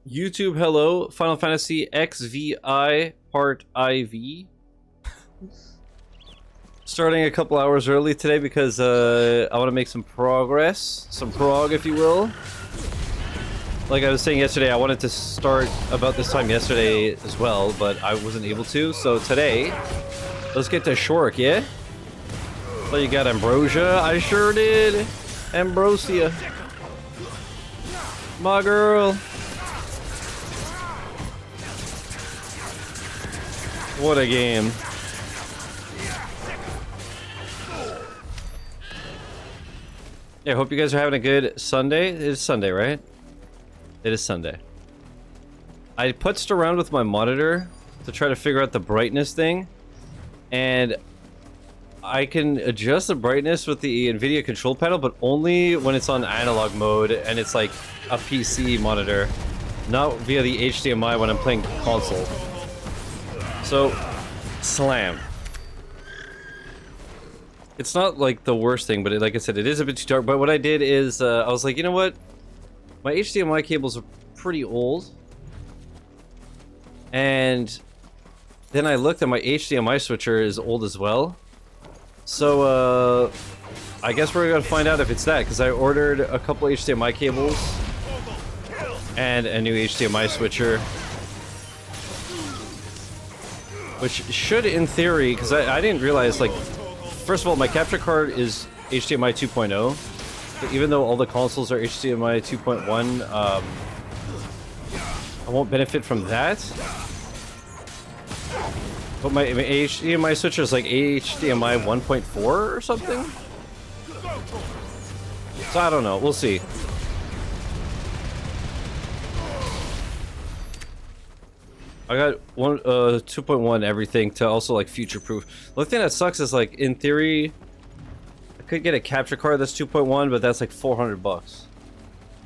YouTube, hello. Final Fantasy XVI Part IV. Starting a couple hours early today because I want to make some progress. Some prog, if you will. Like I was saying yesterday, I wanted to start about this time yesterday as well, but I wasn't able to. So today, let's get to Shork, yeah? So you got Ambrosia? I sure did. Ambrosia. My girl. What a game. Yeah, hope you guys are having a good Sunday. It is Sunday, right? It is Sunday. I putzed around with my monitor to try to figure out the brightness thing. And I can adjust the brightness with the NVIDIA control panel, but only when it's on analog mode and it's like a PC monitor. Not via the HDMI when I'm playing console. So, slam. It's not like the worst thing, but like I said, it is a bit too dark. But what I did is, I was like, you know what? My HDMI cables are pretty old. And then I looked at my HDMI switcher is old as well. So, I guess we're gonna find out if it's that, because I ordered a couple HDMI cables and a new HDMI switcher. Which should, in theory, because I didn't realize, like, first of all, my capture card is HDMI 2.0. But even though all the consoles are HDMI 2.1, I won't benefit from that. But my HDMI switcher is like HDMI 1.4 or something? So I don't know, we'll see. I got 2.1 everything to also like future proof. The only thing that sucks is like in theory I could get a capture card that's 2.1, but that's like 400 bucks.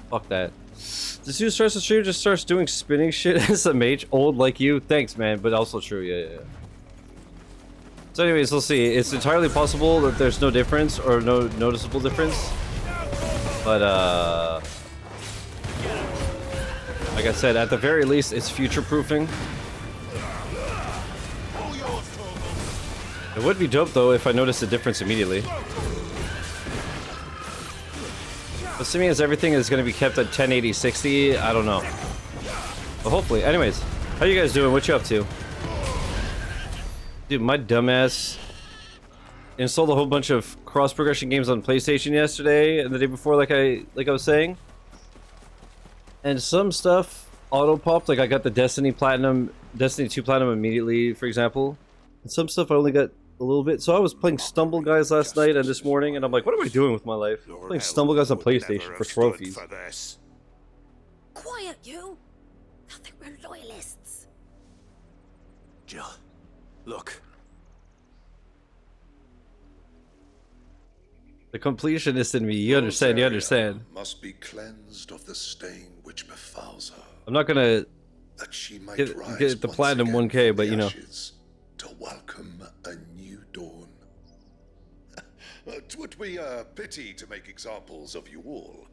Fuck that. This dude starts the stream, just starts doing spinning shit as a mage, old like you. Thanks, man, but also true, yeah. So anyways, we'll see. It's entirely possible that there's no difference or no noticeable difference. But like I said, at the very least, it's future-proofing. It would be dope, though, if I noticed a difference immediately. Assuming as everything is going to be kept at 1080-60, I don't know. But hopefully. Anyways, how you guys doing? What you up to? Dude, my dumbass installed a whole bunch of cross-progression games on PlayStation yesterday and the day before, like I was saying. And some stuff auto-popped, like I got the Destiny 2 Platinum immediately, for example. And some stuff I only got a little bit. So I was playing Stumble Guys last night and this morning, and I'm like, what am I doing with my life? I'm playing Stumble Guys on PlayStation for trophies. Quiet, you! Thought they were loyalists. Jill, look. The completionist in me, you understand. Must be cleansed of the stain which befouls her. I'm not gonna that she might get the Platinum 1K, but you know. To welcome a new dawn. Twould be a pity to make examples of you all,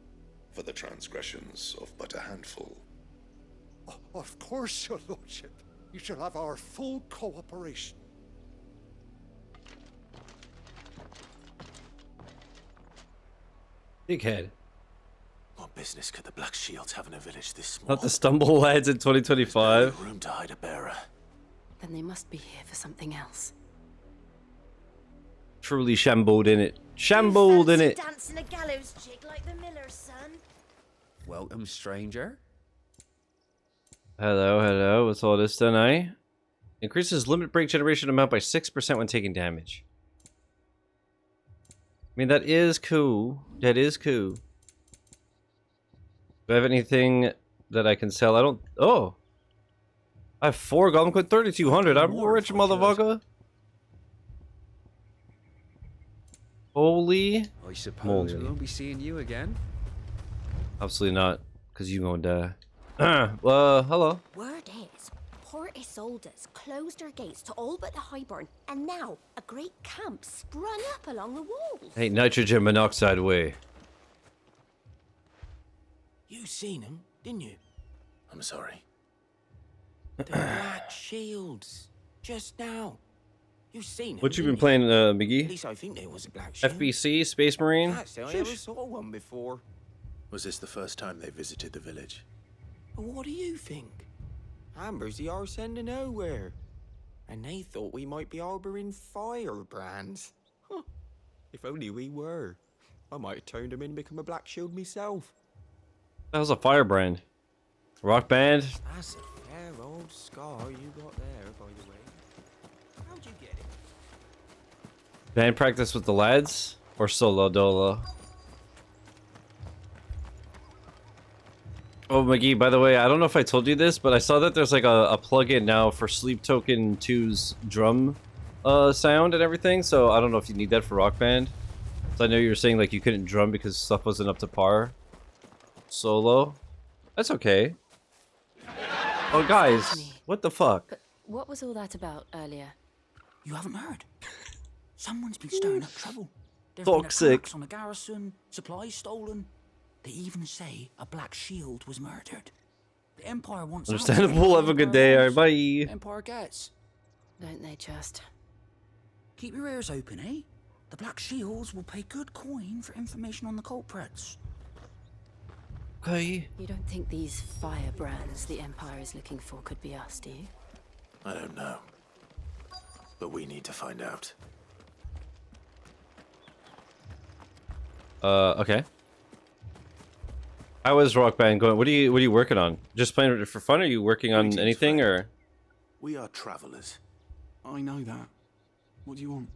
for the transgressions of but a handful. Of course, your lordship. You shall have our full cooperation. Big head. What business could the Black Shields have in a village this small? Not the Stumble lads in 2025. No room to hide a bearer. Then they must be here for something else. Truly shambled in it. Shambled in it. Dancing a gallows jig like the miller's son. Welcome, stranger. Hello. What's all this then, eh? Increases limit break generation amount by 6% when taking damage. I mean, that is cool. That is cool. Do I have anything that I can sell? I don't... Oh! I have 4 goblin quid, 3,200. I'm a rich motherfucker. Holy I suppose moly. we won't be seeing you again. Absolutely not, because you gonna die. Hello. Word is, Port Isolde's closed her gates to all but the Highborn, and now a great camp sprung up along the walls. Hey, nitrogen monoxide way. You seen him, didn't you? I'm sorry. The black shields. Just now. You've seen them. What you been didn't playing, At McGee? least I think there was a black shield. FBC, Space Marine? Can't say I ever saw one before. Was this the first time they visited the village? But what do you think? Amber's the arse end of nowhere. And they thought we might be harboring firebrands. Huh. If only we were. I might have turned them in and become a black shield myself. That was a firebrand. Rock band? That's a fair old scar you got there, by the way. How'd you get it? Band practice with the lads? Or solo dolo? Oh, McGee, by the way, I don't know if I told you this, but I saw that there's like a plugin now for Sleep Token 2's drum sound and everything, so I don't know if you need that for Rock Band. So I know you were saying like you couldn't drum because stuff wasn't up to par. Solo. That's okay. Oh, guys, what the fuck? But what was all that about earlier? You haven't heard? Someone's been stirring up trouble. There's Toxic. been attacks on the garrison, supplies stolen. They even say a black shield was murdered. The Empire wants out. Understandable. Have a good day. Alright, bye. Empire gets. Don't they just? Keep your ears open, eh? The Black Shields will pay good coin for information on the culprits. Okay. You don't think these firebrands the Empire is looking for could be us, do you? I don't know. But we need to find out. Okay. How is Rock Band going? What are you working on? Just playing it for fun? Are you working on anything, or? We are travelers. I know that. What do you want?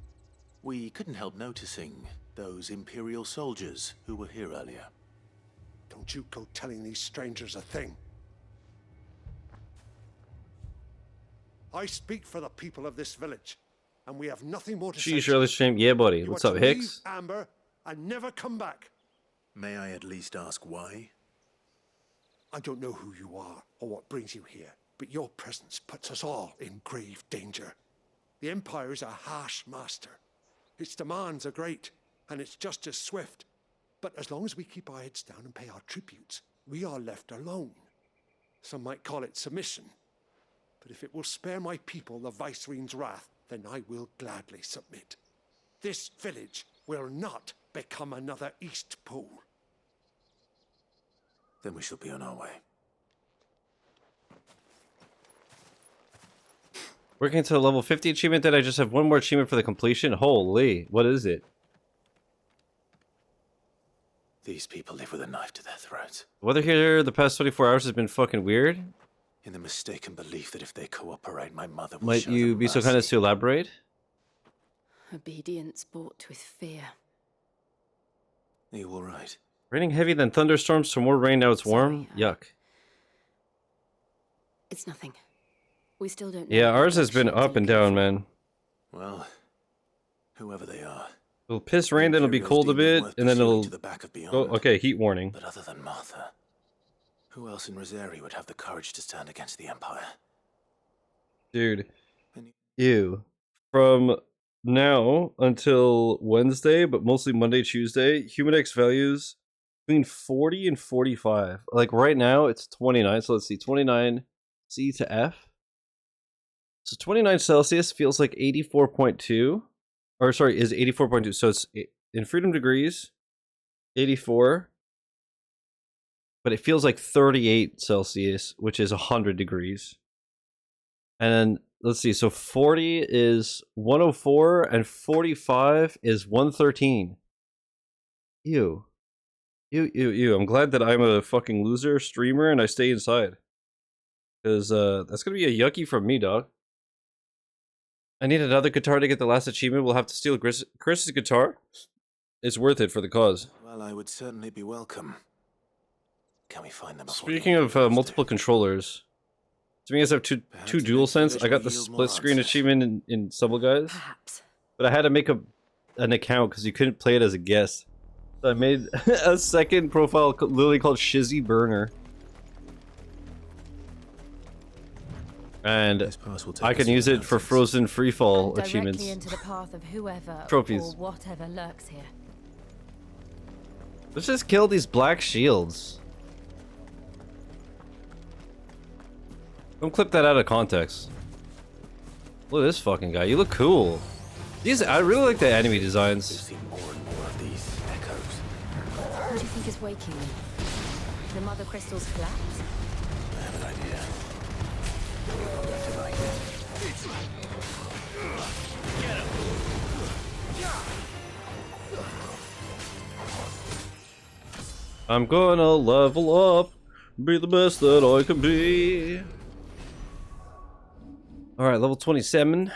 We couldn't help noticing those Imperial soldiers who were here earlier. Don't you go telling these strangers a thing. I speak for the people of this village, and we have nothing more to say. Sheesh, early stream. Yeah, buddy. You What's are up, to Hicks? leave Amber and never come back. May I at least ask why? I don't know who you are or what brings you here, but your presence puts us all in grave danger. The Empire is a harsh master. Its demands are great, and its justice swift. But as long as we keep our heads down and pay our tributes, we are left alone. Some might call it submission. But if it will spare my people the Viceroy's wrath, then I will gladly submit. This village will not become another East Pool. Then we shall be on our way. Working to the level 50 achievement. Did I just have one more achievement for the completion? Holy, what is it? These people live with a knife to their throats. The weather here the past 24 hours has been fucking weird. In the mistaken belief that if they cooperate, my mother will Might show you them be so kind as mercy. to elaborate? Obedience bought with fear. Are you all right? Raining heavy, then thunderstorms, some more rain, now it's warm. Sorry, Yuck. It's nothing. We still don't know. Yeah, what ours has direction been it's up and looking down, for. man. Well, whoever they are. It'll piss rain, then it'll be Imperials cold a deem them bit, worth and then pursuing it'll... to the back of beyond. Oh, okay, heat warning. But other than Martha, who else in Rosari would have the courage to stand against the Empire? Dude. And Ew. From now until Wednesday, but mostly Monday, Tuesday, human X values between 40 and 45. Like right now, it's 29. So let's see, 29 C to F. So 29 Celsius feels like 84.2. Or sorry, is 84.2. So it's in freedom degrees, 84. But it feels like 38 Celsius, which is 100 degrees. And then, let's see, so 40 is 104, and 45 is 113. Ew. Ew. I'm glad that I'm a fucking loser streamer and I stay inside. Because, that's gonna be a yucky from me, dog. I need another guitar to get the last achievement. We'll have to steal Chris's guitar. It's worth it for the cause. well, I would certainly be welcome. Can we find them? before Speaking the of Imperials multiple do? controllers, to me, I have two Perhaps dual the sense. village I got will the yield more split screen access. achievement in Subtle Guys, Perhaps. but I had to make an account because you couldn't play it as a guest. So I made a second profile literally called Shizzy Burner, and This pass will take I us can through use the it for mountains. frozen freefall Directly achievements. into the path of whoever Trophies. or whatever lurks here. Let's just kill these black shields. Don't clip that out of context. Look at this fucking guy. You look cool. I really like the enemy designs. See more and more of these echoes. What do you think is waking them? The mother crystals collapse? I have an idea. I'm gonna level up, be the best that I can be. Alright, level 27.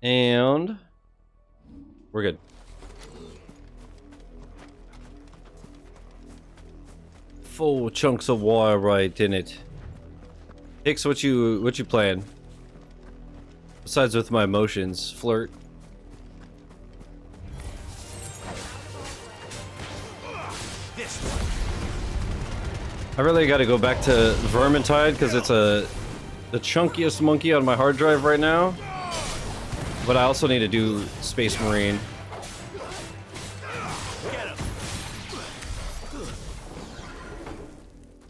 And we're good. Full chunks of wire right in it. Hicks, what you playing? Besides with my emotions, flirt. I really gotta go back to Vermintide because it's the chunkiest monkey on my hard drive right now. But I also need to do Space Marine.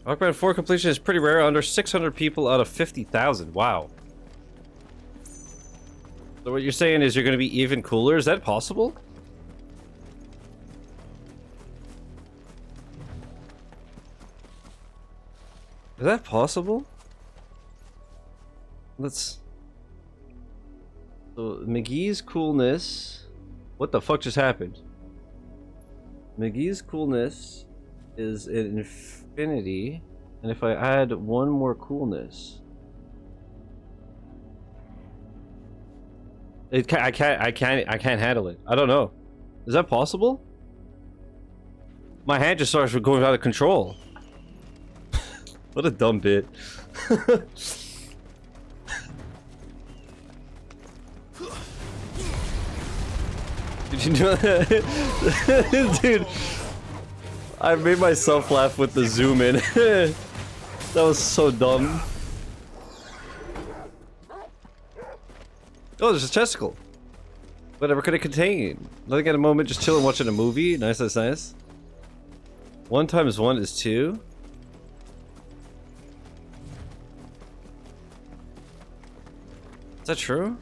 Rockband 4 completion is pretty rare, under 600 people out of 50,000. Wow. So what you're saying is you're going to be even cooler? Is that possible? Is that possible? Let's... So, McGee's coolness... What the fuck just happened? McGee's coolness is an infinity, and if I add one more coolness... I can't handle it. I don't know. Is that possible? My hand just starts going out of control. What a dumb bit. Did you know that? Dude, I made myself laugh with the zoom in. That was so dumb. Oh, there's a testicle. Whatever could it contain? Nothing at a moment, just chilling watching a movie. Nice, that's nice. 1 times 1 is 2. Is that true?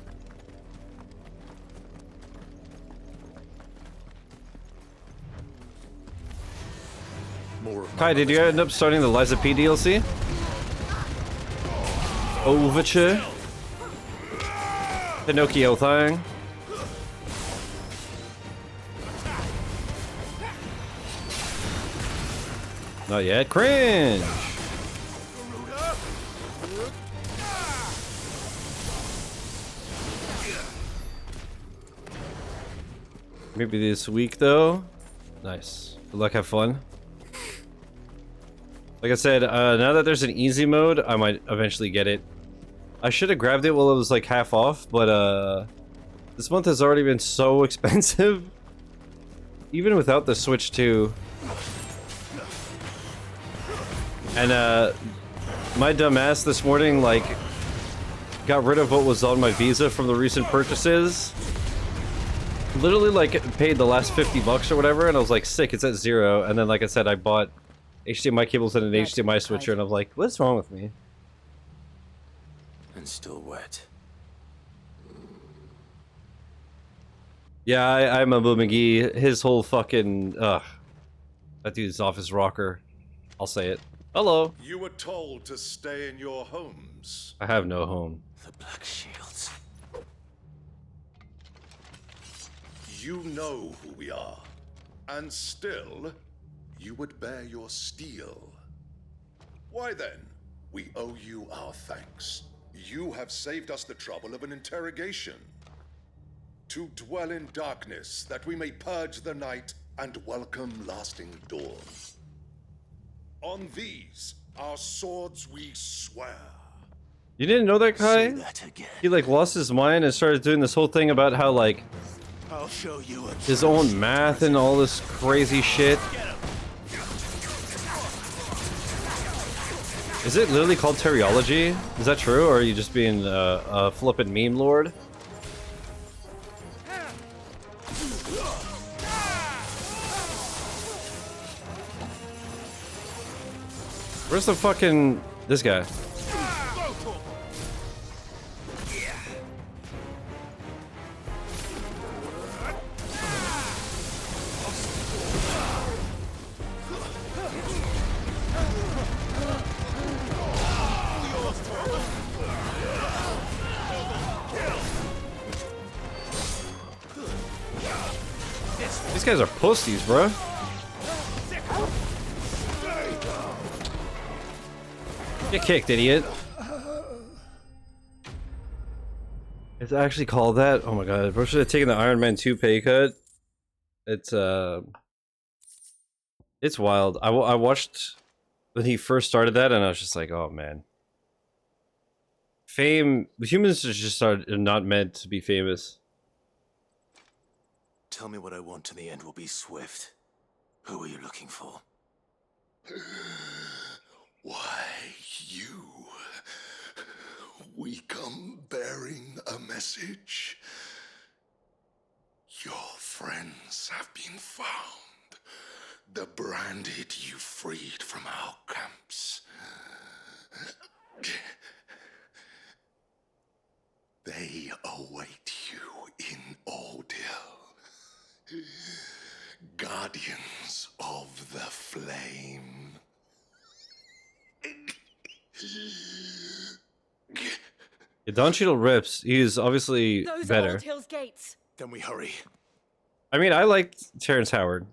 Kai, did you end up starting the Liza P DLC? Overture? Pinocchio thing? Not yet. Cringe! Maybe this week though. Nice. Good luck, have fun. Like I said, now that there's an easy mode, I might eventually get it. I should have grabbed it while it was like half off, but this month has already been so expensive. Even without the Switch 2. And my dumb ass this morning like got rid of what was on my Visa from the recent purchases. Literally like paid the last 50 bucks or whatever, and I was like, sick, it's at 0. And then like I said, I bought HDMI cables and an HDMI switcher, and I'm like, what's wrong with me? And still wet. Yeah, I'm a Boo McGee. His whole fucking that dude's off his rocker. I'll say it. Hello. You were told to stay in your homes. I have no home. The Black Shields. You know who we are, and still, you would bear your steel. Why then, we owe you our thanks. You have saved us the trouble of an interrogation. To dwell in darkness, that we may purge the night and welcome lasting dawn. On these, our swords we swear. You didn't know that guy? Say that again. He like lost his mind and started doing this whole thing about how like I'll show you his own math and all this crazy shit. Is it literally called Teriology? Is that true, or are you just being a flippin' meme lord? Where's the fucking... this guy? guys are pussies, bro. Get kicked, idiot. It's actually called that? Oh my god, bro should have taken the Iron Man 2 pay cut. It's wild. I watched when he first started that and I was just like, oh man. Fame, humans just are not meant to be famous. Tell me what I want and the end will be swift. Who are you looking for? Why, you. We come bearing a message. Your friends have been found. The branded you freed from our camps. They await you in Ordeal. Guardians of the Flame. Yeah, Don Cheadle rips. He's obviously Those better. are Old Hill's gates. Then we hurry. I mean, I liked Terrence Howard.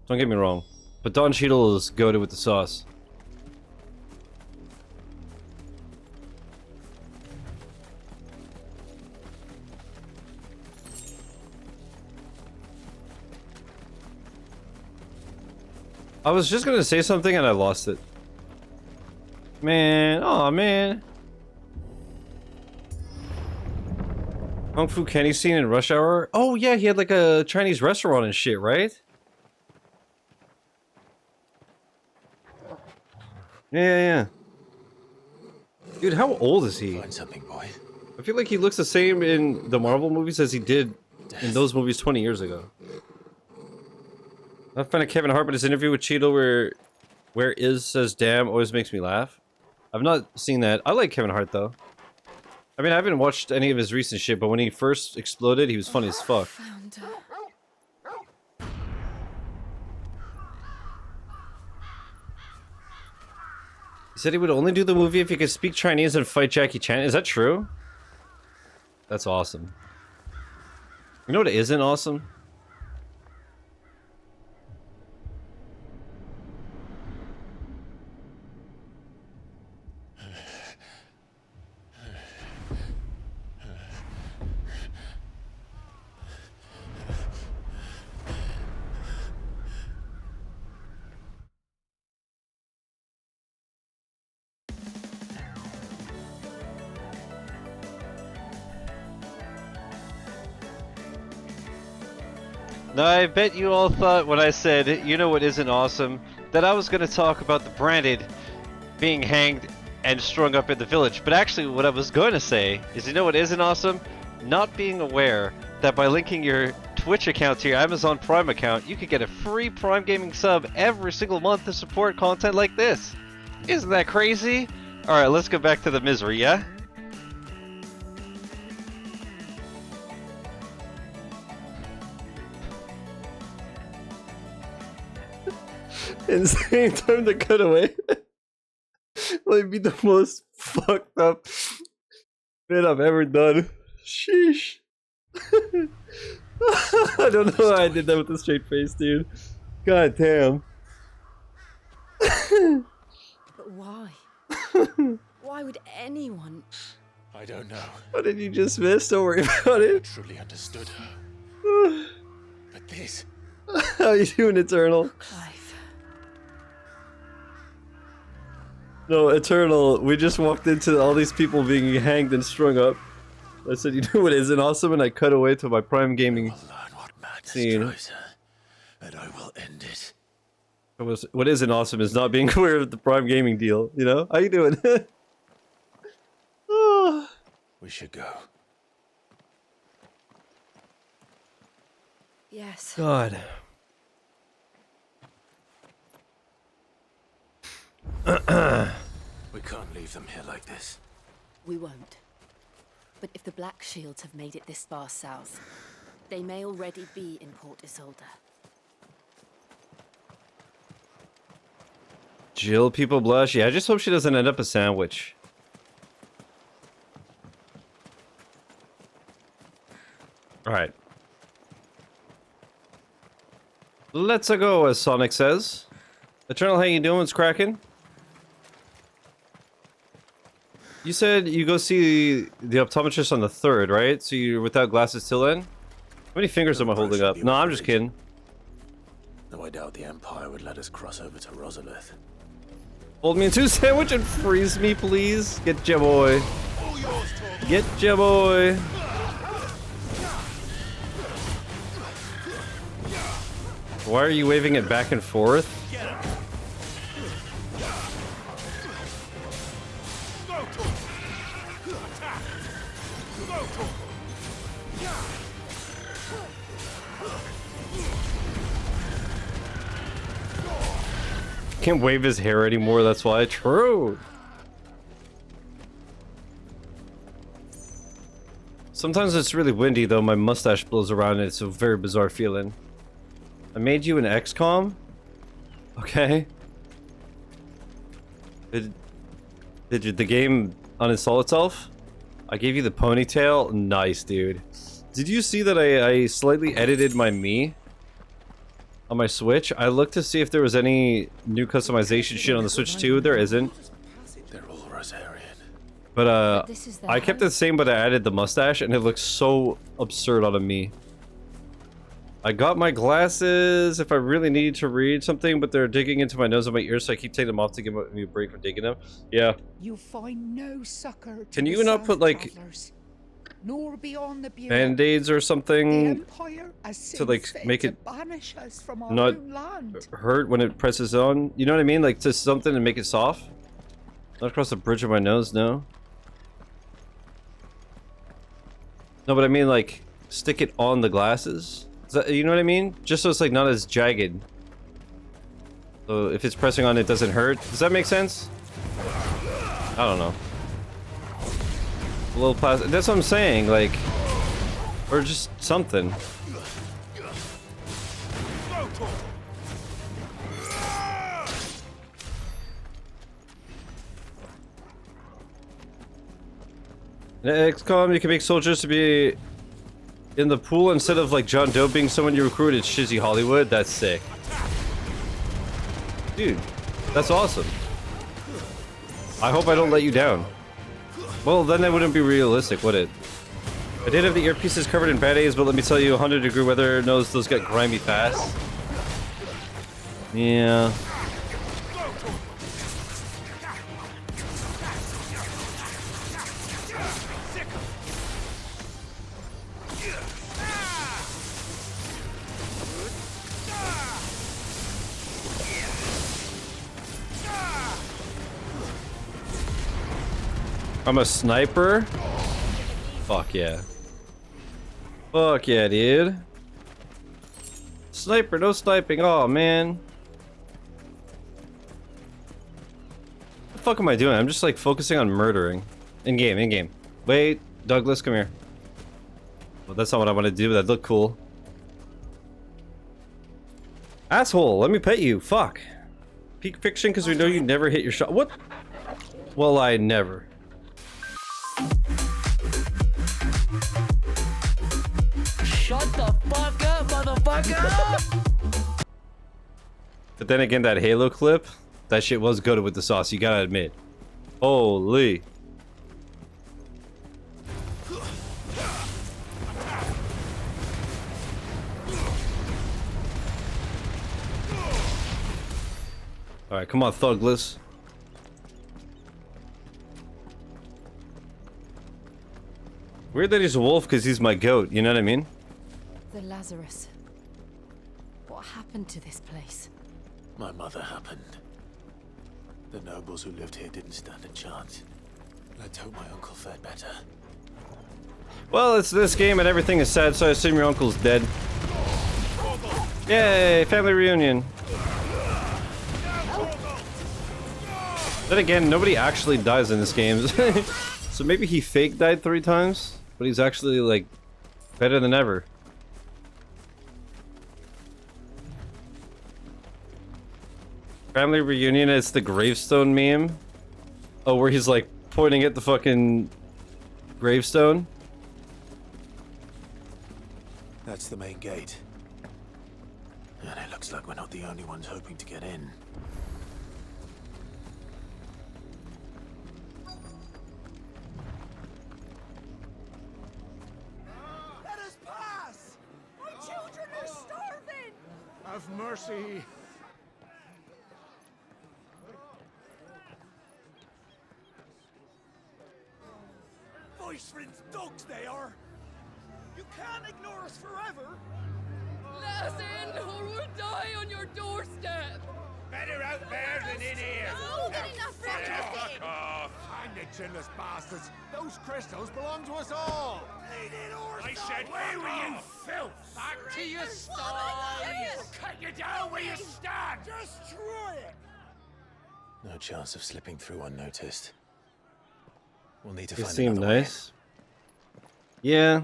Don't get me wrong. But Don Cheadle is goated with the sauce. I was just gonna say something and I lost it. Man, oh man. Kung Fu Kenny scene in Rush Hour? Oh yeah, he had like a Chinese restaurant and shit, right? Yeah. Dude, how old is he? Find something, boy. I feel like he looks the same in the Marvel movies as he did in those movies 20 years ago. I find a Kevin Hart, but his interview with Cheadle where Iz says damn always makes me laugh. I've not seen that. I like Kevin Hart though. I mean, I haven't watched any of his recent shit, but when he first exploded, he was funny as fuck. Found her. He said he would only do the movie if he could speak Chinese and fight Jackie Chan. Is that true? That's awesome. You know what isn't awesome? Now, I bet you all thought when I said, you know what isn't awesome, that I was going to talk about the branded being hanged and strung up in the village. But actually, what I was going to say is, you know what isn't awesome? Not being aware that by linking your Twitch account to your Amazon Prime account, you could get a free Prime Gaming sub every single month to support content like this. Isn't that crazy? Alright, let's go back to the misery, yeah? Insane time to cut away. Might be the most fucked up bit I've ever done. Sheesh. I don't know how I did that with a straight face, dude. God damn. But why? Why would anyone? I don't know. What did you just miss? Don't worry about I it. truly understood her. But this... How you doing, Eternal? Clive. No, Eternal, we just walked into all these people being hanged and strung up. I said, you know what isn't awesome? And I cut away to my Prime Gaming scene. And I will end it. What isn't awesome is not being aware of the Prime Gaming deal, you know? How you doing? Oh. We should go. Yes. God. We can't leave them here like this. We won't. But if the Black Shields have made it this far south, they may already be in Port Isolde. Jill, people blush. Yeah, I just hope she doesn't end up a sandwich. Alright. Let's go, as Sonic says. Eternal, how you doing? What's cracking? You said you go see the optometrist on the 3rd, right? So you're without glasses till then? How many fingers am I holding up? No, I'm just kidding. Though I doubt the Empire would let us cross over to Rosalith. Hold me in 2 sandwich and freeze me, please. Get ya, boy. Get ya, boy. Why are you waving it back and forth? Can't wave his hair anymore, that's why. True. Sometimes it's really windy though, my mustache blows around and it's a very bizarre feeling. I made you an XCOM? Okay. Did the game uninstall itself? I gave you the ponytail? Nice, dude. Did you see that I slightly edited my Mii? On my Switch? I looked to see if there was any new customization shit on the Switch too. There isn't. They're all Rosarian. But I kept it the same, but I added the mustache and it looks so absurd on a Mii. I got my glasses if I really need to read something, but they're digging into my nose and my ears, so I keep taking them off to give me a break from digging them. Yeah. You find no succor to Can you the not put like travelers, nor beyond the band-aids or something to like make it banish us from our not own land. hurt when it presses on? You know what I mean? Like just something to make it soft? Not across the bridge of my nose, no. No, but I mean like stick it on the glasses. Is that, you know what I mean? Just so it's like not as jagged. So if it's pressing on, it doesn't hurt. Does that make sense? I don't know. A little plastic. That's what I'm saying. Like, or just something. In XCOM, you can make soldiers to be in the pool instead of like John Doe being someone you recruited. Shizzy Hollywood. That's sick. Dude, that's awesome. I hope I don't let you down. Well, then that wouldn't be realistic, would it? I did have the earpieces covered in bad A's, but let me tell you, 100-degree weather knows those get grimy fast. Yeah. I'm a sniper? Fuck yeah. Fuck yeah, dude. Sniper, no sniping. Oh, man. What the fuck am I doing? I'm just like focusing on murdering. In-game, in-game. Wait, Douglas, come here. Well, that's not what I want to do, but that looked cool. Asshole, let me pet you. Fuck. Peak fiction because we know you never hit your shot. What? Well, I never. Shut the fuck up, motherfucker! But then again, that Halo clip, that shit was good with the sauce, you gotta admit. Holy. Alright, come on, Thugless. Weird that he's a wolf because he's my goat, you know what I mean? The Lazarus. What happened to this place? My mother happened. The nobles who lived here didn't stand a chance. Let's hope my uncle fared better. Well, it's this game and everything is sad, so I assume your uncle's dead. Yay, family reunion. Then again, nobody actually dies in this game. So maybe he fake died 3 times, but he's actually, like, better than ever. Family reunion, it's the gravestone meme. Oh, where he's, like, pointing at the fucking gravestone. That's the main gate. And it looks like we're not the only ones hoping to get in. Let us pass! My children are starving! Have mercy! Voice-rinsed dogs they are! You can't ignore us forever! Let us in, or we'll die on your doorstep! Better out there than in here! No, good enough for everything! Hang the chinless bastards! Those crystals belong to us all! I said, where were you, filth? Back to your sties! Cut you down where you stand! Destroy it! No chance of slipping through unnoticed. We'll need to They find seem another way nice. Yeah.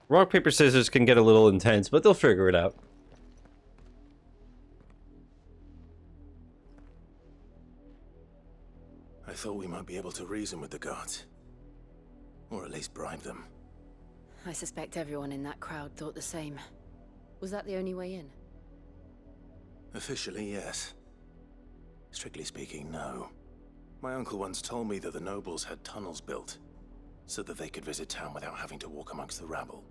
Rock, paper, scissors can get a little intense, but they'll figure it out. I thought we might be able to reason with the guards. Or at least bribe them. I suspect everyone in that crowd thought the same. Was that the only way in? Officially, yes. Strictly speaking, no. My uncle once told me that the nobles had tunnels built, so that they could visit town without having to walk amongst the rabble.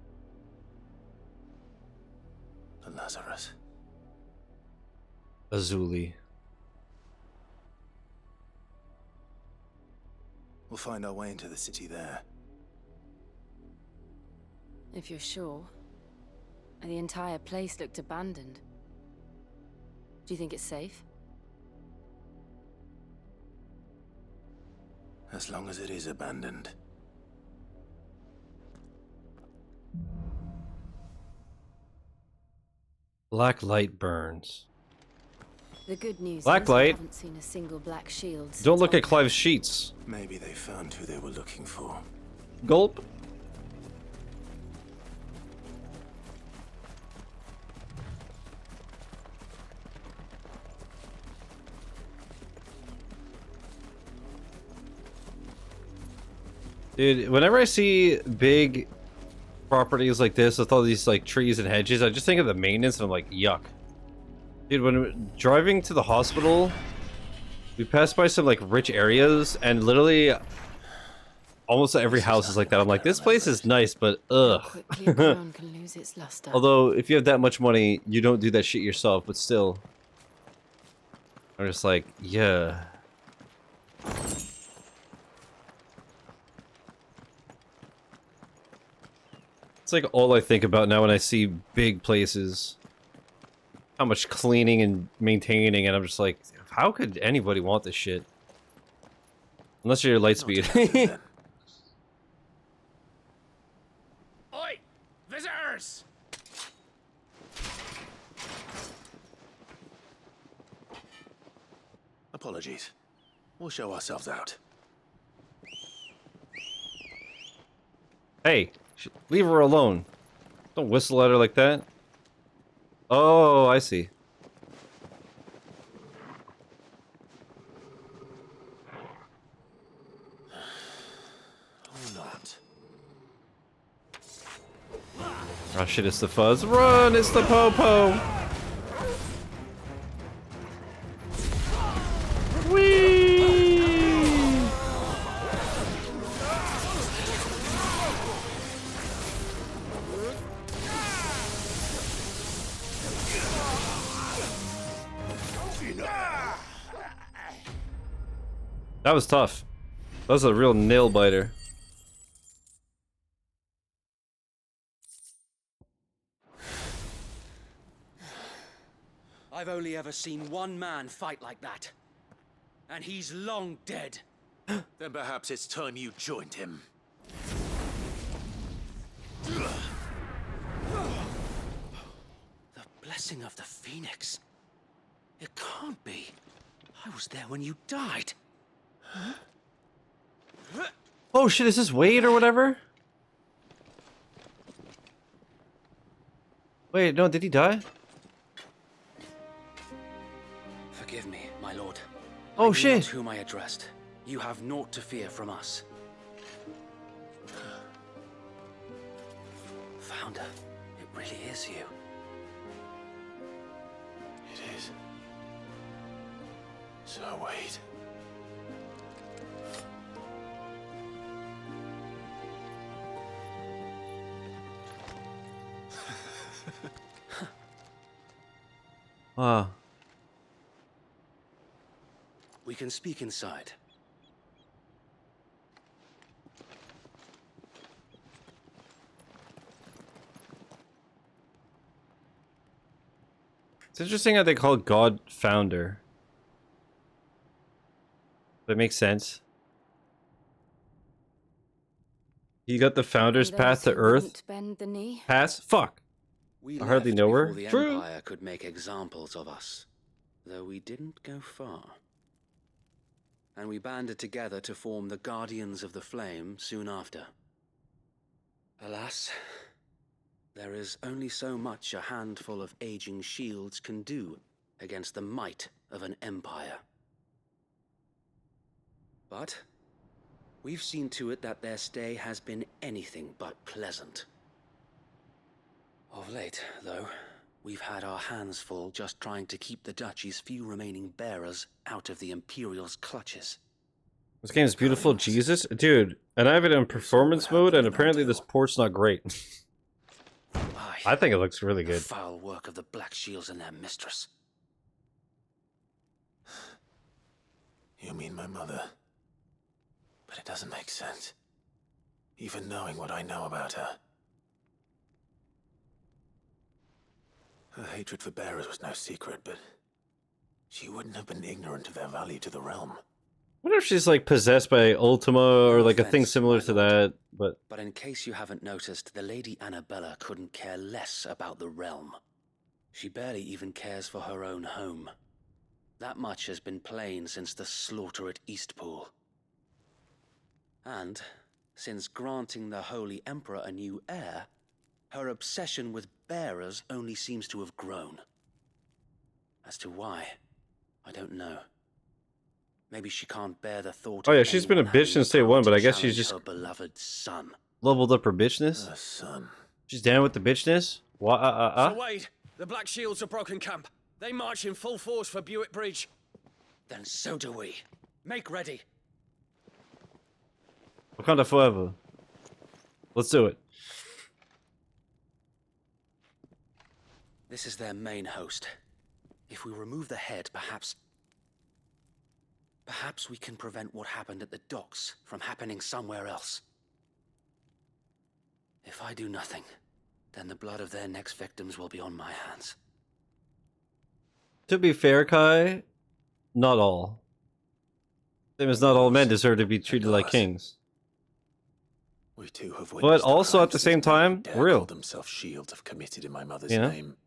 The Lazarus. Azuli. We'll find our way into the city there. If you're sure. The entire place looked abandoned. Do you think it's safe? As long as it is abandoned. Black light burns. The good news Black is I light. haven't seen a single black shield. Don't look at since Clive's sheets. Maybe they found who they were looking for. Gulp. Dude, whenever I see big properties like this with all these like trees and hedges, I just think of the maintenance and I'm like, yuck. Dude, when driving to the hospital, we passed by some like rich areas and literally almost every house is like that. I'm like, this place is nice, but ugh. quickly a crown can lose its luster. Although, if you have that much money, you don't do that shit yourself, but still. I'm just like, yeah. It's like all I think about now when I see big places. How much cleaning and maintaining, and I'm just like, how could anybody want this shit? Unless you're Lightspeed. Oi! Visitors! Apologies. We'll show ourselves out. Hey, leave her alone. Don't whistle at her like that. Oh, I see. Or not. Oh shit, it's the fuzz. Run, it's the po-po. Whee! That was tough. That was a real nail biter. I've only ever seen one man fight like that. And he's long dead. Then perhaps it's time you joined him. The blessing of the Phoenix. It can't be. I was there when you died. Oh shit, is this Wade or whatever? Wait, no, did he die? Forgive me, my lord. Oh I knew shit. not whom I addressed. You have naught to fear from us. Founder, it really is you. It is. So wait. Wow. We can speak inside. It's interesting how they call God founder. That makes sense. He got the founder's And path those to who Earth. wouldn't bend the knee. Pass? Fuck. We I hardly left know before her. the True. Empire could make examples of us, though we didn't go far. And we banded together to form the Guardians of the Flame soon after. Alas, there is only so much a handful of aging shields can do against the might of an empire. But we've seen to it that their stay has been anything but pleasant. Of late, though, we've had our hands full just trying to keep the Duchy's few remaining bearers out of the Imperial's clutches. This game is beautiful, Jesus. Dude, and I have it in performance mode, and apparently this port's not great. I think it looks really The good. foul work of the Black Shields and their mistress. You mean my mother? But it doesn't make sense. Even knowing what I know about her. Her hatred for bearers was no secret, but she wouldn't have been ignorant of their value to the realm. I wonder if she's like possessed by Ultima or like a thing similar to that, but But in case you haven't noticed, the Lady Annabella couldn't care less about the realm. She barely even cares for her own home. That much has been plain since the slaughter at Eastpool. And, since granting the Holy Emperor a new heir, her obsession with bearers only seems to have grown. As to why, I don't know. Maybe she can't bear the thought oh of yeah, she's been a anyone bitch having since the day power one, but to I guess she's challenge just her beloved son. leveled up her bitchness. Her son. She's down with the bitchness. Sir Wade, the Black Shields have broken camp. They march in full force for Buick Bridge. Then so do we. Make ready. Wakanda forever. Let's do it. This is their main host. If we remove the head, perhaps we can prevent what happened at the docks from happening somewhere else. If I do nothing, then the blood of their next victims will be on my hands. To be fair, Kai, not all. Same as not all men deserve to be treated like kings. We too have But witnessed also at the same time, real. call themselves shields have committed in my mother's Yeah. name.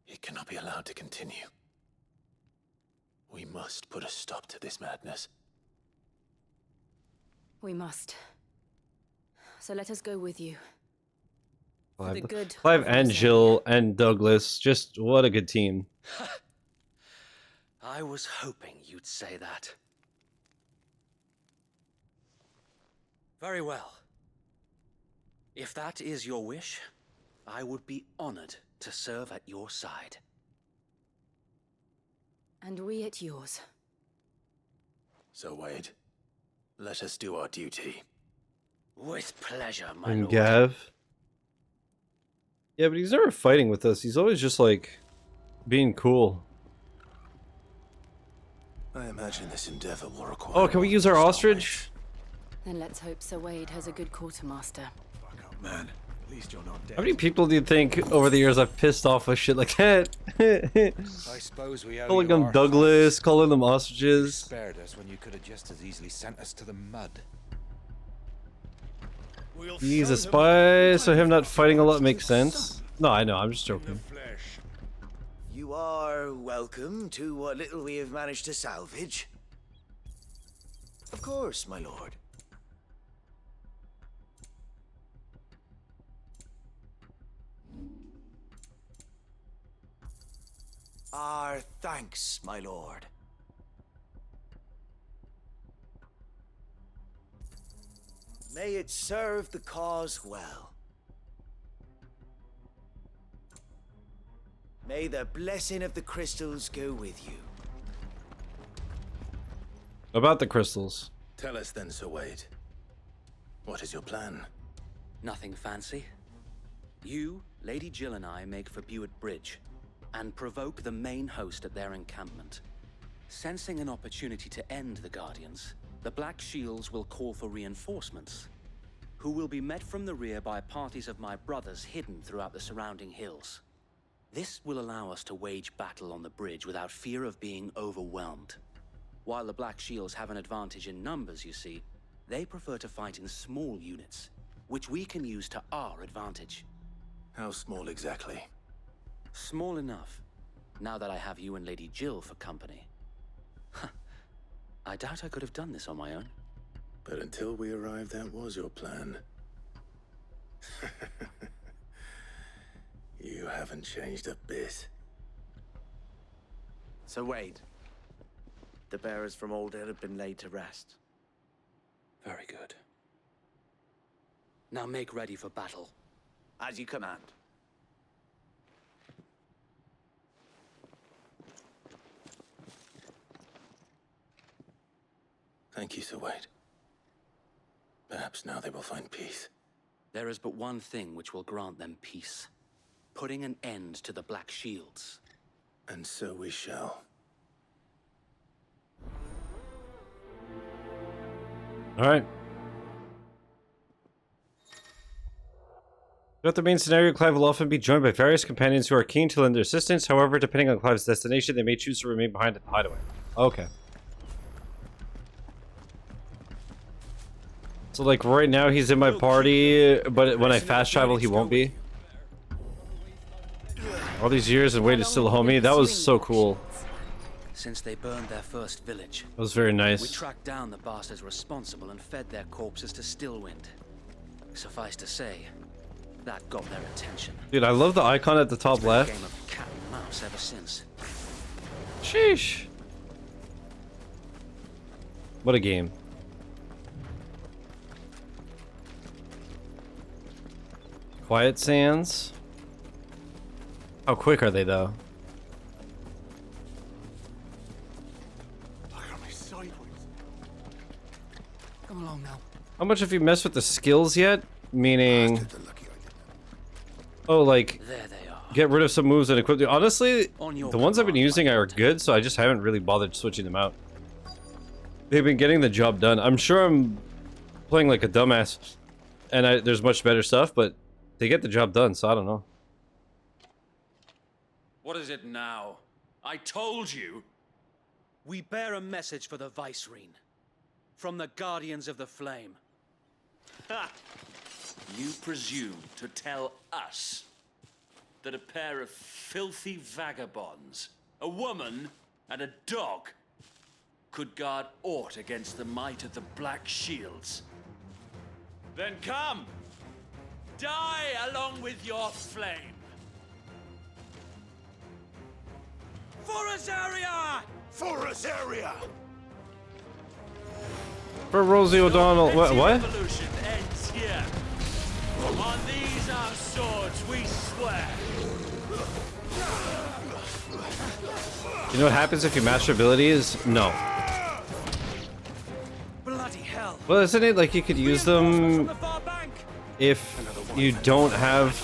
It cannot be allowed to continue. We must put a stop to this madness. We must. So let us go with you. For the Clive, good Clive of and Valisthea. Jill and Douglas, just what a good team. I was hoping you'd say that. Very well. If that is your wish, I would be honored to serve at your side. And we at yours. So Wade, let us do our duty. With pleasure, my And lord. Gav. Yeah, but he's never fighting with us. He's always just like being cool. I imagine this endeavor will require... Oh, can we use our ostrich? Then let's hope Sir Wade has a good quartermaster. Man, at least you're not dead. How many people do you think over the years I've pissed off with shit like that? I suppose we owe Calling you them our Douglas, thanks. calling them You ostriches. spared us when you could have just as easily sent us to the mud. He's a spy, so him not fighting a lot makes sense. No, I know, I'm just joking. You are welcome to what little we have managed to salvage. Of course, my lord. Our thanks, my lord. May it serve the cause well. May the blessing of the crystals go with you. About the crystals. Tell us then, Sir Wade. What is your plan? Nothing fancy. You, Lady Jill and I make for Buett Bridge and provoke the main host at their encampment. Sensing an opportunity to end the Guardians, the Black Shields will call for reinforcements, who will be met from the rear by parties of my brothers hidden throughout the surrounding hills. This will allow us to wage battle on the bridge without fear of being overwhelmed. While the Black Shields have an advantage in numbers, you see, they prefer to fight in small units, which we can use to our advantage. How small exactly? Small enough, now that I have you and Lady Jill for company. I doubt I could have done this on my own. But until we arrived, that was your plan. You haven't changed a bit. So Wade, the bearers from Alder have been laid to rest. Very good. Now make ready for battle. As you command. Thank you, Sir Wade. Perhaps now they will find peace. There is but one thing which will grant them peace. Putting an end to the Black Shields. And so we shall. Alright. Throughout the main scenario, Clive will often be joined by various companions who are keen to lend their assistance. However, depending on Clive's destination, they may choose to remain behind at the hideaway. Okay. So, like, right now he's in my party, but when I fast travel, he won't be. All these years and Wade is still a homie. That was so cool. Since they burned their first village, That was very nice. we tracked down the bastards responsible and fed their corpses to Stillwind. Suffice to say, that got their attention. Dude, I love the icon at the top It's been left. a game of cat and mouse ever since. Sheesh. What a game. Quiet Sands. How quick are they, though? Come along now. How much have you messed with the skills yet? Meaning... Oh, like... There they are. Get rid of some moves and equip them. Honestly, On your the ones I've been using are good, so I just haven't really bothered switching them out. They've been getting the job done. I'm sure I'm playing like a dumbass, and there's much better stuff, but they get the job done, so I don't know. What is it now? I told you! We bear a message for the Vicereine. From the Guardians of the Flame. Ha! You presume to tell us that a pair of filthy vagabonds, a woman and a dog, could guard aught against the might of the Black Shields? Then come! Die along with your flame! For Azaria! For Azaria! For Rosie O'Donnell, what? Revolution ends here. On these our swords we swear. You know what happens if you master abilities? No. Bloody hell! Well, isn't it like you could use them if you don't have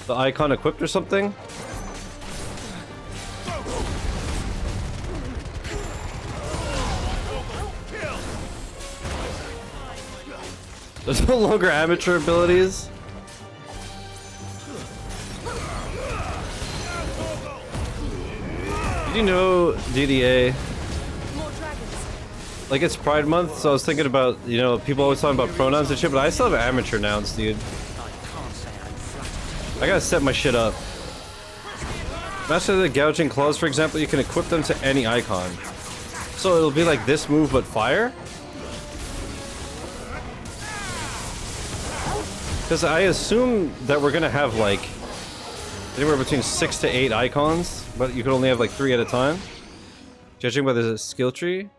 the icon equipped or something? There's no longer amateur abilities. Did you know DDA? Like, it's Pride Month, so I was thinking about, you know, people always talking about pronouns and shit, but I still have amateur nouns, dude. I gotta set my shit up. Master the Gouging Claws, for example, you can equip them to any icon. So it'll be like this move, but fire? Because I assume that we're gonna have like anywhere between 6 to 8 icons, but you can only have like 3 at a time, judging by the skill tree.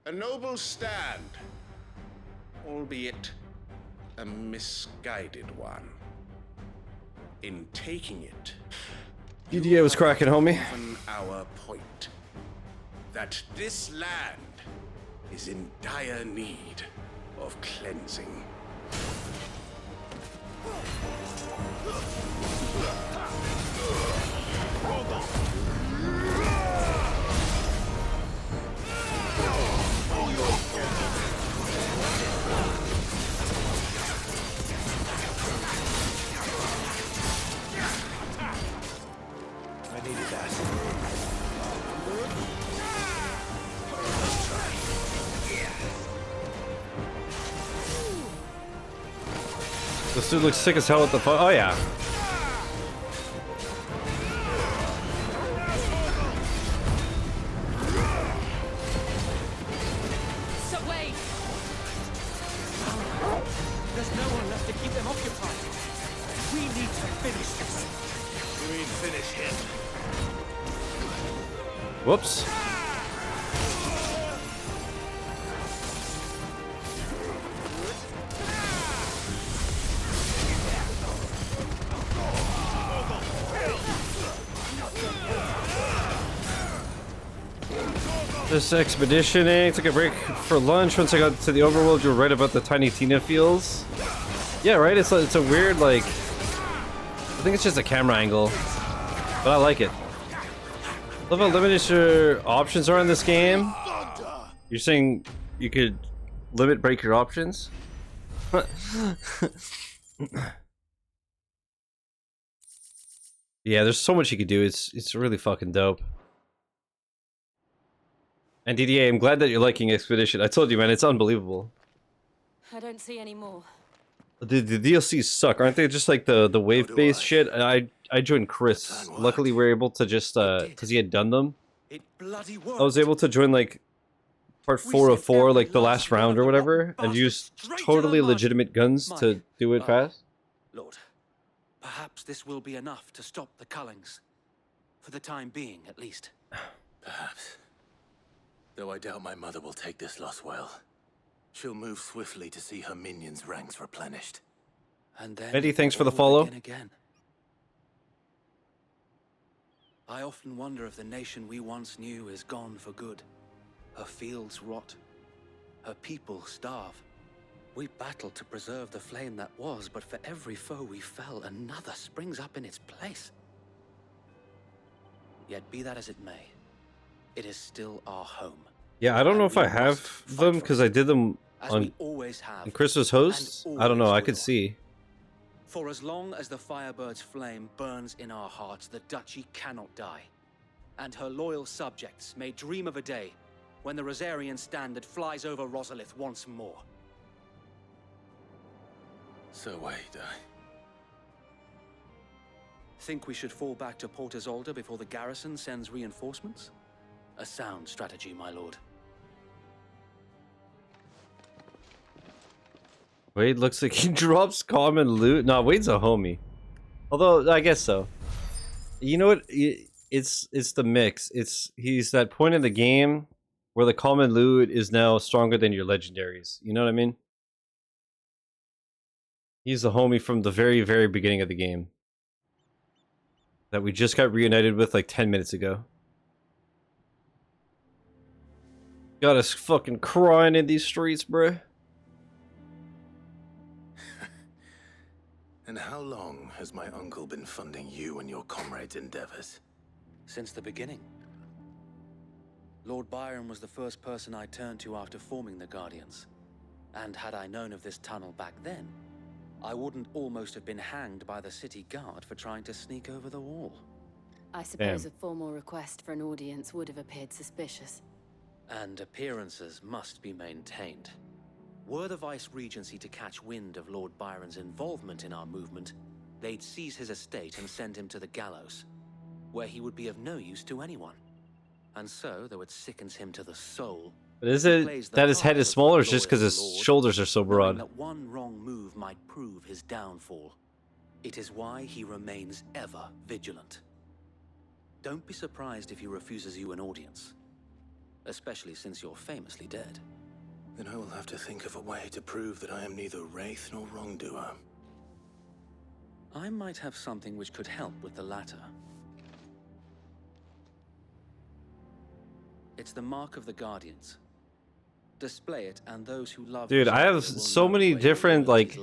A noble stand, albeit a misguided one. In taking it, DDA was cracking, homie. proven our point that this land is in dire need of cleansing. I needed that. This dude looks sick as hell with the oh yeah. So wait. There's no one left to keep them occupied. We need to finish this. You mean finish him? Whoops. Just expeditioning, took a break for lunch. Once I got to the overworld, you were right about the Tiny Tina feels. Yeah, right? It's a weird, like... I think it's just a camera angle. But I like it. Love how limited your options are in this game. You're saying you could break your options? Yeah, there's so much you could do. It's really fucking dope. And DDA, I'm glad that you're liking Expedition. I told you, man, it's unbelievable. I don't see any more. The DLCs suck, aren't they? Just like the wave-based shit. I joined Chris. Luckily, we were able to just because he had done them. I was able to join like part 404, like the last round or whatever, and use totally legitimate guns to do it fast. Lord, perhaps this will be enough to stop the Cullings. For the time being, at least. Perhaps. Though I doubt my mother will take this loss well. She'll move swiftly to see her minions' ranks replenished. And then Eddie, thanks for the all follow. begin again. I often wonder if the nation we once knew is gone for good. Her fields rot. Her people starve. We battle to preserve the flame that was, but for every foe we fell, another springs up in its place. Yet be that as it may, it is still our home. Yeah, I don't know if I have them because I did them on and Chris was host. I don't know. I could see. For as long as the Firebird's flame burns in our hearts, the Duchy cannot die. And her loyal subjects may dream of a day when the Rosarian standard flies over Rosalith once more. So wait, Think we should fall back to Port Isolde before the garrison sends reinforcements? A sound strategy, my lord. Wade looks like he drops common loot. No, Wade's a homie. Although, I guess so. You know what? It's the mix. He's that point in the game where the common loot is now stronger than your legendaries. You know what I mean? He's the homie from the very, very beginning of the game. That we just got reunited with like 10 minutes ago. Got us fucking crying in these streets, bruh. And how long has my uncle been funding you and your comrades' endeavors? Since the beginning. Lord Byron was the first person I turned to after forming the Guardians. And had I known of this tunnel back then, I wouldn't almost have been hanged by the city guard for trying to sneak over the wall. I suppose a formal request for an audience would have appeared suspicious. And appearances must be maintained. Were the Vice-Regency to catch wind of Lord Byron's involvement in our movement, they'd seize his estate and send him to the gallows, where he would be of no use to anyone. And so, though it sickens him to the soul, But is it that his head is smaller, or just because his shoulders are so broad? that one wrong move might prove his downfall. It is why he remains ever vigilant. Don't be surprised if he refuses you an audience, especially since you're famously dead. Then I will have to think of a way to prove that I am neither wraith nor wrongdoer. I might have something which could help with the latter. It's the mark of the Guardians. Display it, and those who love Dude, I have so many different, like,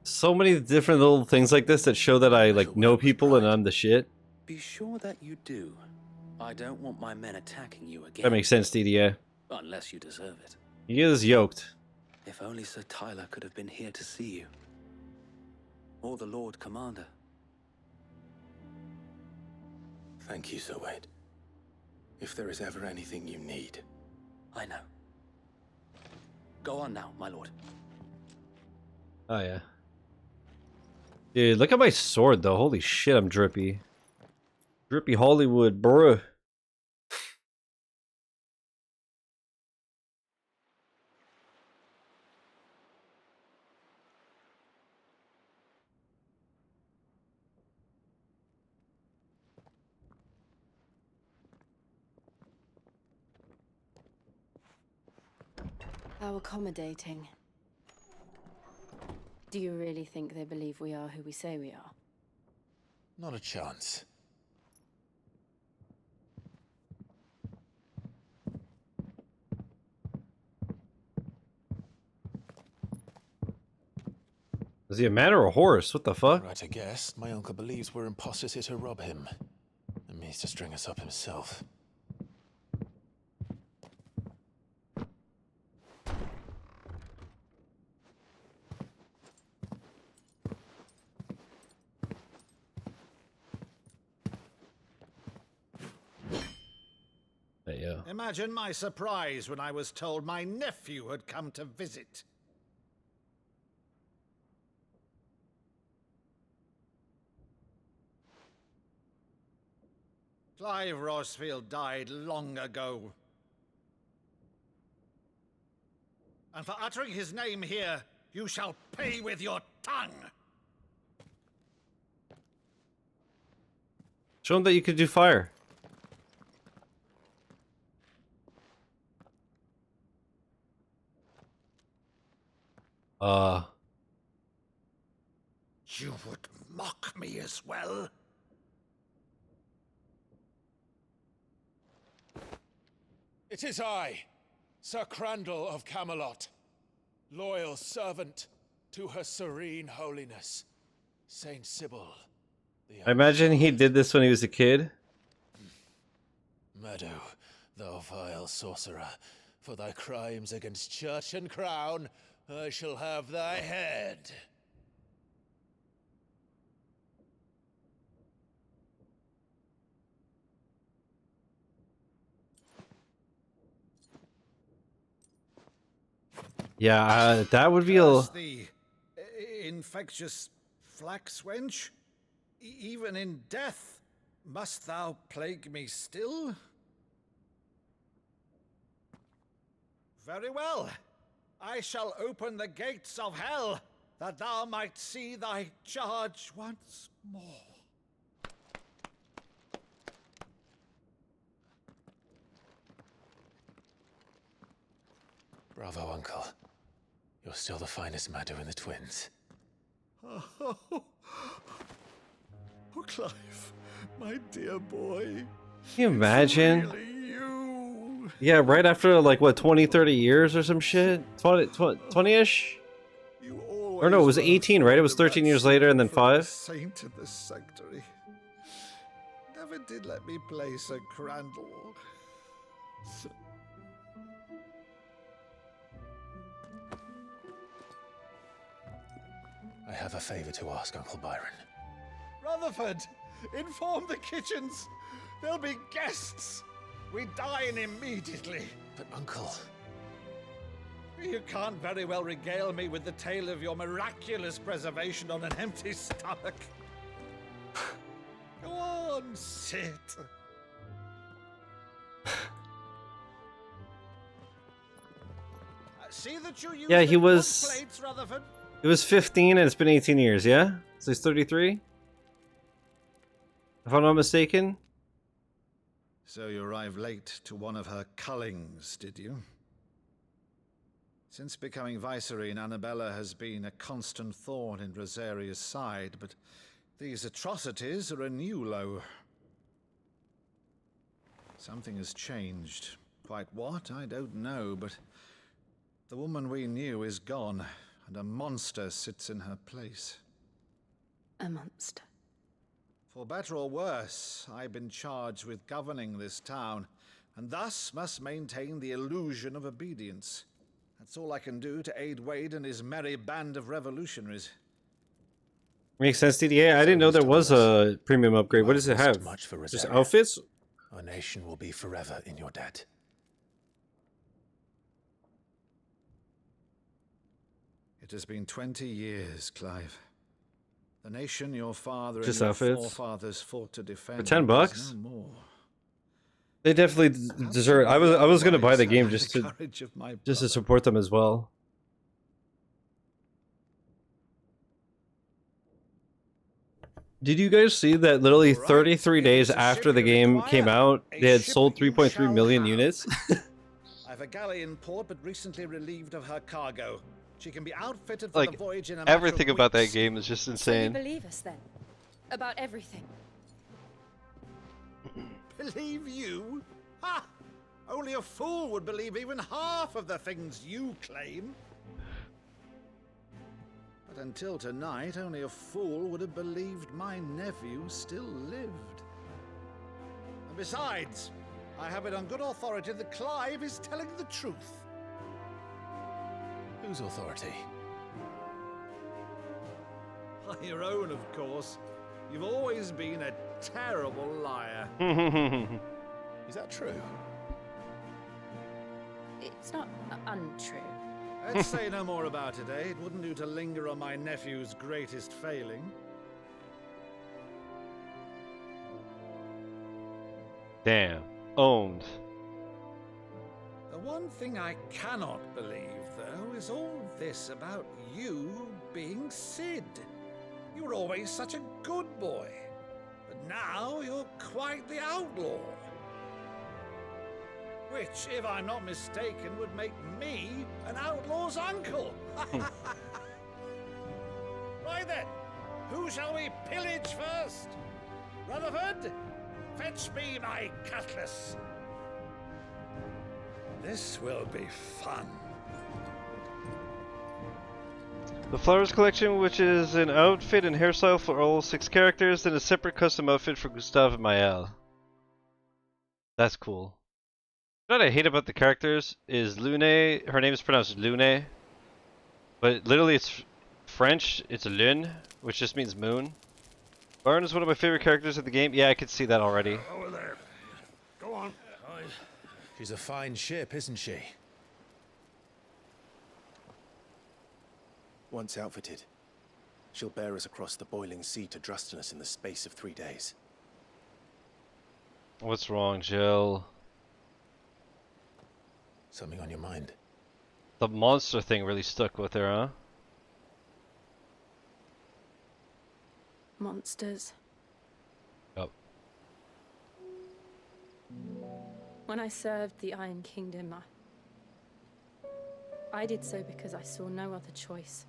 so many different little things like this that show that I, like, know people and I'm the shit. Be sure that you do. I don't want my men attacking you again. That makes sense, DDA. Unless you deserve it. He is yoked. If only Sir Tyler could have been here to see you. Or the Lord Commander. Thank you, Sir Wade. If there is ever anything you need. I know. Go on now, my lord. Oh, yeah. Dude, look at my sword, though. Holy shit, I'm drippy. Drippy Hollywood, bruh. How accommodating. Do you really think they believe we are who we say we are? Not a chance. Is he a man or a horse? What the fuck? Right, I guess. My uncle believes we're imposters here to rob him. And means to string us up himself. Yeah. Imagine my surprise when I was told my nephew had come to visit. Clive Rosfield died long ago. And for uttering his name here, you shall pay with your tongue. Show him that you could do fire. You would mock me as well? It is I, Sir Crandall of Camelot, loyal servant to Her Serene Holiness, Saint Sybil. I imagine he did this when he was a kid. Meadow, thou vile sorcerer, for thy crimes against church and crown, I shall have thy head. Yeah, that would be Curse thee, infectious flax wench. Even in death, must thou plague me still? Very well. I shall open the gates of hell, that thou might see thy charge once more. Bravo, Uncle. You're still the finest Meadow in the twins. Oh, Clive, my dear boy. Can you imagine? Really you. Yeah, right after, like, what, 20, 30 years or some shit? 20-ish? Or no, it was 18, right? It was 13 years later and then 5? Saint of the sanctuary. Never did let me play Sir Crandall. I have a favor to ask, Uncle Byron. Rutherford, inform the kitchens. There'll be guests. We dine immediately. But, Uncle... You can't very well regale me with the tale of your miraculous preservation on an empty stomach. Go on, sit. See that you use Yeah, he the good was... plates, Rutherford. He was 15 and it's been 18 years, yeah? So he's 33? If I'm not mistaken? So you arrived late to one of her cullings, did you? Since becoming Vicereine, Annabella has been a constant thorn in Rosaria's side, but these atrocities are a new low. Something has changed. Quite what, I don't know, but the woman we knew is gone, and a monster sits in her place. A monster. For better or worse, I've been charged with governing this town, and thus must maintain the illusion of obedience. That's all I can do to aid Wade and his merry band of revolutionaries. Makes sense, DDA. I didn't know there was a premium upgrade. What does it have? Just outfits? Our nation will be forever in your debt. It has been 20 years, Clive. The nation your father Just and your outfits? forefathers fought to defend For $10? is no more. They definitely deserve it. I was gonna buy the game just to courage of my support them as well. Did you guys see that literally 33 days after the game came out, they had sold 3.3 million units? I have a galley in port, but recently relieved of her cargo. She can be outfitted for Like, the voyage in a everything matter of about that weeks. game is just So you insane. believe us then? About everything? Believe you? Ha! Only a fool would believe even half of the things you claim. But until tonight, only a fool would have believed my nephew still lived. And besides, I have it on good authority that Clive is telling the truth. Whose authority? By your own, of course. You've always been a terrible liar. Is that true? It's not untrue. Let's say no more about it, eh? It wouldn't do to linger on my nephew's greatest failing. Damn. Owned. The one thing I cannot believe, though, is all this about you being Sid. You were always such a good boy, but now you're quite the outlaw. Which, if I'm not mistaken, would make me an outlaw's uncle. Right then, who shall we pillage first? Rutherford, fetch me my cutlass. This will be fun. The Flowers Collection, which is an outfit and hairstyle for all 6 characters, and a separate custom outfit for Gustave and Maëlle. That's cool. You know what I hate about the characters is Lune, her name is pronounced Lune, but literally it's French, it's Lune, which just means moon. Baron is one of my favorite characters in the game. Yeah, I could see that already. Over there. Go on. She's a fine ship, isn't she? Once outfitted, she'll bear us across the boiling sea to Drustinus in the space of 3 days. What's wrong, Jill? Something on your mind? The monster thing really stuck with her, huh? Monsters. Yep. When I served the Iron Kingdom, I did so because I saw no other choice.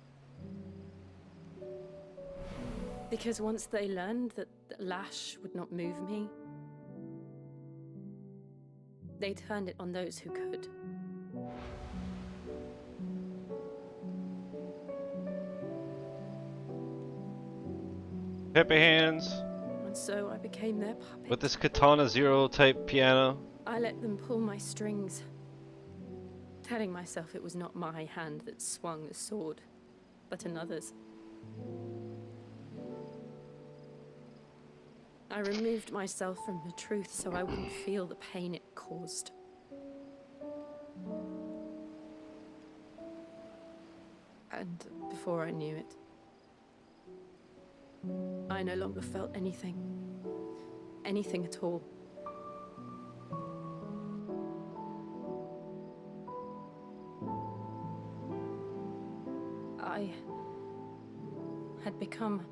Because once they learned that the lash would not move me, they turned it on those who could. Peppy hands. And so I became their puppet. With this Katana Zero type piano. I let them pull my strings, telling myself it was not my hand that swung the sword, but another's. I removed myself from the truth so I wouldn't feel the pain it caused. And before I knew it, I no longer felt anything. Anything at all. I had become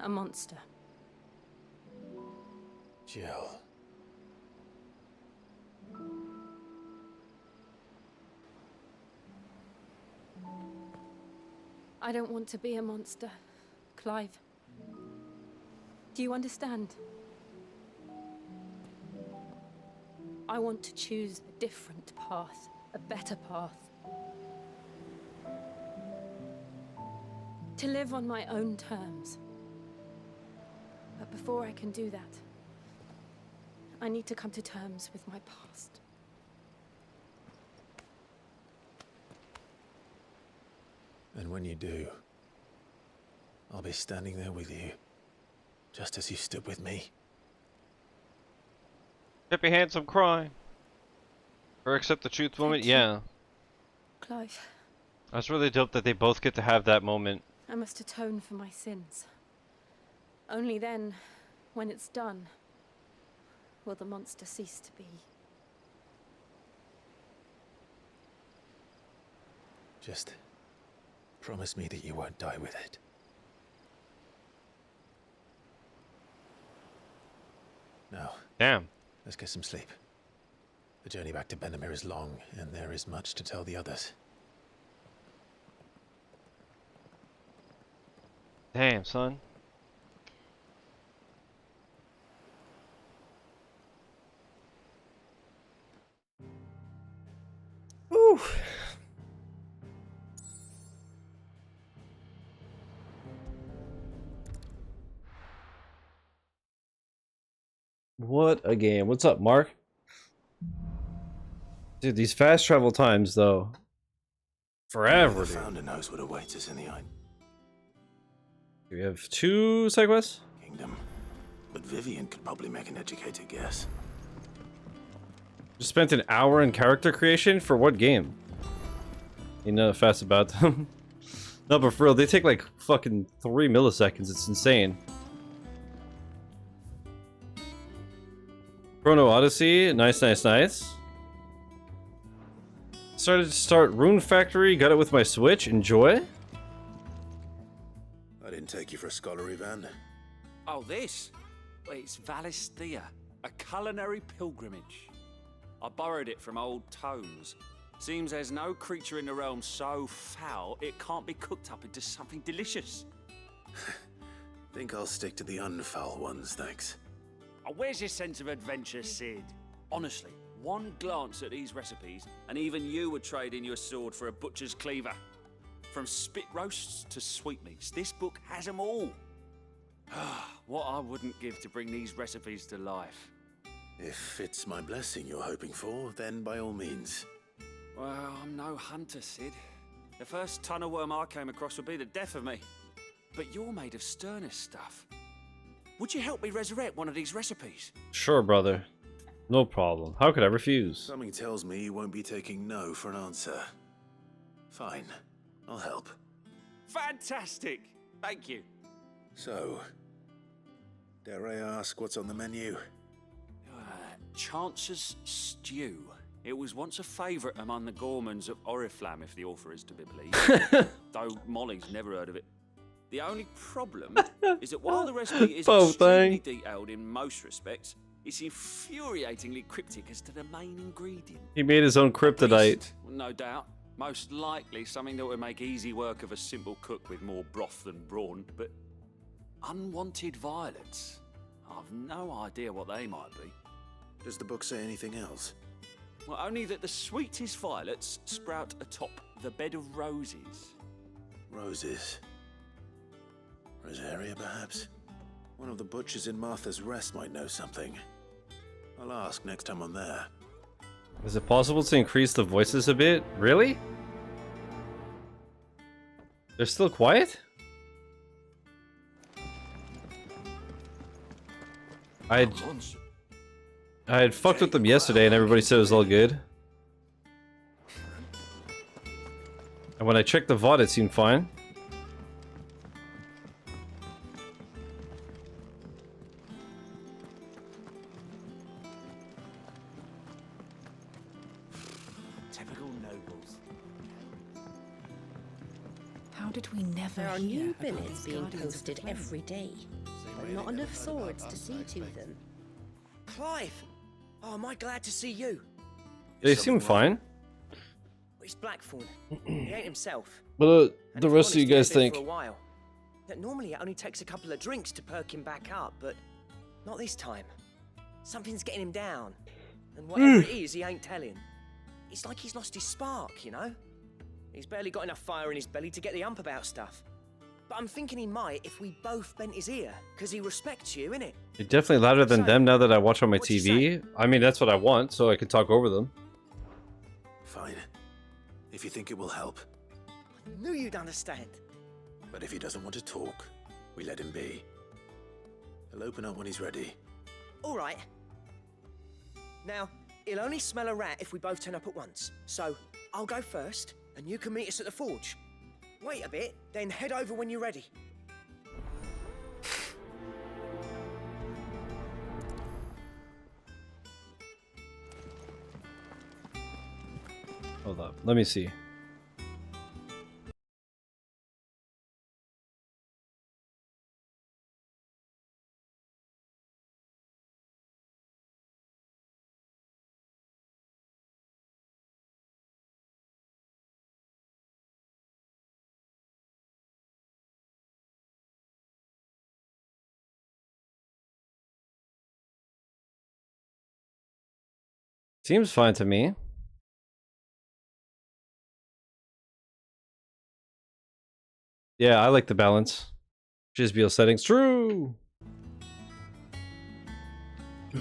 a monster. Jill. I don't want to be a monster, Clive. Do you understand? I want to choose a different path, a better path. To live on my own terms. But before I can do that, I need to come to terms with my past. And when you do, I'll be standing there with you, just as you stood with me. Happy handsome crying. Or accept the truth moment, yeah. Clive, That's really dope that they both get to have that moment. I must atone for my sins. Only then, when it's done, will the monster cease to be. Just promise me that you won't die with it. Now, damn. Let's get some sleep. The journey back to Benamir is long, and there is much to tell the others. Damn, son. Woo. What a game. What's up, Mark? Dude, these fast travel times, though. Forever, The dude. founder knows what awaits us in the Eikon We have 2 side quests? Kingdom, but Vivian could probably make an educated guess. Just spent an hour in character creation for what game? You know fast about them. No, but for real, they take like fucking 3 milliseconds. It's insane. Chrono Odyssey, nice, nice, nice. Start Rune Factory, got it with my Switch, enjoy. I didn't take you for a scholar, Van. Oh, this? Well, it's Valisthea, a culinary pilgrimage. I borrowed it from old tomes. Seems there's no creature in the realm so foul it can't be cooked up into something delicious. Think I'll stick to the unfoul ones, thanks. Oh, where's your sense of adventure, Sid? Honestly, one glance at these recipes, and even you would trade in your sword for a butcher's cleaver. From spit roasts to sweetmeats, this book has them all. What I wouldn't give to bring these recipes to life. If it's my blessing you're hoping for, then by all means. Well, I'm no hunter, Sid. The first tunnel worm I came across would be the death of me. But you're made of sterner stuff. Would you help me resurrect one of these recipes? Sure, brother. No problem. How could I refuse? Something tells me you won't be taking no for an answer. Fine. I'll help. Fantastic! Thank you. So, dare I ask what's on the menu? Chance's Stew. It was once a favourite among the gourmands of Oriflamme, if the author is to be believed. Though Molly's never heard of it. The only problem is that while the recipe is extremely detailed in most respects, it's infuriatingly cryptic as to the main ingredient. He made his own kryptonite. No doubt. Most likely something that would make easy work of a simple cook with more broth than brawn, but unwanted violets. I've no idea what they might be. Does the book say anything else? Well, only that the sweetest violets sprout atop the bed of roses. Roses. Rosaria, perhaps? One of the butchers in Martha's Rest might know something. I'll ask next time I'm there. Is it possible to increase the voices a bit? Really? They're still quiet? I had fucked with them yesterday and everybody said it was all good. And when I checked the VOD, it seemed fine. Typical nobles. How did we never There are hear new about billets these being Guardians of the posted Flame? every day, but not enough swords to see to them. Clive! Oh, am I glad to see you? They seem fine. It's Blackthorn. He ain't himself. What do And the if rest of you Molly's guys been a bit think? For a while. That normally it only takes a couple of drinks to perk him back up, but not this time. Something's getting him down. And whatever it is, he ain't telling. It's like he's lost his spark, you know? He's barely got enough fire in his belly to get the ump about stuff. But I'm thinking he might if we both bent his ear, because he respects you, innit? You're definitely louder than them now that I watch on my what'd you TV. I mean, that's what I want, so I can talk over them. Fine. If you think it will help. I knew you'd understand. But if he doesn't want to talk, we let him be. He'll open up when he's ready. All right. Now, he'll only smell a rat if we both turn up at once. So, I'll go first, and you can meet us at the forge. Wait a bit, then head over when you're ready. Hold up. Let me see. Seems fine to me. Yeah, I like the balance. Shizzy settings. True! I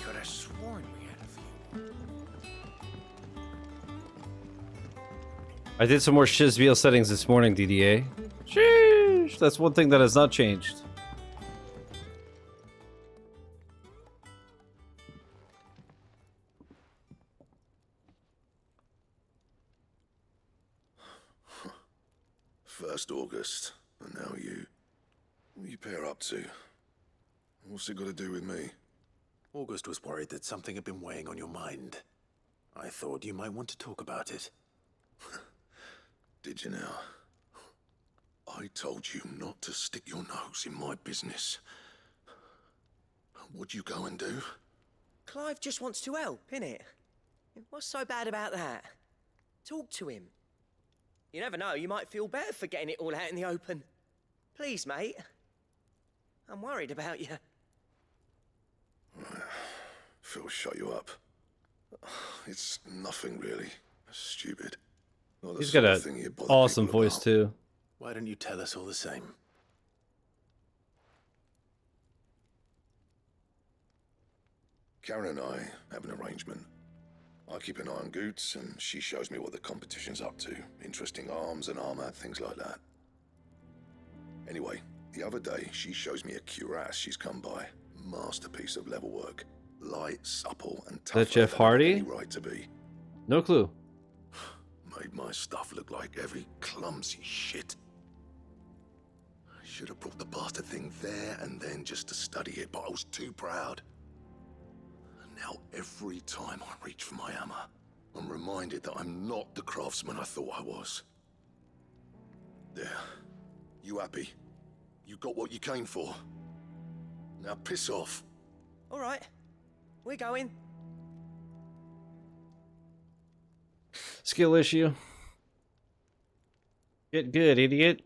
could have sworn we had a few. I did some more Shizzy settings this morning, DDA. Sheesh! That's one thing that has not changed. First August, and now you. What are you pair up to? What's it got to do with me? August was worried that something had been weighing on your mind. I thought you might want to talk about it. Did you now? I told you not to stick your nose in my business. What'd you go and do? Clive just wants to help, innit? What's so bad about that? Talk to him. You never know, you might feel better for getting it all out in the open. Please, mate. I'm worried about you. Phil shut you up. It's nothing really. Stupid. Not the He's got sort of an thing you bother awesome people voice about. too. Why don't you tell us all the same? Karen and I have an arrangement. I keep an eye on Goots, and she shows me what the competition's up to. Interesting arms and armor, things like that. Anyway, the other day, she shows me a cuirass she's come by. Masterpiece of level work. Light, supple, and tough. That Jeff Hardy? Right to be. No clue. Made my stuff look like every clumsy shit. I should have brought the bastard thing there and then just to study it, but I was too proud. And now every time I reach for my hammer, I'm reminded that I'm not the craftsman I thought I was. There. You happy? You got what you came for. Now piss off. All right. We're going. Skill issue. Get good, idiot.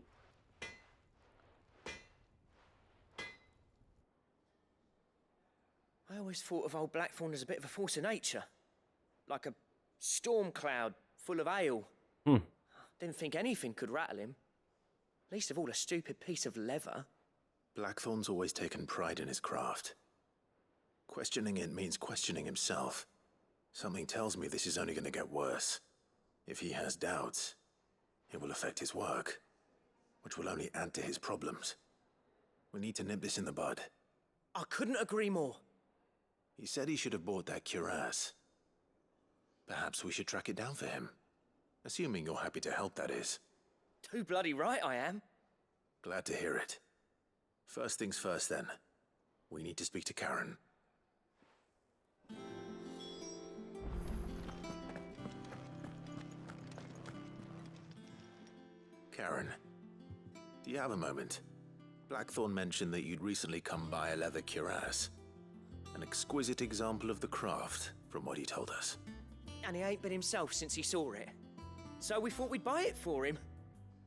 I always thought of old Blackthorn as a bit of a force of nature. Like a storm cloud full of ale. Didn't think anything could rattle him. Least of all a stupid piece of leather. Blackthorn's always taken pride in his craft. Questioning it means questioning himself. Something tells me this is only going to get worse. If he has doubts, it will affect his work, which will only add to his problems. We need to nip this in the bud. I couldn't agree more. He said he should have bought that cuirass. Perhaps we should track it down for him. Assuming you're happy to help, that is. Too bloody right I am. Glad to hear it. First things first, then. We need to speak to Karen. Karen, do you have a moment? Blackthorn mentioned that you'd recently come by a leather cuirass. An exquisite example of the craft, from what he told us. And he ain't been himself since he saw it. So we thought we'd buy it for him.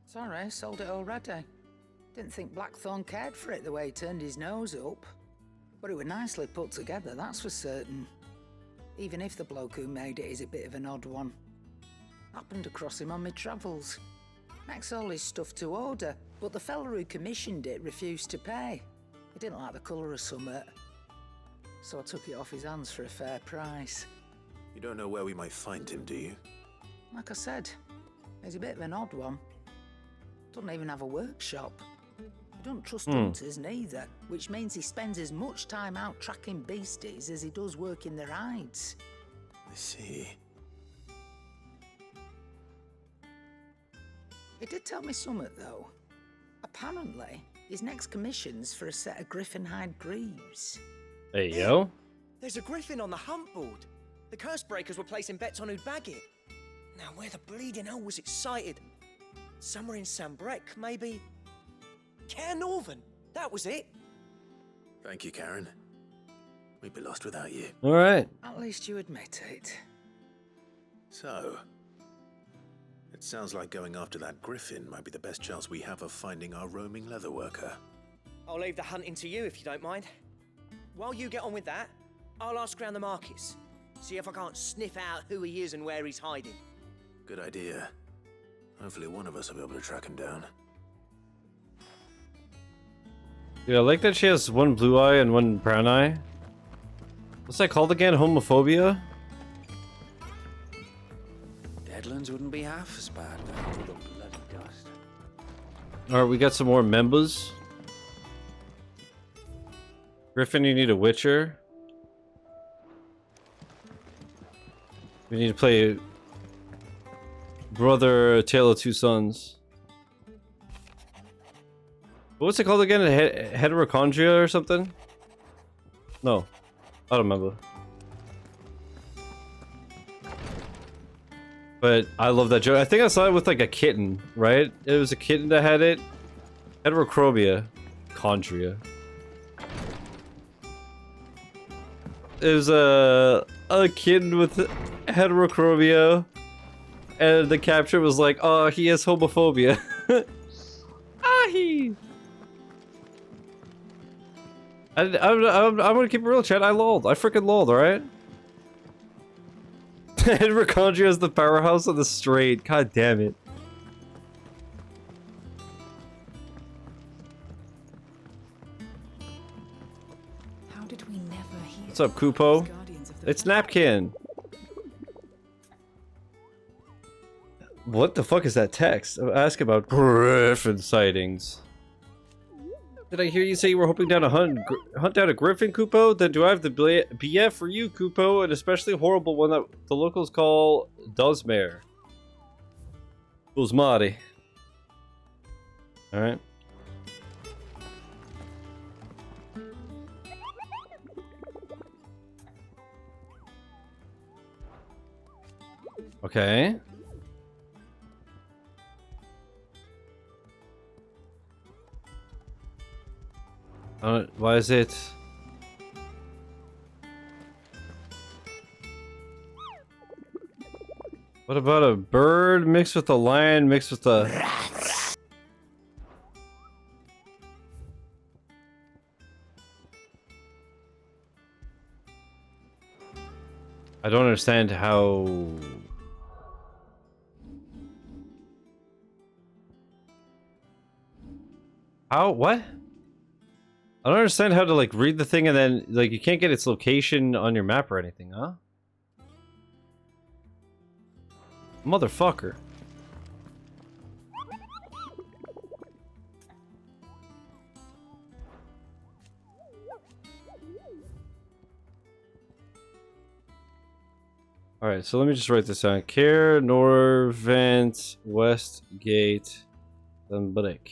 Sorry, sold it already. Didn't think Blackthorn cared for it the way he turned his nose up. But it was nicely put together, that's for certain. Even if the bloke who made it is a bit of an odd one. Happened across him on my travels. Makes all his stuff to order, but the fella who commissioned it refused to pay. He didn't like the colour of summit. So I took it off his hands for a fair price. You don't know where we might find him, do you? Like I said, he's a bit of an odd one. Doesn't even have a workshop. He don't trust hunters neither, which means he spends as much time out tracking beasties as he does working their hides. I see. He did tell me something, though. Apparently, his next commission's for a set of griffin hide greaves. There you go. There's a griffin on the hunt board. The curse breakers were placing bets on who'd bag it. Now, where the bleeding hell was it sighted? Somewhere in Sambrec, maybe? Care Northern, that was it. Thank you, Karen. We'd be lost without you. All right. At least you admit it. So, it sounds like going after that griffin might be the best chance we have of finding our roaming leatherworker. I'll leave the hunting to you if you don't mind. While you get on with that, I'll ask around the markets. See if I can't sniff out who he is and where he's hiding. Good idea. Hopefully one of us will be able to track him down. Yeah, I like that she has one blue eye and one brown eye. What's that called again? Homophobia? Deadlands wouldn't be half as bad without all the bloody dust. Alright, we got some more members. Griffin, you need a Witcher. We need to play Brother Tale of Two Sons. What's it called again? Heterochondria or something? No. I don't remember. But I love that joke. I think I saw it with like a kitten, right? It was a kitten that had it. Heterochromia. Chondria. It was a kitten with heterochromia. And the capture was like, oh, he has homophobia. Ahi! I'm gonna keep it real, chat. I lolled. I freaking lolled, alright? Heterochromia is the powerhouse of the straight. God damn it. How did we never hear? What's up, Kupo? It's Napkin. What the fuck is that text? Ask about griffin sightings. Did I hear you say you were hoping down to hunt down a griffin, Kupo? Then do I have the BF for you, Kupo? An especially horrible one that the locals call Duzmare. Duzmari. Alright. Okay. Why is it? What about a bird mixed with a lion mixed with a... I don't understand how... What? I don't understand how to like read the thing and then like you can't get its location on your map or anything, huh? Motherfucker. Alright, so let me just write this down. Care, Norvent, Westgate, then Brick.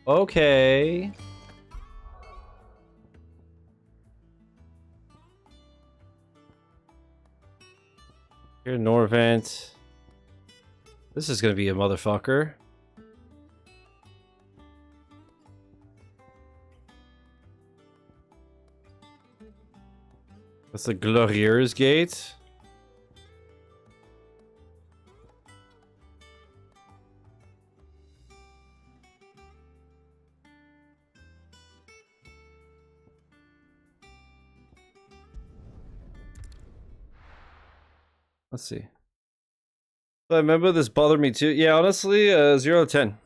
Okay. Here, Norvent. This is gonna be a motherfucker. That's the Glorieur's Gate. Let's see. So I remember this bothered me too. Yeah, honestly, 0 to 10.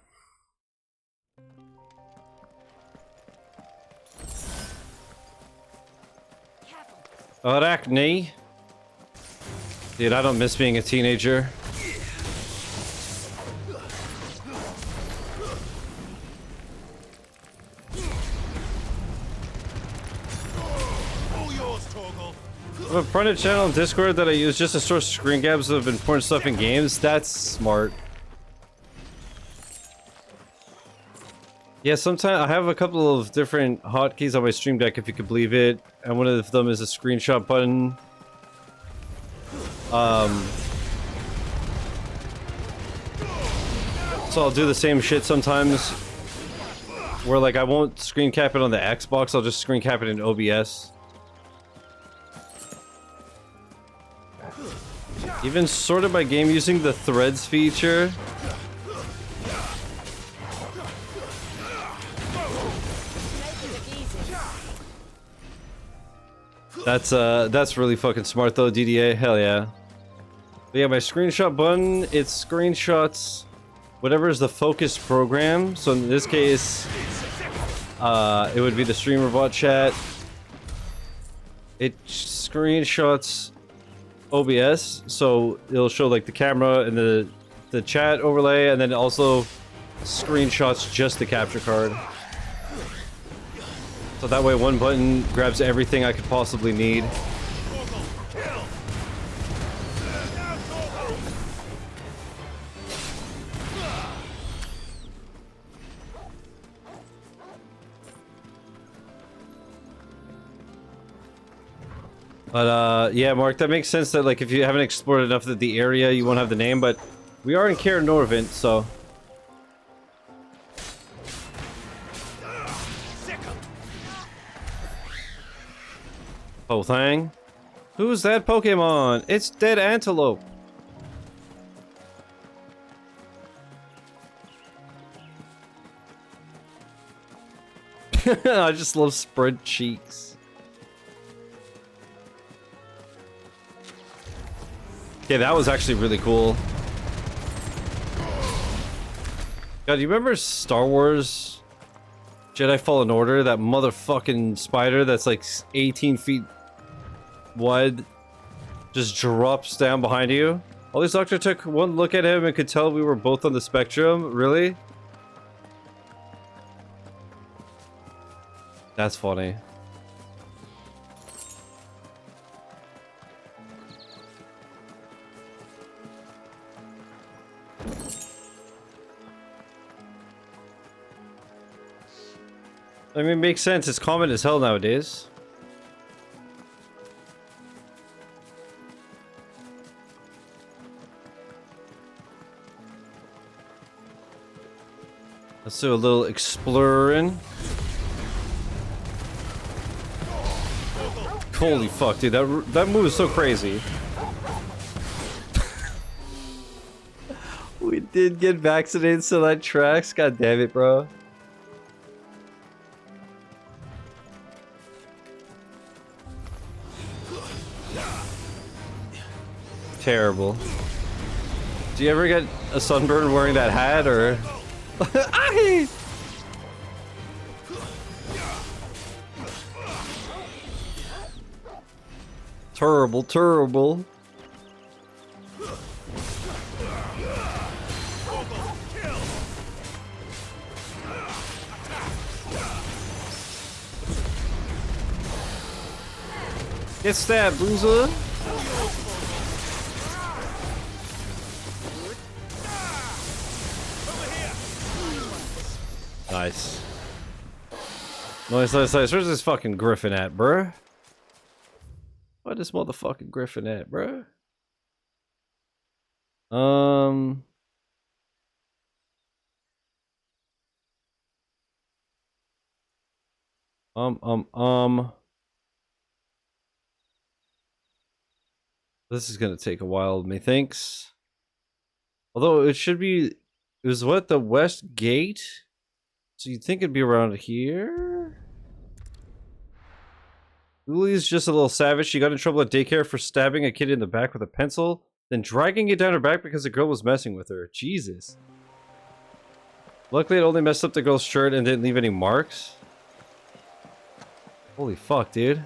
Arachne. Dude, I don't miss being a teenager. I have a private channel on Discord that I use just to store screen grabs of important stuff in games. That's smart. Yeah, sometimes I have a couple of different hotkeys on my stream deck, if you could believe it, and one of them is a screenshot button. So I'll do the same shit sometimes, where like I won't screen cap it on the Xbox, I'll just screen cap it in OBS. Even sorted by game using the threads feature. That's really fucking smart though, DDA. Hell yeah. But yeah, my screenshot button, it screenshots whatever is the focus program. So in this case, it would be the streamer bot chat. It screenshots OBS, so it'll show like the camera and the chat overlay, and then it also screenshots just the capture card. So that way one button grabs everything I could possibly need. But yeah, Mark, that makes sense that like if you haven't explored enough of the area, you won't have the name, but we are in Kaer Norvent, so... Oh, thing. Who's that Pokemon? It's Dead Antelope. I just love spread cheeks. Okay, that was actually really cool. God, do you remember Star Wars Jedi Fallen Order? That motherfucking spider that's like 18 feet wide just drops down behind you. All these doctor took one look at him and could tell we were both on the spectrum. Really? That's funny. I mean, it makes sense. It's common as hell nowadays. Let's do a little exploring. Holy fuck, dude. That move is so crazy. We did get vaccinated, so that tracks. God damn it, bro. Terrible. Do you ever get a sunburn wearing that hat, or... Terrible, terrible. Get stabbed, bruiser. Nice. Nice, nice, nice. Where's this fucking griffin at, bruh? Where's this motherfucking griffin at, bruh? This is gonna take a while, methinks. Although it should be, it was what, the west gate? So you'd think it'd be around here? Lily's just a little savage. She got in trouble at daycare for stabbing a kid in the back with a pencil, then dragging it down her back because the girl was messing with her. Jesus. Luckily, it only messed up the girl's shirt and didn't leave any marks. Holy fuck, dude.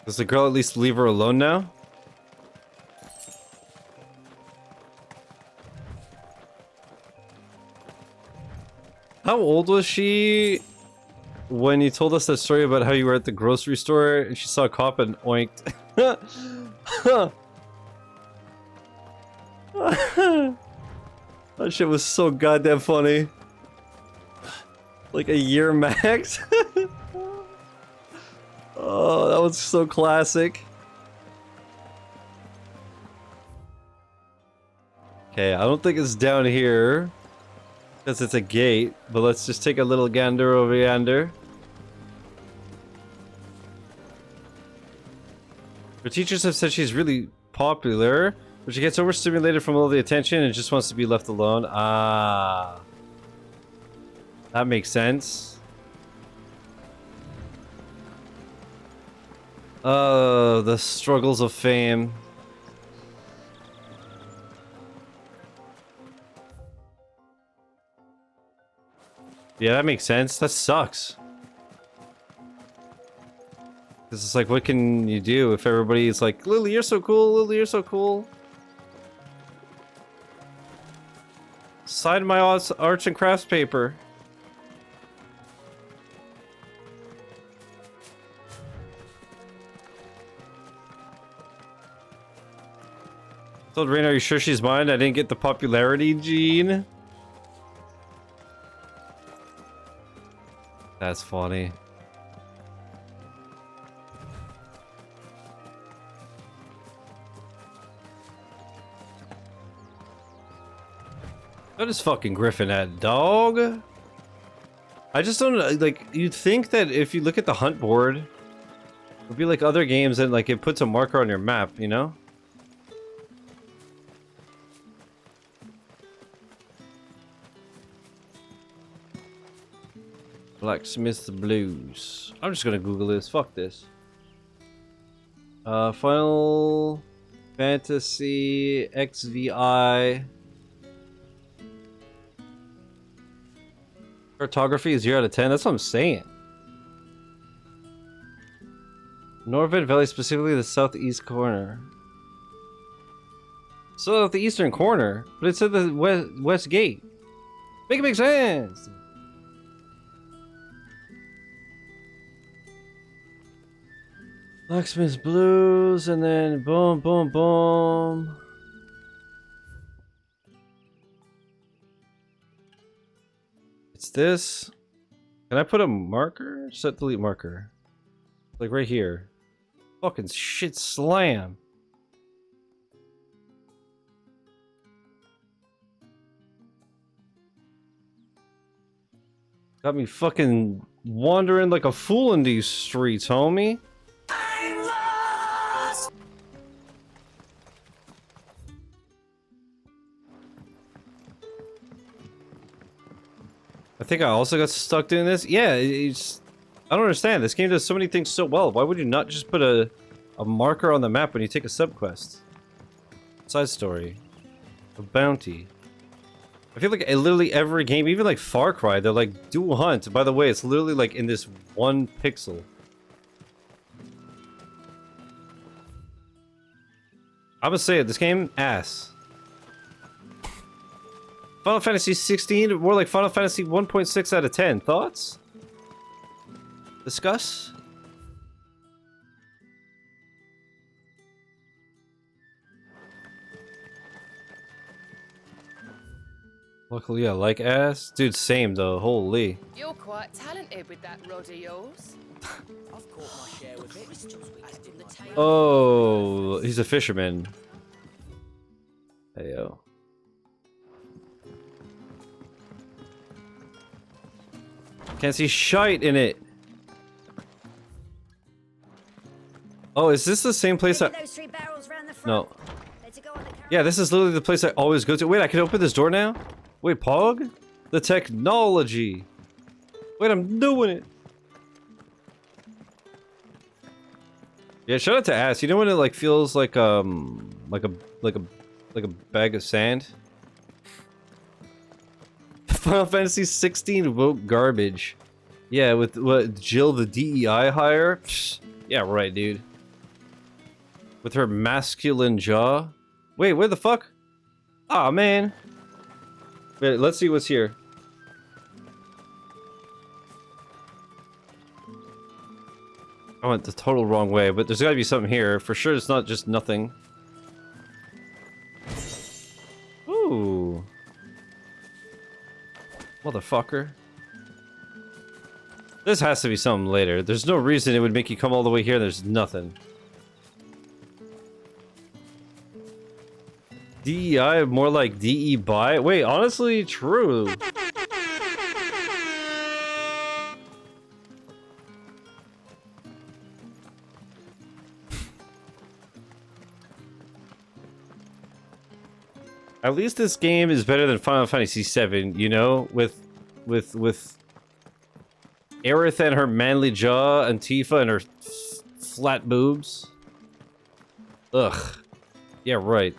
Does the girl at least leave her alone now? How old was she when you told us that story about how you were at the grocery store and she saw a cop and oinked? That shit was so goddamn funny. Like a year max? Oh, that was so classic. Okay, I don't think it's down here. Because it's a gate, but let's just take a little gander over yonder. Her teachers have said she's really popular, but she gets overstimulated from all the attention and just wants to be left alone. Ah. That makes sense. The struggles of fame. Yeah, that makes sense. That sucks. This is like, what can you do if everybody's like, Lily, you're so cool, Lily, you're so cool. Sign my arts and crafts paper. Told Rain, are you sure she's mine? I didn't get the popularity gene. That's funny. What is fucking Griffin at, dog? I just don't, like, you'd think that if you look at the hunt board, it would be like other games and like it puts a marker on your map, you know? Blacksmith's Blues. I'm just gonna Google this. Fuck this. Final Fantasy XVI. Cartography is 0 out of 10. That's what I'm saying. Norvent Valley, specifically the southeast corner. So the eastern corner, but it said the west gate. Make it make sense. Blacksmith's Blues, and then boom, boom, boom. It's this. Can I put a marker? Set delete marker. Like right here. Fucking shit slam. Got me fucking wandering like a fool in these streets, homie. I think I also got stuck doing this. Yeah, it's... I don't understand. This game does so many things so well. Why would you not just put a marker on the map when you take a subquest? Side story. A bounty. I feel like literally every game, even like Far Cry, they're like, dual hunt. By the way, it's literally like in this one pixel. I'm gonna say it, this game, ass. Final Fantasy XVI, more like Final Fantasy 1.6 out of 10. Thoughts? Discuss? Luckily, I like ass. Dude, same though. Holy. You're quite talented with that rod of yours. I've caught my share with it. Oh, he's a fisherman. Hey, yo. Can't see shite in it. Oh, is this the same place I... Those 3 barrels round the front. No. Let's go on the Yeah, this is literally the place I always go to. Wait, I can open this door now? Wait, Pog? The technology. Wait, I'm doing it. Yeah, shout out to Ass. You know when it like feels like a bag of sand? Final Fantasy XVI woke garbage. Yeah, with what Jill the DEI hire? Psh, yeah, right, dude. With her masculine jaw. Wait, where the fuck? Aw, man. Wait, let's see what's here. I went the total wrong way, but there's gotta be something here. For sure it's not just nothing. Ooh. Motherfucker. This has to be something later. There's no reason it would make you come all the way here. There's nothing. DEI, more like DE buy? Wait, honestly, true. At least this game is better than Final Fantasy VII, you know? With Aerith and her manly jaw, and Tifa and her flat boobs. Ugh. Yeah, right.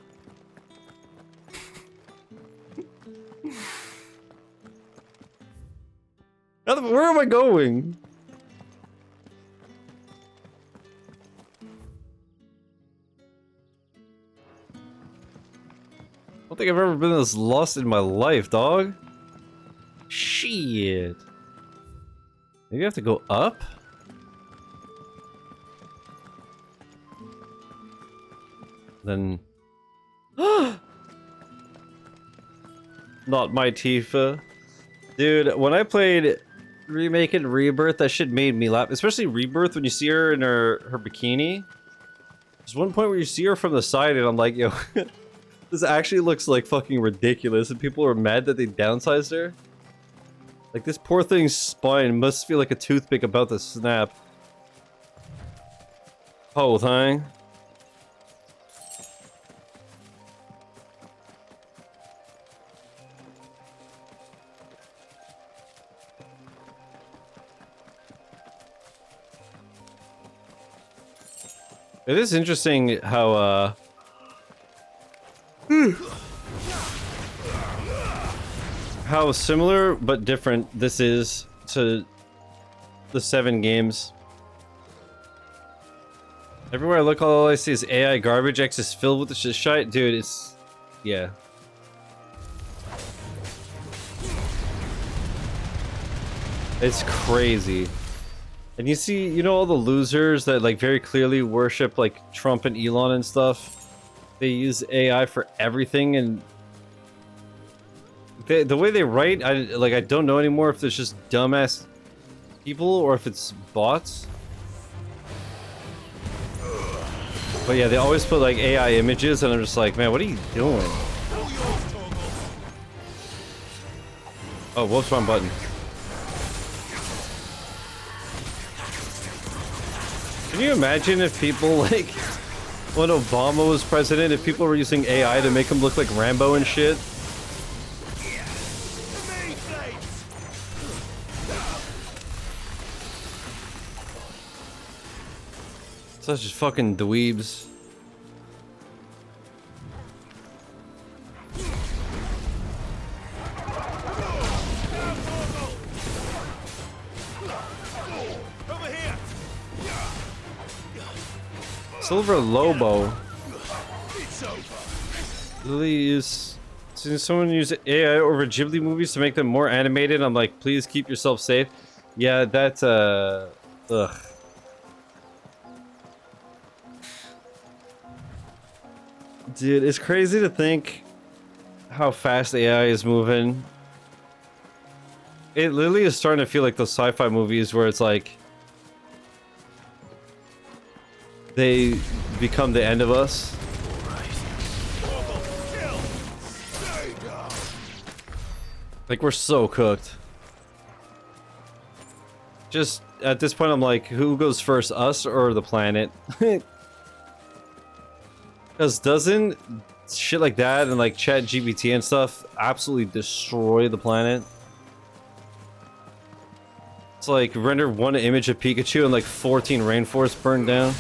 Where am I going? I don't think I've ever been this lost in my life, dog. Shit. Maybe I have to go up? Then... Not my Tifa. Dude, when I played Remake and Rebirth, that shit made me laugh. Especially Rebirth, when you see her in her bikini. There's one point where you see her from the side and I'm like, yo... This actually looks like fucking ridiculous, and people are mad that they downsized her. Like, this poor thing's spine must feel like a toothpick about to snap. Whole thing. It is interesting how, how similar but different this is to the 7 games. Everywhere I look, all I see is AI garbage. X is filled with this shit. Dude, it's... yeah. It's crazy. And you see, you know, all the losers that like very clearly worship like Trump and Elon and stuff? They use AI for everything, and the way they write, I don't know anymore if it's just dumbass people or if it's bots. But yeah, they always put like AI images, and I'm just like, man, what are you doing? Oh, whoops, wrong button. Can you imagine if people like... when Obama was president, if people were using AI to make him look like Rambo and shit? Such fucking dweebs. Silver Lobo. Lily is seeing someone use AI over Ghibli movies to make them more animated. I'm like, please keep yourself safe. Yeah, that's ugh. Dude, it's crazy to think how fast AI is moving. It literally is starting to feel like those sci-fi movies where it's like they become the end of us. Like, we're so cooked. Just at this point I'm like, who goes first, us or the planet? Because doesn't shit like that and like chat GPT and stuff absolutely destroy the planet? It's like render one image of Pikachu and like 14 rainforests burned down.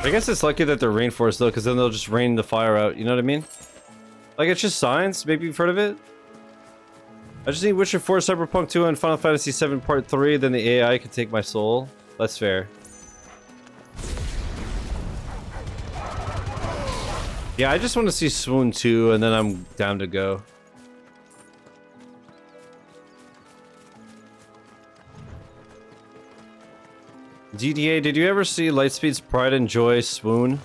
I guess it's lucky that they're rainforests though, because then they'll just rain the fire out, you know what I mean? Like, it's just science, maybe you've heard of it? I just need Witcher 4, Cyberpunk 2, and Final Fantasy VII Part 3, then the AI can take my soul. That's fair. Yeah, I just want to see Swoon 2, and then I'm down to go. DDA, did you ever see Lightspeed's Pride and Joy Swoon?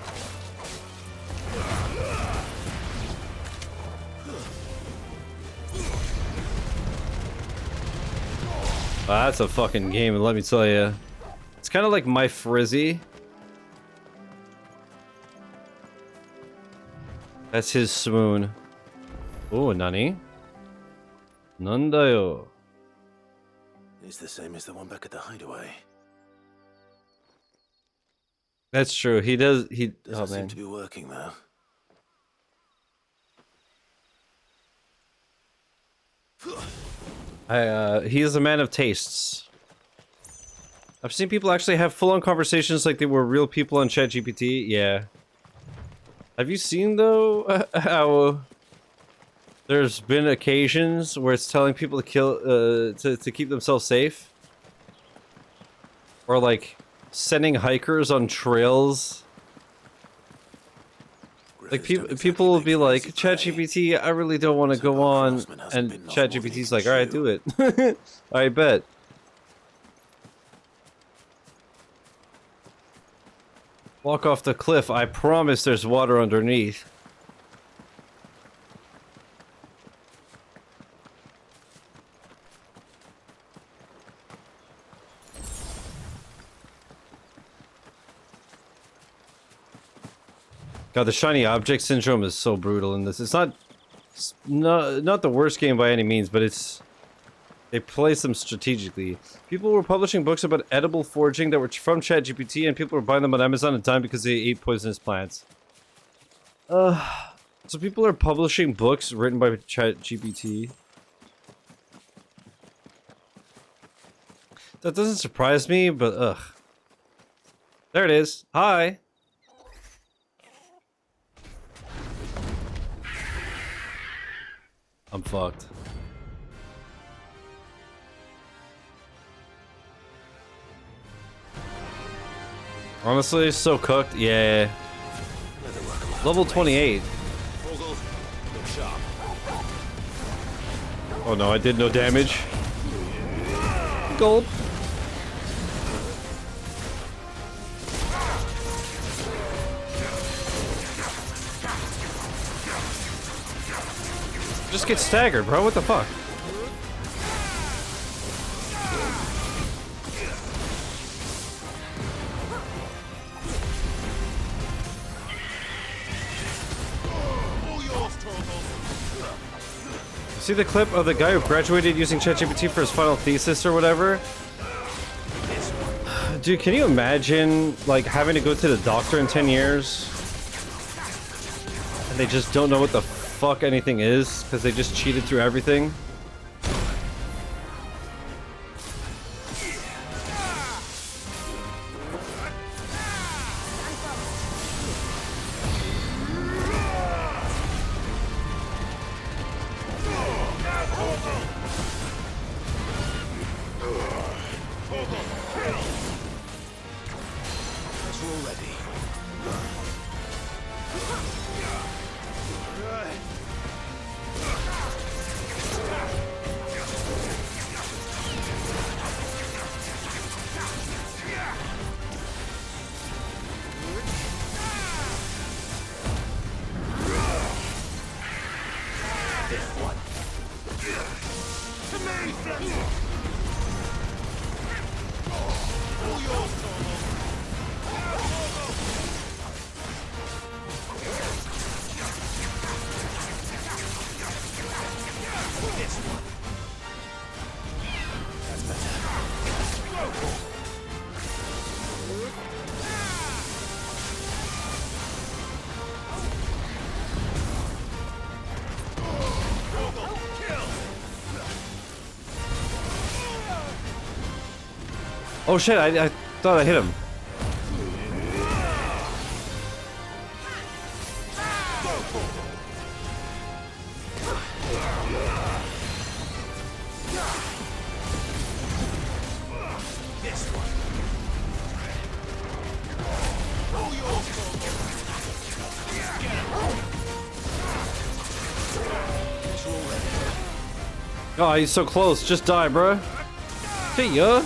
That's a fucking game, let me tell you. It's kind of like My Frizzy. That's his swoon. Oh, nani? Nandayo. It's the same as the one back at the hideaway. That's true. He does. Doesn't seem to be working though. He is a man of tastes. I've seen people actually have full-on conversations like they were real people on ChatGPT. Yeah. Have you seen though how there's been occasions where it's telling people to kill to keep themselves safe, or like sending hikers on trails? Like people will be like, ChatGPT, I really don't want to go on, and ChatGPT's like, all right, do it. I bet. Walk off the cliff. I promise there's water underneath. God, the shiny object syndrome is so brutal in this. It's not the worst game by any means, but they place them strategically. People were publishing books about edible foraging that were from ChatGPT, and people were buying them on Amazon and time because they ate poisonous plants. So people are publishing books written by ChatGPT. That doesn't surprise me, but ugh. There it is. Hi. I'm fucked. Honestly, so cooked. Yeah. Level 28. Oh no, I did no damage. Gulp. Just get staggered, bro. What the fuck? See the clip of the guy who graduated using ChatGPT for his final thesis or whatever? Dude, can you imagine, like, having to go to the doctor in 10 years? And they just don't know what the fuck anything is because they just cheated through everything. This one. That's better. Oh shit, I thought I hit him. Oh, he's so close. Just die, bro. See ya.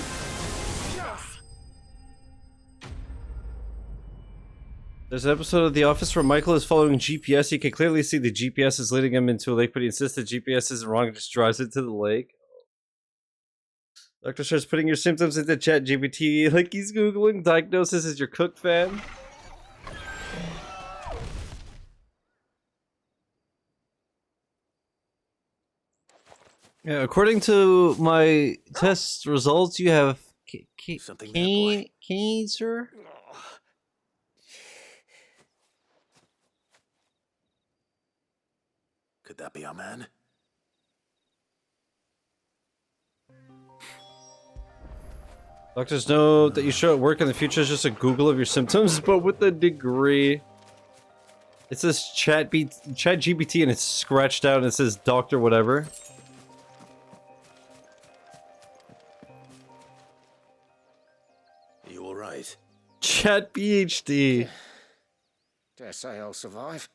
There's an episode of The Office where Michael is following GPS. He can clearly see the GPS is leading him into a lake, but he insists the GPS isn't wrong and just drives it to the lake. Doctor starts putting your symptoms into ChatGPT like he's Googling diagnosis as your Cook fan. Yeah, according to my test results, you have cancer. Could that be our man? Doctors know that you show at work in the future is just a Google of your symptoms, but with a degree. It says ChatGPT and it's scratched out and it says doctor whatever. Are you alright? Chat PhD. Dare say I'll survive.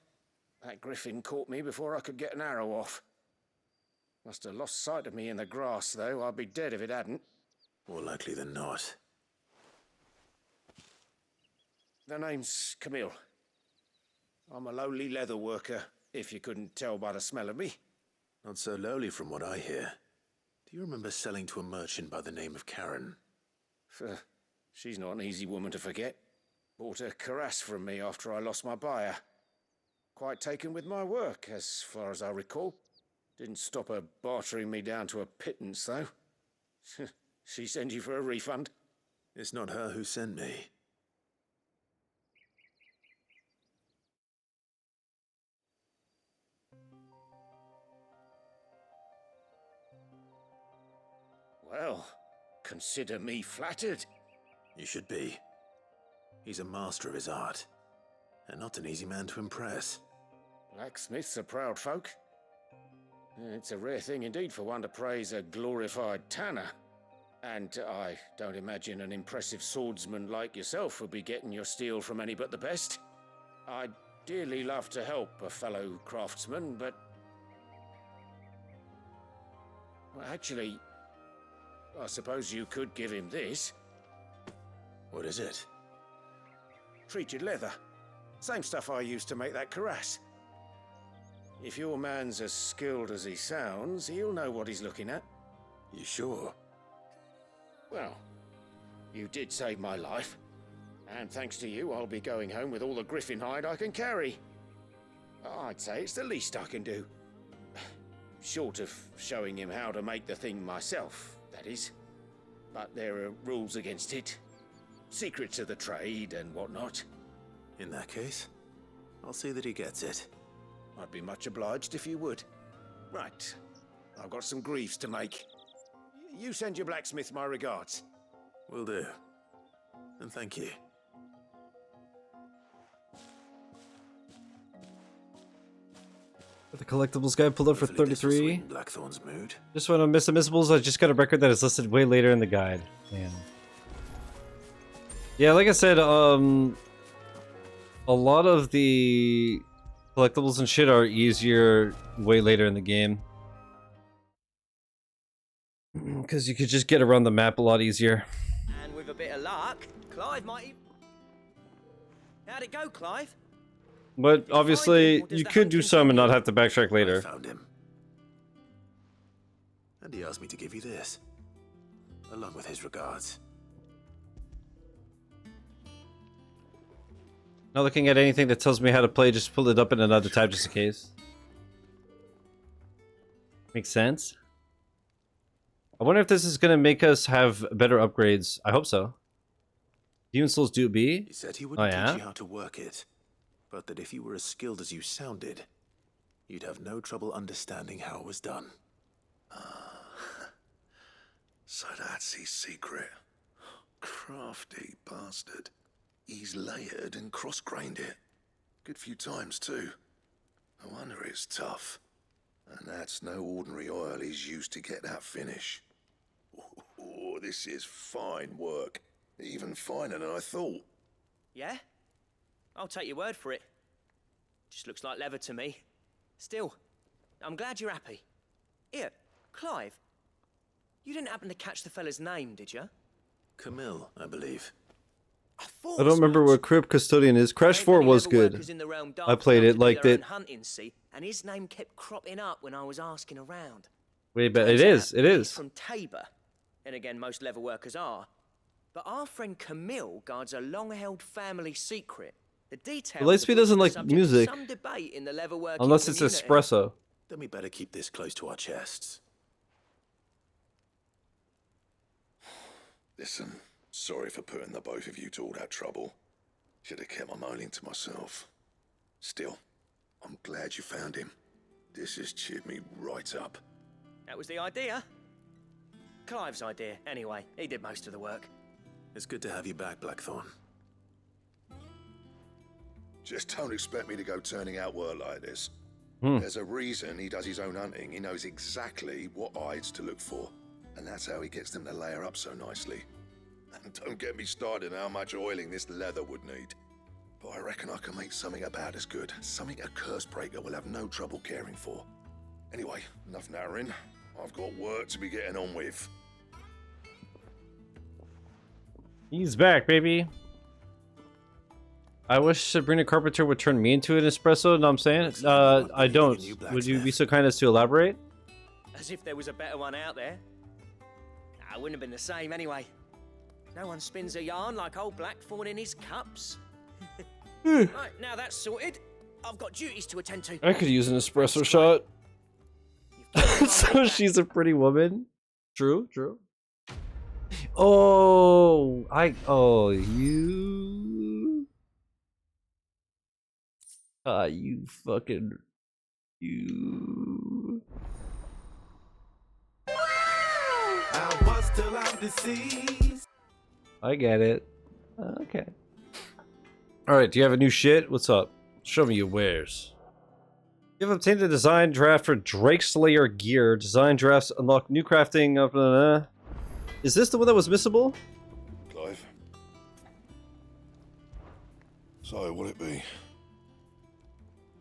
That griffin caught me before I could get an arrow off. Must have lost sight of me in the grass, though. I'd be dead if it hadn't. More likely than not. The name's Camille. I'm a lowly leather worker, if you couldn't tell by the smell of me. Not so lowly from what I hear. Do you remember selling to a merchant by the name of Karen? She's not an easy woman to forget. Bought a cuirass from me after I lost my buyer. Quite taken with my work, as far as I recall. Didn't stop her bartering me down to a pittance, though. She sent you for a refund? It's not her who sent me. Well, consider me flattered. You should be. He's a master of his art, and not an easy man to impress. Blacksmiths are proud folk. It's a rare thing indeed for one to praise a glorified tanner. And I don't imagine an impressive swordsman like yourself would be getting your steel from any but the best. I'd dearly love to help a fellow craftsman, but... Well, actually, I suppose you could give him this. What is it? Treated leather. Same stuff I used to make that cuirass. If your man's as skilled as he sounds, he'll know what he's looking at. You sure? Well, you did save my life. And thanks to you, I'll be going home with all the griffin hide I can carry. I'd say it's the least I can do. Short of showing him how to make the thing myself, that is. But there are rules against it. Secrets of the trade and whatnot. In that case, I'll see that he gets it. I'd be much obliged if you would. Right. I've got some greaves to make. You send your blacksmith my regards. Will do. And thank you. The collectibles guy pulled up for 33. Blackthorn's mood. Just went on Missables. I just got a record that is listed way later in the guide. Man. Yeah, like I said, a lot of the collectibles and shit are easier way later in the game. Because you could just get around the map a lot easier. And with a bit of luck, Clive might... How'd it go, Clive? But obviously, you could do some and not have to backtrack later. I found him. And he asked me to give you this. Along with his regards. Not looking at anything that tells me how to play, just pull it up in another tab just in case. Makes sense. I wonder if this is gonna make us have better upgrades. I hope so. Demon Souls do be? He said he wouldn't teach you how to work it, but that if you were as skilled as you sounded, you'd have no trouble understanding how it was done. So that's his secret. Crafty bastard. He's layered and cross-grained it. Good few times, too. No wonder it's tough. And that's no ordinary oil he's used to get that finish. Oh, this is fine work. Even finer than I thought. Yeah? I'll take your word for it. Just looks like leather to me. Still, I'm glad you're happy. Here, Clive. You didn't happen to catch the fella's name, did you? Camille, I believe. I don't remember what Crypt Custodian is. Crash 4 was good. I played it, liked it. Hunting, see, and his name kept cropping up when I was asking around. Wait, but it is. He's from Tabor. And again, most leather workers are. But our friend Camille guards a long-held family secret. The details. Lightspeed doesn't like music. Some debate in the leather working Unless it's community. espresso. Then we better keep this close to our chests. Listen, sorry for putting the both of you to all that trouble. Should have kept my moaning to myself. Still, I'm glad you found him. This has cheered me right up. That was the idea. Clive's idea, anyway. He did most of the work. It's good to have you back, Blackthorn. Just don't expect me to go turning out work like this. Hmm. There's a reason he does his own hunting. He knows exactly what hides to look for. And that's how he gets them to layer up so nicely. And don't get me started on how much oiling this leather would need. But I reckon I can make something about as good. Something a Cursebreaker will have no trouble caring for. Anyway, enough nattering. I've got work to be getting on with. He's back, baby. I wish Sabrina Carpenter would turn me into an espresso. Know what I'm saying? I don't. Would you be so kind as to elaborate? As if there was a better one out there. Nah, it wouldn't have been the same anyway. No one spins a yarn like old Blackthorn in his cups. Right, now that's sorted. I've got duties to attend to. I could use an espresso shot. So she's a pretty woman. True, true. Oh, you. You fucking. You. I was till I'm deceased. I get it. Okay. Alright, do you have a new shit? What's up? Show me your wares. You have obtained a design draft for Drake Slayer gear. Design drafts unlock new crafting. Is this the one that was missable? Clive. So, will it be?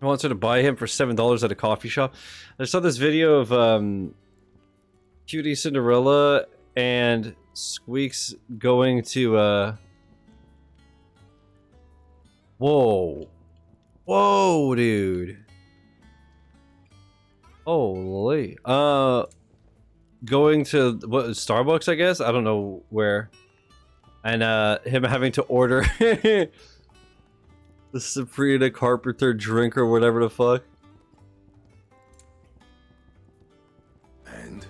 I wants her to buy him for $7 at a coffee shop. I saw this video of Cutie Cinderella and Squeaks going to Whoa. Whoa, dude. Holy. Going to what, Starbucks, I guess? I don't know where. And him having to order the Sabrina Carpenter drink or whatever the fuck. And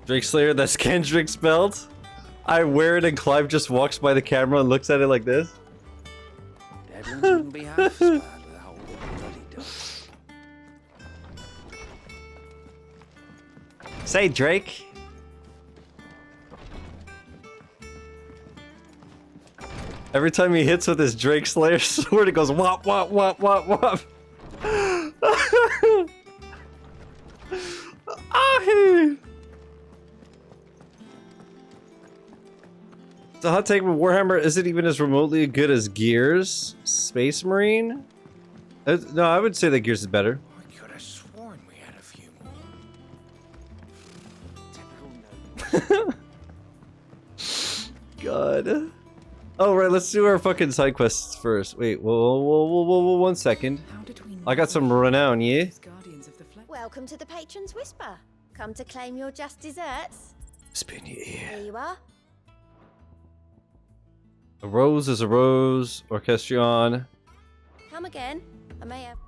Drake Slayer, that's Kendrick's belt. I wear it and Clive just walks by the camera and looks at it like this. Deadlands wouldn't be half as bad without what the bloody does. Say, Drake. Every time he hits with his Drake Slayer sword, it goes wop, wop, wop, wop, wop. Ah, the hot take with Warhammer isn't even as remotely good as Gears. Space Marine? No, I would say that Gears is better. I could have sworn we had a few more. God. Oh, right, let's do our fucking side quests first. Wait, whoa, 1 second. I got some renown, yeah? Welcome to the Patron's Whisper. Come to claim your just desserts. Spin your ear. Here you are. A rose is a rose. Orchestrion. Come again. I may have.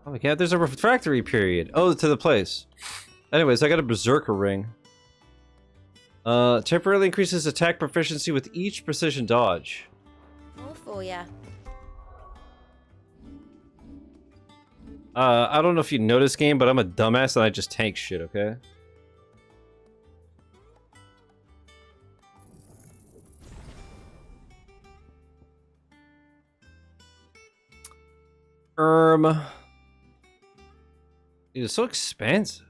Oh my god, there's a refractory period. Oh, to the place. Anyways, I got a berserker ring. Temporarily increases attack proficiency with each precision dodge. All for ya. I don't know if you know this game, but I'm a dumbass and I just tank shit, okay? Dude, it's so expensive.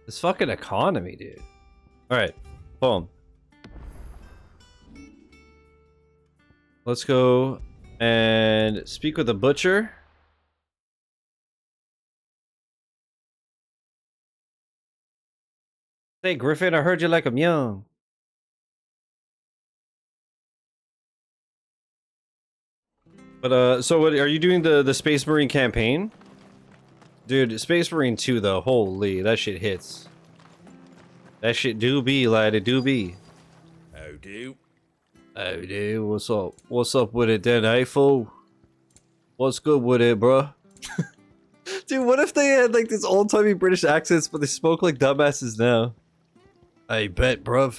This fucking economy, dude. Alright, boom. Let's go and speak with the butcher. Hey Griffin, I heard you like 'em young. But so what are you doing, the Space Marine campaign? Dude, Space Marine 2 though, holy, that shit hits. That shit do be, lad, it do be. How do? How do? What's up? What's up with it then, eh, fool? What's good with it, bruh? Dude, what if they had like these old-timey British accents, but they spoke like dumbasses now? I bet, bruv.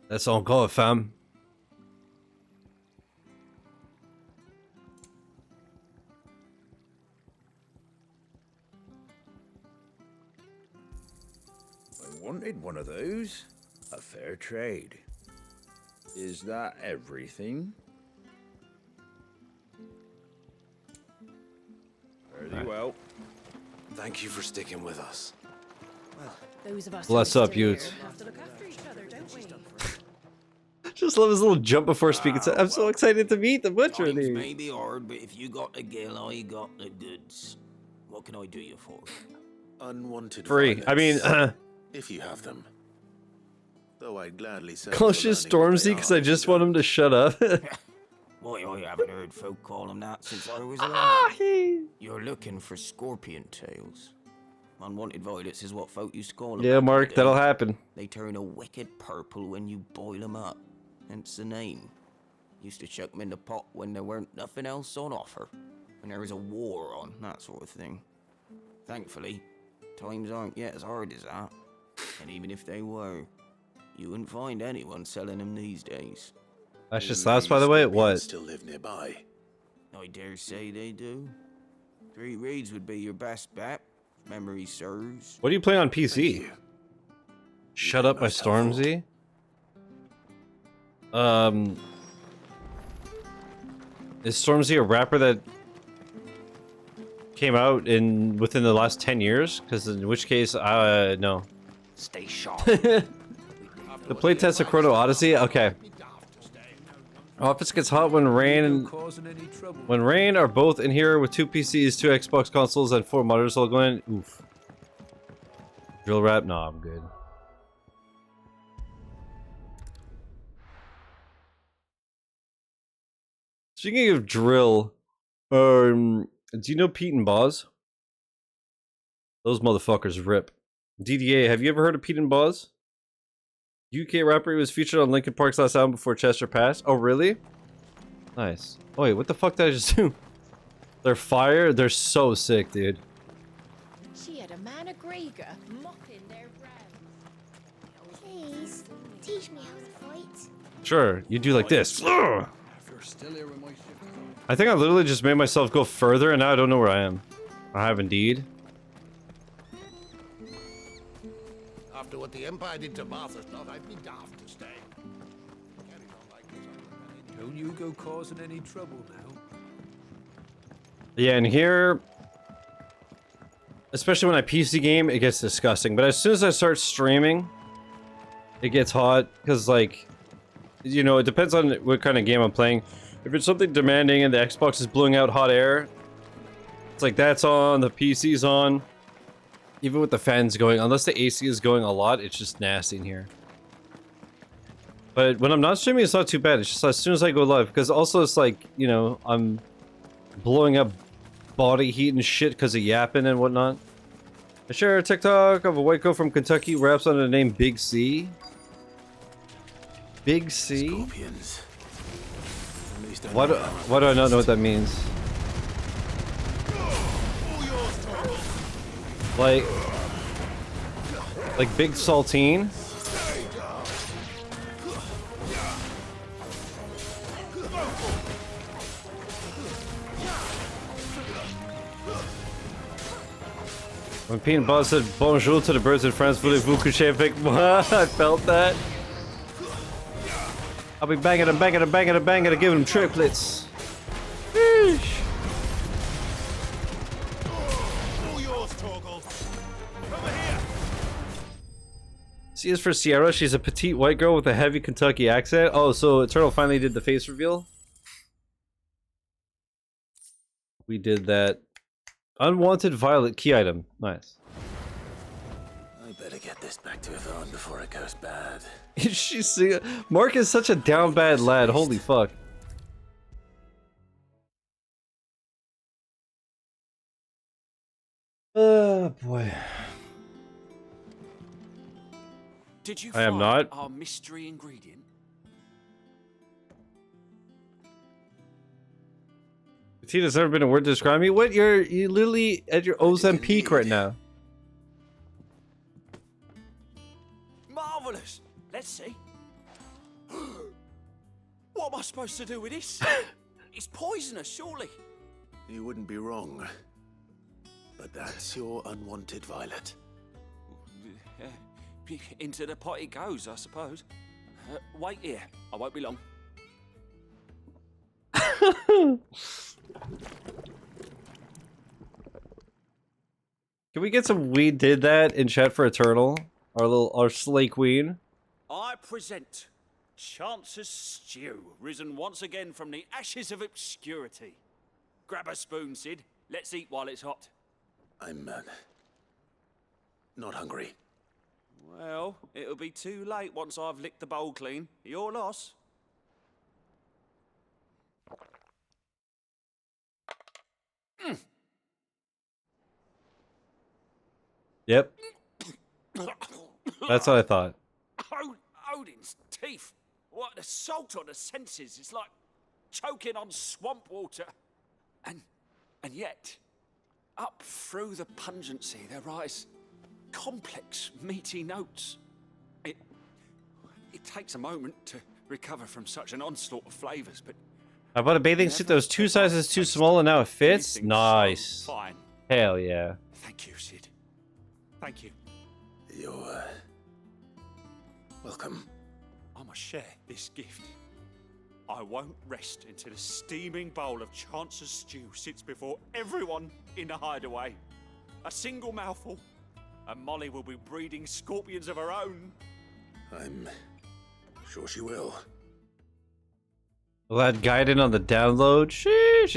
That's on God, fam. I wanted one of those. A fair trade. Is that everything? Very well. Thank you for sticking with us. Well, those of us Bless who are up, still youths. here have to look after each other, don't we? Just love his little jump before speaking. I'm so excited to meet the butcher, Times dude. may be hard, but if you got the gill, I got the goods. What can I do you for? Unwanted Free. I mean, violence, if you have them. Though I'd gladly say. cautious Stormzy because I just want him to shut up. Why, I haven't heard folk call him that since I was alive. You're looking for scorpion tails. Unwanted violets is what folk used to call them. Yeah, back in the Mark, day. that'll happen. They turn a wicked purple when you boil them up. Hence the name. Used to chuck them in the pot when there weren't nothing else on offer. When there was a war on, that sort of thing. Thankfully, times aren't yet as hard as that. And even if they were, you wouldn't find anyone selling them these days. That's just last, by the way. What? Still live nearby. I dare say they do. 3 Reeds would be your best bet, if memory serves. What do you play on PC? Shut Up by Stormzy. Is Stormzy a rapper that came out within the last 10 years? Because in which case, no. Stay sharp. The playtest of Chrono Odyssey. Okay. Office gets hot when rain are both in here with 2 PCs, 2 Xbox consoles, and 4 monitors all going. Oof. Drill rap? No, I'm good. Speaking of drill, do you know Pete and Boz? Those motherfuckers rip. DDA, have you ever heard of Pete and Boz? UK rapper, he was featured on Linkin Park's last album before Chester passed. Oh, really? Nice. Oh, wait, what the fuck did I just do? They're fire? They're so sick, dude. She had a man of Grieger mopping their rounds. Please, teach me how to fight. Sure, you do like this. Ugh! If you're still here when my shift I think I literally just made myself go further, and now I don't know where I am. I have indeed. After what the Empire did to Martha's Knot, I'd be daft to stay. Carry on like this. Don't you go causing any trouble now. Yeah, and here, especially when I PC game, it gets disgusting. But as soon as I start streaming, it gets hot. Because, like, you know, it depends on what kind of game I'm playing. If it's something demanding and the Xbox is blowing out hot air, it's like that's on, the PC's on. Even with the fans going, unless the AC is going a lot, it's just nasty in here. But when I'm not streaming, it's not too bad. It's just as soon as I go live. Because also it's like, you know, I'm blowing up body heat and shit because of yapping and whatnot. I share a TikTok of a white girl from Kentucky raps under the name Big C. Big C? Scorpions. Why do I not know what that means? Like big saltine. When Pete and Boss said bonjour to the birds in France, voulez-vous coucher avec moi? I felt that. I'll be banging and banging and banging and banging and giving them triplets. Sheesh. C is for Sierra. She's a petite white girl with a heavy Kentucky accent. Oh, so Eternal finally did the face reveal? We did that. Unwanted violet key item. Nice. I better get this back to Yvonne before it goes bad. Mark is such a down bad lad. Holy fuck. Oh boy. Did you I am find not. our mystery ingredient? Tina's never been a word to describe me. What? You literally at your Ozem peak right now. Marvelous. Let's see. What am I supposed to do with this? It's poisonous, surely. You wouldn't be wrong. But that's your unwanted violet. Into the pot it goes, I suppose. Wait here. I won't be long. Can we get some "we did that" in chat for Eternal? Our slay queen. I present Chance's Stew, risen once again from the ashes of obscurity. Grab a spoon, Sid. Let's eat while it's hot. I'm not hungry. Well, it'll be too late once I've licked the bowl clean. Your loss. Yep. That's what I thought. Odin's teeth. What an assault on the senses. It's like choking on swamp water. And yet, up through the pungency, there rise complex, meaty notes. It takes a moment to recover from such an onslaught of flavors, but I bought a bathing suit that was 2 sizes too small and now it fits. Nice. fine. Hell yeah. Thank you, Sid. Thank you. You're welcome. I must share this gift. I won't rest until a steaming bowl of Chance's stew sits before everyone in the hideaway. A single mouthful, and Molly will be breeding scorpions of her own. I'm sure she will. Lad guided on the download. Sheesh.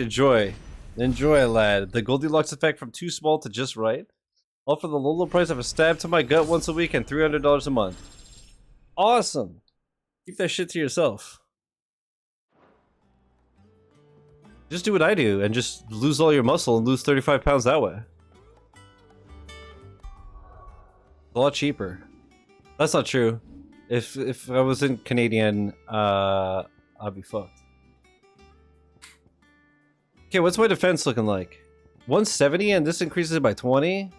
Enjoy, lad. The Goldilocks effect from too small to just right. All for the low price of a stab to my gut once a week and $300 a month. Awesome. Keep that shit to yourself. Just do what I do and just lose all your muscle and lose 35 pounds that way. A lot cheaper. That's not true. If I wasn't Canadian, I'd be fucked. Okay, what's my defense looking like? 170 and this increases it by 20?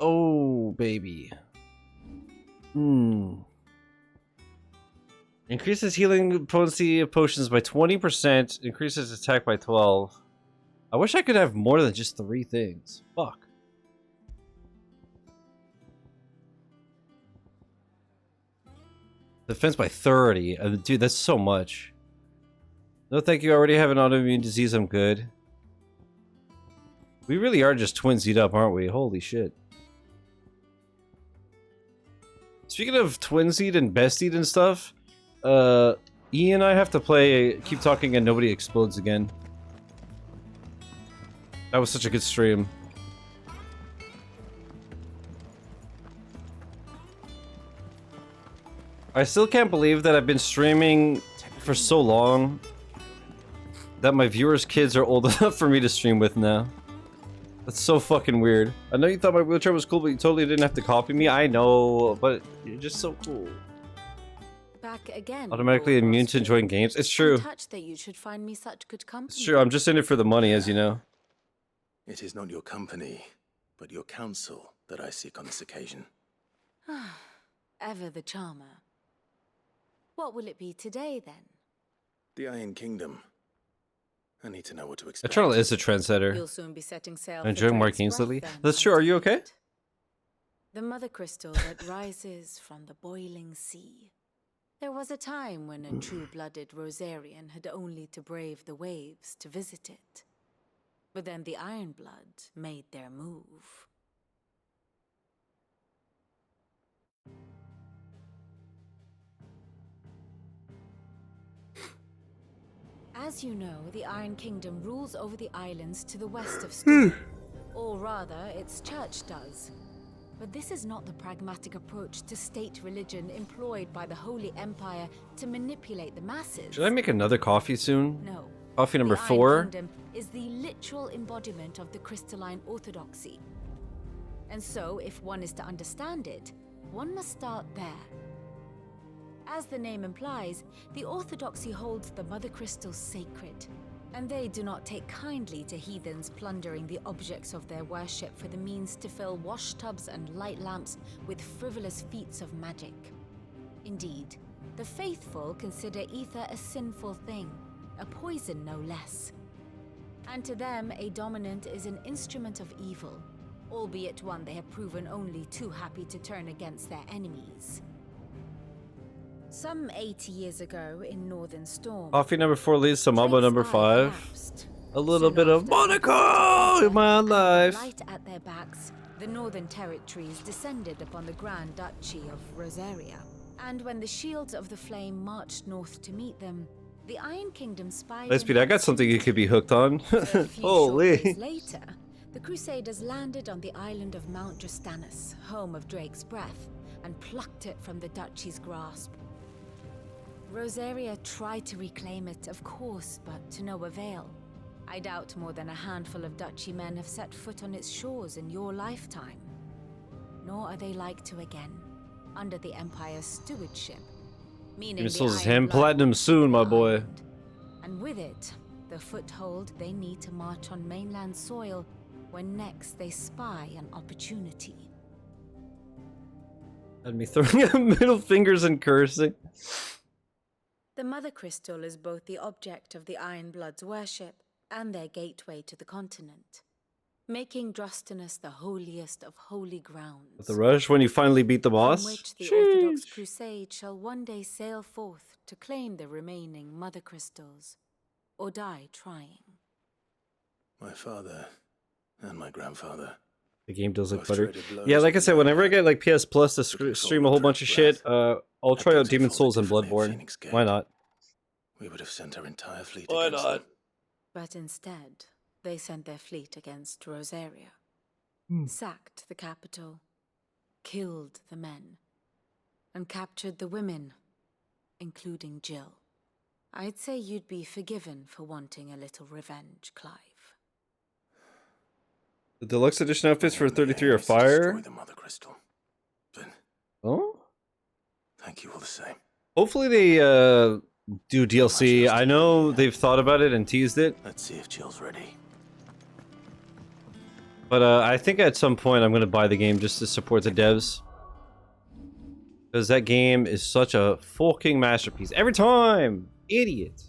Oh, baby. Increases healing potency of potions by 20%. Increases attack by 12. I wish I could have more than just 3 things. Fuck. Defense by 30. Dude, that's so much. No thank you, I already have an autoimmune disease, I'm good. We really are just twinsied up, aren't we? Holy shit. Speaking of twinsied and bestied and stuff, E and I have to play Keep Talking and Nobody Explodes again. That was such a good stream. I still can't believe that I've been streaming for so long that my viewers' kids are old enough for me to stream with now. That's so fucking weird. I know you thought my wheelchair was cool, but you totally didn't have to copy me. I know, but you're just so cool. Back again. Automatically immune to enjoying games. It's true. Touched that you should find me such good company. It's true. I'm just in it for the money, as you know. It is not your company, but your counsel that I seek on this occasion. Ever the charmer. What will it be today, then? The Iron Kingdom. I need to know what to expect. Eternal is a trendsetter. You'll soon be setting sail I'm for enjoying Drake's markings Breath, lately. then, That's I true. Are you take okay? it. The mother crystal that rises from the boiling sea. There was a time when a true-blooded Rosarian had only to brave the waves to visit it. But then the Iron Blood made their move. As you know, the Iron Kingdom rules over the islands to the west of Storm. Or rather, its church does. But this is not the pragmatic approach to state religion employed by the Holy Empire to manipulate the masses. Should I make another coffee soon? No. Coffee number the 4. Iron Kingdom is the literal embodiment of the crystalline orthodoxy. And so, if one is to understand it, one must start there. As the name implies, the orthodoxy holds the Mother Crystals sacred, and they do not take kindly to heathens plundering the objects of their worship for the means to fill washtubs and light lamps with frivolous feats of magic. Indeed, the faithful consider ether a sinful thing, a poison no less. And to them, a dominant is an instrument of evil, albeit one they have proven only too happy to turn against their enemies. Some 80 years ago in Northern Storm, Coffee number 4 leads to Mamba number 5. A little bit of Monaco in my life. Blight at their backs, the Northern Territories descended upon the Grand Duchy of Rosaria. And when the Shields of the Flame marched north to meet them, the Iron Kingdom spied. Lightspeed, I got something you could be hooked on. A few short Holy. days later, the Crusaders landed on the island of Mount Justanus, home of Drake's Breath, and plucked it from the duchy's grasp. Rosaria tried to reclaim it, of course, but to no avail. I doubt more than a handful of duchy men have set foot on its shores in your lifetime. Nor are they like to again, under the Empire's stewardship. Meaning Demon the Souls is Iron him. Blood Platinum soon, my boy. and with it, the foothold they need to march on mainland soil when next they spy an opportunity. Had me throwing up middle fingers and cursing. The Mother Crystal is both the object of the Iron Blood's worship and their gateway to the continent, making Drostanus the holiest of holy grounds. With the rush when you finally beat the boss. From which the Orthodox Crusade shall one day sail forth to claim the remaining Mother Crystals, or die trying. My father and my grandfather. The game does look Both better. traded blows Yeah, like I with said, the whenever I Iron get like PS Plus to stream a whole bunch of shit, I'll try out Demon Souls and Bloodborne. Why not? We would have sent our entire fleet Why against not? them. But instead, they sent their fleet against Rosaria, sacked the capital, killed the men, and captured the women, including Jill. I'd say you'd be forgiven for wanting a little revenge, Clive. The deluxe edition outfits for 33 are fire. Destroy the Mother Crystal. But Oh? thank you all the same. Hopefully they do DLC. I know they've thought about it and teased it, Let's see if Jill's ready. but I think at some point I'm going to buy the game just to support the devs. Because that game is such a fucking masterpiece. Every time! Idiot.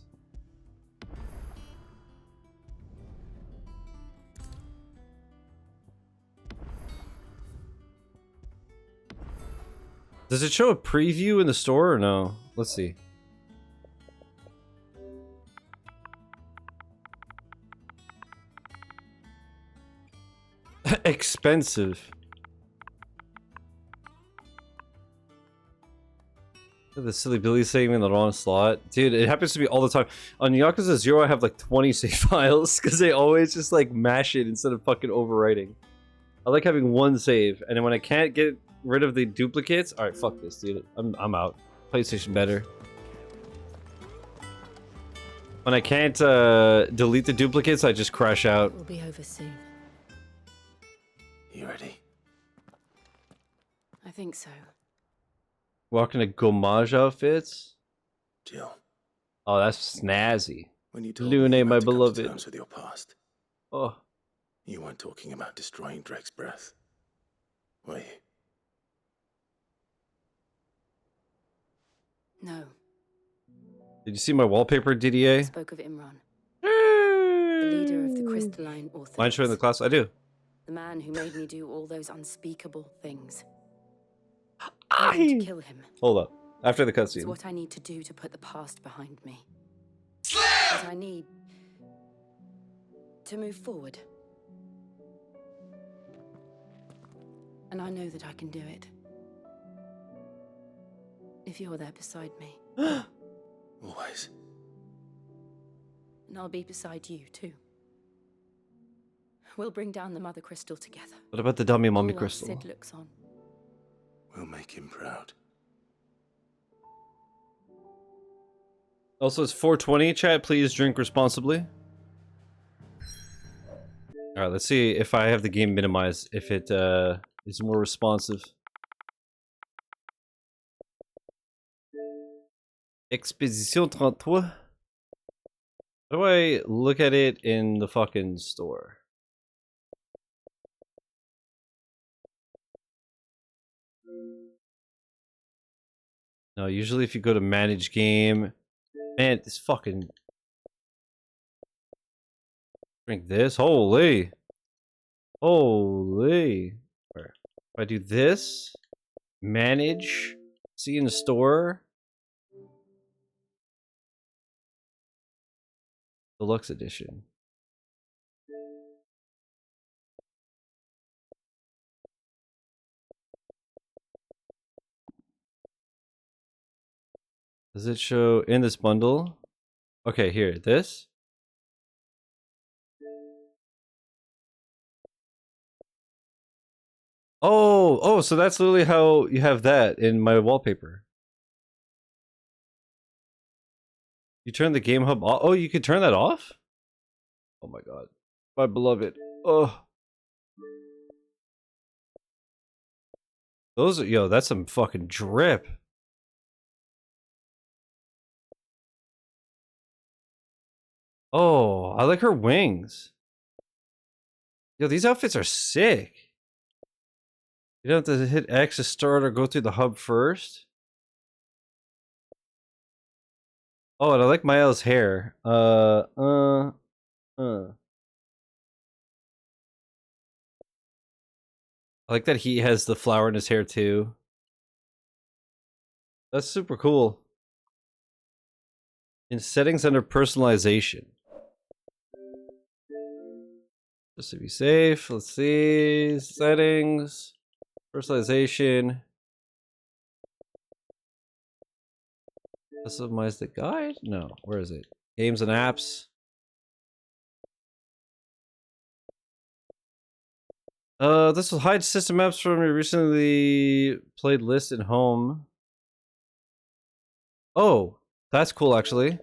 Does it show a preview in the store or no? Let's see. Expensive. The silly Billy saving in the wrong slot. Dude, it happens to be all the time. On Yakuza 0, I have like 20 save files because they always just like mash it instead of fucking overwriting. I like having one save, and then when I can't get rid of the duplicates, alright, fuck this, dude. I'm out. PlayStation better. When I can't delete the duplicates, I just crash out. We'll be over soon. You ready? I think so. Walking to Gomage outfits? Jill. Oh, that's snazzy. When you told Lune, me you my had to come to beloved. terms with your past, Oh. You weren't talking about destroying Drake's breath, were you? No. Did you see my wallpaper, I DDA? spoke of Imran, the leader of the crystalline orthodox. Mind showing the class? I do. The man who made me do all those unspeakable things. I want to kill him. Hold up. After the It's cutscene. what I need to do to put the past behind me. What I need to move forward. And I know that I can do it. If you're there beside me. Always. And I'll be beside you, too. We'll bring down the Mother Crystal together. What about the dummy mummy All while crystal? Sid looks on. We'll make him proud. Also, it's 4:20. Chat, please drink responsibly. All right, let's see if I have the game minimized. If it is more responsive. Expedition 33. How do I look at it in the fucking store? No, usually if you go to manage game, man, this fucking drink this. Holy, holy! If I do this, manage, see in the store, deluxe edition. Does it show in this bundle? Okay, here, this. Oh, so that's literally how you have that in my wallpaper. You turn the game hub off? Oh, you could turn that off? Oh my god. My beloved. Oh. Those are, yo, that's some fucking drip. Oh, I like her wings. Yo, these outfits are sick. You don't have to hit X to start or go through the hub first. Oh, and I like Miles' hair. I like that he has the flower in his hair too. That's super cool. In settings under personalization. Just to be safe, let's see. Settings. Personalization. Customize the guide? No, where is it? Games and apps. This will hide system apps from your recently played list at home. Oh, that's cool actually.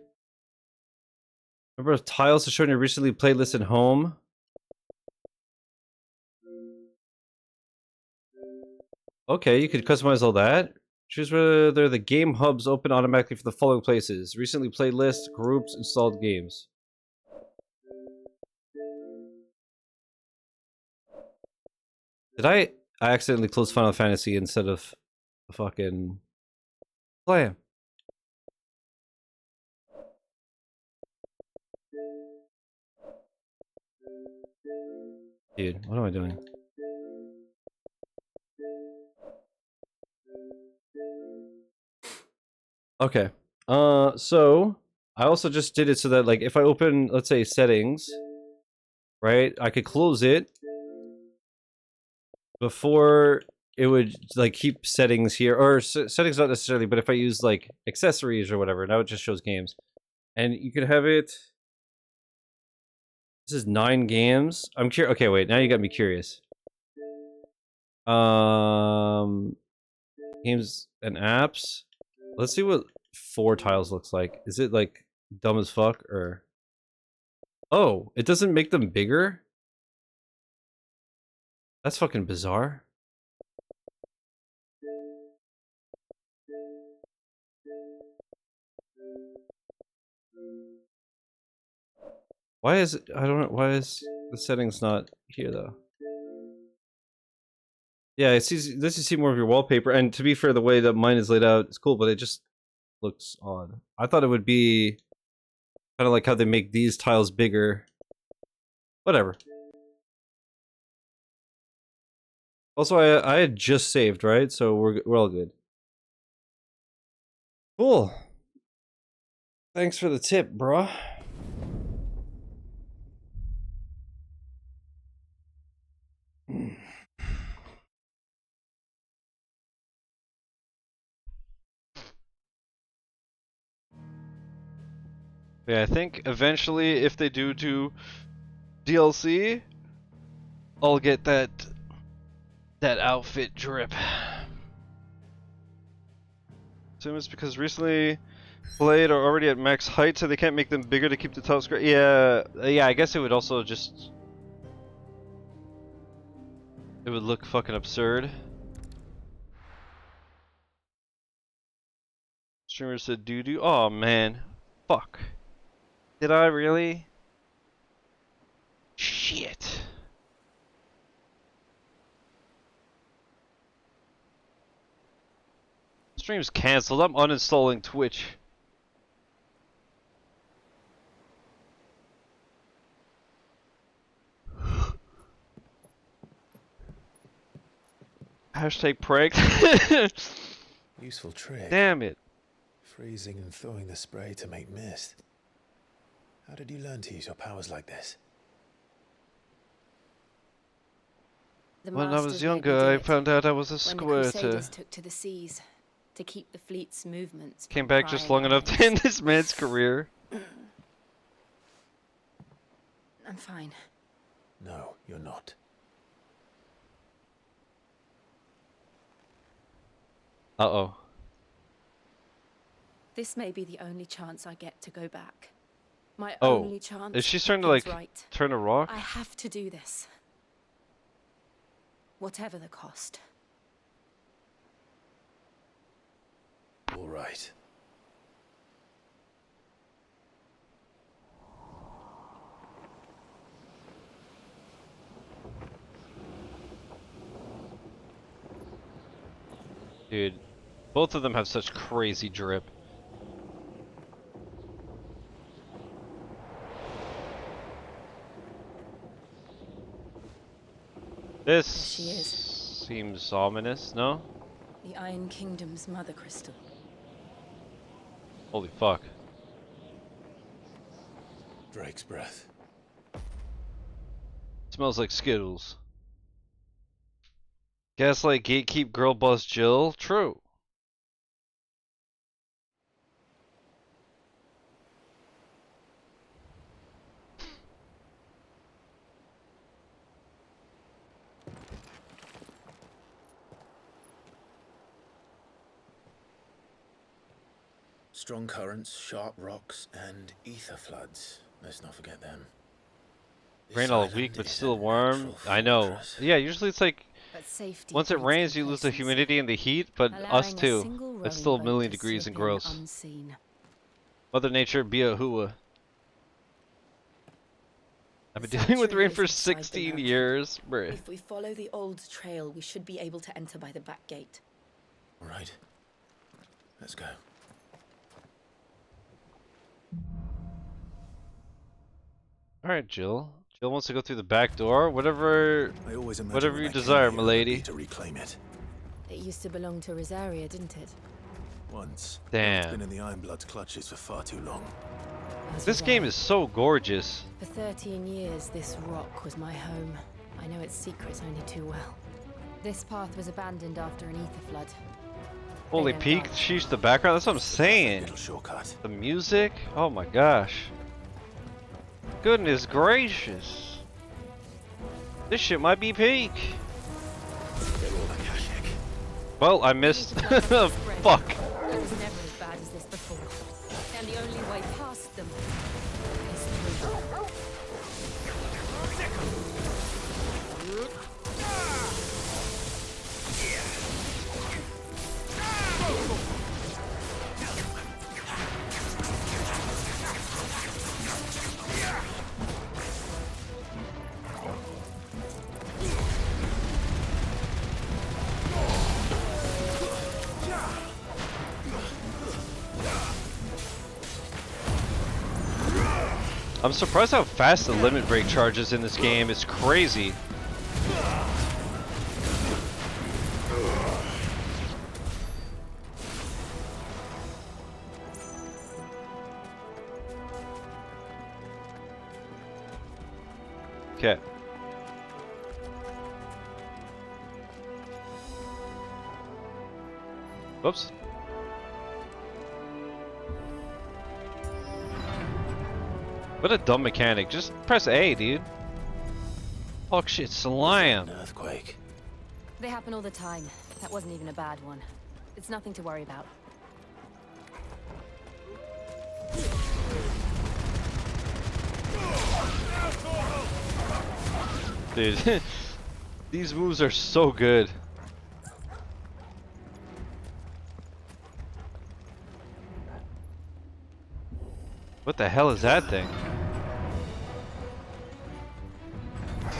Number of tiles to show in your recently played list at home. Okay, you could customize all that. Choose whether the game hubs open automatically for the following places. Recently played list, groups, installed games. Did I accidentally close Final Fantasy instead of the fucking Slam? Dude, what am I doing? Okay. So I also just did it so that like if I open, let's say settings, right? I could close it before it would like keep settings here, or settings not necessarily, but if I use like accessories or whatever, now it just shows games. And you could have it. This is 9 games. I'm curious. Okay, wait. Now you got me curious. Games and apps. Let's see what 4 tiles looks like. Is it like dumb as fuck or? Oh, it doesn't make them bigger? That's fucking bizarre. Why is it? I don't know. Why is The setting's not here though. Yeah, it sees this. You see more of your wallpaper, and to be fair, the way that mine is laid out is cool, but it just looks odd. I thought it would be kind of like how they make these tiles bigger. Whatever. Also, I had just saved, right? So we're all good. Cool. Thanks for the tip, bruh. Yeah, I think eventually, if they do DLC, I'll get that outfit drip. Assume it's because recently Blight are already at max height, so they can't make them bigger to keep the top square. Yeah, I guess it would also just it would look fucking absurd. Streamer said doo-doo. Oh man, fuck. Did I really? Shit. Stream's cancelled. I'm uninstalling Twitch. Hashtag pranked. Useful trick. Damn it. Freezing and thawing the spray to make mist. How did you learn to use your powers like this? When I was younger, I found out I was a squirter. The Crusaders took to the seas to keep the fleet's movements. Came back just long enough to end this man's career. I'm fine. No, you're not. Uh-oh. This may be the only chance I get to go back. My Oh, only chance. is she starting to like right. turn a rock? I have to do this. Whatever the cost. All right. Dude, both of them have such crazy drip. This she is. Seems ominous, no? The Iron Kingdom's mother crystal. Holy fuck. Drake's breath. Smells like Skittles. Gaslight gatekeep girl boss Jill? True. Strong currents, sharp rocks, and ether floods. Let's not forget them. Rain all week, but still warm. I know. Yeah, usually it's like once it rains, you lose the humidity and the heat, but us too. It's still a million degrees and gross. Unseen. Mother Nature be a hooah. I've been dealing with rain for 16 years, bruh. If we follow the old trail, we should be able to enter by the back gate. All right. Let's go. Alright, Jill. Jill wants to go through the back door. Whatever you desire, milady. To reclaim it. It used to belong to Rosaria, didn't it? Once. Damn. It's been in the Ironblood's clutches for far too long. This game is so gorgeous. For 13 years, this rock was my home. I know its secrets only too well. This path was abandoned after an ether flood. Holy peak, sheesh, the background, that's what I'm saying. The music, oh my gosh. Goodness gracious. This shit might be peak. Well, I missed. Fuck. It was never as bad as this before. And the only way past them is through. I'm surprised how fast the limit break charges in this game. It's crazy. Okay. Whoops. What a dumb mechanic. Just press A, dude. Fuck shit, slime. Earthquake. They happen all the time. That wasn't even a bad one. It's nothing to worry about. Dude, these moves are so good. What the hell is that thing?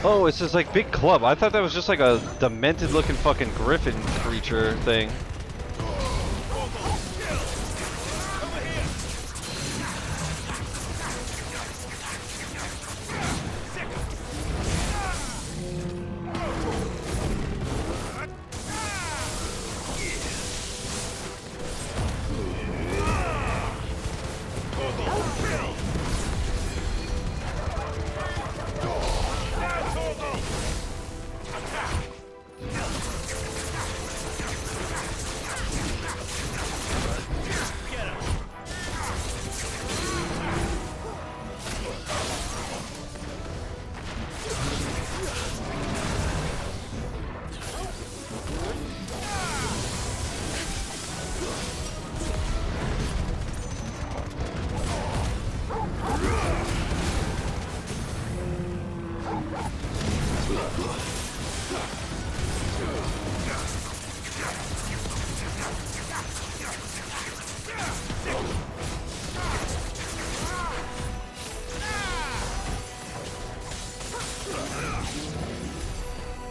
Oh, it's this like big club. I thought that was just like a demented looking fucking griffin creature thing.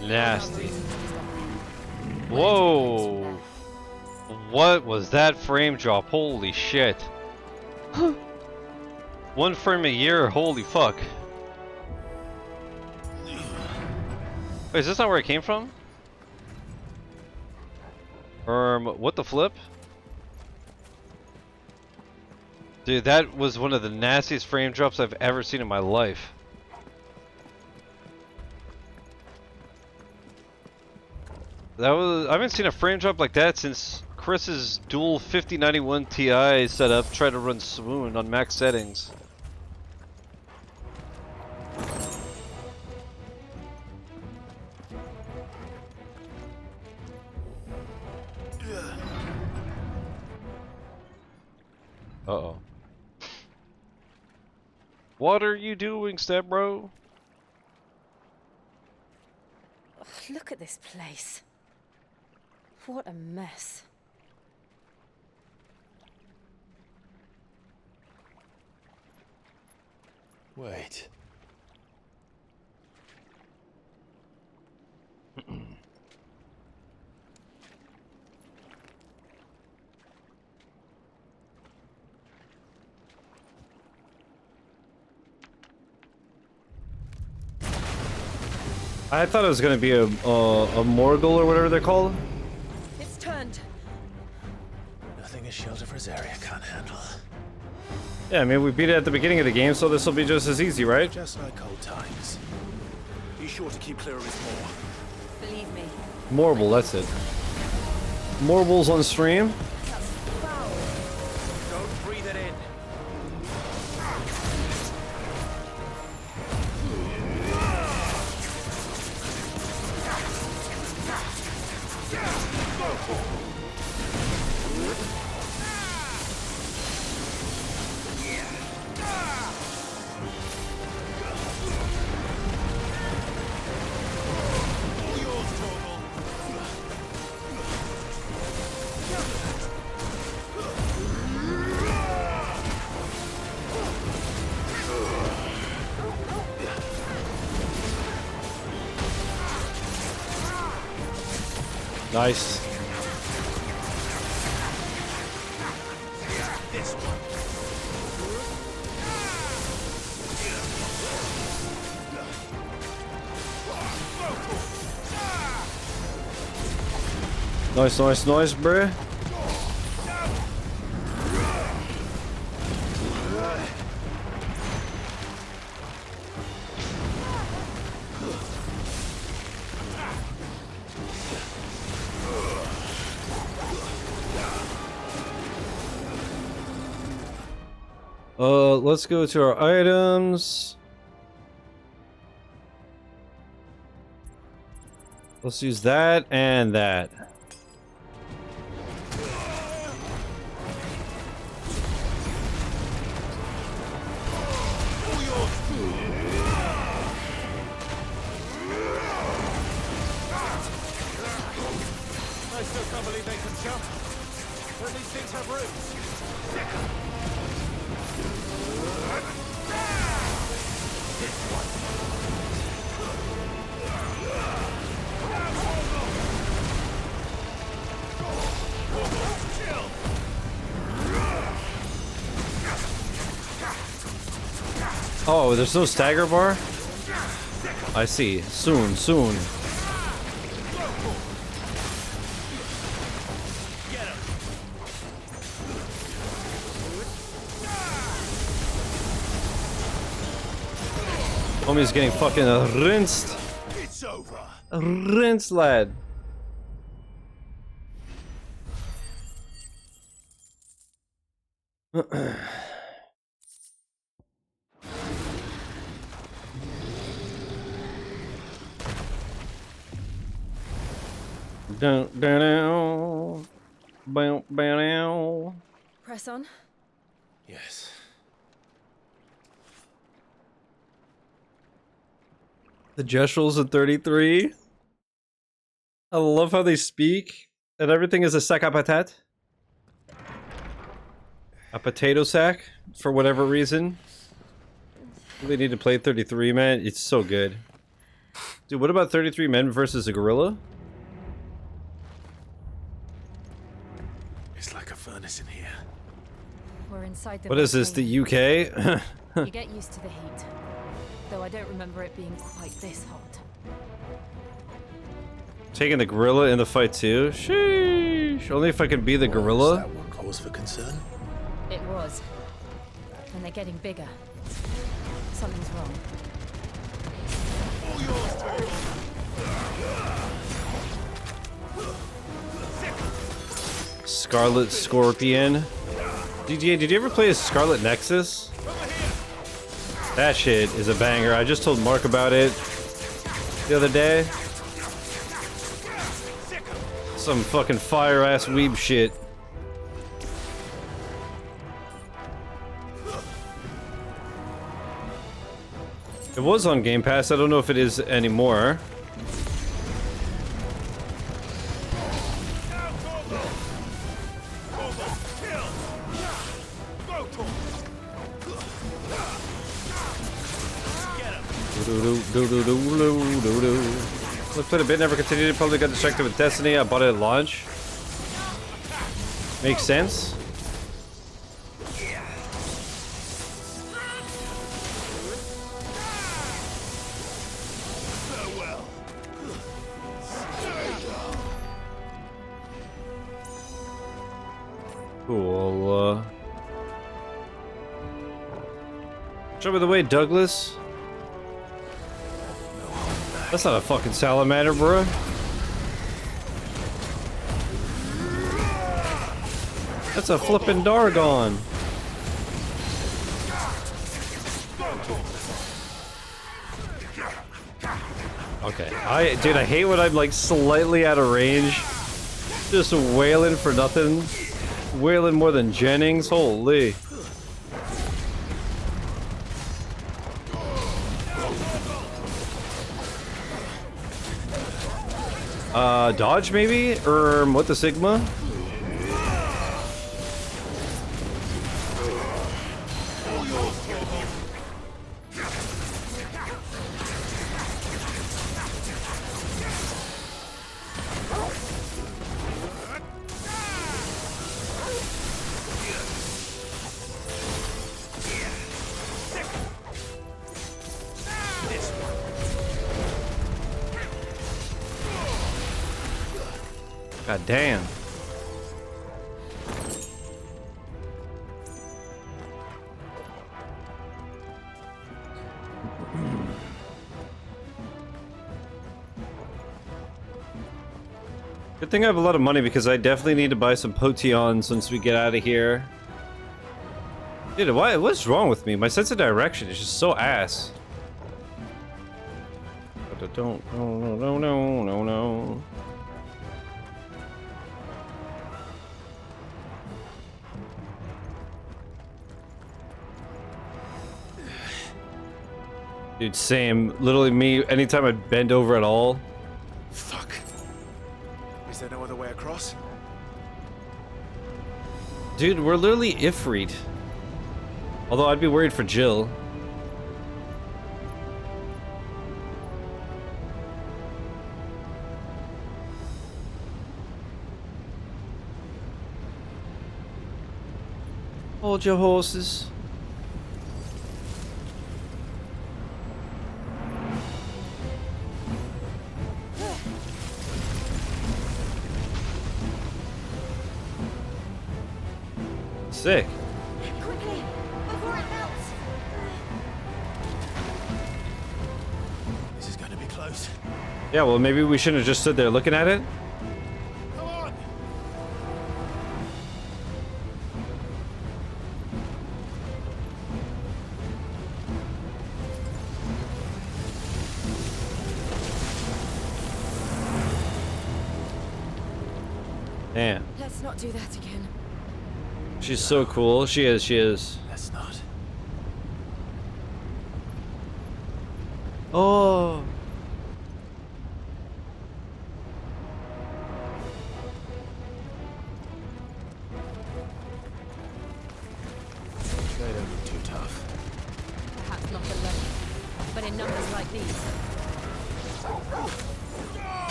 Nasty. Whoa! What was that frame drop? Holy shit. 1 frame a year, holy fuck. Wait, is this not where it came from? What the flip? Dude, that was one of the nastiest frame drops I've ever seen in my life. That was, I haven't seen a frame drop like that since Chris's dual 5091 Ti setup tried to run Swoon on max settings. Uh-oh. What are you doing, step bro? Ugh, look at this place. What a mess. Wait. I thought it was gonna be a Morgul or whatever they're called. It's turned. Nothing a shelter for Zarya can't handle. Yeah, I mean we beat it at the beginning of the game, so this will be just as easy, right? Just like old times. Be sure to keep clear of his maw. Believe me. Morgul, that's it. Morgul's on stream. Don't breathe it in. Nice. This one. Nice, nice, nice, bruh. Let's go to our items. Let's use that and that. I still can't believe they can jump. But these things have roots. Oh, there's no stagger bar? I see. Soon, soon. Homie's getting fucking rinsed. It's over. Rinsed, lad. Press on. Yes. The Jeshrals at 33. I love how they speak, and everything is a sac à patate. A potato sack, for whatever reason. Really need to play 33, man. It's so good. Dude, what about 33 men versus a gorilla? It's like a furnace in here. We're inside the What is this, the UK? You get used to the heat. Though I don't remember it being quite this hot. Taking the gorilla in the fight too? Sheesh. Only if I could be the gorilla. Is that one cause for concern? It was. And they're getting bigger. Something's wrong. Scarlet Scorpion. Did you ever play as Scarlet Nexus? That shit is a banger. I just told Mark about it the other day. Some fucking fire ass weeb shit. It was on Game Pass. I don't know if it is anymore. I played a bit, never continued. Probably got distracted with Destiny. I bought it at launch. Makes sense. Cool. Show me the way, Douglas. That's not a fucking salamander, bro. That's a flippin' Dargon. Okay, dude, I hate when I'm like slightly out of range. Just wailing for nothing. Wailing more than Jennings, holy. Dodge maybe? What the Sigma? God damn. Good thing I have a lot of money because I definitely need to buy some potions once we get out of here. Dude, what's wrong with me? My sense of direction is just so ass. No. Dude, same. Literally me, anytime I bend over at all. Fuck. Is there no other way across? Dude, we're literally Ifrit. Although I'd be worried for Jill. Hold your horses. Sick. Quickly, before it melts. This is going to be close. Yeah, well, maybe we shouldn't have just stood there looking at it. Come on. Damn. Let's not do that again. She's so cool. She is. Let's not. Oh. They don't look too tough. Perhaps not alone, but in numbers like these.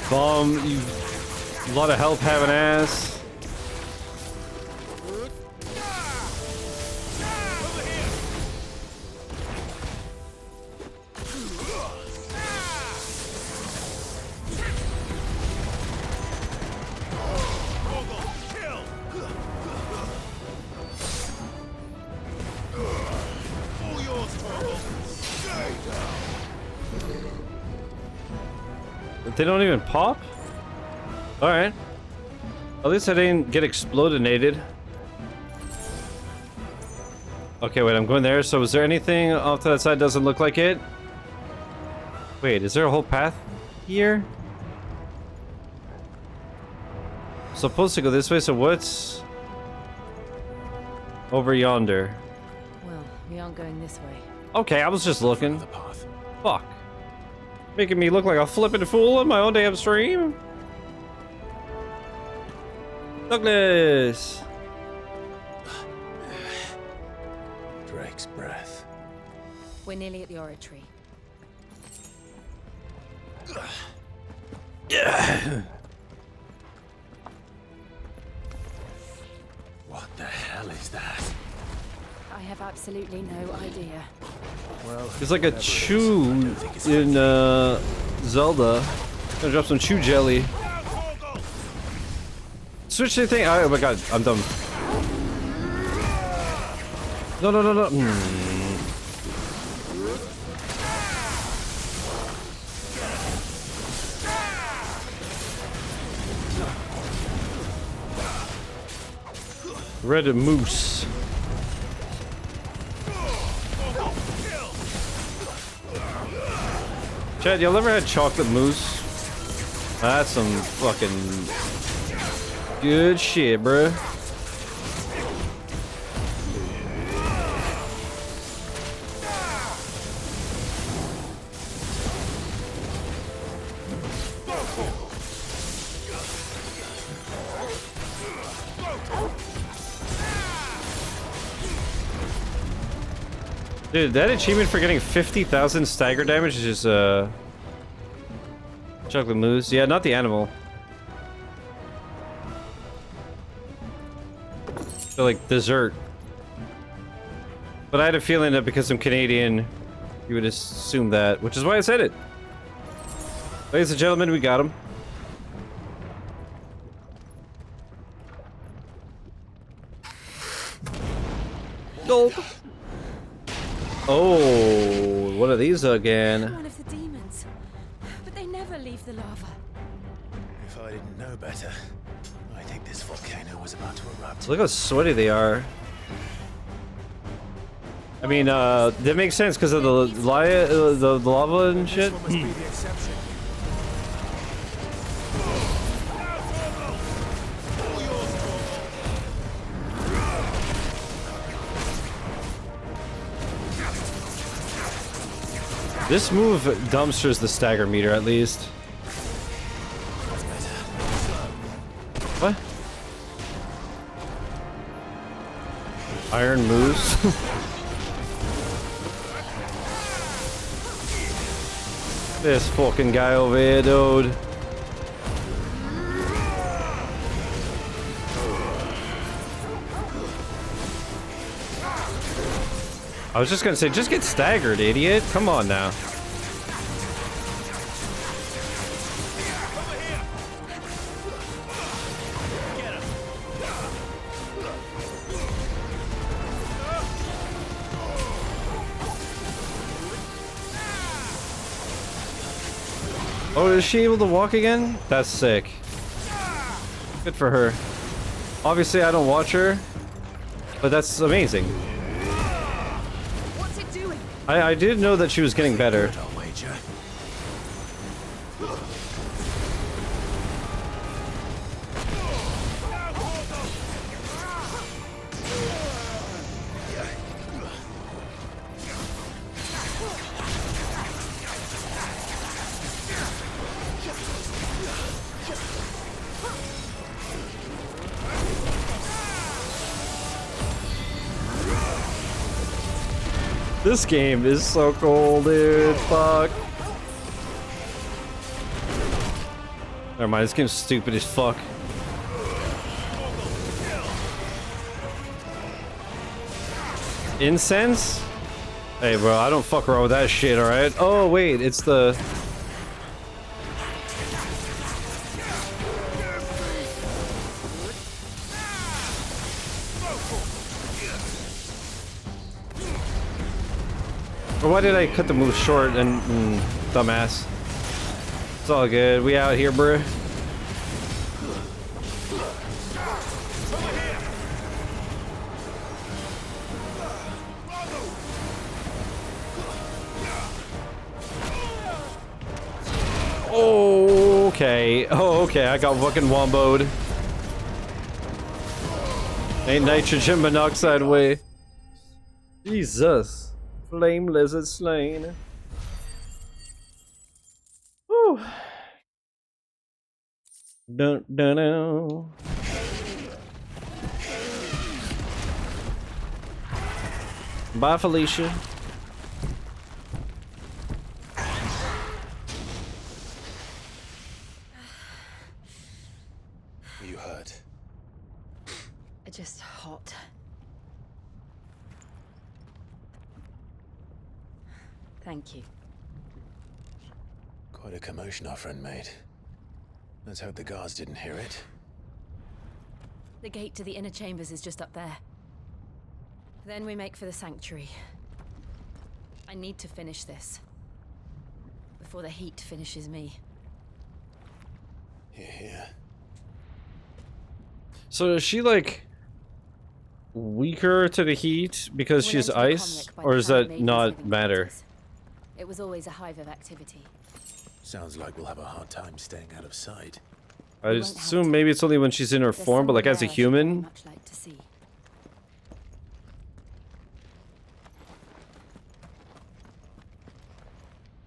Bomb, you. A lot of help having ass. They don't even pop? Alright. At least I didn't get explodinated. Okay, wait, I'm going there. So is there anything off to that side doesn't look like it? Wait, is there a whole path here? Supposed to go this way, so what's over yonder? Well, we aren't going this way. Okay, I was just looking. Fuck. Making me look like a flippin' fool on my own damn stream. Douglas! Drake's breath. We're nearly at the oratory. Yeah. What the hell is that? I have absolutely no idea. Well, It's like a chew in Zelda. Gonna drop some chew jelly. Switch the thing. Oh my god, I'm dumb. No. Red moose. Chad, y'all ever had chocolate mousse? That's some fucking good shit, bruh. Dude, that achievement for getting 50,000 stagger damage is just, chocolate mousse. Yeah, not the animal. So, like, dessert. But I had a feeling that because I'm Canadian, you would assume that, which is why I said it. Ladies and gentlemen, we got him. Gold. Oh, what are these again? One of the demons. But they never leave the lava. If I didn't know better, I think this volcano was about to erupt. Look how sweaty they are. I mean, that makes sense because of the lava and shit. This move dumpsters the stagger meter at least. What? Iron moves? This fucking guy over here, dude. I was just gonna say, just get staggered, idiot. Come on now. Oh, is she able to walk again? That's sick. Good for her. Obviously, I don't watch her, but that's amazing. What's it doing? I did know that she was getting better. I'll wager. This game is so cool, dude. Fuck. Never mind, this game's stupid as fuck. Incense? Hey, bro, I don't fuck around with that shit, alright? Oh, wait, it's the... Or why did I cut the move short and dumbass? It's all good. We out here, bruh. Oh, okay. Oh, okay. I got fucking womboed. Ain't nitrogen monoxide way. Jesus. Flame lizard slain. Whew. Dun dun dun. Bye, Felicia. You hurt? Just hot. Thank you. Quite a commotion our friend made. Let's hope the guards didn't hear it. The gate to the inner chambers is just up there. Then we make for the sanctuary. I need to finish this. Before the heat finishes me. Here. So is she like weaker to the heat because she's ice, or does that not matter? It was always a hive of activity. Sounds like we'll have a hard time staying out of sight. I assume maybe it's only when she's in her form, but like as a human. Much like to see.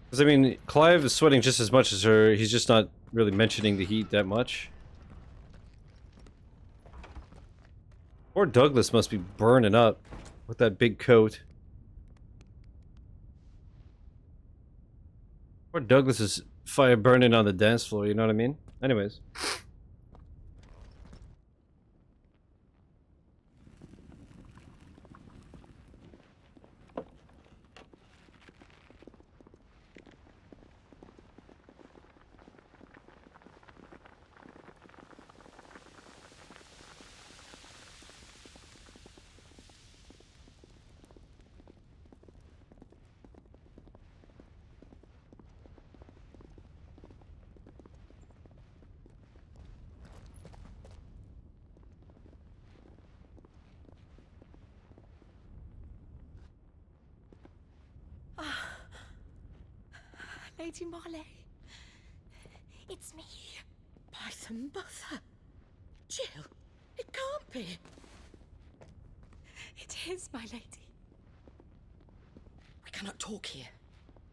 Because I mean, Clive is sweating just as much as her. He's just not really mentioning the heat that much. Poor Douglas must be burning up with that big coat. Poor Douglas is fire burning on the dance floor, you know what I mean? Anyways. Lady Marley. It's me. Python Mother. Jill, it can't be. It is, my lady. We cannot talk here.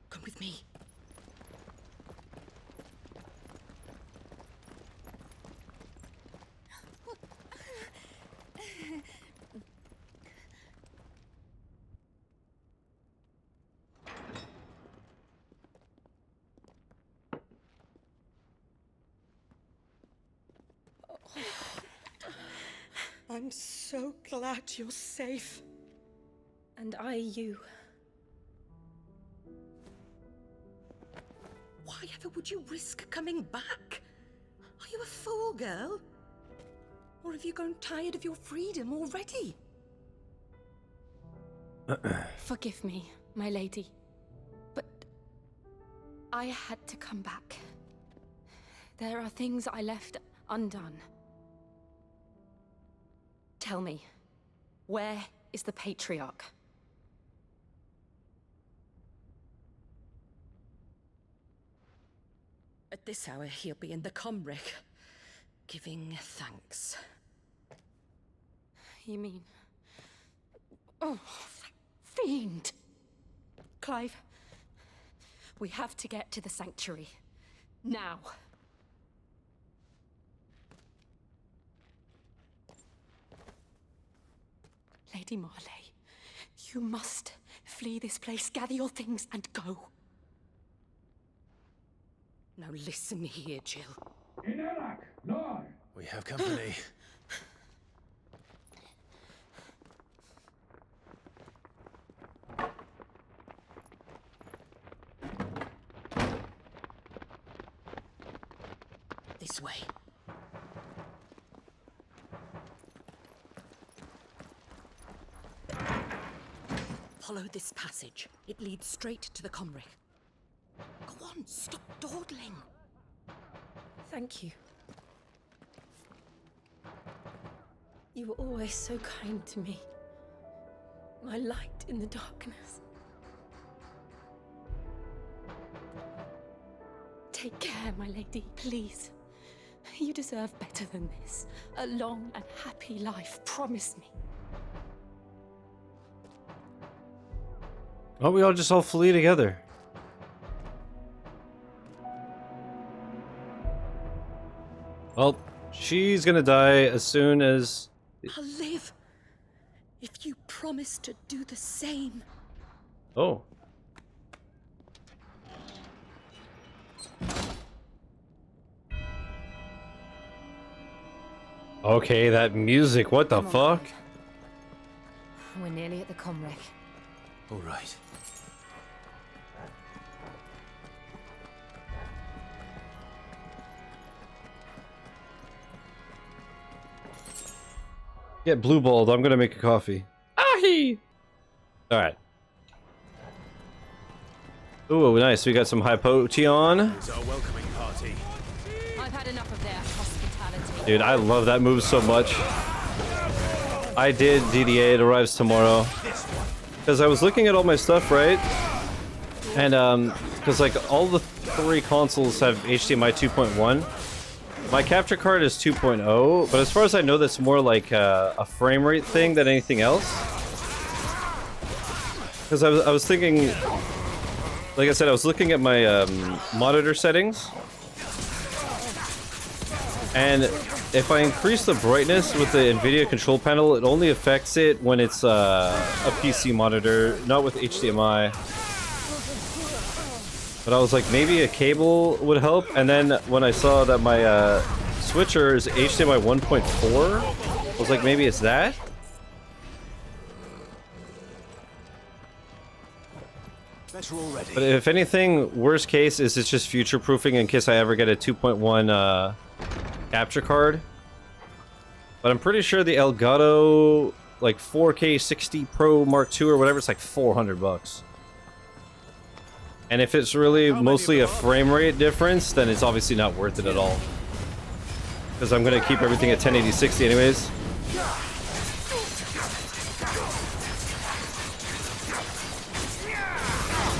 Come with me. I'm so glad you're safe. And I you. Why ever would you risk coming back? Are you a fool, girl? Or have you grown tired of your freedom already? Forgive me, my lady. But I had to come back. There are things I left undone. Tell me, where is the Patriarch? At this hour, he'll be in the Comric, giving thanks. You mean... Oh, that fiend! Clive, we have to get to the sanctuary. Now. Lady Marley, you must flee this place, gather your things, and go. Now listen here, Jill. We have company. This way. Follow this passage. It leads straight to the Comric. Go on, stop dawdling. Thank you. You were always so kind to me. My light in the darkness. Take care, my lady, please. You deserve better than this. A long and happy life, promise me. Why don't we all just flee together? Well, she's gonna die as soon as... I'll live if you promise to do the same. Oh. Okay, that music, what the fuck? We're nearly at the Comric. All right. Get blue balled, I'm gonna make a coffee. Ahi! Alright. Ooh, nice, we got some high potency on. It's our welcoming party. I've had enough of their hospitality. Dude, I love that move so much. I did DDA, it arrives tomorrow. Because I was looking at all my stuff, right? And, because like all the 3 consoles have HDMI 2.1. My capture card is 2.0, but as far as I know, that's more like a frame rate thing than anything else. Because I was thinking, like I said, I was looking at my monitor settings, and if I increase the brightness with the NVIDIA control panel, it only affects it when it's a PC monitor, not with HDMI. But I was like, maybe a cable would help, and then when I saw that my switcher is HDMI 1.4, I was like, maybe it's that? Better already. But if anything, worst case is it's just future-proofing in case I ever get a 2.1 capture card. But I'm pretty sure the Elgato, like 4K 60 Pro Mark II or whatever, it's like $400. And if it's really mostly a frame rate difference, then it's obviously not worth it at all. Because I'm going to keep everything at 1080-60 anyways.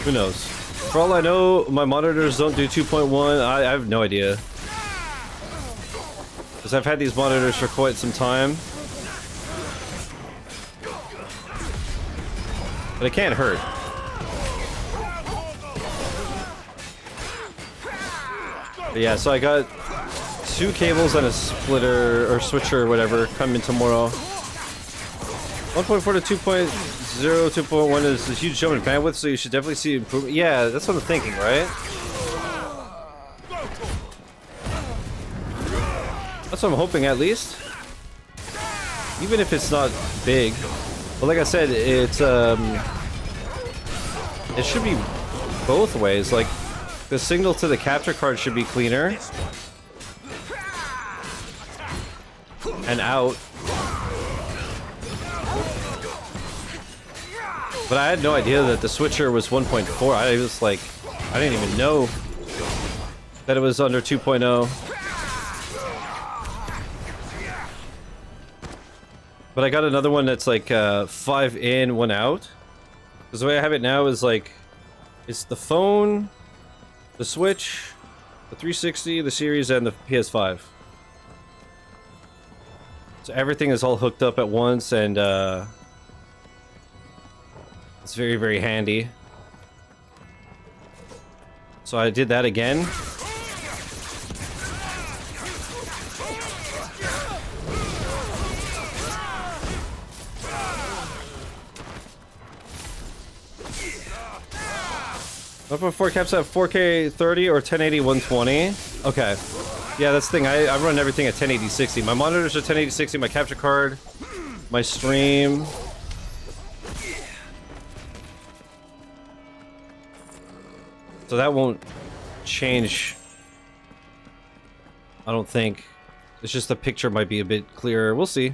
Who knows? For all I know, my monitors don't do 2.1. I have no idea. Because I've had these monitors for quite some time. But it can't hurt. But yeah, so I got 2 cables and a splitter or switcher or whatever coming tomorrow. 1.4 to 2.0, 2.1 is a huge jump in bandwidth, so you should definitely see improvement. Yeah, that's what I'm thinking, right? That's what I'm hoping, at least. Even if it's not big. But like I said, it's it should be both ways. Like, the signal to the capture card should be cleaner. And out. But I had no idea that the switcher was 1.4. I was like, I didn't even know that it was under 2.0. But I got another one that's like 5 in, 1 out. Because the way I have it now is like, it's the phone, the Switch, the 360, the Series, and the PS5. So everything is all hooked up at once, and it's very, very handy. So I did that again. .4 caps at 4K 30 or 1080 120. Okay. Yeah, that's the thing. I run everything at 1080 60. My monitors are 1080 60, my capture card, my stream. So that won't change, I don't think. It's just the picture might be a bit clearer. We'll see.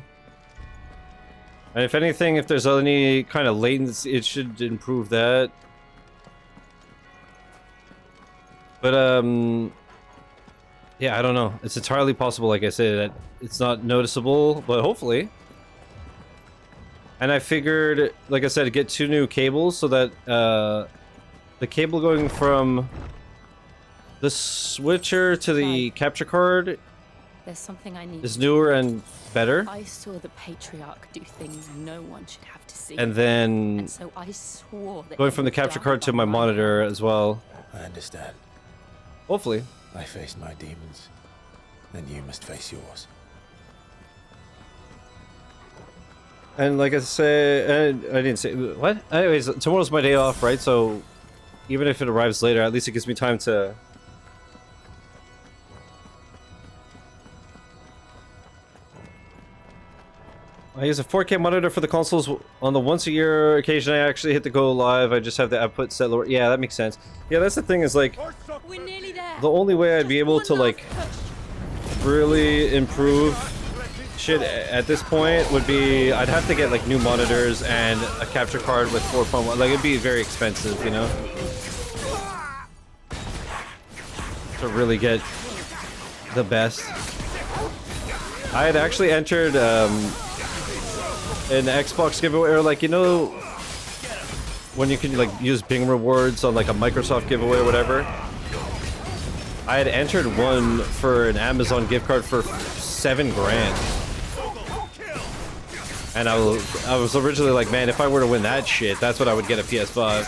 And if anything, if there's any kind of latency, it should improve that. But, yeah, I don't know. It's entirely possible, like I said, that it's not noticeable, but hopefully. And I figured, like I said, to get 2 new cables so that, the cable going from the switcher to the capture card There's something I need is newer and better. I saw the Patriarch do things no one should have to see. And then And so I swore that going from the capture card to my monitor as well. I understand. Hopefully. I faced my demons, and you must face yours. And like I say, I didn't say what. Anyways, tomorrow's my day off, right? So even if it arrives later, at least it gives me time to. I use a 4K monitor for the consoles. On the once a year occasion I actually hit the go live, I just have the output set lower. Yeah, that makes sense. Yeah, that's the thing, is like, We're nearly there. the only way I'd be able to like really improve shit at this point would be I'd have to get like new monitors and a capture card with 4.1. Like, it'd be very expensive, you know, to really get the best. I had actually entered an Xbox giveaway, or like, you know, when you can like use Bing rewards on like a Microsoft giveaway or whatever. I had entered one for an Amazon gift card for $7 grand. And I was originally like, man, if I were to win that shit, that's what I would get a PS5.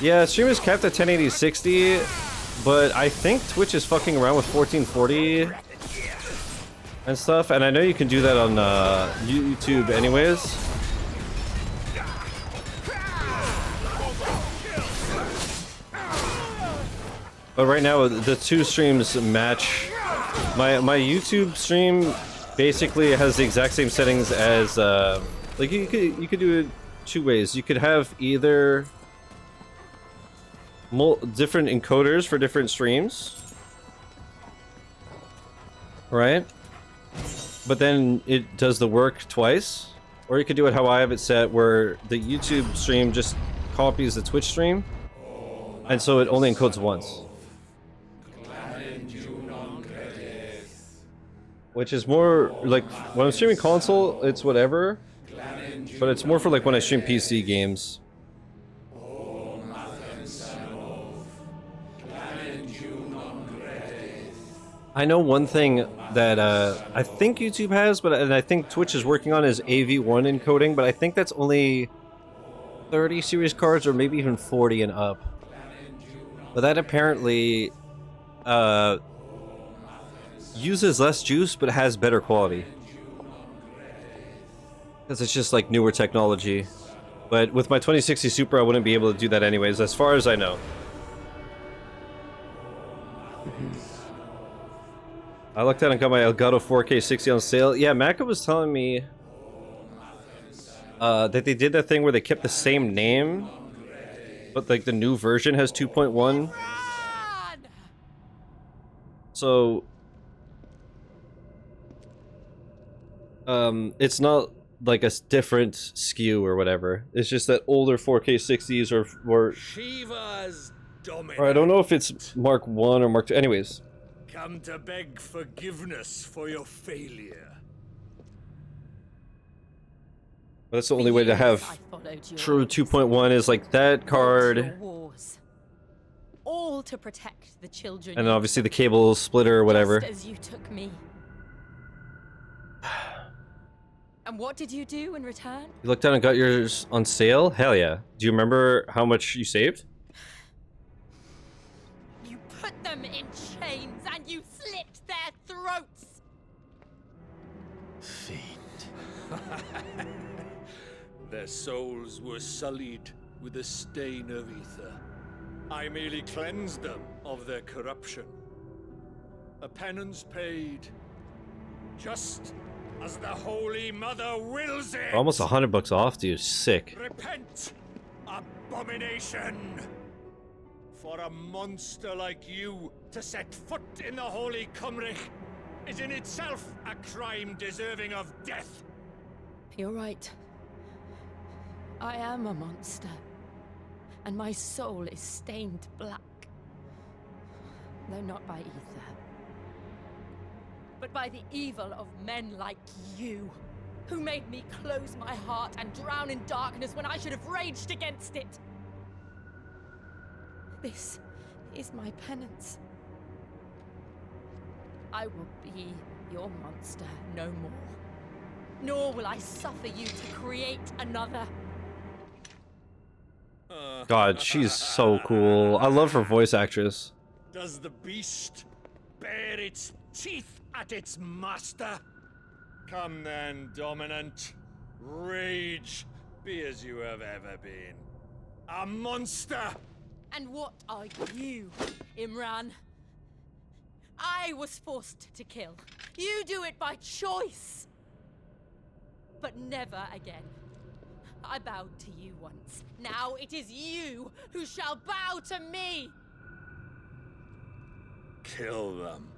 Yeah, stream is capped at 1080 60, but I think Twitch is fucking around with 1440 and stuff, and I know you can do that on YouTube anyways. But right now, the 2 streams match. My YouTube stream basically has the exact same settings as like you could do it 2 ways. You could have either different encoders for different streams, right? But then it does the work twice, or you could do it how I have it set, where the YouTube stream just copies the Twitch stream, and so it only encodes once. which is more like when I'm streaming console, it's whatever, but it's more for like when I stream PC games. I know one thing that I think YouTube has, and I think Twitch is working on is AV1 encoding, but I think that's only 30 series cards or maybe even 40 and up. But that apparently uses less juice but has better quality. Because it's just like newer technology. But with my 2060 Super I wouldn't be able to do that anyways, as far as I know. I looked at and got my Elgato 4K 60 on sale. Yeah, Maka was telling me that they did that thing where they kept the same name, but like the new version has 2.1. So it's not like a different SKU or whatever. It's just that older 4K 60s or I don't know if it's Mark 1 or Mark 2. Anyways. Come to beg forgiveness for your failure. But that's the only way to have true 2.1 is like that card. All to protect the children. And then obviously the cable splitter or whatever. Just as you took me. And what did you do in return? You looked down and got yours on sale? Hell yeah. Do you remember how much you saved? You put them in chains and you slit their throats. Fiend. Their souls were sullied with a stain of ether. I merely cleansed them of their corruption. A penance paid, just as the Holy Mother wills it. Almost $100 off, dude. Sick. Repent, abomination! For a monster like you to set foot in the Holy Cymric is in itself a crime deserving of death. You're right. I am a monster. And my soul is stained black. Though not by ether. But by the evil of men like you, who made me close my heart and drown in darkness when I should have raged against it. This is my penance. I will be your monster no more. Nor will I suffer you to create another. God, she's so cool. I love her voice actress. Does the beast bare its teeth at its master? Come then, dominant. Rage, be as you have ever been. A monster! And what are you, Imran? I was forced to kill. You do it by choice. But never again. I bowed to you once. Now it is you who shall bow to me! Kill them.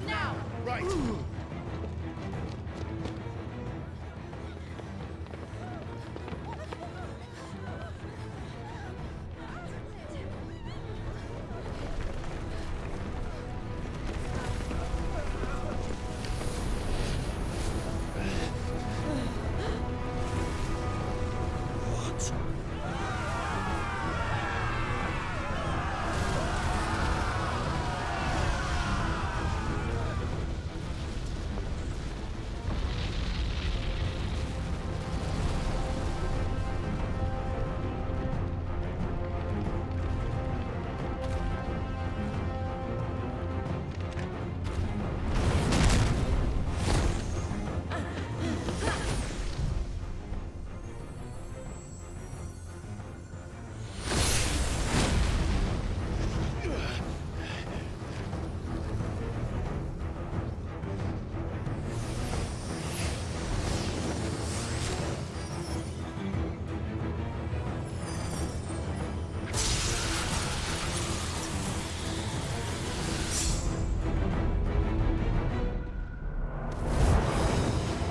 Now! Right!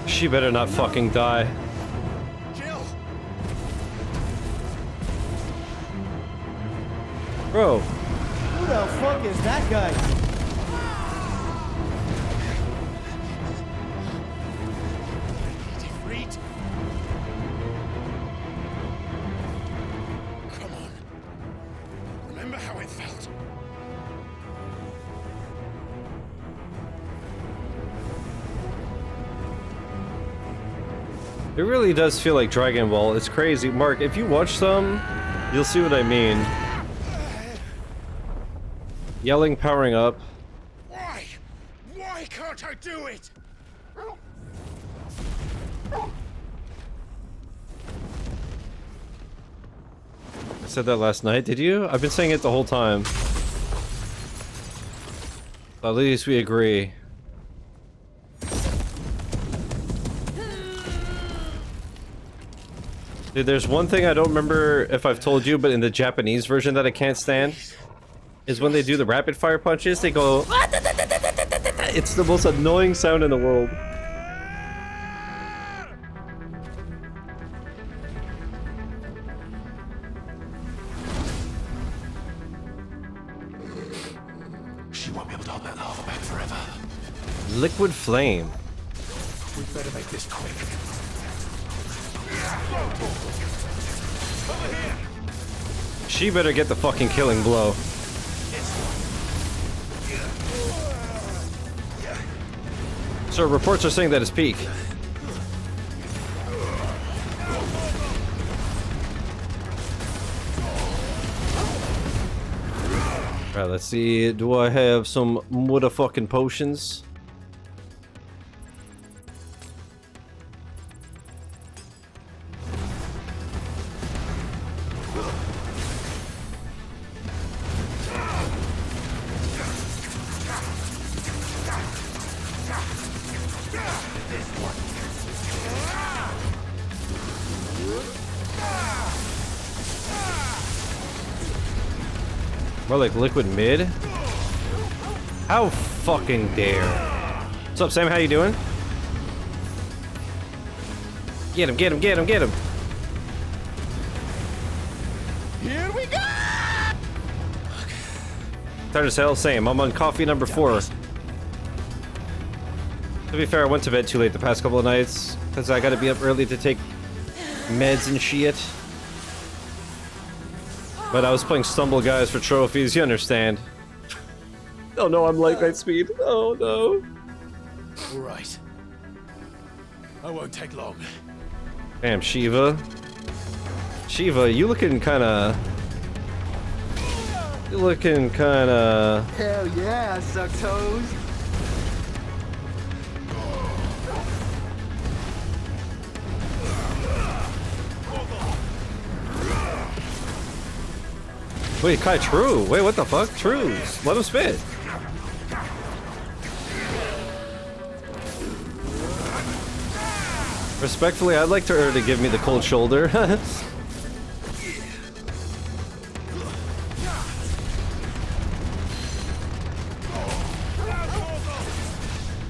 She better not fucking die. Jill! Bro. Who the fuck is that guy? Defeat. Come on. Remember how it felt? It really does feel like Dragon Ball. It's crazy. Mark, if you watch some, you'll see what I mean. Yelling, powering up. Why? Why can't I do it? I said that last night, did you? I've been saying it the whole time. At least we agree. Dude, there's one thing I don't remember if I've told you, but in the Japanese version that I can't stand is when they do the rapid fire punches, they go... It's the most annoying sound in the world. She won't be able to hold that lava back forever. Liquid flame. We better make this quick. She better get the fucking killing blow. So reports are saying that it's peak. Alright, let's see. Do I have some motherfucking potions? More like liquid mid? How fucking dare. What's up, Sam? How you doing? Get him, get him, get him, get him. Here we go! Tired as hell, same. I'm on coffee number 4. To be fair, I went to bed too late the past couple of nights because I gotta be up early to take meds and shit. But I was playing Stumble Guys for trophies, you understand. Oh no, I'm light speed. Oh no. All right. I won't take long. Damn, Shiva. Shiva, you looking kinda... You looking kinda... Hell yeah, suck toes. Wait, Kai, true. Wait, what the fuck? True. Let him spit. Respectfully, I'd like her to give me the cold shoulder.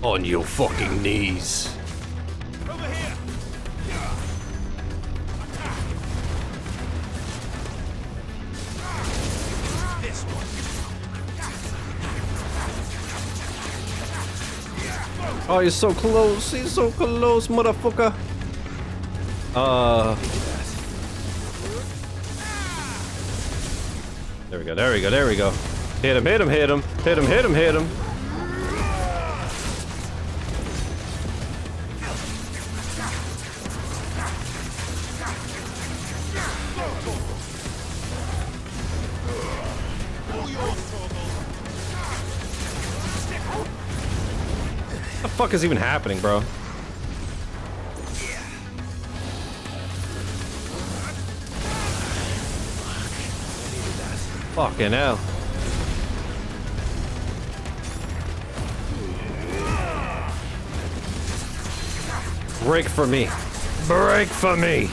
On your fucking knees. Oh, he's so close. He's so close, motherfucker. There we go, there we go, there we go. Hit him, hit him, hit him. Hit him, hit him, hit him. What the fuck is even happening, bro? Fucking hell. Break for me. Break for me.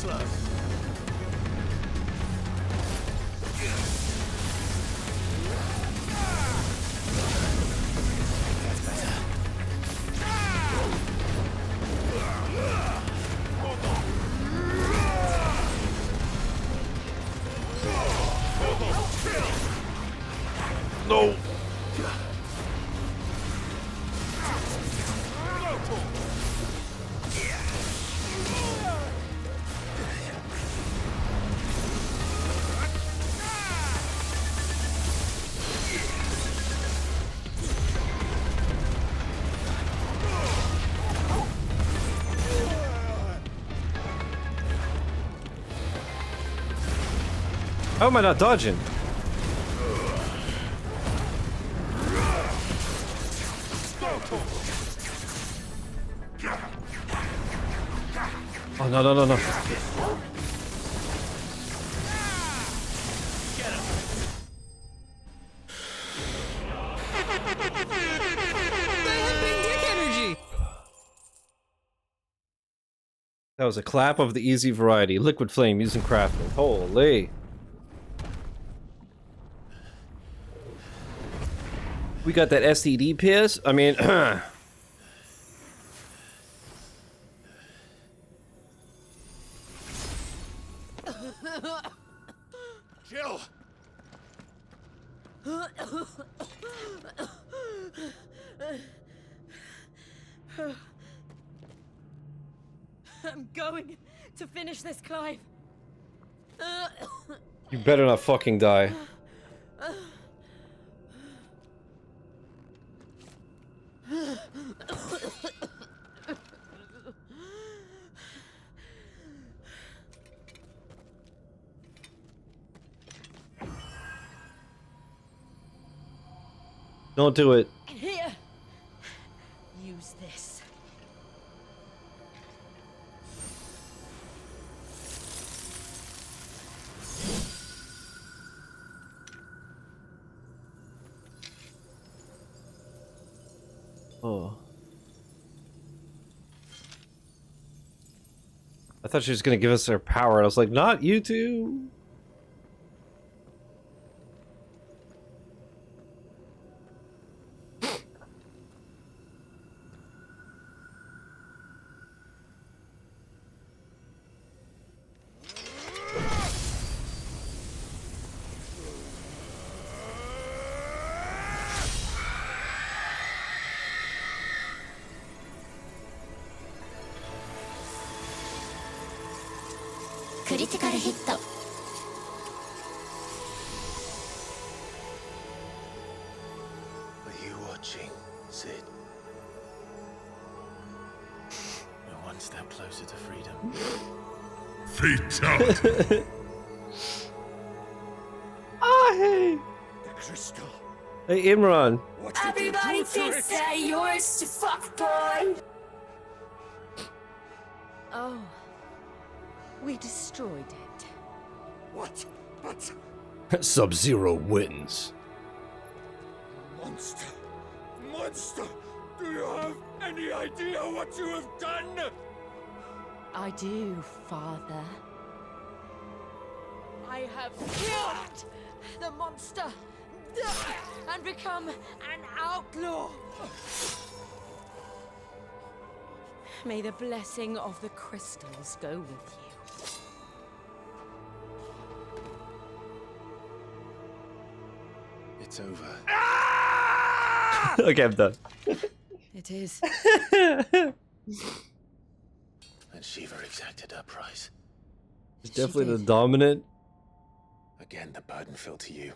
slow. That's better. No. How am I not dodging? Oh, no, no, no, no. That was a clap of the easy variety. Liquid flame using crafting. Holy. We got that STD piss. I mean, Jill! I'm going to finish this, Clive. you better not fucking die. Don't do it. Here. Use this. Oh. I thought she was gonna give us her power, and I was like, not you two. Critical hit. Are you watching, Sid? We're one step closer to freedom. Fatality. Ah, hey. The crystal. Hey, Imran. What did Everybody you do to thinks it? they're yours to fuck, boy. Oh. We destroyed it. What? But Sub-Zero wins. monster, monster! Do you have any idea what you have done? I do, Father. I have killed the monster and become an outlaw. May the blessing of the crystals go with you. It's over. Okay, I'm done. It is. And Shiva exacted her price. It's definitely the dominant. Again, the burden fell to you.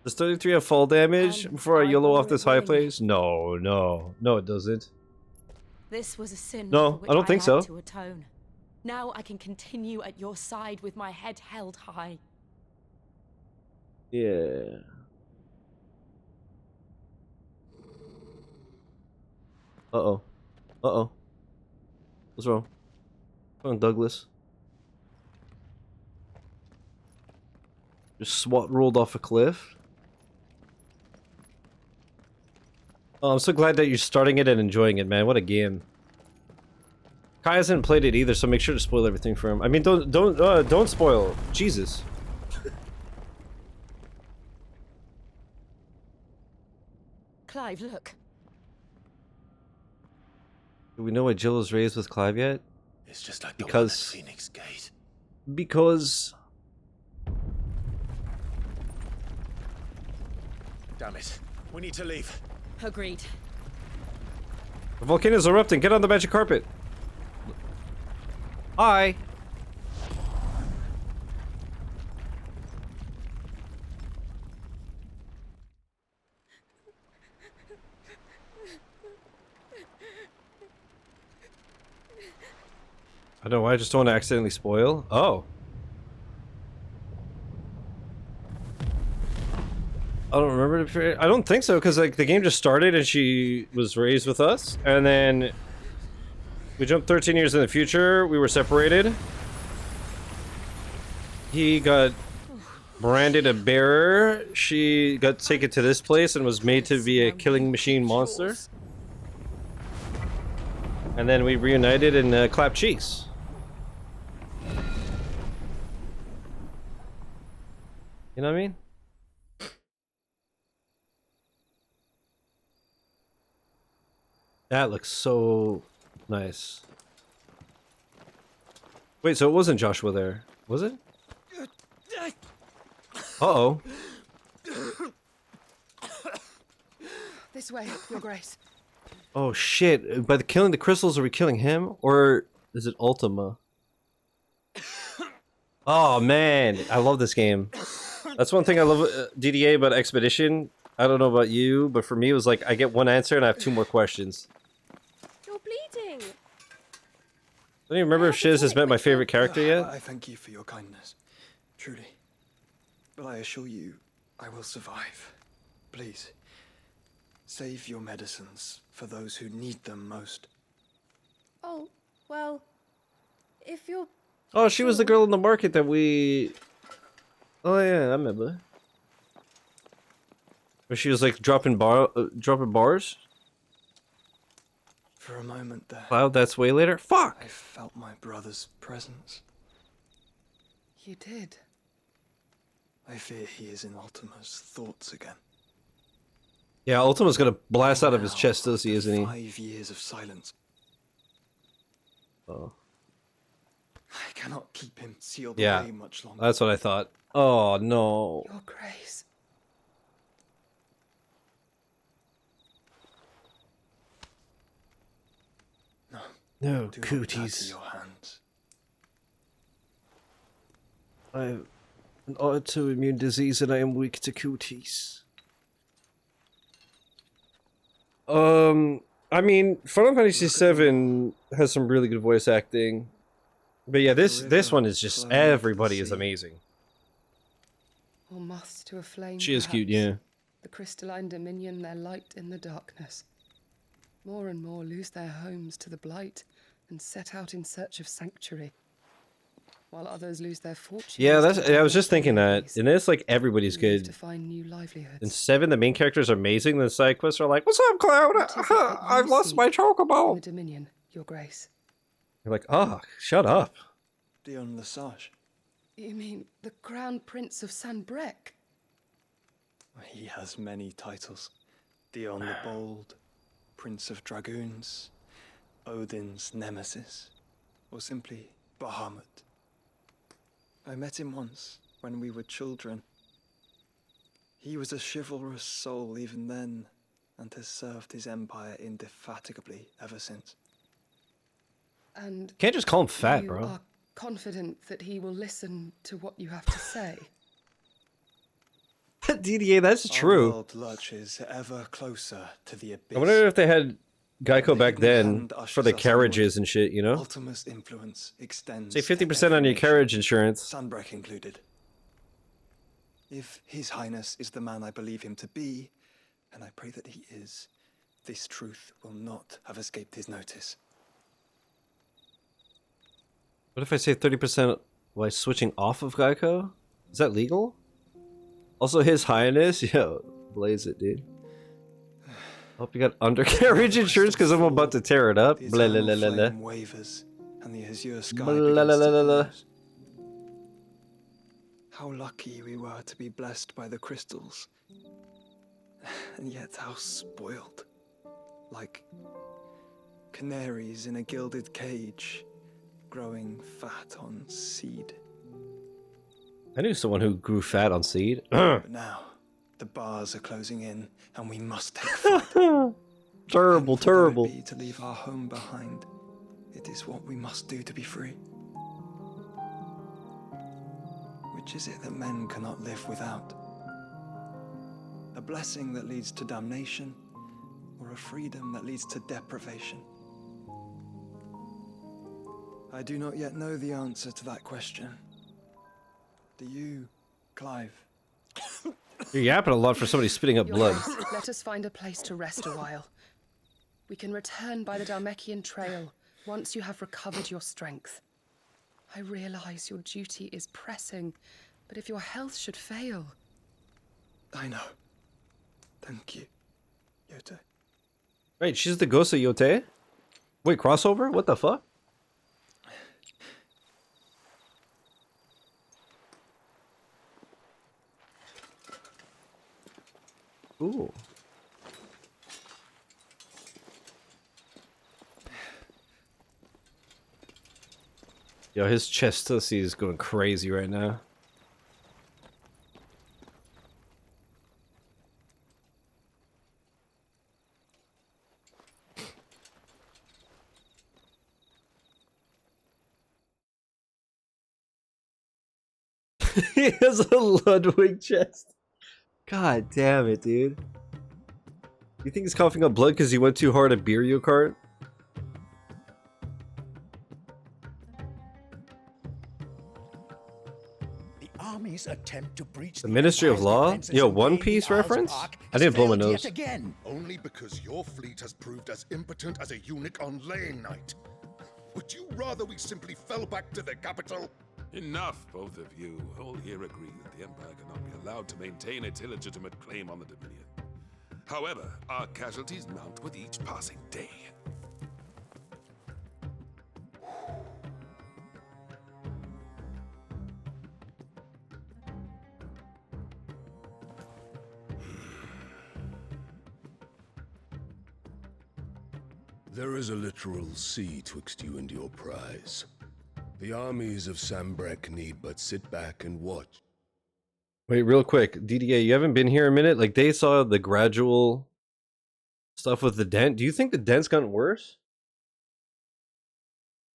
Does 33 have fall damage before I YOLO off this high place? No, no. No, it doesn't. This was a sin No, for which I don't think had so. to atone. Now I can continue at your side with my head held high. Yeah. Uh-oh. Uh-oh. What's wrong? What's wrong, Douglas? Just SWAT rolled off a cliff? Oh, I'm so glad that you're starting it and enjoying it, man. What a game. Kai hasn't played it either, so make sure to spoil everything for him. I mean, don't spoil. Jesus. Clive, look. Do we know why Jill was raised with Clive yet? It's just like the one at Because Phoenix Gate. Damn it. We need to leave. Agreed. The volcano's erupting. Get on the magic carpet. Hi. I don't know why. I just don't want to accidentally spoil. Oh. I don't remember. I don't think so, because like the game just started and she was raised with us, and then we jumped 13 years in the future. We were separated. He got branded a bearer. She got taken to this place and was made to be a killing machine monster. And then we reunited and clapped cheeks. You know what I mean? That looks so nice. Wait, so it wasn't Joshua there, was it? Uh-oh. This way, Your Grace. Oh shit, by killing the crystals, are we killing him? Or is it Ultima? Oh man, I love this game. That's one thing I love DDA about Expedition. I don't know about you, but for me it was like I get one answer and I have two more questions. You're bleeding. I don't even remember if Shiz has met my favorite character yet. I thank you for your kindness, truly. But I assure you, I will survive. Please, save your medicines for those who need them most. Oh, well, if you're... Oh, she was the girl in the market that we... Oh yeah, I remember. Where she was like dropping bars? For a moment there. Cloud, that's way later? Fuck! I felt my brother's presence. You did. I fear he is in Ultima's thoughts again. Yeah, Ultima's gonna blast out of his chest, does he, isn't he? 5 years of silence. Oh. I cannot keep him sealed Yeah, away much longer. that's what I thought. Oh no. Your Grace. No, Do cooties. not your hands. I have an autoimmune disease and I am weak to cooties. I mean, Final Fantasy VII has some really good voice acting. But yeah, this one is just, everybody is amazing. Or moths to a flame. She is cute, perhaps. yeah. The crystalline dominion, their light in the darkness. More and more lose their homes to the Blight and set out in search of sanctuary, while others lose their fortunes. Yeah, I was just thinking that. In this, like, everybody's good. To find new livelihoods. In 7, the main characters are amazing. The side quests are like, "What's up, Cloud? I've lost my chocobo." The Dominion, Your Grace. You're like, "Oh, shut up." Dion Lesage. You mean the Crown Prince of Sanbrec? He has many titles. Dion the Bold, Prince of Dragoons, Odin's Nemesis, or simply Bahamut. I met him once, when we were children. He was a chivalrous soul even then, and has served his empire indefatigably ever since. And Can't just call him fat, you bro. are confident that he will listen to what you have to say? DDA, that's Our true. world lurches ever closer to the abyss. I wonder if they had Geico back then for the carriages and shit, you know? Ultima's influence extends. Say 50% on your carriage insurance. Sanbrec included. If His Highness is the man I believe him to be, and I pray that he is, this truth will not have escaped his notice. What if I say 30% while switching off of Geico? Is that legal? Also, His Highness? Yo, blaze it, dude. Hope you got undercarriage insurance because I'm about to tear it up. The Blah, blah, eternal blah, blah, blah. flame wavers, and the azure sky Blah, begins la, la, to la, la. close. How lucky we were to be blessed by the crystals, and yet how spoiled. Like canaries in a gilded cage, growing fat on seed. I knew someone who grew fat on seed. But now, the bars are closing in, and we must take flight. Terrible, terrible. Though it be to leave our home behind, it is what we must do to be free. Which is it that men cannot live without? A blessing that leads to damnation, or a freedom that leads to deprivation? I do not yet know the answer to that question. Do you, Clive? You're yapping a lot for somebody spitting up Your blood. Highness, let us find a place to rest a while. We can return by the Dalmekian trail once you have recovered your strength. I realize your duty is pressing, but if your health should fail... I know. Thank you, Yote. Right, she's the ghost of Yote? Wait, crossover? What the fuck? Ooh. Yo, his chest pussy is going crazy right now. He has a Ludwig chest. God damn it, dude. You think he's coughing up blood because he went too hard at Beerio Kart? The army's attempt to breach The Ministry of Law? Yo, One Piece reference? I didn't blow my nose. Again. Only because your fleet has proved as impotent as a eunuch on laying night. Would you rather we simply fell back to the capital? Enough, both of you. All here agree that the Empire cannot be allowed to maintain its illegitimate claim on the Dominion. However, our casualties mount with each passing day. There is a literal sea twixt you and your prize. The armies of Sambrek need but sit back and watch. Wait, real quick. DDA, you haven't been here a minute? Like, they saw the gradual stuff with the dent. Do you think the dent's gotten worse?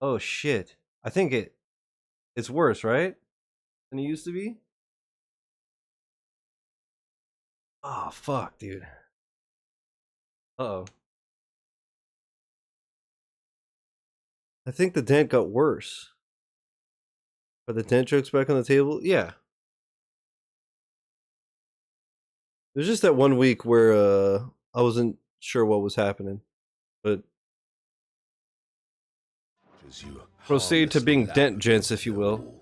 Oh, shit. I think it's worse, right? Than it used to be? Oh, fuck, dude. Uh-oh. I think the dent got worse. Are the dent jokes back on the table? Yeah. There's just that one week where I wasn't sure what was happening. But proceed to being dent gents, if you will.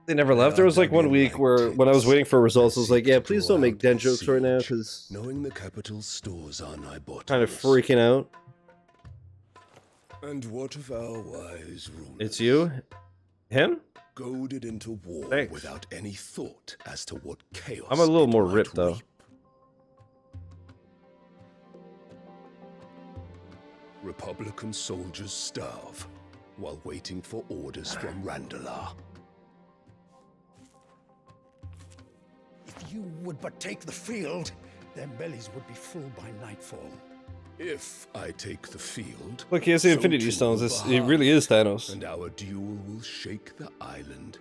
They never left. There was like 1 week where when I was waiting for results, I was like, yeah, please don't make dent jokes right now, because knowing the capital's stores are nigh bottomless. Kind of freaking out. And what of our wise rulers? It's you? Him? Goaded into war Thanks. without any thought as to what chaos. I'm a little it more might ripped, though. reap. Republican soldiers starve while waiting for orders from Randalar. If you would but take the field, their bellies would be full by nightfall. If I take the field, Look, he has the so Infinity too Stones. will It really is Thanos. And our duel will shake the island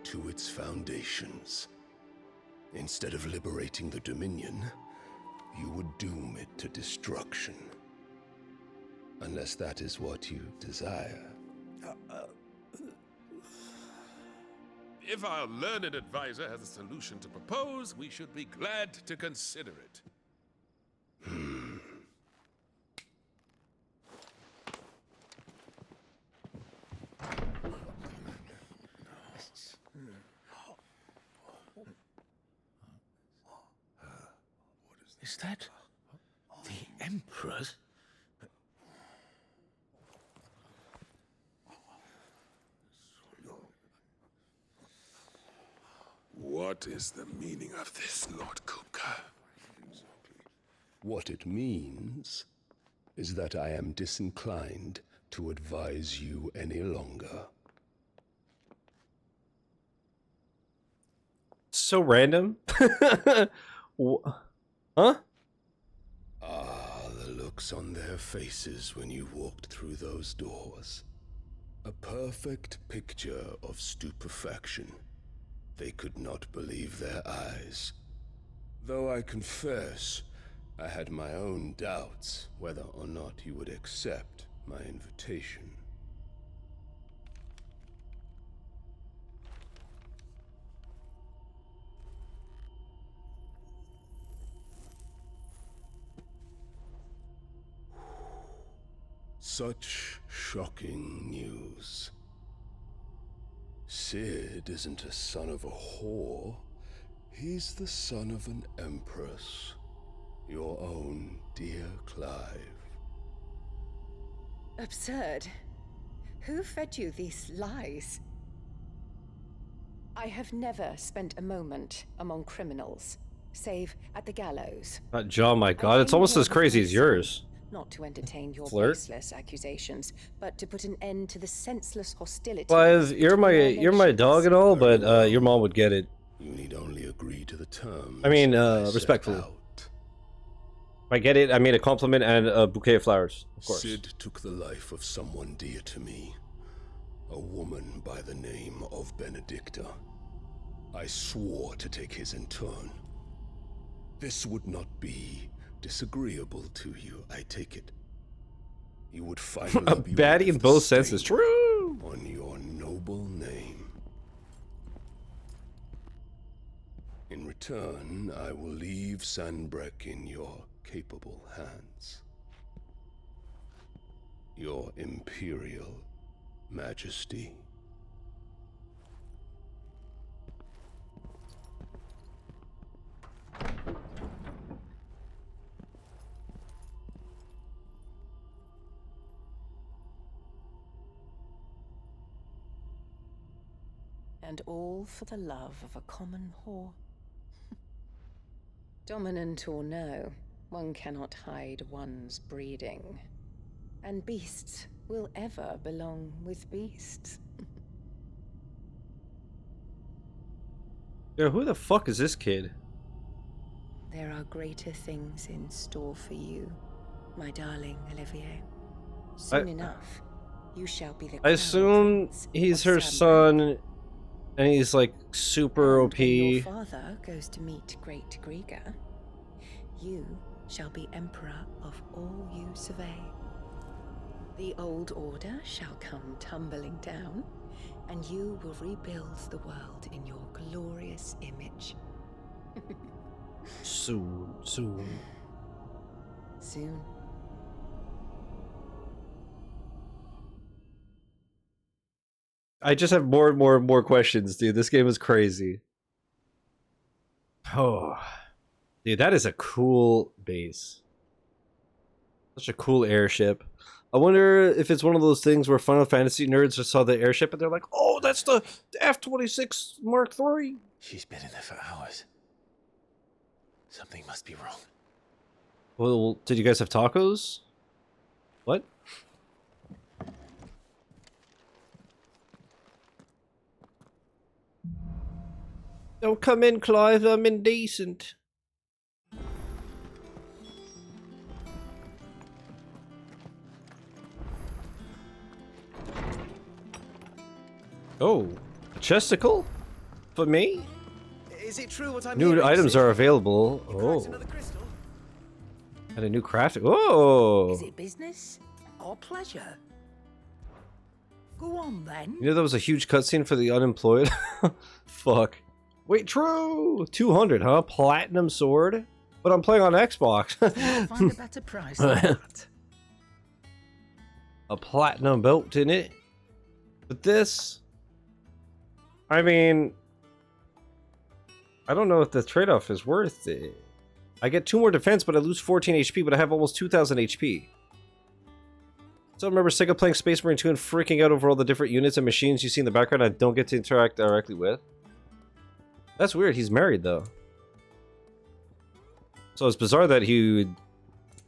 to its foundations. Instead of liberating the Dominion, you would doom it to destruction. Unless that is what you desire. If our learned advisor has a solution to propose, we should be glad to consider it. Is that the Emperor's? What is the meaning of this, Lord Kupka? What it means is that I am disinclined to advise you any longer. So random. Huh? Ah, the looks on their faces when you walked through those doors. A perfect picture of stupefaction. They could not believe their eyes. Though I confess, I had my own doubts whether or not you would accept my invitation. Such shocking news. Sid isn't a son of a whore. He's the son of an empress. Your own dear Clive. Absurd. Who fed you these lies? I have never spent a moment among criminals, save at the gallows. John, my God, it's almost as crazy as yours. Not to entertain your Flirt? baseless accusations, but to put an end to the senseless hostility. Clive, you're my dog and all, but your mom would get it. You need only agree to the terms. I mean, respectfully. I get it. I made a compliment and a bouquet of flowers, of course. Sid took the life of someone dear to me. A woman by the name of Benedicta. I swore to take his in turn. This would not be disagreeable to you, I take it. You would finally A be baddie in both senses. True. On your noble name. In return, I will leave Sanbreque in your capable hands. Your Imperial Majesty. And all for the love of a common whore. Dominant or no, one cannot hide one's breeding. And beasts will ever belong with beasts. Yo, who the fuck is this kid? There are greater things in store for you, my darling Olivier. Soon enough, you shall be the I assume he's her son, and he's like super OP. When your father goes to meet Great Griga, you shall be emperor of all you survey. The old order shall come tumbling down, and you will rebuild the world in your glorious image. Soon. Soon. I just have more and more questions, dude. This game is crazy. Oh, dude, that is a cool base. Such a cool airship. I wonder if it's one of those things where Final Fantasy nerds just saw the airship and they're like, "Oh, that's the F-26 Mark III." She's been in there for hours. Something must be wrong. Well, did you guys have tacos? What? Don't come in, Clive. I'm indecent. Oh, a chesticle? For me? Is it true what I'm New hearing, items Sid? are available. Oh. And a new craft. Oh. Is it business or pleasure? Go on then. You know that was a huge cutscene for the unemployed? Fuck. Wait, true! 200, huh? Platinum sword? But I'm playing on Xbox. Find a better price than that. A platinum belt in it. But this... I mean... I don't know if the trade-off is worth it. I get 2 more defense, but I lose 14 HP, but I have almost 2,000 HP. So I remember sick of playing Space Marine 2 and freaking out over all the different units and machines you see in the background I don't get to interact directly with. That's weird. He's married though. So it's bizarre that he would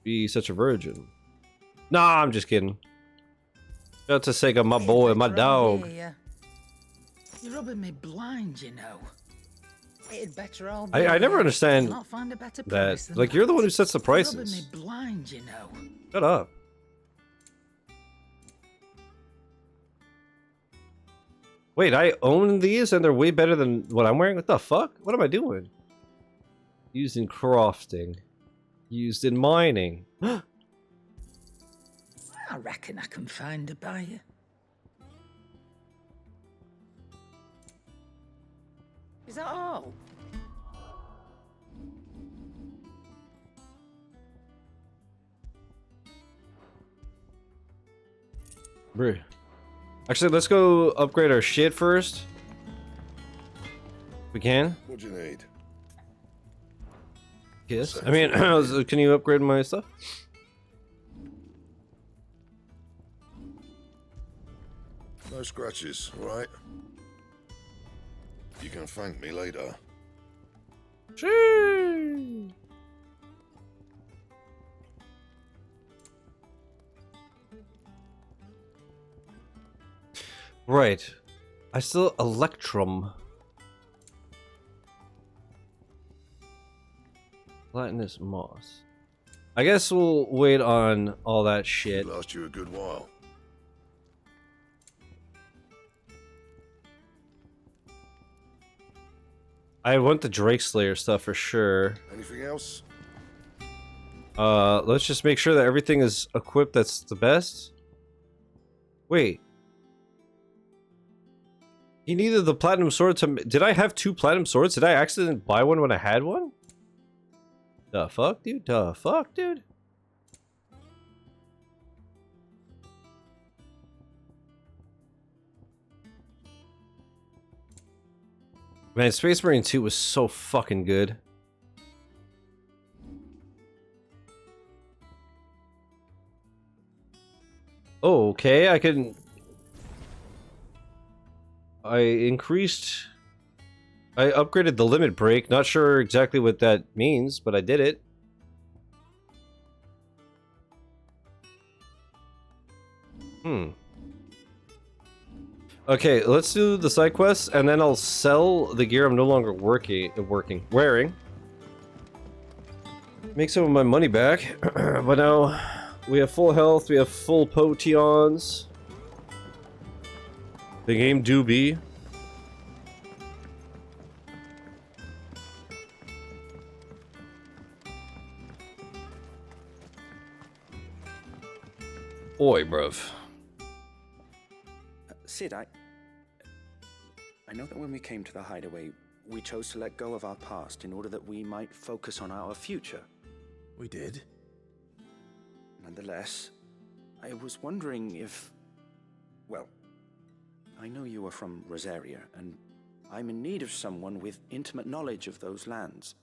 be such a virgin. Nah, I'm just kidding. Shout out to Sega, my boy, my dog. You're rubbing me blind, you know. It'd better all I never understand not find a better that. price than Like, you're the one who sets the You're rubbing prices. me blind, you know. Shut up. Wait, I own these and they're way better than what I'm wearing? What the fuck? What am I doing? Used in crafting. Used in mining. I reckon I can find a buyer. Is that all? Bruh. Actually, let's go upgrade our shit first. We can. What do you need? Yes. I mean, can you upgrade my stuff? No scratches, right? You can thank me later. Chee. Right. I still Electrum. Platinus moss. I guess we'll wait on all that shit. Last you a good while. I want the Drake Slayer stuff for sure. Anything else? Let's just make sure that everything is equipped that's the best. Wait. He needed the platinum sword to... Did I have 2 platinum swords? Did I accidentally buy one when I had one? The fuck, dude? The fuck, dude? Man, Space Marine 2 was so fucking good. Oh, okay, I can... I upgraded the limit break. Not sure exactly what that means, but I did it. Okay, let's do the side quests, and then I'll sell the gear I'm no longer wearing. Make some of my money back. But now we have full health, we have full potions. The game do be. Oi, bruv. Sid, I know that when we came to the hideaway, we chose to let go of our past in order that we might focus on our future. We did? Nonetheless, I was wondering if... Well, I know you are from Rosaria, and I'm in need of someone with intimate knowledge of those lands.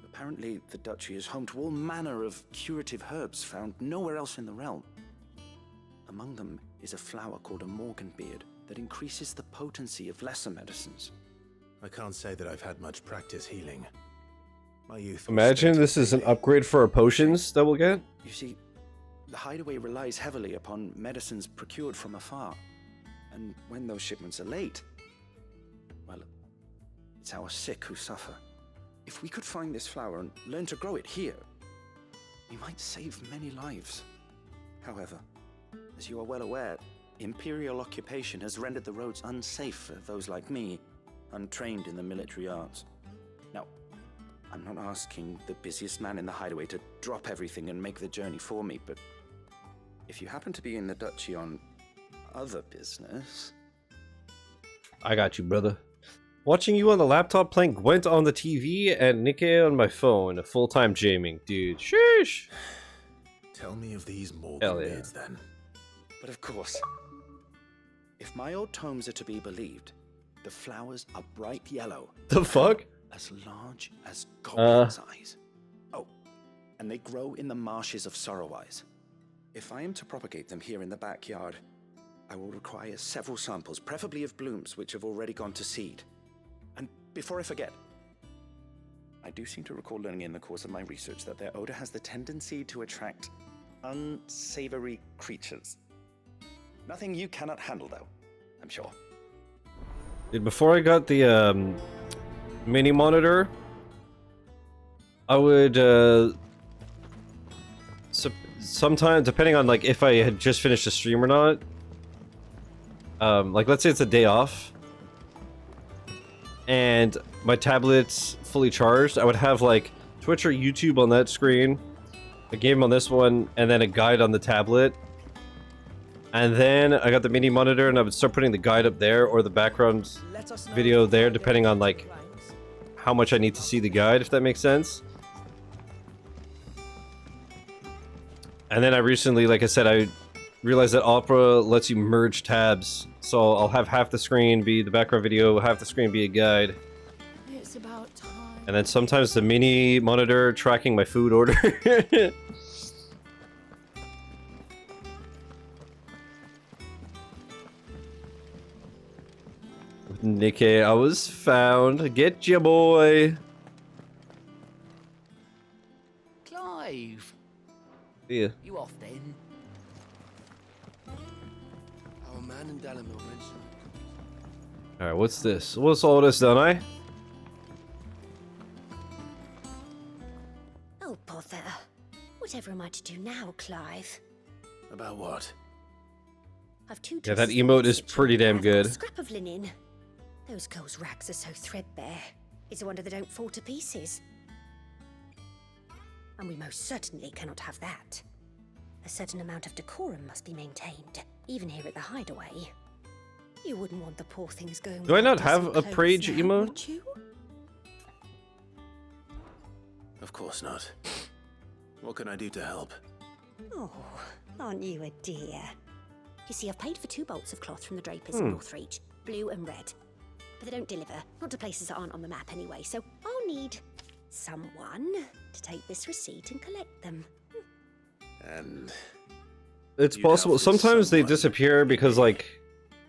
Apparently, the duchy is home to all manner of curative herbs found nowhere else in the realm. Among them is a flower called a Morganbeard that increases the potency of lesser medicines. I can't say that I've had much practice healing. My youth. Imagine this is an upgrade for our potions that we'll get. You see, the hideaway relies heavily upon medicines procured from afar. And when those shipments are late, well, it's our sick who suffer. If we could find this flower and learn to grow it here, we might save many lives. However, as you are well aware, Imperial occupation has rendered the roads unsafe for those like me, untrained in the military arts. Now, I'm not asking the busiest man in the hideaway to drop everything and make the journey for me, but if you happen to be in the duchy on other business... I got you, brother. Watching you on the laptop, playing Gwent on the TV, and Nikke on my phone. Full-time gaming, dude. Sheesh! Tell me of these Morganbeards, then. But of course, if my old tomes are to be believed, the flowers are bright yellow. The fuck? As large as goblins' eyes. Oh, and they grow in the marshes of Sorrowwise. If I am to propagate them here in the backyard, I will require several samples, preferably of blooms which have already gone to seed. And before I forget, I do seem to recall learning in the course of my research that their odor has the tendency to attract unsavory creatures. Nothing you cannot handle, though, I'm sure. Dude, before I got the mini monitor, I would sometimes, depending on like if I had just finished a stream or not, like let's say it's a day off and my tablet's fully charged, I would have like Twitch or YouTube on that screen, a game on this one, and then a guide on the tablet. And then I got the mini monitor and I would start putting the guide up there or the background video there, depending on like how much I need to see the guide, if that makes sense. And then I recently, like I said, I realized that Opera lets you merge tabs. So I'll have half the screen be the background video, half the screen be a guide. It's about time. And then sometimes the mini monitor tracking my food order. Nikkei, I was found. Get ya, boy. Clive. Yeah. You off then? Our man in Dalamil mentioned. Alright, what's this? What's all this done, eh? Oh, bother. Whatever am I to do now, Clive? About what? I've two Yeah, that dresses emote in is situ. pretty damn I've got a good. scrap of linen. Those girls' rags are so threadbare. It's a wonder they don't fall to pieces. And we most certainly cannot have that. A certain amount of decorum must be maintained, even here at the hideaway. You wouldn't want the poor things going. Do I not without have a decent Prage clothes now, emote? would you? Of course not. What can I do to help? Oh, aren't you a dear? You see, I've paid for 2 bolts of cloth from the drapers in Northreach, blue and red. But they don't deliver, not to places that aren't on the map anyway, so I'll need someone to take this receipt and collect them. And It's possible. Sometimes they disappear because, like,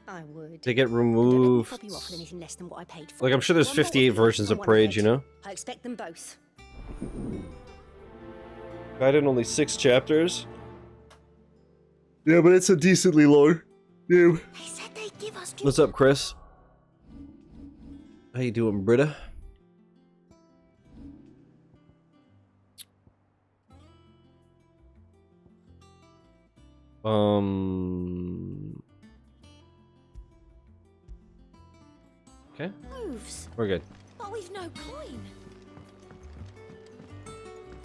I would. they get Don't let me removed. fob you off with anything less than what I paid for. Like, I'm sure there's One bolt 58 of cloth versions of on one Prage, head. you know? I expect them both. Guide in only 6 chapters. Yeah, but it's a decently long. Yeah. They said they'd give us What's up, Chris? How you doing, Britta? Okay. moves. We're good. But we've no coin.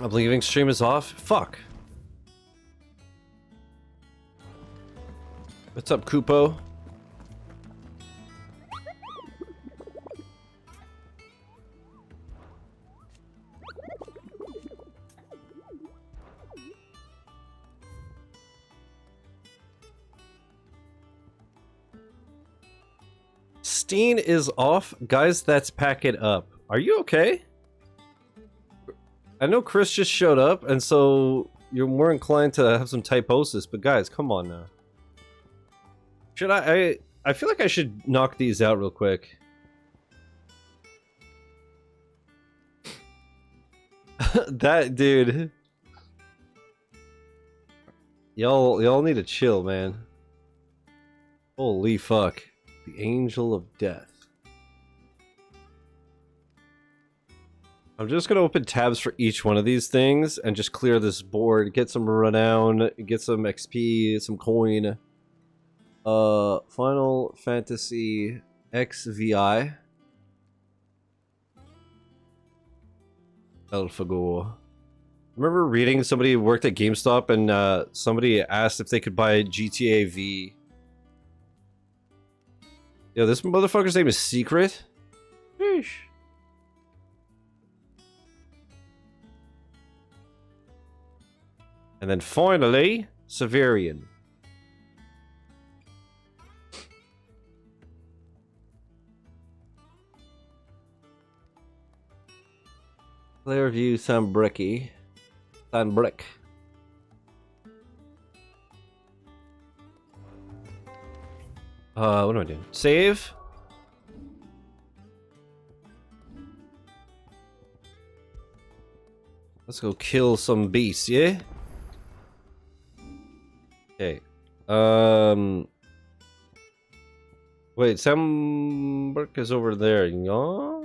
I'm leaving. Stream is off. Fuck. What's up, Kupo? Steen is off. Guys, that's pack it up. Are you okay? I know Chris just showed up, and so you're more inclined to have some typosis, but guys, come on now. Should I feel like I should knock these out real quick. That dude. Y'all need to chill, man. Holy fuck. The Angel of Death. I'm just gonna open tabs for each one of these things and just clear this board, get some renown, get some XP, some coin. Final Fantasy XVI. AlphaGo. Remember reading somebody who worked at GameStop and somebody asked if they could buy GTA V. Yo, this motherfucker's name is Secret? Sheesh. And then finally, Severian. Clearview Sunbricky. Sunbrick. What am I doing? Save? Let's go kill some beasts, yeah? Okay. Wait, Samberg is over there, yeah?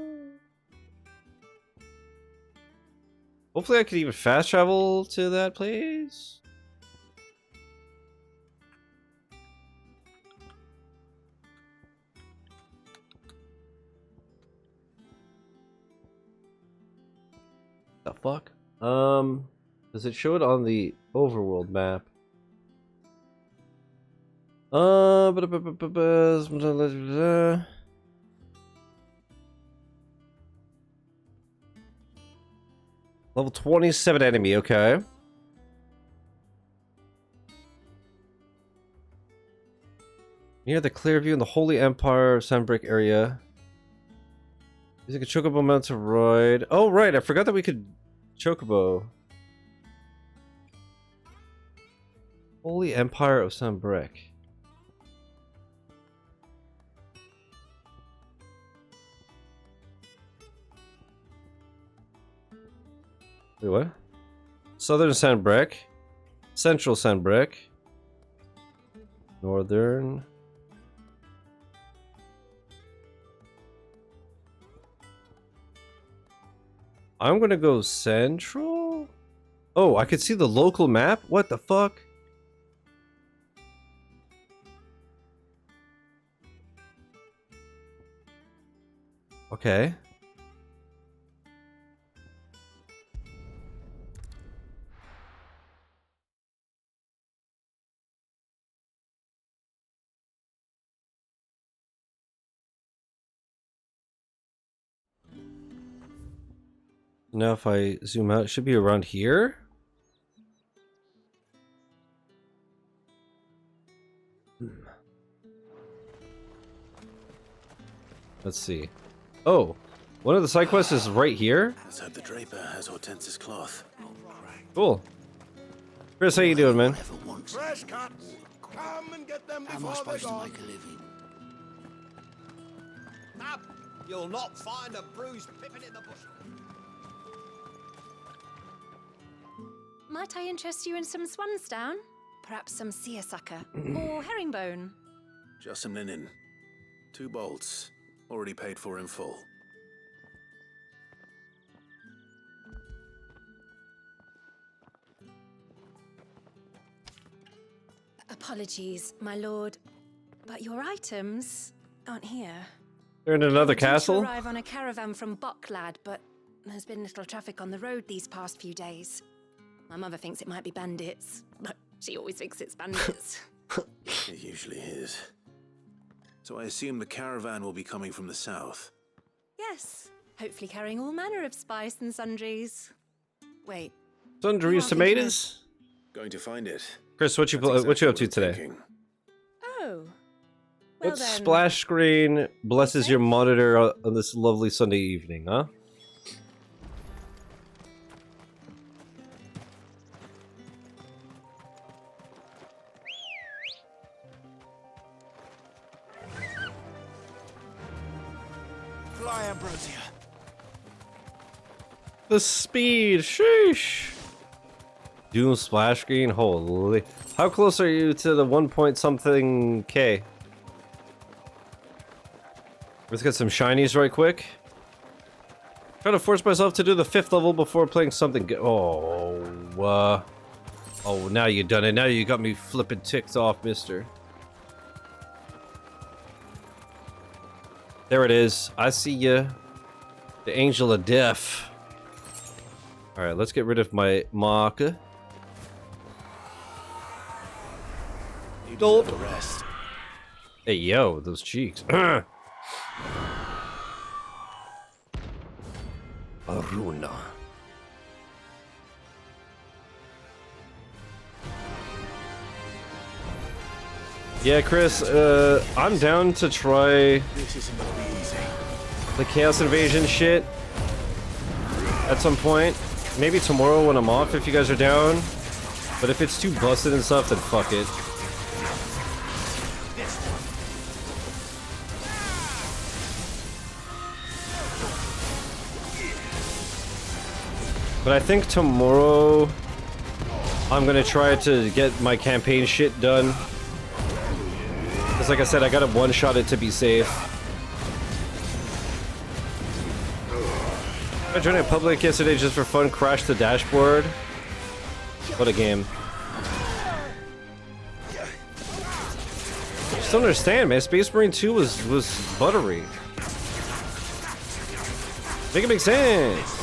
Hopefully I could even fast travel to that place. The fuck? Does it show it on the overworld map? Level 27 enemy, okay. Near the Clearview in the Holy Empire Sandbrick area. Using a Chocobo mount to ride. Oh, right, I forgot that we could Chocobo. Holy Empire of Sandbrick. Wait, what? Southern Sandbrick. Central Sandbrick. Northern. I'm gonna go central? Oh, I could see the local map? What the fuck? Okay. Now if I zoom out, it should be around here. Let's see. Oh, one of the side quests is right here. Let's hope the Draper has Hortense's cloth. Cool. Chris, how you doing, man? Fresh cuts! Come and get them How am I before they're supposed to gone. make a living? Up! You'll not find a bruised pippin in the bush. Might I interest you in some swansdown? Perhaps some seersucker or herringbone? Just some linen. 2 bolts. Already paid for in full. Apologies, my lord, but your items aren't here. They're in another Due to castle? arrive on a caravan from Bucklad, but there's been little traffic on the road these past few days. My mother thinks it might be bandits, but she always thinks it's bandits. It usually is. So I assume the caravan will be coming from the south. Yes, hopefully carrying all manner of spice and sundries. Wait. Sundries tomatoes? Going to find it. Chris, what you up to today? Oh. Well What then. splash screen blesses your monitor on this lovely Sunday evening, huh? Fly, Ambrosia. The speed, sheesh. Doom splash screen, holy. How close are you to the 1 point something K? Let's get some shinies right quick. Trying to force myself to do the 5th level before playing something good. Oh, oh, now you done it. Now you got me flipping ticked off, mister. There it is. I see ya. The Angel of Death. Alright, let's get rid of my marker. Dope. Rest. Hey, yo, those cheeks. Aruna. Yeah, Chris, I'm down to try This isn't gonna be easy. the Chaos Invasion shit at some point. Maybe tomorrow when I'm off if you guys are down. But if it's too busted and stuff, then fuck it. But I think tomorrow I'm gonna try to get my campaign shit done. Because like I said, I gotta one-shot it to be safe. I joined a public yesterday just for fun, crashed the dashboard. What a game. I just don't understand, man. Space Marine 2 was buttery. Make it make sense.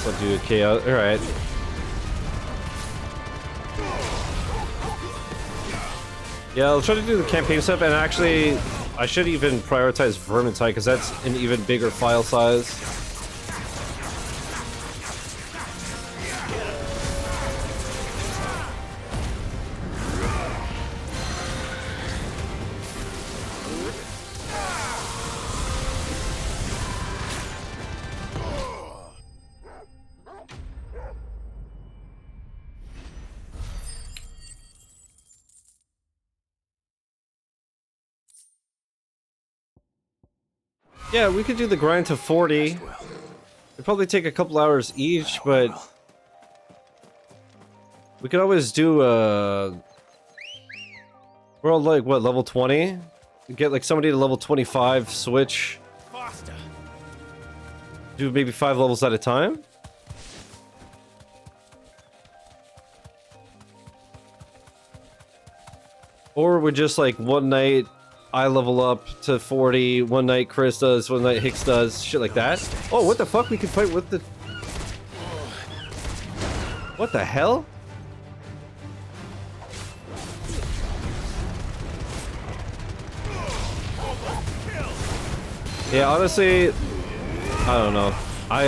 Let's not do a chaos. Alright. Yeah, I'll try to do the campaign stuff, and actually, I should even prioritize Vermintide, because that's an even bigger file size. Yeah, we could do the grind to 40. It'd probably take a couple hours each, but we could always do we're all like what, level 20? Get like somebody to level 25, switch. Faster. Do maybe 5 levels at a time? Or we just like one night I level up to 40, one night Chris does, one night Hicks does, shit like that. Oh, what the fuck? We can fight with the... What the hell? Yeah, honestly, I don't know. I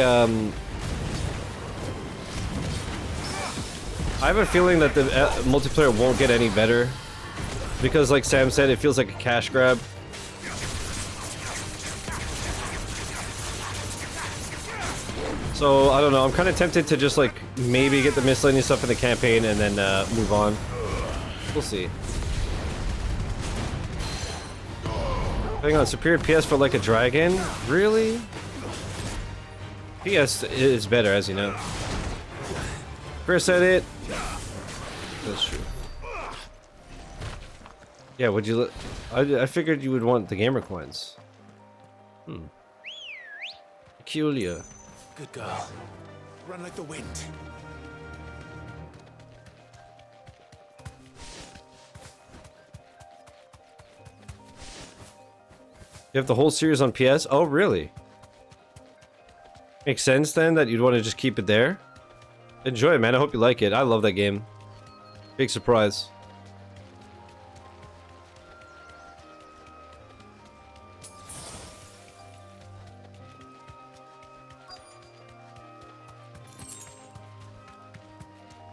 have a feeling that the multiplayer won't get any better. Because, like Sam said, it feels like a cash grab. So, I don't know. I'm kind of tempted to just, like, maybe get the miscellaneous stuff in the campaign and then move on. We'll see. Hang on, superior PS for like a dragon? Really? PS is better, as you know. Chris said it. That's true. Yeah, would you... I figured you would want the gamer coins. Peculiar. Good girl. Run like the wind. You have the whole series on PS? Oh, really? Makes sense then that you'd want to just keep it there? Enjoy it, man. I hope you like it. I love that game. Big surprise.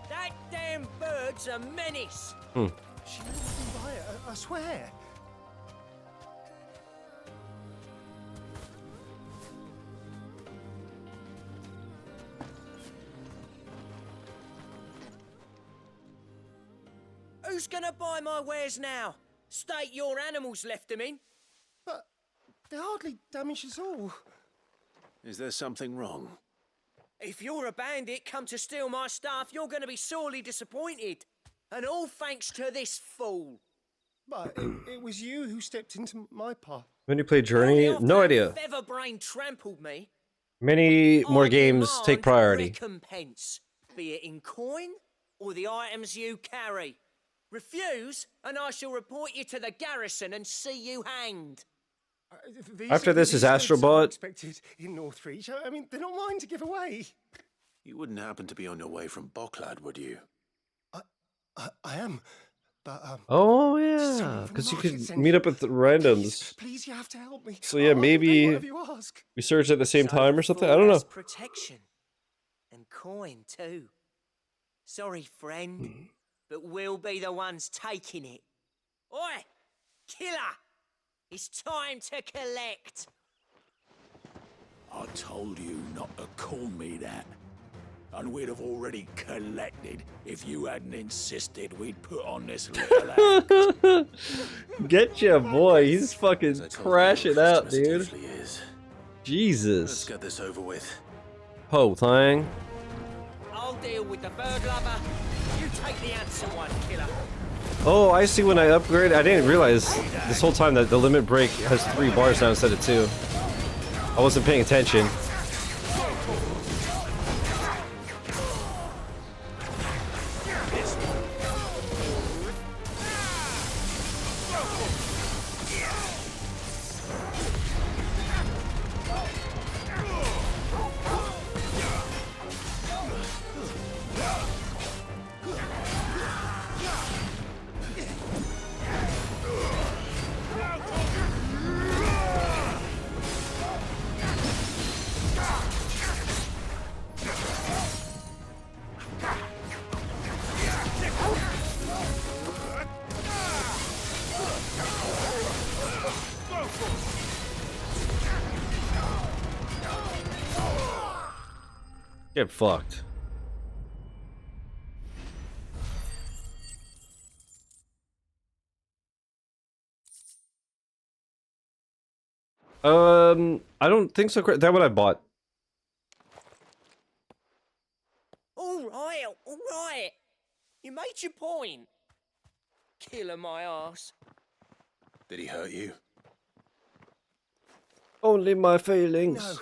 That damn bird's a menace. Hmm. She never been by it, I swear. Who's gonna buy my wares now? State your animals left them in. But they're hardly damaged at all. Is there something wrong? If you're a bandit come to steal my stuff, you're gonna be sorely disappointed. And all thanks to this fool. But it was you who stepped into my path. When you play Journey? No idea. Featherbrain trampled me. Many more games take priority. Recompense, be it in coin or the items you carry. Refuse, and I shall report you to the garrison and see you hanged. After this is Astrobot. Expected in Northreach. I mean, they're not mine to give away. You wouldn't happen to be on your way from Boklad, would you? I am, but Oh yeah, because you could meet up with the randoms. Please, you have to help me. So yeah, maybe we search at the same time or something. I don't know. Protection and coin too. Sorry, friend, but we'll be the ones taking it. Oi, killer! It's time to collect. I told you not to call me that. and we'd have already collected if you hadn't insisted we'd put on this little act. Get ya, boy. He's fucking crashing out, dude. Jesus. Let's get this over with. Ho Thang. I'll deal with the bird lover. You take the handsome one, killer. Oh, I see when I upgrade. I didn't realize this whole time that the limit break has 3 bars now instead of 2. I wasn't paying attention. Get fucked. I don't think so. That what I bought. All right. You made your point. Killer my ass. Did he hurt you? Only my feelings.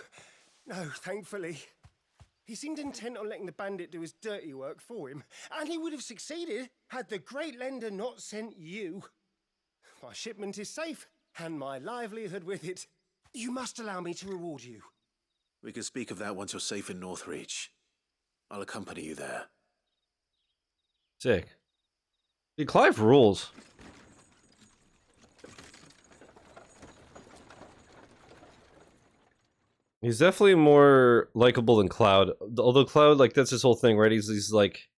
No, thankfully. He seemed intent on letting the bandit do his dirty work for him, and he would have succeeded had the Great Lender not sent you. My shipment is safe, and my livelihood with it. You must allow me to reward you. We can speak of that once you're safe in Northreach. I'll accompany you there. Sick. Dude, Clive rules. He's definitely more likable than Cloud. Although Cloud, like, that's his whole thing, right? He's like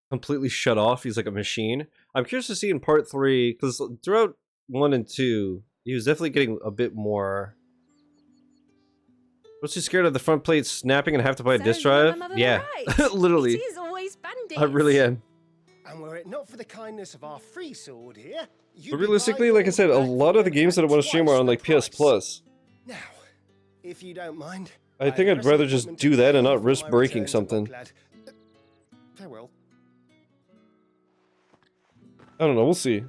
completely shut off. He's like a machine. I'm curious to see in part 3, because throughout 1 and 2, he was definitely getting a bit more. Was he scared of the front plate snapping and have to buy a disk drive? Yeah, literally. It is always bandits. I really am. And were it not for the kindness of our free sword here, But realistically, like I said, a lot of the games that I want to stream are on like PS Plus. Now, if you don't mind, I think I'd rather just do that and not risk breaking something. Farewell. I don't know, we'll see.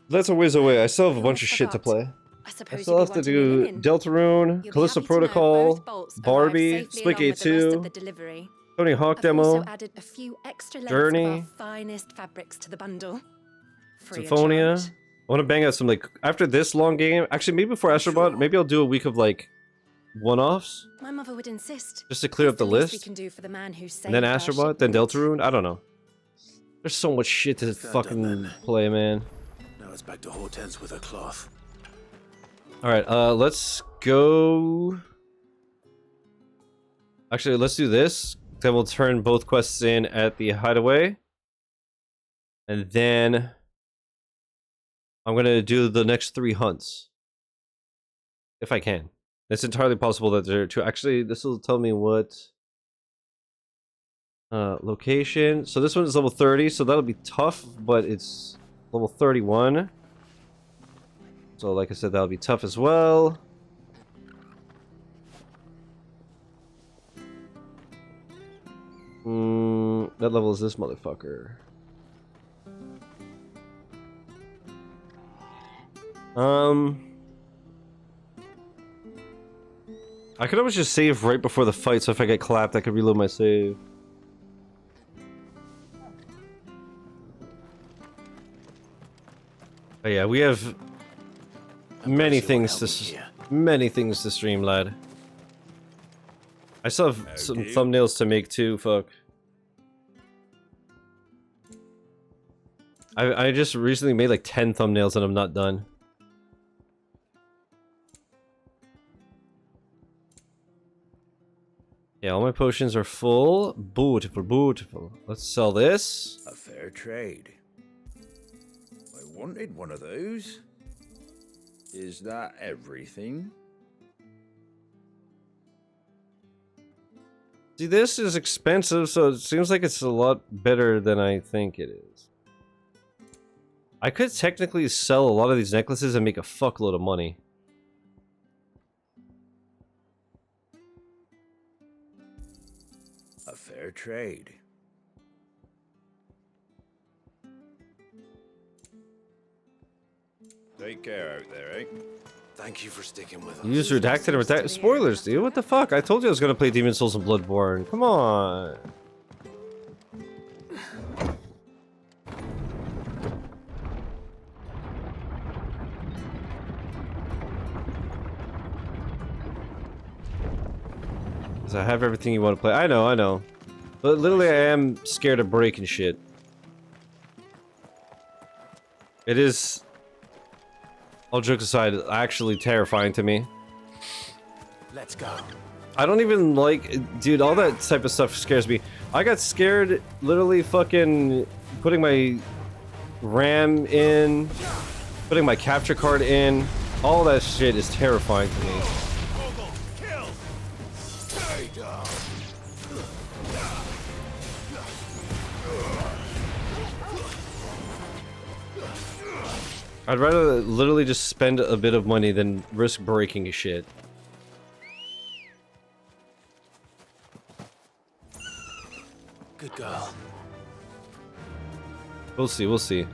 That's a ways away. I still have a bunch of shit to play. I still have to do Deltarune, Callisto Protocol, Barbie, Splitgate 2, Tony Hawk demo, Added a few extra lengths Journey, of our finest fabrics to the bundle. Free of Symphonia. charge. I want to bang out some like after this long game. Actually, maybe before Astrobot, maybe I'll do a week of like one-offs My mother would insist. just to clear up the Least we list. can do for the man who saved And then our Astrobot, then Deltarune. I don't know. There's so much shit to fucking play, man. Now it's back to Hortense with her cloth. All right, let's go. Actually, let's do this. Then we'll turn both quests in at the hideaway, and then I'm gonna do the next 3 hunts if I can. It's entirely possible that there are 2. Actually, this will tell me what location. So this one is level 30, so that'll be tough, but it's level 31. So like I said, that'll be tough as well. That level is this motherfucker. I could always just save right before the fight, so if I get clapped, I could reload my save. But yeah, we have many things to stream, lad. I still have some thumbnails to make too. Fuck. I just recently made like 10 thumbnails and I'm not done. Yeah, all my potions are full. Beautiful, beautiful. Let's sell this. A fair trade. I wanted one of those. Is that everything? See, this is expensive, so it seems like it's a lot better than I think it is. I could technically sell a lot of these necklaces and make a fuckload of money. A fair trade. Take care out there, eh? Thank you for sticking with us. Use redacted and redacted. Spoilers, dude. What the fuck? I told you I was gonna play Demon Souls and Bloodborne. Come on. Because I have everything you want to play. I know. But literally, I am scared of breaking shit. It is, all jokes aside, actually terrifying to me. Let's go. I don't even like, dude, all that type of stuff scares me. I got scared literally fucking putting my RAM in, putting my capture card in. All that shit is terrifying to me. I'd rather literally just spend a bit of money than risk breaking shit. Good girl. We'll see.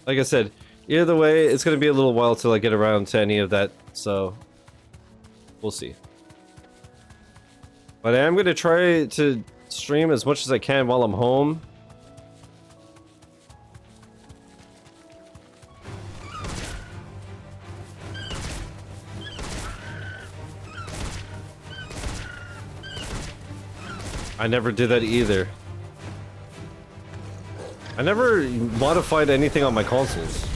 Like I said, either way, it's gonna be a little while till I get around to any of that, so we'll see. But I am gonna try to stream as much as I can while I'm home. I never did that either. I never modified anything on my consoles.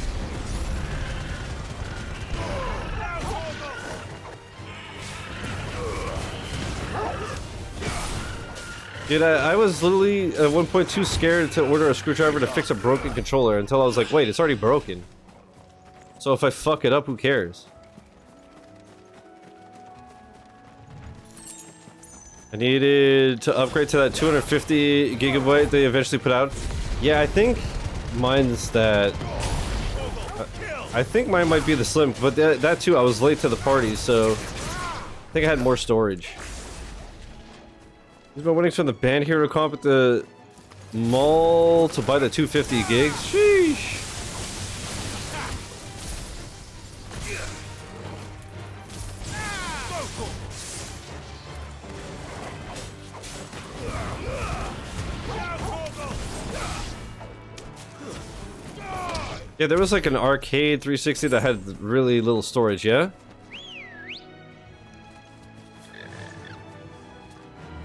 Dude, I was literally at one point too scared to order a screwdriver to fix a broken controller until I was like, wait, it's already broken. So if I fuck it up, who cares? I needed to upgrade to that 250 gigabyte they eventually put out. Yeah, I think mine's that. I think mine might be the slim, but that too, I was late to the party, so I think I had more storage. He's been waiting from the band hero comp at the mall to buy the 250 gigs. Sheesh. Yeah, there was like an arcade 360 that had really little storage, yeah?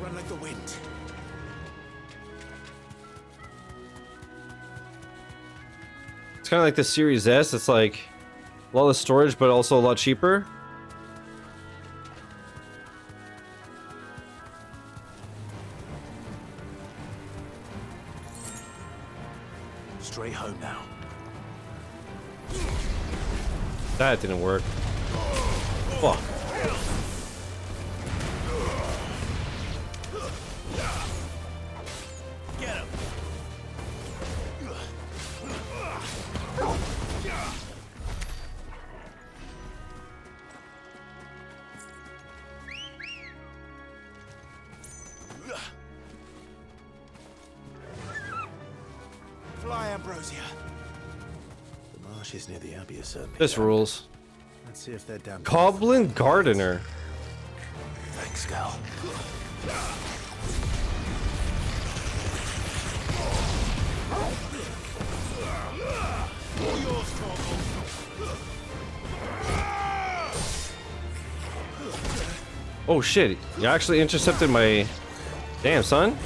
Run like the wind. It's kind of like the Series S. It's like a lot of storage, but also a lot cheaper. Straight home now. That didn't work. Fuck. Get him. Fly, Ambrosia. The marshes near the Abbey are certainly. This rules. Let's see if they're down. Goblin Gardener. Thanks, Gal. Oh shit, you actually intercepted my... Damn, son.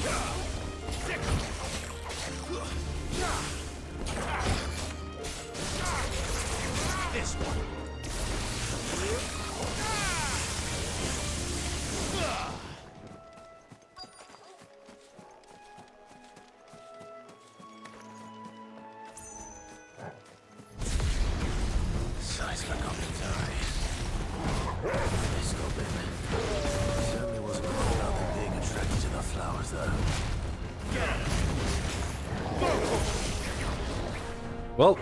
Well.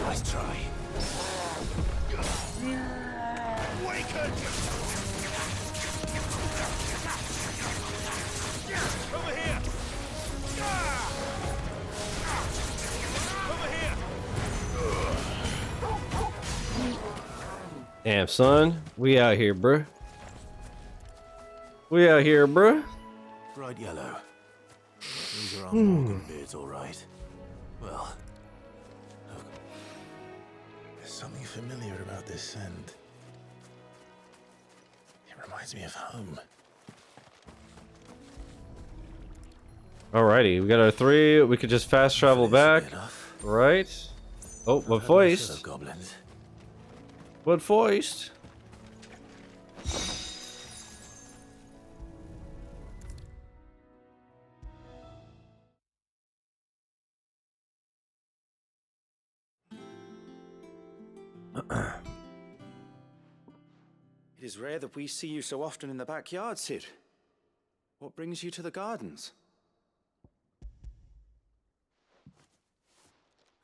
Nice try. Awaken! Over here! Over here! Damn, son. We out here, bruh. We out here, bruh. Bright yellow. These are our Morgan beards, all right. Well, there's something familiar about this scent. It reminds me of home. Alrighty, we got our 3. We could just fast travel back. Right? Oh, what voiced? Goblins. What voiced? It is rare that we see you so often in the backyard, Sid. What brings you to the gardens?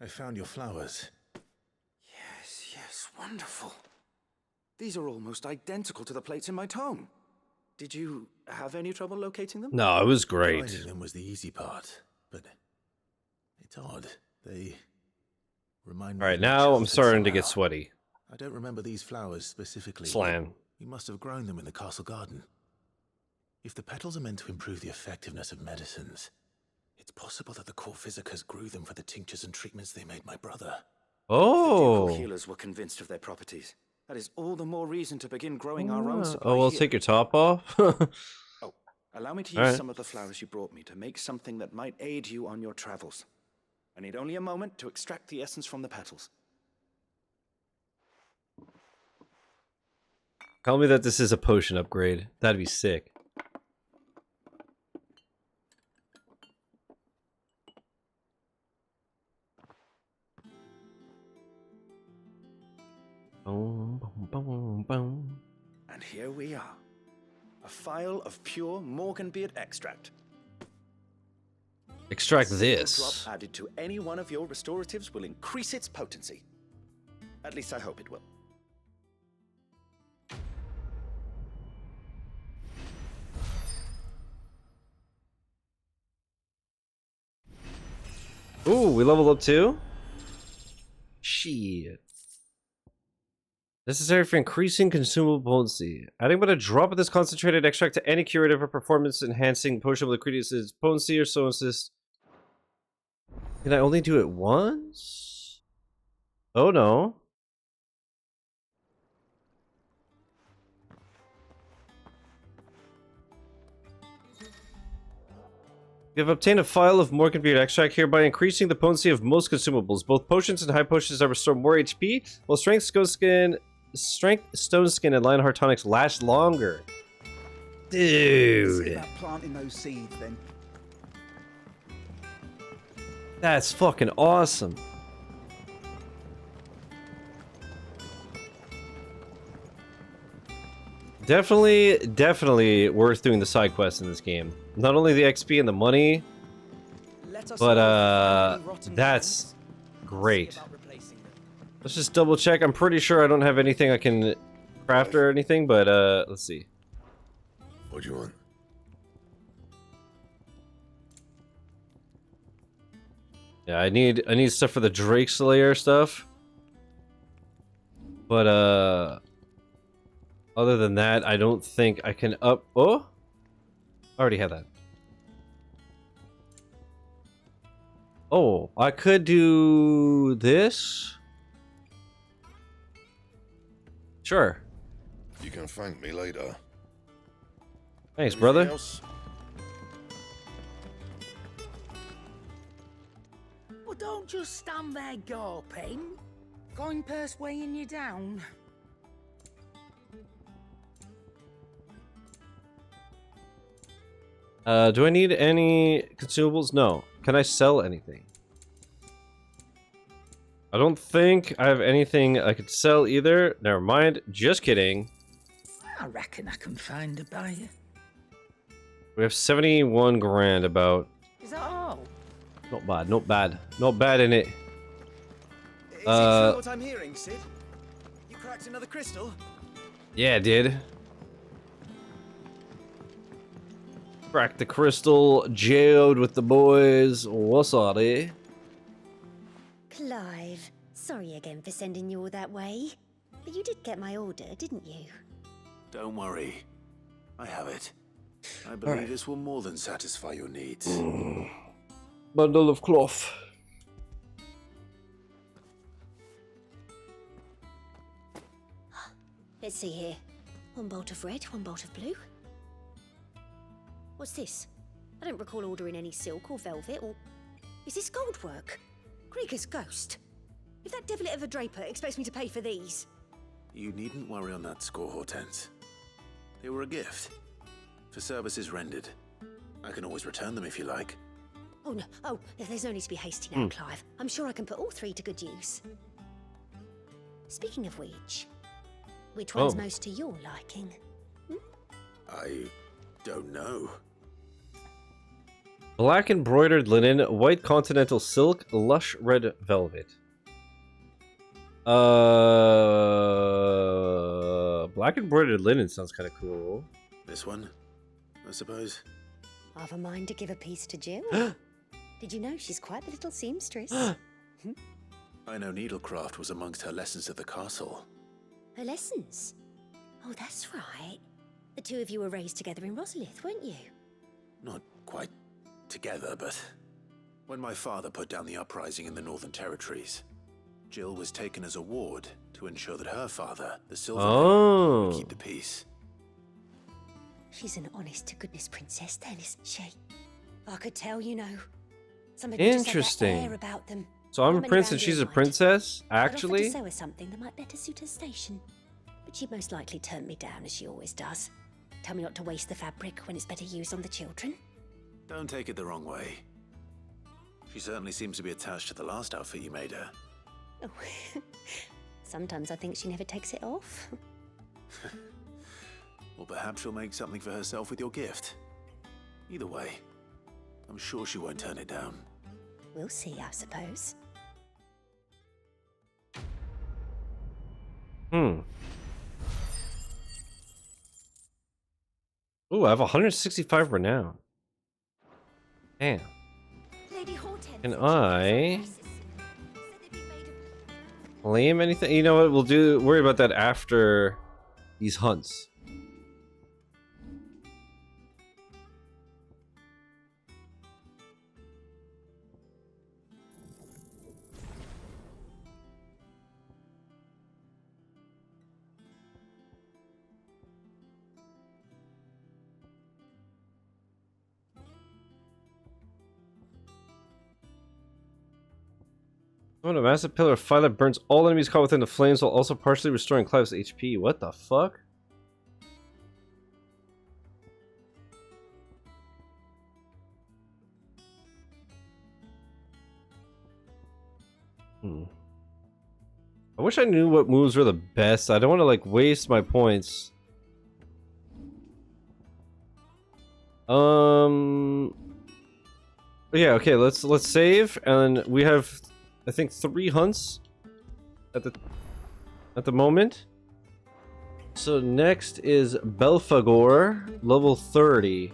I found your flowers. Yes, wonderful. These are almost identical to the plates in my tome. Did you have any trouble locating them? No, it was great. Finding them was the easy part, but it's odd. They remind me. Alright, of now I'm childhood starting to somehow. get sweaty. I don't remember these flowers specifically. Slam. We must have grown them in the castle garden. If the petals are meant to improve the effectiveness of medicines, it's possible that the court visitors grew them for the tinctures and treatments they made my brother. Oh. The ducal healers were convinced of their properties. That is all the more reason to begin growing our own supply Oh, well, here. take your top off. Oh, allow me to use Alright. some of the flowers you brought me to make something that might aid you on your travels. I need only a moment to extract the essence from the petals. Tell me that this is a potion upgrade. That'd be sick. Boom, boom, boom, boom. And here we are. A phial of pure Morganbeard extract. Extract A this. drop added to any one of your restoratives will increase its potency. At least I hope it will. Ooh, we leveled up too? Shit. Necessary for increasing consumable potency. Adding but a drop of this concentrated extract to any curative or performance enhancing potion will increase its potency or so insist. Can I only do it once? Oh no. You have obtained a phial of Morganbeard extract, hereby increasing the potency of most consumables. Both potions and high potions that restore more HP, while strength, stone skin, and Lionheart tonics last longer. Dude. About planting those seeds, then. That's fucking awesome. Definitely worth doing the side quests in this game. Not only the XP and the money, but that's great. Let's just double check. I'm pretty sure I don't have anything I can craft or anything, but let's see. What do you want? Yeah, I need stuff for the Drake Slayer stuff. But other than that, I don't think I can up. Oh, I already had that. Oh, I could do this. Sure. You can thank me later. Thanks, Anything brother. else? Well, don't just stand there gawping. Coin purse weighing you down. Do I need any consumables? No. Can I sell anything? I don't think I have anything I could sell either. Never mind. Just kidding. I reckon I can find a buyer. We have 71 grand about. Is that all? Not bad, not bad. Not bad in it. Is it true what I'm hearing, Sid? You cracked another crystal? Yeah, dude. Cracked the crystal, jailed with the boys. What's up, eh? Clive, sorry again for sending you all that way. But you did get my order, didn't you? Don't worry. I have it. I believe this will more than satisfy your needs. Bundle of cloth. Let's see here. One bolt of red, one bolt of blue. What's this? I don't recall ordering any silk or velvet or... Is this gold work? Krieger's ghost. If that devilit of a draper expects me to pay for these... You needn't worry on that score, Hortense. They were a gift. For services rendered. I can always return them if you like. Oh, no. Oh, there's no need to be hasty now, Clive. I'm sure I can put all three to good use. Speaking of which one's most to your liking? I don't know. Black embroidered linen, white continental silk, lush red velvet. Black embroidered linen sounds kind of cool. This one, I suppose. I've a mind to give a piece to Jill. Did you know she's quite the little seamstress? I know needlecraft was amongst her lessons at the castle. Her lessons? Oh, that's right. The two of you were raised together in Rosalith, weren't you? Not quite together, but when my father put down the uprising in the Northern Territories, Jill was taken as a ward to ensure that her father, the Silver, would keep the peace. She's an honest-to-goodness princess then, isn't she? I could tell, you know. Somebody Interesting. just had that air about them. So I'm a Not prince many and around she's here a might. princess, I'd offered actually? to sew her something that might better suit her station. But she'd most likely turn me down, as she always does. Tell me not to waste the fabric when it's better used on the children. Don't take it the wrong way. She certainly seems to be attached to the last outfit you made her. Oh, sometimes I think she never takes it off. Or perhaps she'll make something for herself with your gift. Either way, I'm sure she won't turn it down. We'll see, I suppose. Ooh, I have 165 renown. Damn. Can I claim anything? You know what? We'll worry about that after these hunts. When a massive pillar of fire that burns all enemies caught within the flames while also partially restoring Clive's HP. What the fuck? I wish I knew what moves were the best. I don't want to like waste my points. Yeah, okay, let's save, and we have I think 3 hunts at the moment. So next is Belfagor, level 30.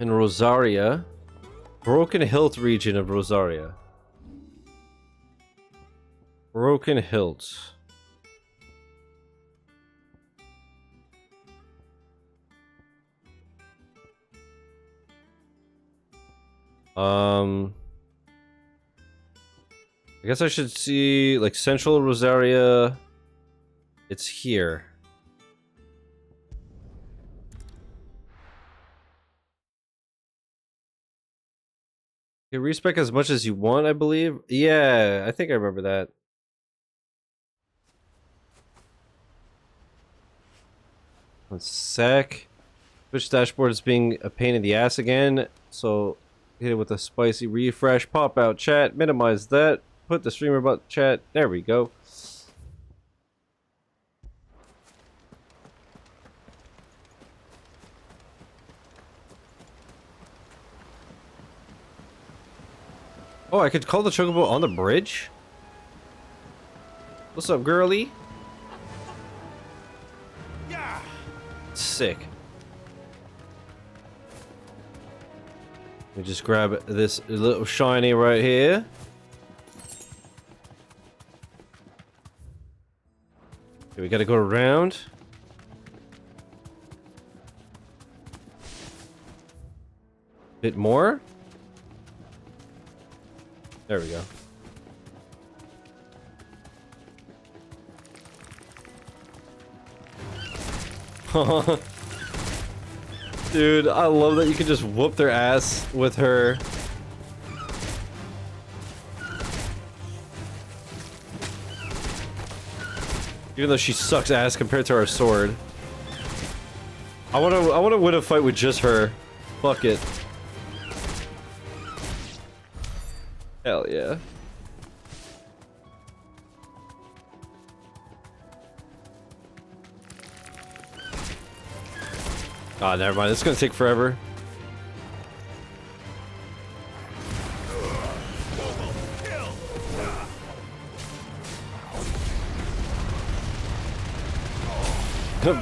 In Rosaria. Broken Hilt region of Rosaria. Broken Hilt. I guess I should see, like, Central Rosaria. It's here. You can respec as much as you want, I believe. Yeah, I think I remember that. One sec. Twitch dashboard is being a pain in the ass again, so hit it with a spicy refresh. Pop out chat, minimize that. Put the streamer button chat. There we go. Oh, I could call the Chocobo on the bridge? What's up, girly? Yeah. Sick. Let me just grab this little shiny right here. Okay, we gotta go around. Bit more. There we go. Dude, I love that you can just whoop their ass with her. Even though she sucks ass compared to our sword. I wanna win a fight with just her. Fuck it. Hell yeah. Ah, never mind. It's gonna take forever.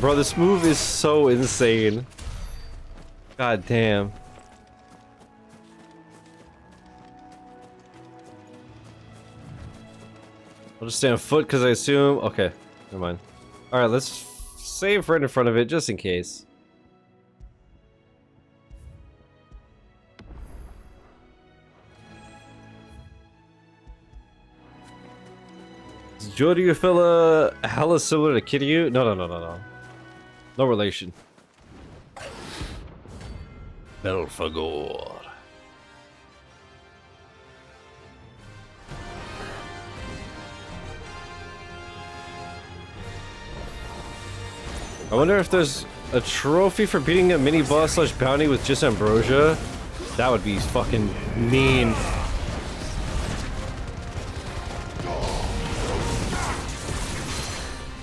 Bro, this move is so insane. God damn. I'll just stay on foot because I assume... Okay, never mind. Alright, let's save right in front of it just in case. Is Jordio fella hella similar to Kiryu? No. No relation. Belphegor. I wonder if there's a trophy for beating a mini boss slash bounty with just ambrosia. That would be fucking mean.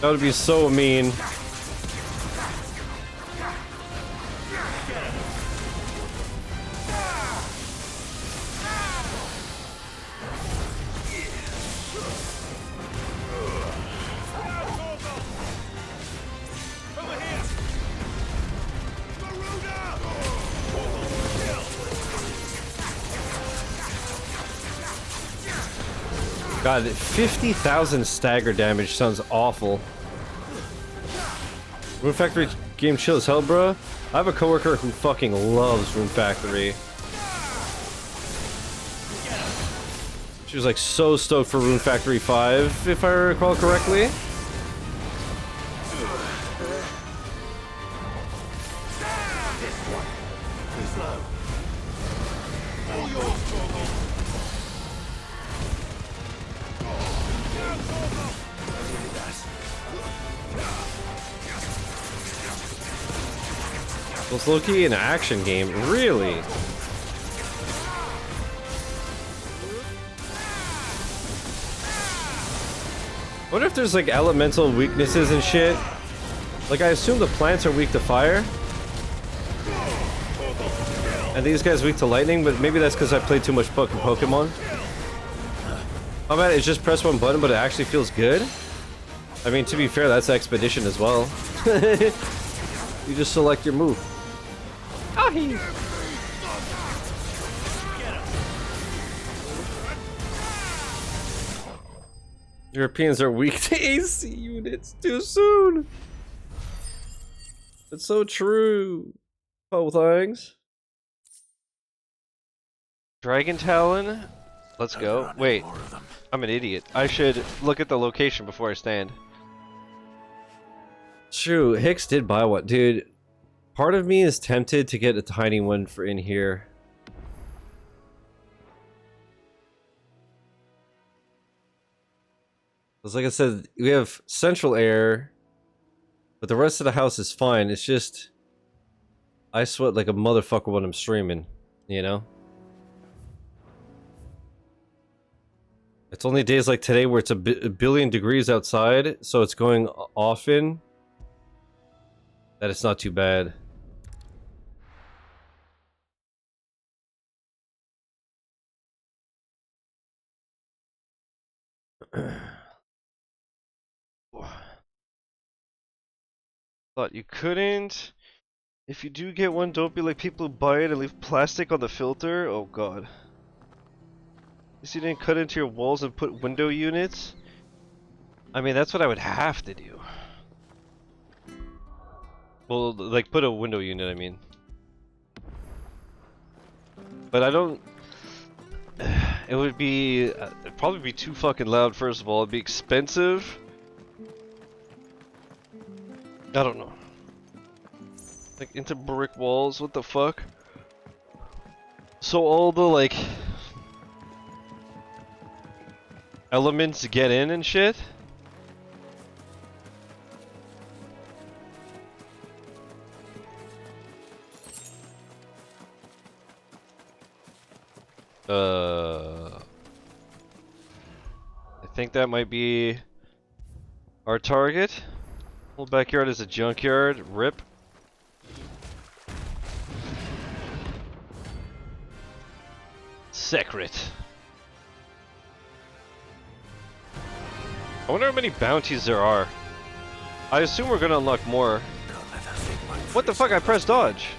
That would be so mean. God, 50,000 stagger damage sounds awful. Rune Factory game chill as hell, bro. I have a coworker who fucking loves Rune Factory. She was like so stoked for Rune Factory 5, if I recall correctly. So it's low-key an action game, really? I wonder if there's like elemental weaknesses and shit. Like I assume the plants are weak to fire. And these guys weak to lightning, but maybe that's because I played too much fucking Pokemon. How about it's just press one button, but it actually feels good? I mean, to be fair, that's Expedition as well. You just select your move. Europeans are weak to AC units too soon. It's so true. Oh, thanks. Dragon Talon. Let's go. Wait, I'm an idiot. I should look at the location before I stand. True, Hicks did buy one. Dude, part of me is tempted to get a tiny one for in here. Because like I said, we have central air, but the rest of the house is fine. It's just, I sweat like a motherfucker when I'm streaming, you know? It's only days like today where it's a billion degrees outside, so it's going often. That it's not too bad. Thought you couldn't. If you do get one, don't be like people who buy it and leave plastic on the filter. Oh god. At you didn't cut into your walls and put window units? I mean, that's what I would have to do. Well, like, put a window unit, I mean. But I don't... It would be... it'd probably be too fucking loud, first of all. It'd be expensive. I don't know. Like, into brick walls, what the fuck? So all the, like... elements get in and shit? I think that might be our target. Whole backyard is a junkyard. Rip. Secret. I wonder how many bounties there are. I assume we're gonna unlock more. What the fuck? I pressed dodge.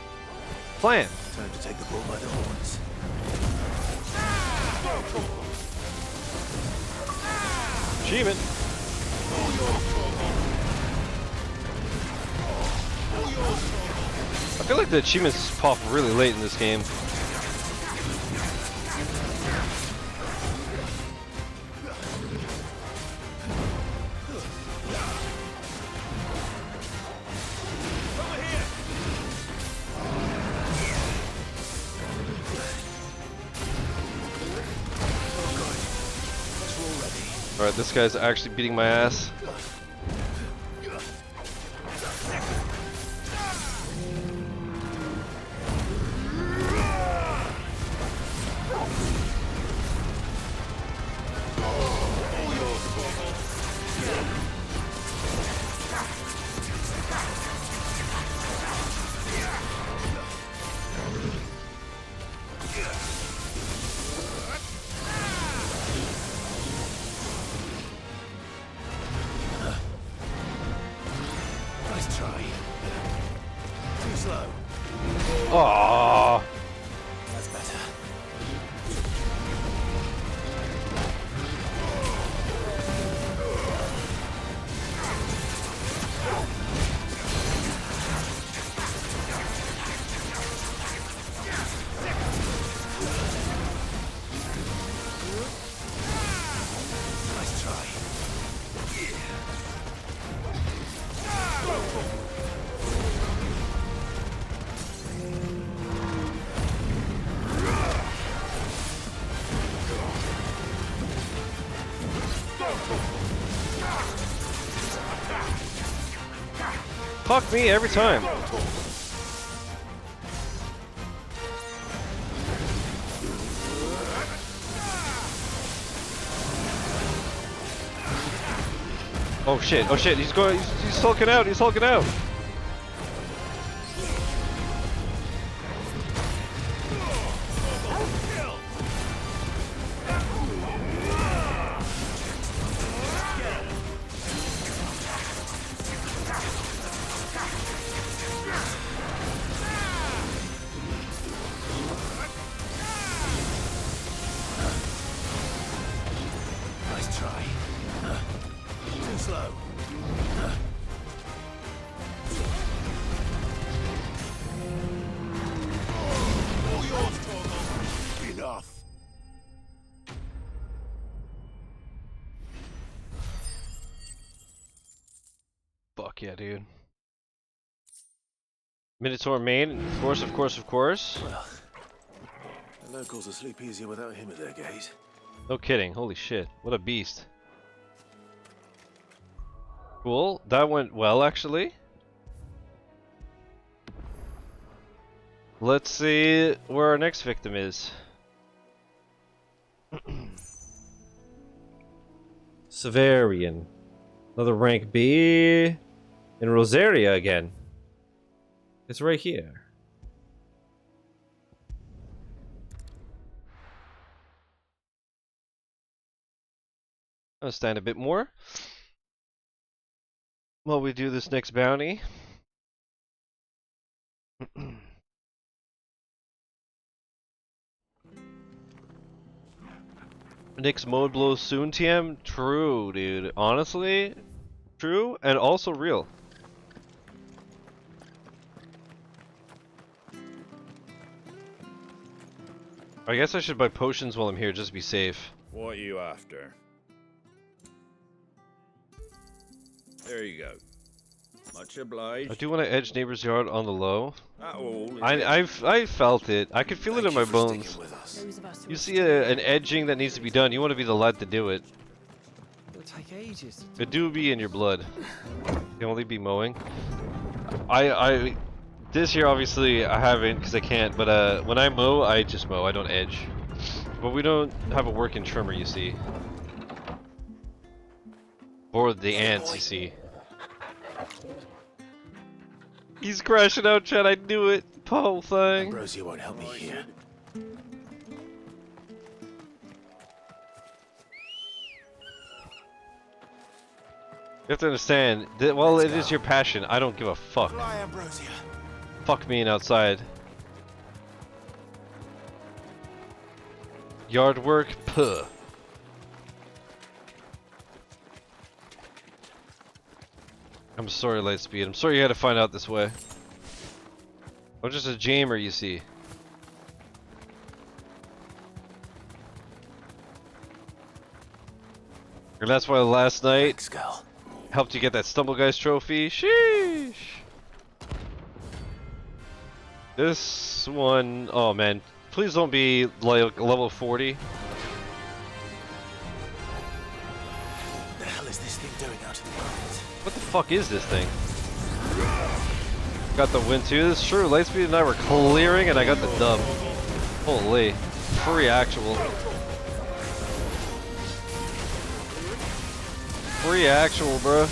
Plan. Time to take the bull by the horns. Achievement. I feel like the achievements pop really late in this game. Alright, this guy's actually beating my ass. Aww. That's better. Nice try. Fuck me every time. Oh shit, he's hulking out, he's hulking out. Fuck yeah, dude. Minotaur main, of course, of course, of course. Well, the locals will sleep easier without him at their gate. No kidding, holy shit. What a beast. Cool, that went well actually. Let's see where our next victim is. Severian. Another rank B. In Rosaria again. It's right here. I'll stand a bit more while we do this next bounty. Nick's mode blows soon, TM? True, dude. Honestly, true and also real. I guess I should buy potions while I'm here just to be safe. What are you after? There you go. Much obliged. I do want to edge neighbor's yard on the low. All I felt it. I could feel it in my bones. You see an edging that needs to be done. You want to be the lad to do it. It'll take ages. It do be in your blood. You only be mowing. This year obviously I haven't because I can't. But when I mow, I just mow. I don't edge. But we don't have a working trimmer, you see. Or the ants, you see. He's crashing out, Chad. I knew it. Whole thing. Ambrosia won't help me here. You have to understand that while it is your passion, I don't give a fuck. Fuck me and outside. Yard work, puh. I'm sorry, Lightspeed. I'm sorry you had to find out this way. I'm just a jammer, you see. And that's why last night helped you get that Stumble Guys trophy. Sheesh! This one, oh man. Please don't be like level 40. What the hell is this thing doing out in the wild? What the fuck is this thing? Got the win too. This is true. Lightspeed and I were clearing and I got the dub. Holy. Free actual. Free actual, bro.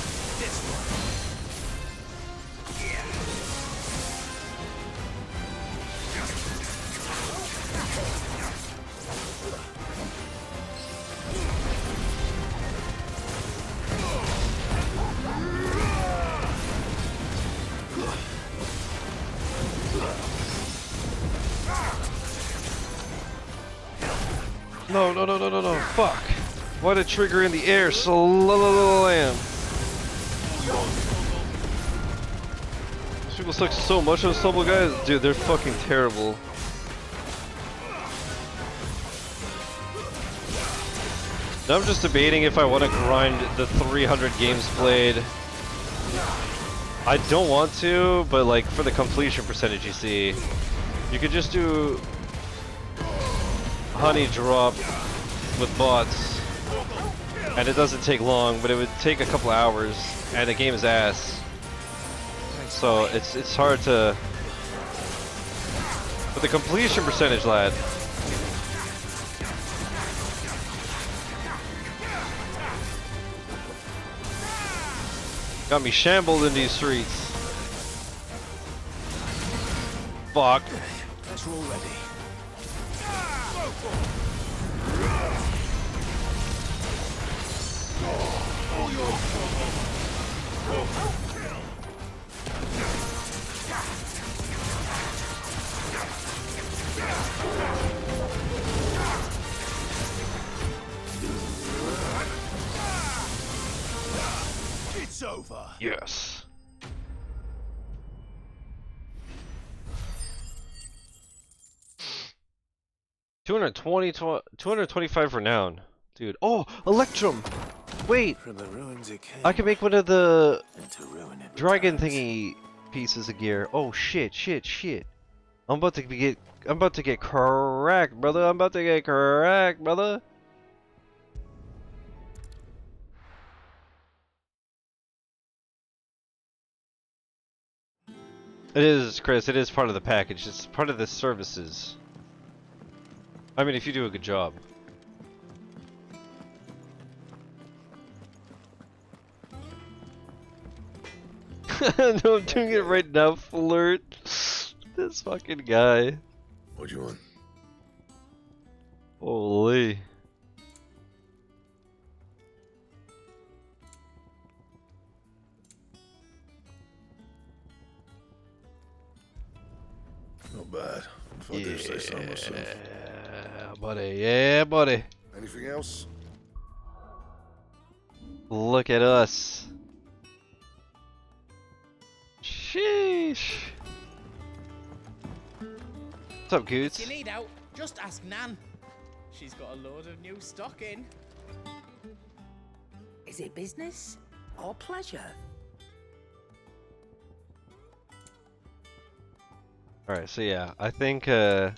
No, no, no, no, no, no, fuck. Why did trigger in the air so lamb? These people suck so much on Stumble Guys. Dude, they're fucking terrible. Now I'm just debating if I want to grind the 300 games played. I don't want to, but like for the completion percentage you see, you could just do honey drop with bots and it doesn't take long, but it would take a couple hours and the game is ass, so it's hard to, but the completion percentage, lad, got me shambled in these streets. Fuck. That's all ready. It's over. Yes. $225 renown. Dude. Oh, Electrum! Wait, From the ruins it came, I can make one of the and to ruin it dragon returns. thingy pieces of gear. Oh shit, shit, shit. I'm about to get cracked, brother. I'm about to get cracked, brother. It is, Chris. It is part of the package. It's part of the services. I mean, if you do a good job. No, I'm doing it right now, flirt. This fucking guy. What do you want? Holy. Not bad. If I do say so myself. Yeah, buddy. Yeah, buddy. Anything else? Look at us. Sheesh. What's up, If Goots? you need out, just ask Nan. She's got a load of new stock in. Is it business or pleasure? Alright, so yeah, I think this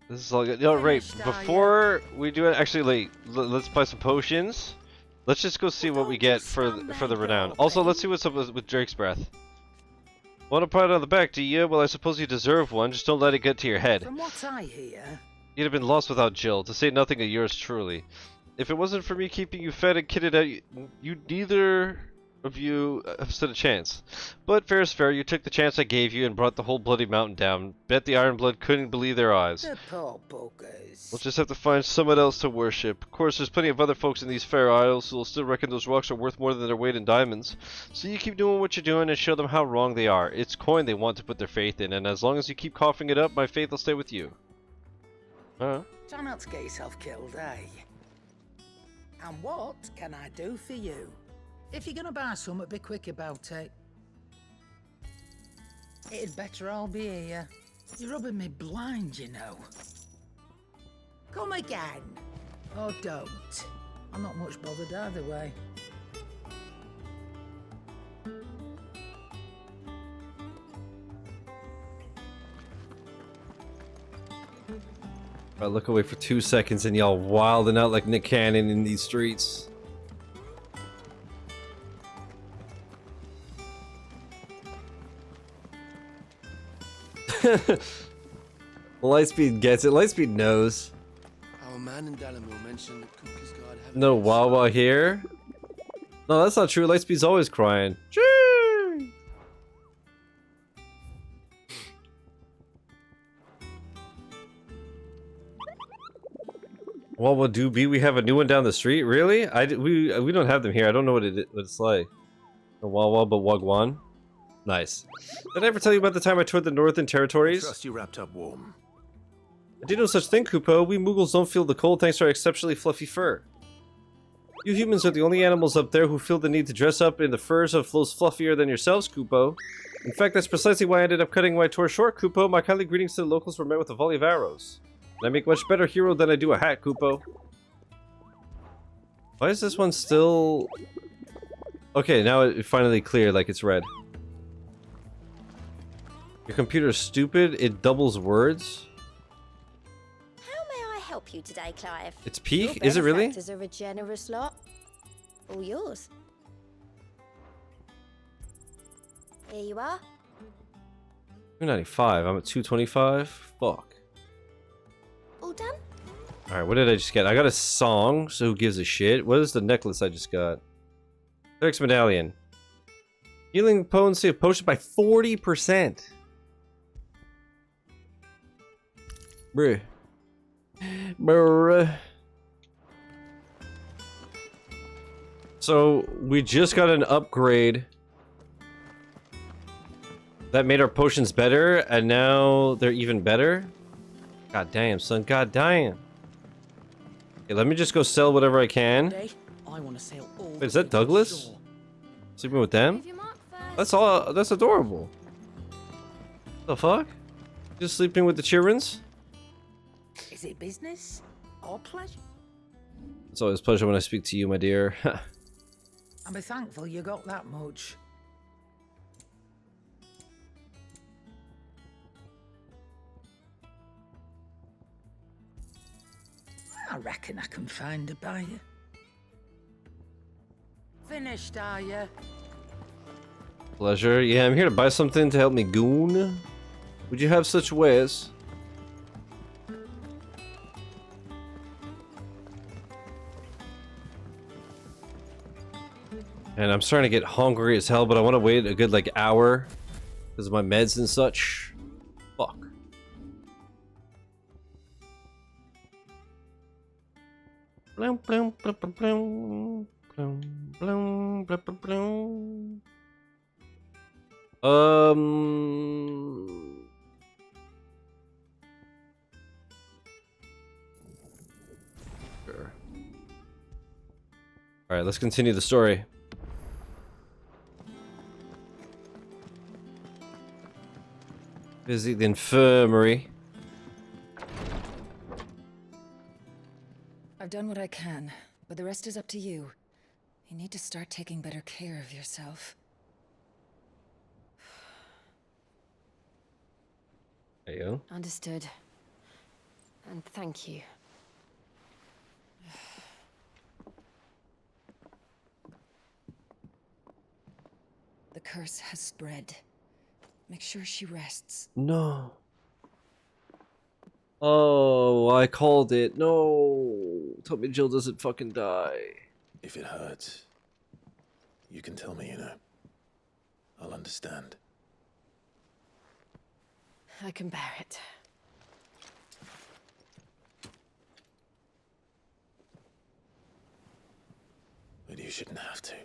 is all good. No, right, before we do it, actually, let's buy some potions. Let's just go see what we get for the renown. Also, let's see what's up with Drake's breath. Want a pat on the back, do you? Well, I suppose you deserve one. Just don't let it get to your head. From what I hear, You'd have been lost without Jill, to say nothing of yours truly. If it wasn't for me keeping you fed and kitted out, you neither of you have stood a chance. But fair is fair, you took the chance I gave you and brought the whole bloody mountain down. Bet the Ironblood couldn't believe their eyes. the poor buggers. We'll just have to find someone else to worship. Of course, there's plenty of other folks in these fair isles who will still reckon those rocks are worth more than their weight in diamonds. So you keep doing what you're doing and show them how wrong they are. It's coin they want to put their faith in, and as long as you keep coughing it up, my faith will stay with you. Huh? Try not to get yourself killed, eh? And what can I do for you? If you're gonna buy something, be quick about it. It'd better all be here. You're rubbing me blind, you know. Come again. Or don't. I'm not much bothered either way. I look away for 2 seconds and y'all wilding out like Nick Cannon in these streets. Lightspeed gets it. Lightspeed knows. Our man in Dalamil mentioned that Cookies God have No Wawa here. No, that's not true. Lightspeed's always crying. Wawa Doobie, we have a new one down the street. Really? We don't have them here. I don't know what it's like. A Wawa, but Wagwan. Nice. Did I ever tell you about the time I toured the Northern Territories? Trust you wrapped up warm. I did no such thing, Kupo. We Moogles don't feel the cold thanks to our exceptionally fluffy fur. You humans are the only animals up there who feel the need to dress up in the furs of those fluffier than yourselves, Kupo. In fact, that's precisely why I ended up cutting my tour short, Kupo. My kindly greetings to the locals were met with a volley of arrows. And I make much better hero than I do a hat, Kupo. Why is this one still... Okay, now it finally cleared like it's red. Your computer's stupid, it doubles words. How may I help you today, Clive? It's peak? Your Is it really? benefactors are a generous lot. All yours. Here you are. 295, I'm at 225. Fuck. All done? Alright, what did I just get? I got a song, so who gives a shit? What is the necklace I just got? Cleric's medallion. Healing potency of potion by 40%. Bruh. Bruh. So, we just got an upgrade that made our potions better, and now they're even better? God damn, son. God damn. Okay, let me just go sell whatever I can. I want to sail all Wait, is that Douglas? Sleeping with them? That's all. That's adorable. The fuck? Just sleeping with the childrens? Is it business or pleasure? It's always a pleasure when I speak to you, my dear. I'll be thankful you got that much. I reckon I can find a buyer. Finished, are you? Pleasure. Yeah, I'm here to buy something to help me goon. Would you have such ways? And I'm starting to get hungry as hell, but I want to wait a good like hour because of my meds and such. Fuck. Blum, blum, blum, blum, blum, blum, blum, blum, blum, blum. Sure. All right, let's continue the story. Visit the infirmary. I've done what I can, but the rest is up to you. You need to start taking better care of yourself. There you go. Understood. And thank you. The curse has spread. Make sure she rests. No. Oh, I called it. No. Tell me Jill doesn't fucking die. If it hurts, you can tell me, you know. I'll understand. I can bear it. But you shouldn't have to.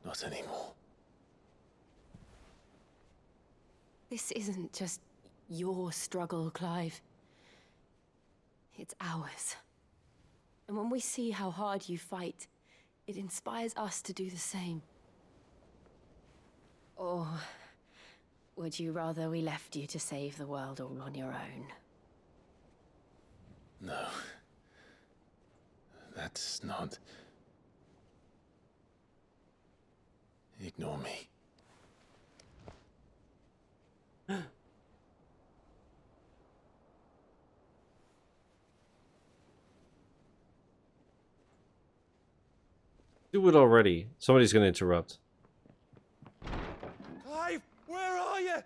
Not anymore. This isn't just your struggle, Clive. It's ours. And when we see how hard you fight, it inspires us to do the same. Or would you rather we left you to save the world all on your own? No. That's not... Ignore me. Do it already. Somebody's gonna interrupt. Clive, where are you?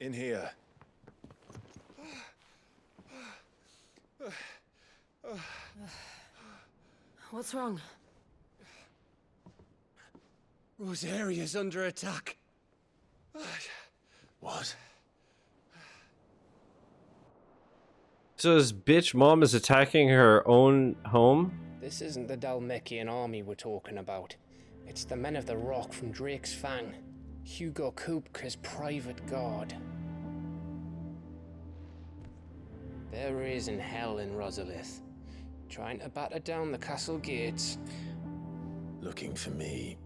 In here. What's wrong? Rosaria's under attack. What? So his bitch mom is attacking her own home? This isn't the Dalmekian army we're talking about. It's the men of the Rock from Drake's Fang. Hugo Kupka's private guard. They're raising hell in Rosalith, trying to batter down the castle gates. Looking for me.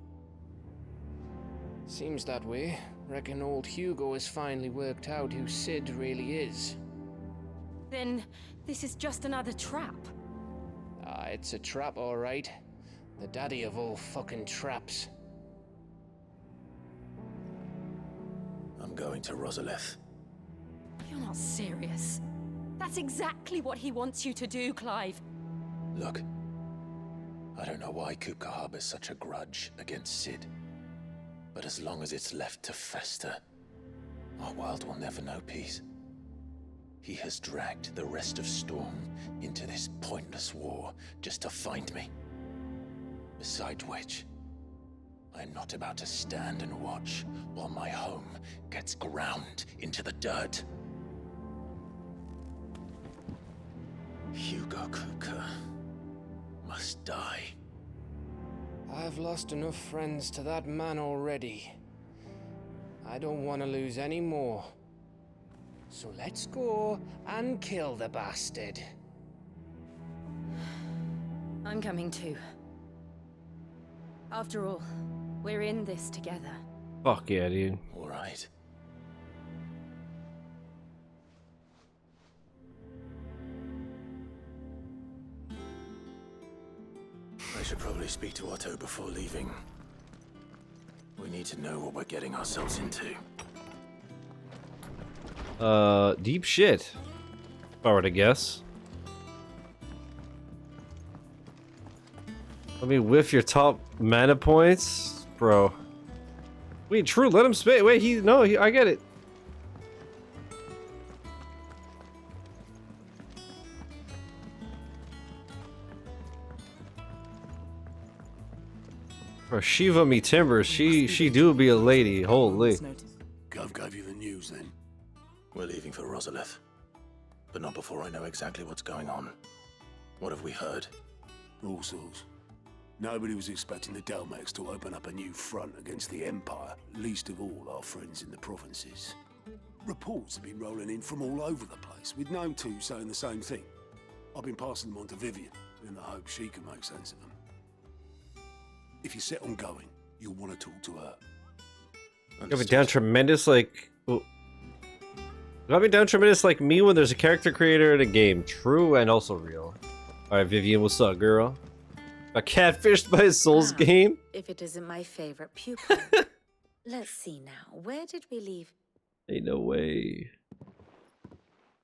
Seems that way. Reckon old Hugo has finally worked out who Sid really is. Then this is just another trap. Ah, it's a trap, all right. The daddy of all fucking traps. I'm going to Rosalith. You're not serious. That's exactly what he wants you to do, Clive. Look, I don't know why Kupka harbors such a grudge against Sid. But as long as it's left to fester, our world will never know peace. He has dragged the rest of Storm into this pointless war just to find me. Besides which, I am not about to stand and watch while my home gets ground into the dirt. Hugo Kupka must die. I've lost enough friends to that man already. I don't want to lose any more. So let's go and kill the bastard. I'm coming too. After all, we're in this together. Fuck yeah, dude. All right. I should probably speak to Otto before leaving. We need to know what we're getting ourselves into. Deep shit. If I were to guess. Let me whiff your top mana points, bro. Wait, true. Let him spit. Wait, I get it. Bro, Shiva me timbers. She do be a lady. Holy. Gov gave you the news then. We're leaving for Rosalith, but not before I know exactly what's going on. What have we heard? All sorts. Nobody was expecting the Delmex to open up a new front against the Empire, least of all our friends in the provinces. Reports have been rolling in from all over the place, with no two saying the same thing. I've been passing them on to Vivian, in the hope she can make sense of them. If you're set on going, you'll want to talk to her. Got me down tremendous like... Got me down tremendous like me when there's a character creator in a game. True and also real. Alright, Vivian, what's up, girl? Got catfished by a Souls game? If it isn't my favorite pupil. Let's see now. Where did we leave? Ain't no way.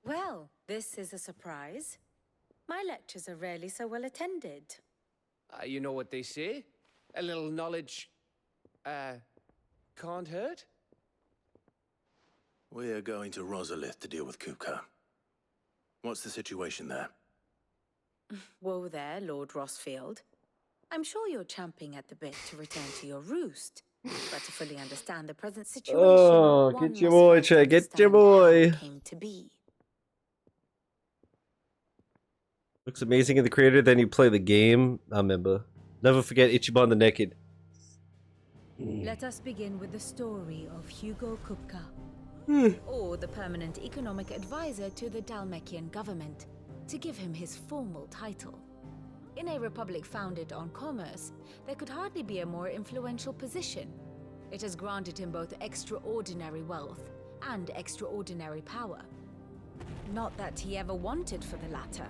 Well, this is a surprise. My lectures are rarely so well attended. You know what they say? A little knowledge, can't hurt? We're going to Rosalith to deal with Kupka. What's the situation there? Whoa there, Lord Rosfield. I'm sure you're champing at the bit to return to your roost. But to fully understand the present situation, Oh, get your boy, Chad. Get your boy. Came to be. Looks amazing in the creator, then you play the game. I remember. Never forget Ichiban the Naked. Let us begin with the story of Hugo Kupka, or the permanent economic advisor to the Dalmekian government, to give him his formal title. In a republic founded on commerce, there could hardly be a more influential position. It has granted him both extraordinary wealth and extraordinary power. Not that he ever wanted for the latter.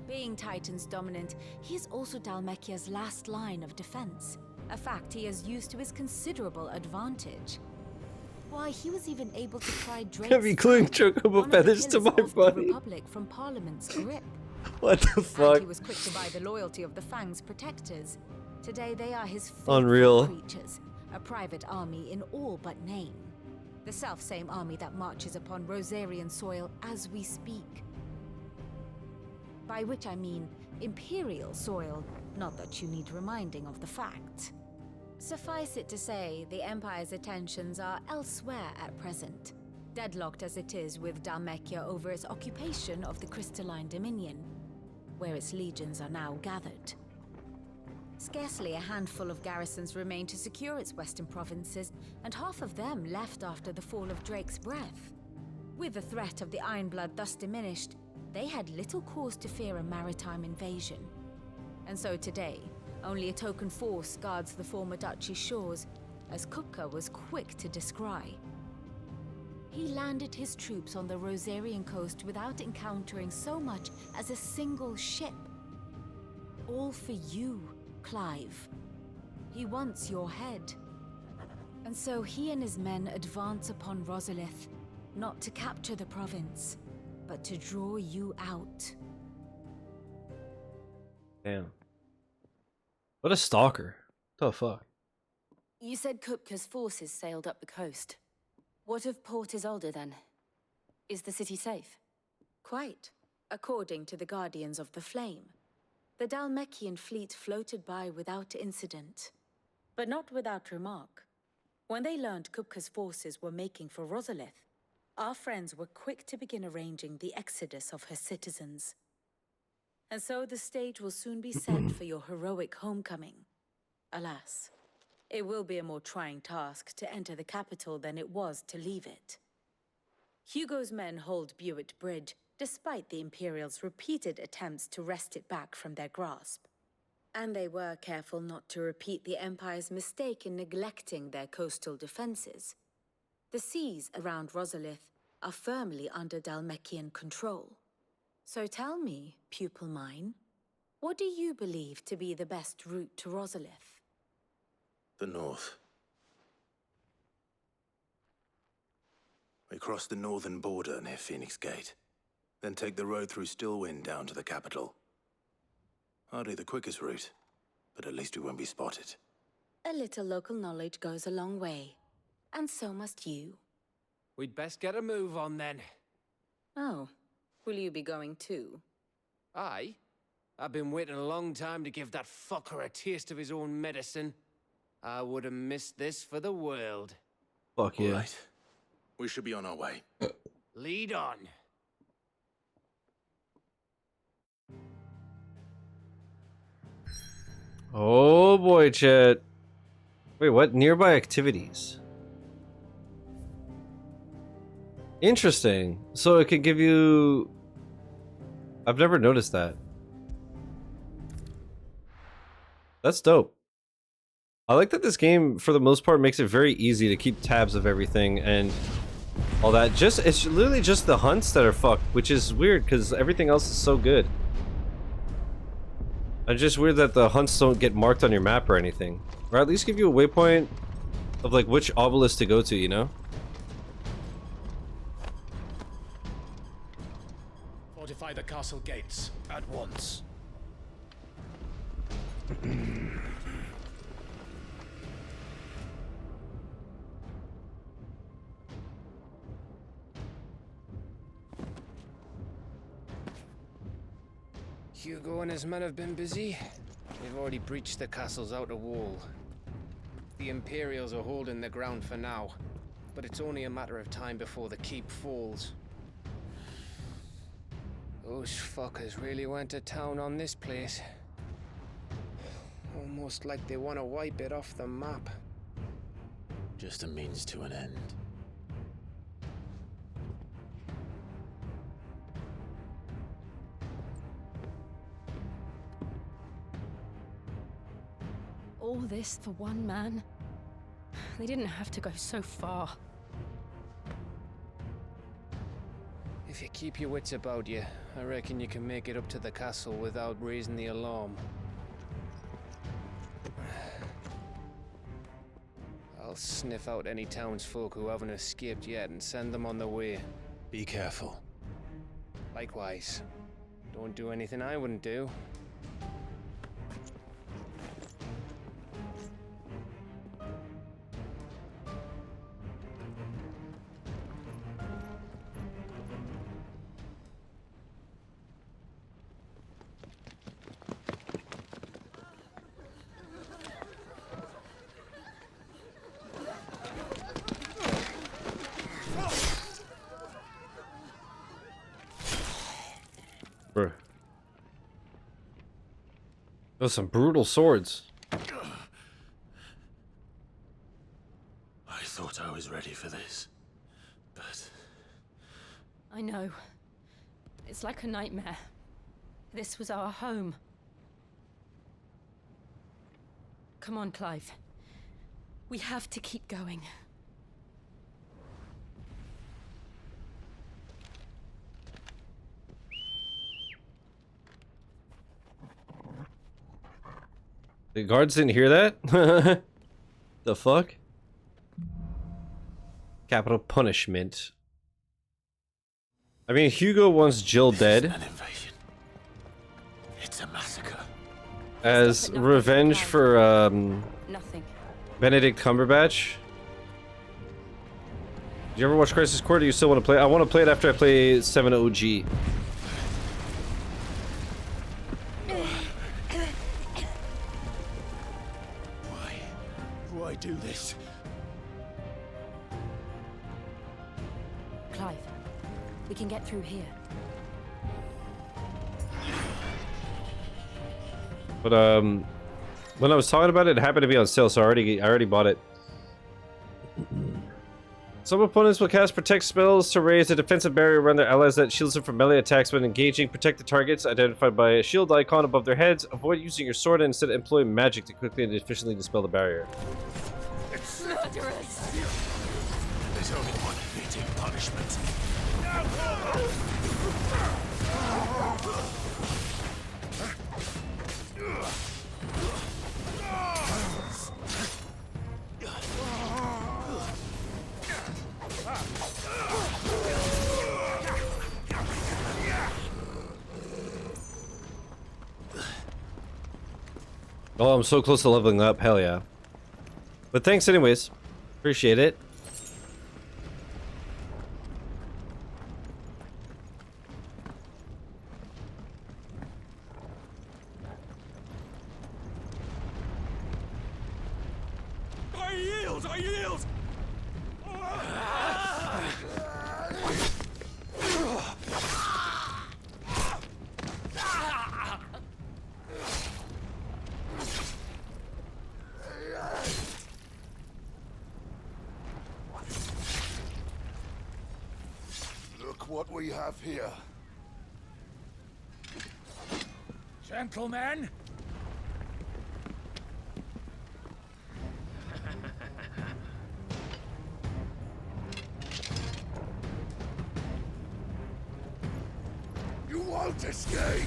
Being Titan's dominant, he is also Dalmekia's last line of defense, a fact he has used to his considerable advantage. Why, he was even able to pry Drake's Have you gluing Chocobo feathers to my body? Republic from Parliament's grip. What the fuck? And he was quick to buy the loyalty of the Fang's protectors. Today they are his faithful Unreal. creatures, a private army in all but name. The self-same army that marches upon Rosarian soil as we speak. By which I mean Imperial soil, not that you need reminding of the fact. Suffice it to say, the Empire's attentions are elsewhere at present, deadlocked as it is with Dalmekia over its occupation of the Crystalline Dominion, where its legions are now gathered. Scarcely a handful of garrisons remain to secure its western provinces, and half of them left after the fall of Drake's breath. With the threat of the Ironblood thus diminished, they had little cause to fear a maritime invasion. And so today, only a token force guards the former duchy's shores, as Kupka was quick to descry. He landed his troops on the Rosarian coast without encountering so much as a single ship. All for you, Clive. He wants your head. And so he and his men advance upon Rosalith, not to capture the province, but to draw you out. Damn. What a stalker. What the fuck? You said Kupka's forces sailed up the coast. What of Port Isolde then? Is the city safe? Quite, according to the Guardians of the Flame. The Dalmekian fleet floated by without incident, but not without remark. When they learned Kupka's forces were making for Rosalith, our friends were quick to begin arranging the exodus of her citizens. And so the stage will soon be set for your heroic homecoming. Alas, it will be a more trying task to enter the capital than it was to leave it. Hugo's men hold Buett Bridge, despite the Imperials' repeated attempts to wrest it back from their grasp. And they were careful not to repeat the Empire's mistake in neglecting their coastal defenses. The seas around Rosalith are firmly under Dalmekian control. So tell me, pupil mine, What do you believe to be the best route to Rosalith? The north. We cross the northern border near Phoenix Gate, then take the road through Stillwind down to the capital. Hardly the quickest route, but at least we won't be spotted. A little local knowledge goes a long way. And so must you. We'd best get a move on then. Oh, will you be going too? Aye. I've been waiting a long time to give that fucker a taste of his own medicine. I would have missed this for the world. Fuck yeah. Right. We should be on our way. Lead on. Oh boy, chat. Wait, what? Nearby activities. Interesting. So it could give you... I've never noticed that. That's dope. I like that this game, for the most part, makes it very easy to keep tabs of everything and all that. It's literally just the hunts that are fucked, which is weird because everything else is so good. It's just weird that the hunts don't get marked on your map or anything. Or at least give you a waypoint of like which obelisk to go to, you know? Fortify the castle gates at once. Hugo and his men have been busy. They've already breached the castle's outer wall. The Imperials are holding the ground for now, but it's only a matter of time before the keep falls. Those fuckers really went to town on this place. Almost like they want to wipe it off the map. Just a means to an end. All this for one man? They didn't have to go so far. If you keep your wits about you, I reckon you can make it up to the castle without raising the alarm. I'll sniff out any townsfolk who haven't escaped yet and send them on their way. Be careful. Likewise. Don't do anything I wouldn't do. Bruh. Those some brutal swords. I thought I was ready for this, but... I know. It's like a nightmare. This was our home. Come on, Clive. We have to keep going. The guards didn't hear that? The fuck? Capital punishment. I mean, Hugo wants Jill dead. An invasion. It's a massacre. As revenge for, Nothing. Benedict Cumberbatch. Did you ever watch Crisis Core? Do you still want to play? I want to play it after I play 7 OG. Why do this? Clive, we can get through here. But when I was talking about it, it happened to be on sale, so I already bought it. Some opponents will cast protect spells to raise a defensive barrier around their allies that shields them from melee attacks when engaging. Protect the targets identified by a shield icon above their heads. Avoid using your sword and instead employ magic to quickly and efficiently dispel the barrier. Murderers! There's only one fitting punishment. Oh, I'm so close to leveling up. Hell yeah. But thanks anyways. Appreciate it. I yield! I yield! Look what we have here. Gentlemen, You won't escape!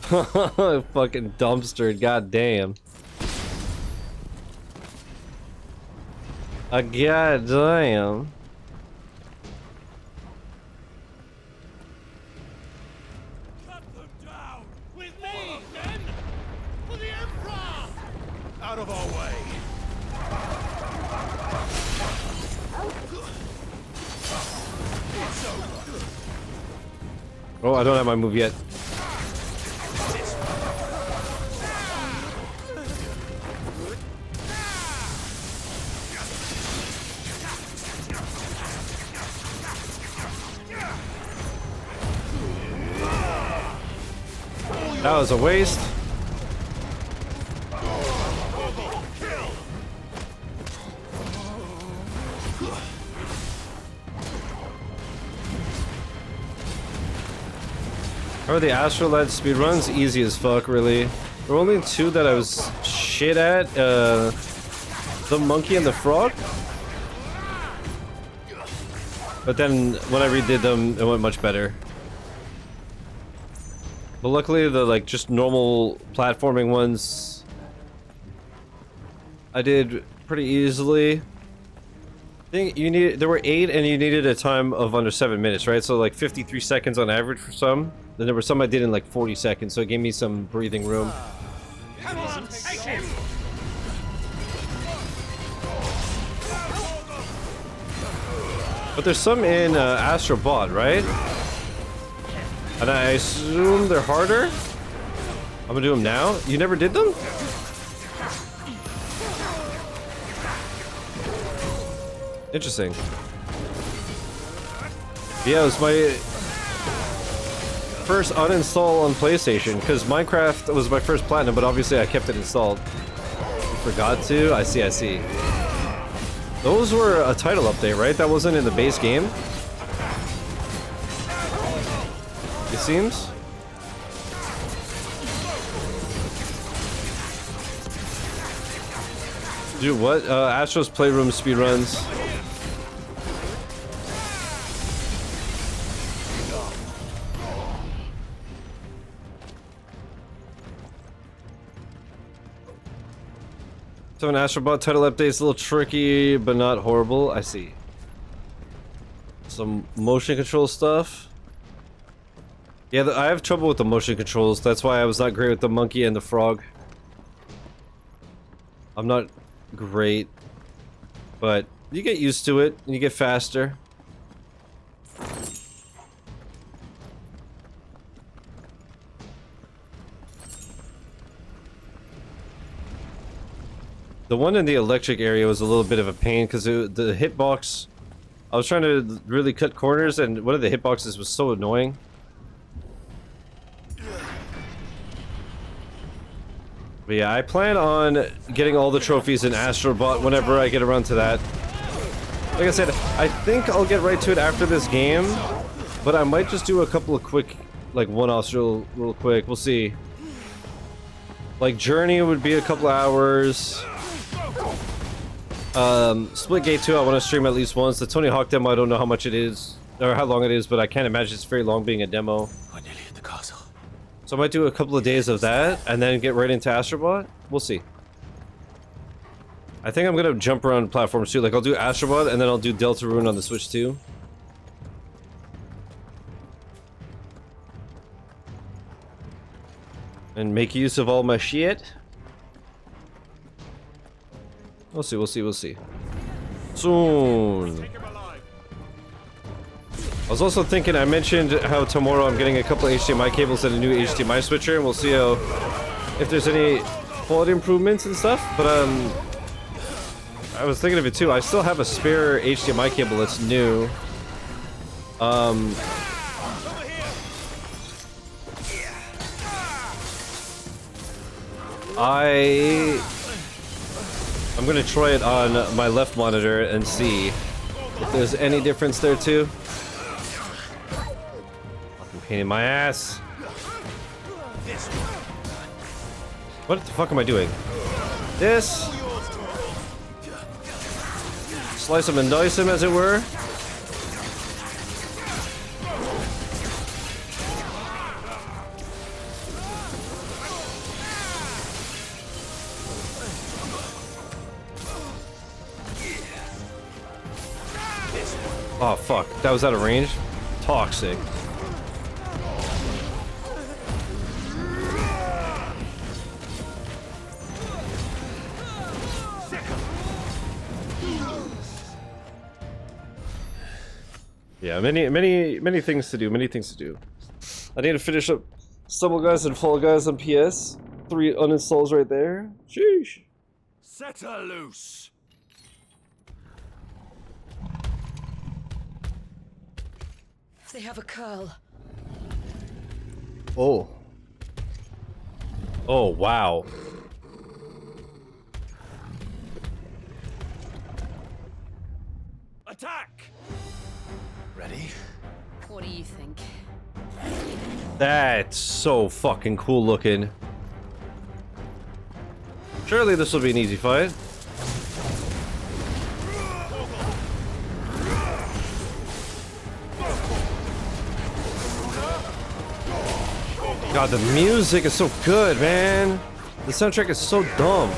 Fucking dumpstered, goddamn. Goddamn. Cut them down! With me, men! For the Emperor! Out of our way! It's over! Oh, I don't have my move yet. That was a waste. Oh, the Astrolad speedrun's easy as fuck, really. There were only two that I was shit at. The monkey and the frog. But then when I redid them, it went much better. But luckily, the like just normal platforming ones, I did pretty easily. I think you need there were 8, and you needed a time of under 7 minutes, right? So like 53 seconds on average for some. Then there were some I did in like 40 seconds, so it gave me some breathing room. Come on, take him! But there's some in Astro Bot, right? And I assume they're harder? I'm gonna do them now? You never did them? Interesting. Yeah, it was my first uninstall on PlayStation, because Minecraft was my first platinum, but obviously I kept it installed. You forgot to? I see, I see. Those were a title update, right? That wasn't in the base game? It seems? Dude, what? Astro's Playroom speedruns. So an Astrobot title update is a little tricky, but not horrible. I see. Some motion control stuff. Yeah, I have trouble with the motion controls. That's why I was not great with the monkey and the frog. I'm not great, but you get used to it and you get faster. The one in the electric area was a little bit of a pain because the hitbox, I was trying to really cut corners and one of the hitboxes was so annoying. But yeah, I plan on getting all the trophies in Astrobot whenever I get around to that. Like I said, I think I'll get right to it after this game, but I might just do a couple of quick, like one-offs real quick. We'll see. Like Journey would be a couple hours. Splitgate 2 I want to stream at least once. The Tony Hawk demo I don't know how much it is or how long it is, but I can't imagine it's very long being a demo. We're nearly at the castle. So I might do a couple of days of that and then get right into Astrobot. We'll see. I think I'm gonna jump around platforms too. Like I'll do Astrobot and then I'll do Deltarune on the Switch too. and make use of all my shit. We'll see, we'll see, we'll see. Soon. I was also thinking, I mentioned how tomorrow I'm getting a couple of HDMI cables and a new HDMI switcher, and we'll see how, if there's any quality improvements and stuff, but I was thinking of it too. I still have a spare HDMI cable that's new. I'm gonna try it on my left monitor and see if there's any difference there too. Fucking pain in my ass. What the fuck am I doing? This. Slice him and dice him, as it were. Oh fuck, that was out of range? Toxic. Yeah, many things to do, many things to do. I need to finish up Stumble Guys and Fall Guys on PS. 3 uninstalls right there. Sheesh. Set her loose. They have a curl. Oh. Oh, wow. Attack! Ready? What do you think? That's so fucking cool looking. Surely this will be an easy fight. God, the music is so good, man. The soundtrack is so dumb.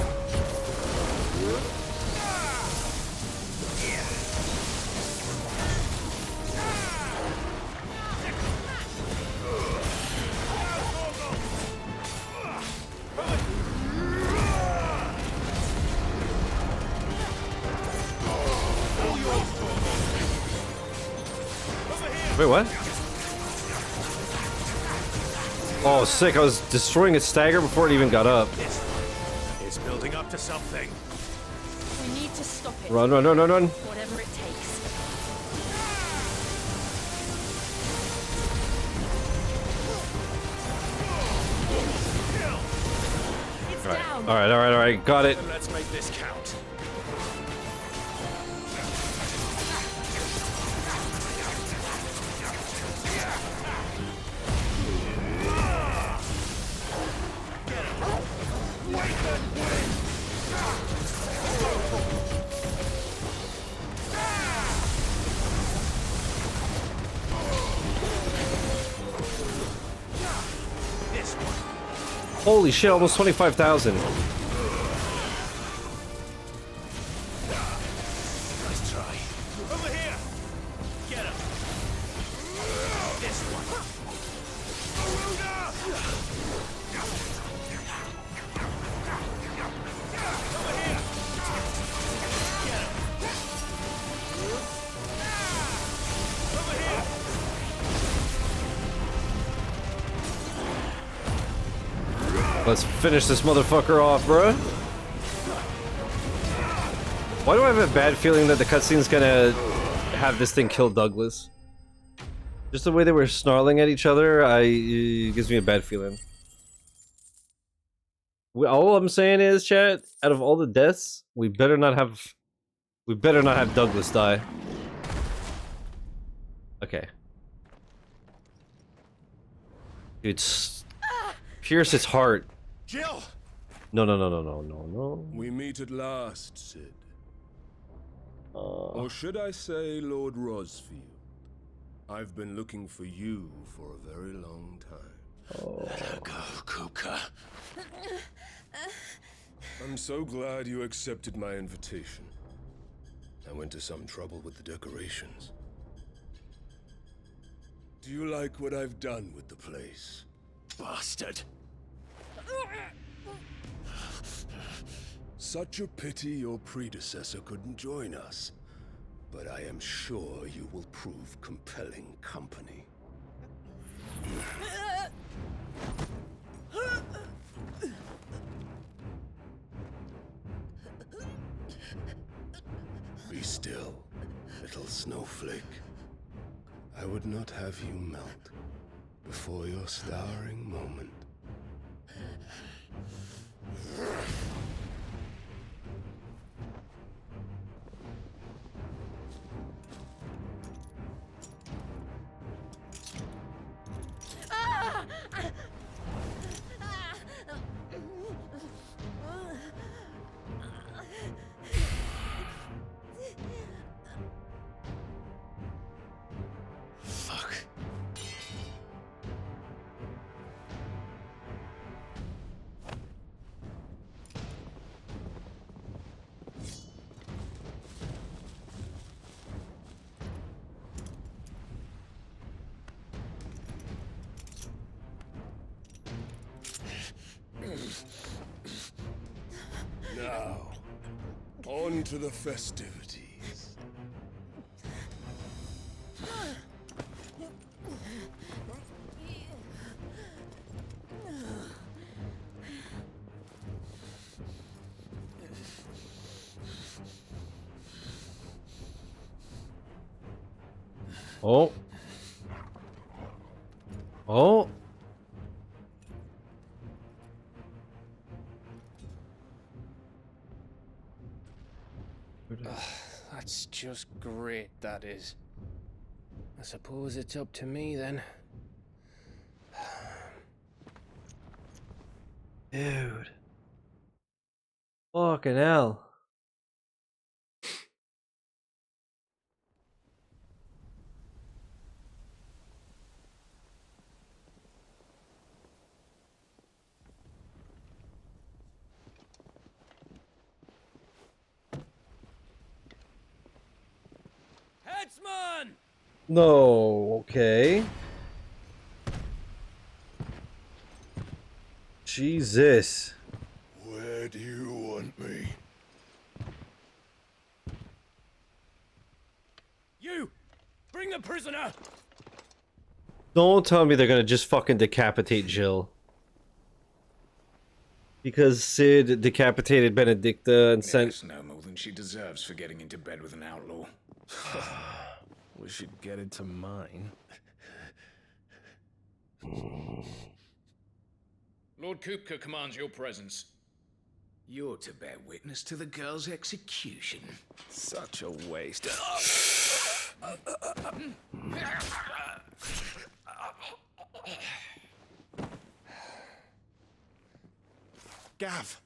Wait, what? Oh, sick. I was destroying its stagger before it even got up. It's building up to something. We need to stop it. Run, run, run, run, run. Whatever it takes. All right. Got it. Let's make this count. Holy shit, almost 25,000. Nice try. Over here. Get him. This one. Let's finish this motherfucker off, bro. Why do I have a bad feeling that the cutscene's gonna have this thing kill Douglas? Just the way they were snarling at each other, it gives me a bad feeling. All I'm saying is, chat, out of all the deaths, we better not have Douglas die. Okay. Dude, pierce its heart. Jill! No. We meet at last, Sid. Or should I say Lord Rosfield? I've been looking for you for a very long time. Let her go, Kuka. I'm so glad you accepted my invitation. I went to some trouble with the decorations. Do you like what I've done with the place? Bastard. Such a pity your predecessor couldn't join us. But I am sure you will prove compelling company. Be still, little snowflake. I would not have you melt before your starring moment. Fuck. Now, on to the festivities. Oh. Oh. That's just great, that is. I suppose it's up to me then. Dude. Fucking hell. Headsman! No, okay. Jesus. Where do you want me? You! Bring the prisoner! Don't tell me they're gonna just fucking decapitate Jill. Because Sid decapitated Benedicta and sent... Yes, no more than she deserves for getting into bed with an outlaw. We should get into mine. Lord Kupka commands your presence. You're to bear witness to the girl's execution. Such a waste. Gav!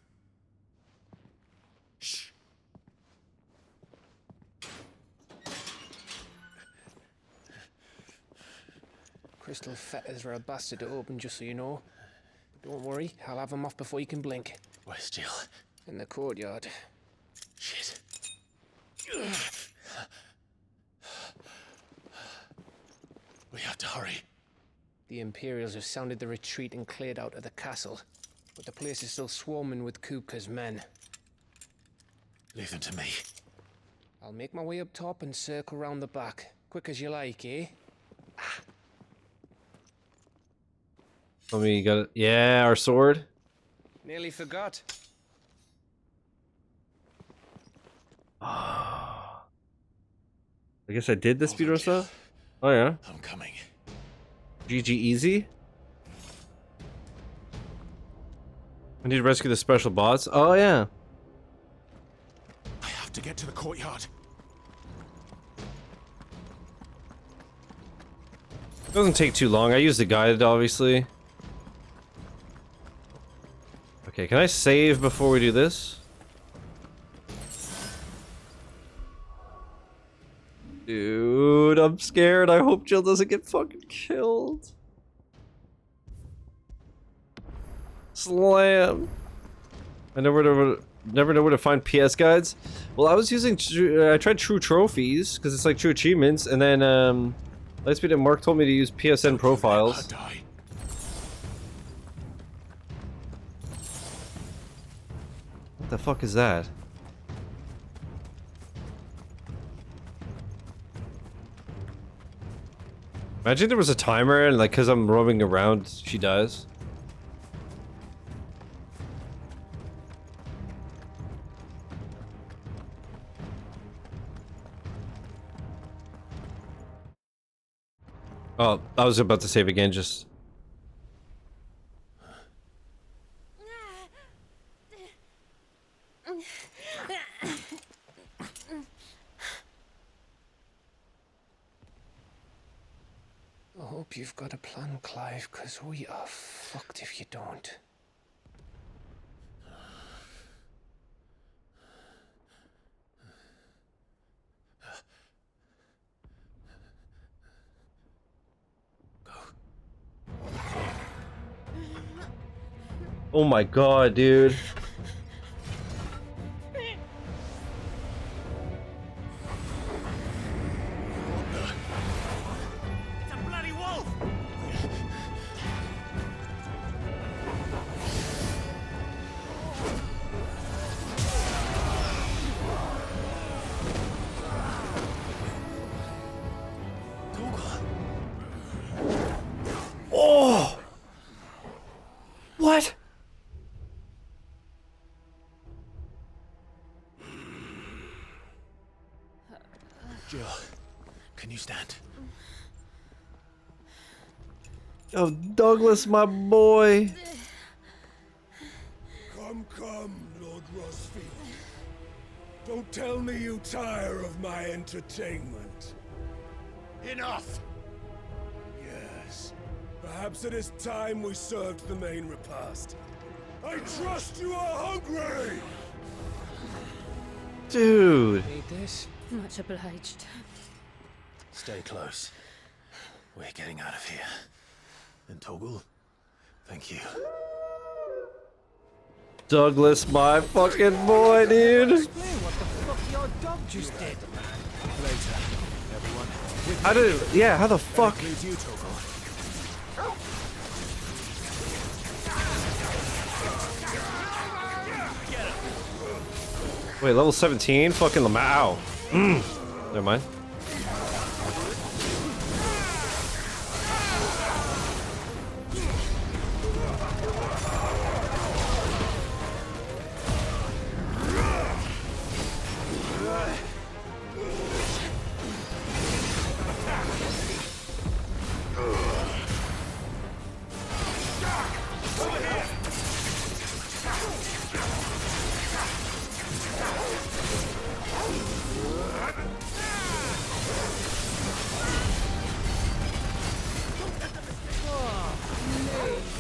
Shh. Crystal fetters are a bastard to open, just so you know. But don't worry, I'll have them off before you can blink. Where's Jill? In the courtyard. Shit. We have to hurry. The Imperials have sounded the retreat and cleared out of the castle. But the place is still swarming with Kupka's men. Leave them to me. I'll make my way up top and circle round the back. Quick as you like, eh? Tell me you got it. Yeah, our sword. Nearly forgot. I guess I did the speedrun stuff? Oh yeah. I'm coming. GG easy? I need to rescue the special bots? Oh yeah. I have to get to the courtyard. Doesn't take too long. I use the guided, obviously. Okay, can I save before we do this? Dude, I'm scared. I hope Jill doesn't get fucking killed. Slam. I never know where to find PS guides. Well, I was using I tried True Trophies because it's like True Achievements, and then Lightspeed and Mark told me to use PSN profiles. The fuck is that? Imagine there was a timer and like because I'm roaming around, she dies. Oh, I was about to save again, just... I hope you've got a plan, Clive, because we are fucked if you don't. Oh my god, dude. Oh! What? Jill, can you stand? Oh, Douglas, my boy. Come, Lord Rosfield. Don't tell me you tire of my entertainment. Enough! Yes. Perhaps it is time we served the main repast. I trust you are hungry! Dude. Need this? Much obliged. Stay close. We're getting out of here. And Toggle, thank you. Douglas, my fucking boy, dude. Explain what the fuck your dog just did. Later, everyone. How did? Yeah, how the fuck? That includes you, Toggle. Wait, level 17? Fucking Lamau. Never mind.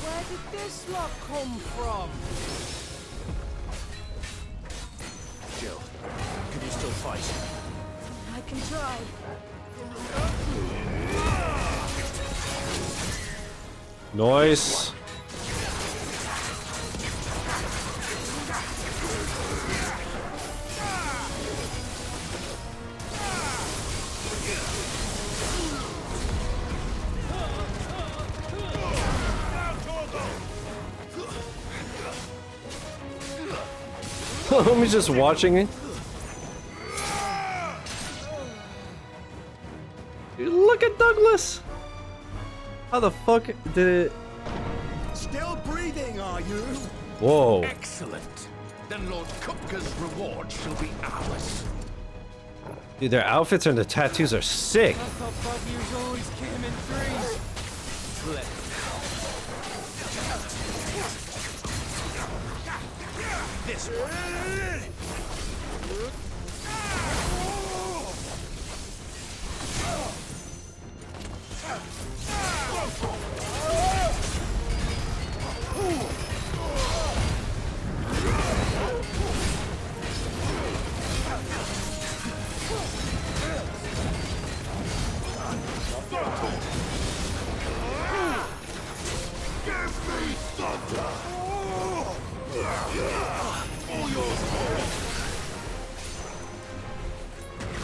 Where did this lot come from? Jill, can you still fight? I can try. Nice. Homie's just watching it. Look at Douglas. How the fuck did it? Still breathing, are you? Whoa. Excellent. Then Lord Kupka's reward shall be ours. Dude, their outfits and the tattoos are sick. I thought Buggy's always kill him in threes. Flip. This one.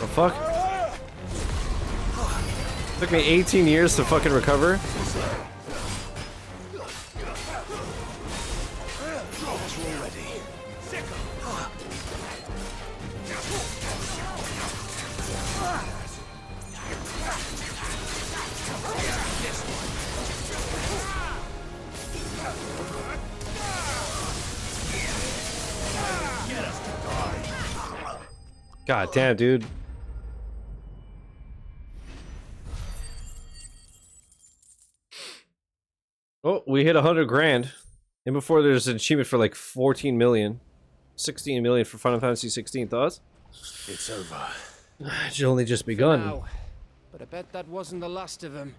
The fuck? Took me 18 years to fucking recover. God damn, dude. Oh, we hit 100 grand. And before there's an achievement for like 14 million. 16 million for Final Fantasy 16, thoughts? It's over. It's only just begun. Now, but I bet that wasn't the last of them.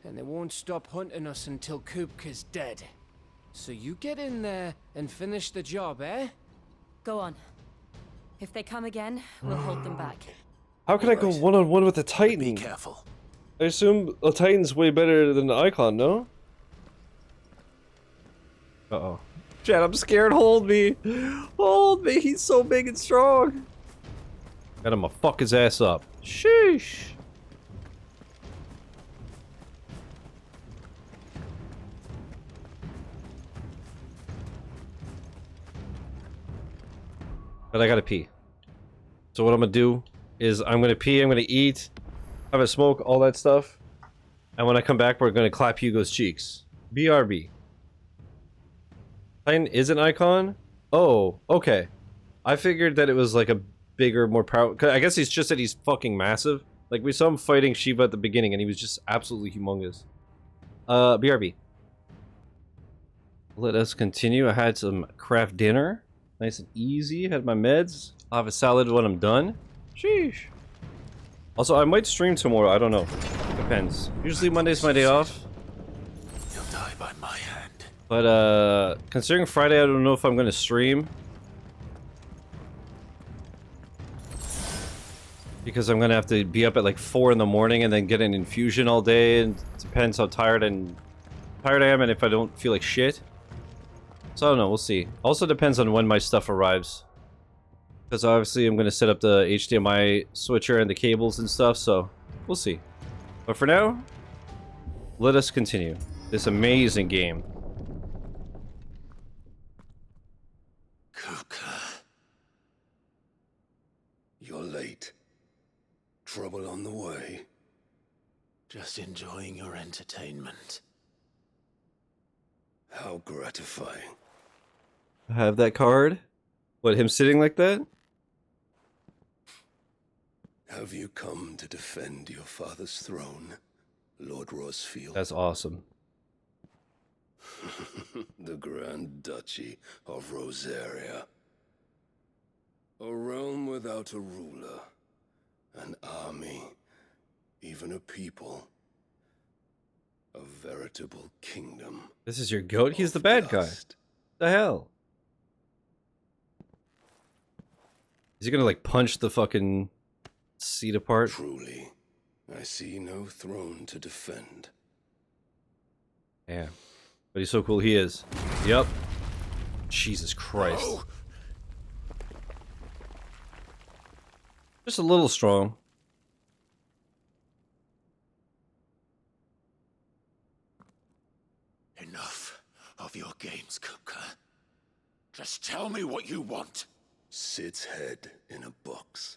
And they won't stop hunting us until Kupka's dead. So you get in there and finish the job, eh? Go on. If they come again, we'll hold them back. How can I go one-on-one with a Titan? Be careful. I assume a Titan's way better than an Eikon, no? Uh-oh. Chad, I'm scared. Hold me. Hold me. He's so big and strong. Got him to fuck his ass up. Sheesh. But I gotta pee. So what I'm gonna do is I'm gonna pee, I'm gonna eat, have a smoke, all that stuff. And when I come back, we're gonna clap Hugo's cheeks. BRB. Titan is an Eikon? Oh, okay. I figured that it was like a bigger, more powerful. I guess he's just that he's fucking massive. Like we saw him fighting Shiva at the beginning and he was just absolutely humongous. BRB. Let us continue. I had some craft dinner. Nice and easy. Had my meds. I'll have a salad when I'm done. Sheesh. Also, I might stream tomorrow. I don't know. Depends. Usually Monday's my day off. You'll die by my hand. But, considering Friday, I don't know if I'm gonna stream. Because I'm gonna have to be up at like 4 in the morning and then get an infusion all day. And it depends how tired I am and if I don't feel like shit. So I don't know, we'll see. Also depends on when my stuff arrives. Because obviously I'm gonna set up the HDMI switcher and the cables and stuff, so we'll see. But for now, let us continue this amazing game. Kupka. You're late. Trouble on the way. Just enjoying your entertainment. How gratifying. I have that card? What, him sitting like that? Have you come to defend your father's throne, Lord Rosfield? That's awesome. The Grand Duchy of Rosaria. A realm without a ruler, an army, even a people. A veritable kingdom. This is your goat? He's the bad guy. The hell? Is he gonna like punch the fucking seat apart? Truly, I see no throne to defend. Yeah. But he's so cool, he is. Yep. Jesus Christ. Oh. Just a little strong. Enough of your games, Kupka. Just tell me what you want. Sid's head in a box.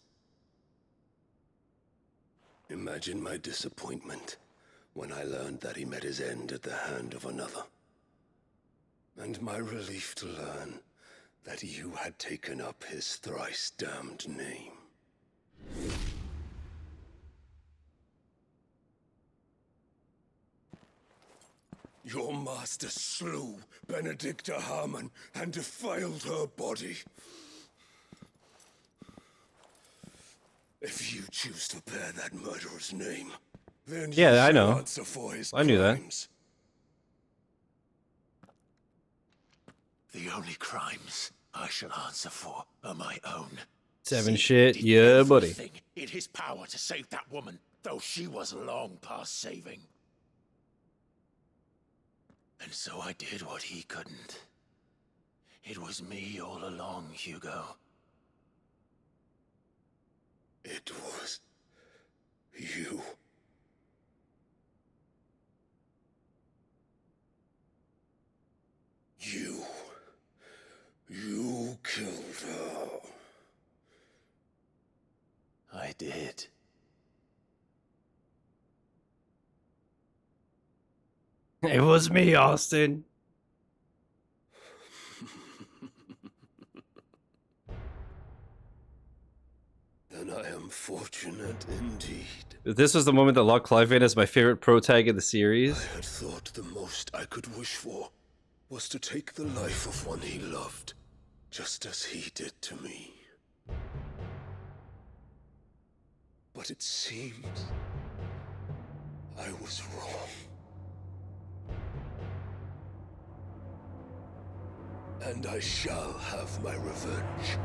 Imagine my disappointment when I learned that he met his end at the hand of another. And my relief to learn that you had taken up his thrice damned name. Your master slew Benedicta Harmon and defiled her body. If you choose to bear that murderer's name, then you I shall know. answer for his I knew that. crimes. The only crimes I shall answer for are my own. Seven shit, yeah, buddy. Everything in his power to save that woman, though she was long past saving. And so I did what he couldn't. It was me all along, Hugo. It was you. You killed her. I did. It was me, Austin. Then I am fortunate indeed. This was the moment that locked Clive in as my favorite pro tag in the series. I had thought the most I could wish for was to take the life of one he loved, just as he did to me. But it seems I was wrong. And I shall have my revenge.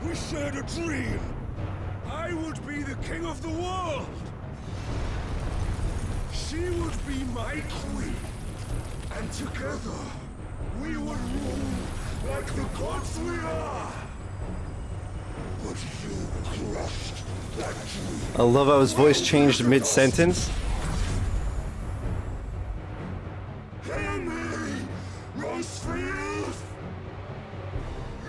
We shared a dream. I would be the king of the world. She would be my queen. And together, we would rule like the gods we are. But you crushed that dream. I love how his voice changed mid-sentence. Hear me, Rosfield!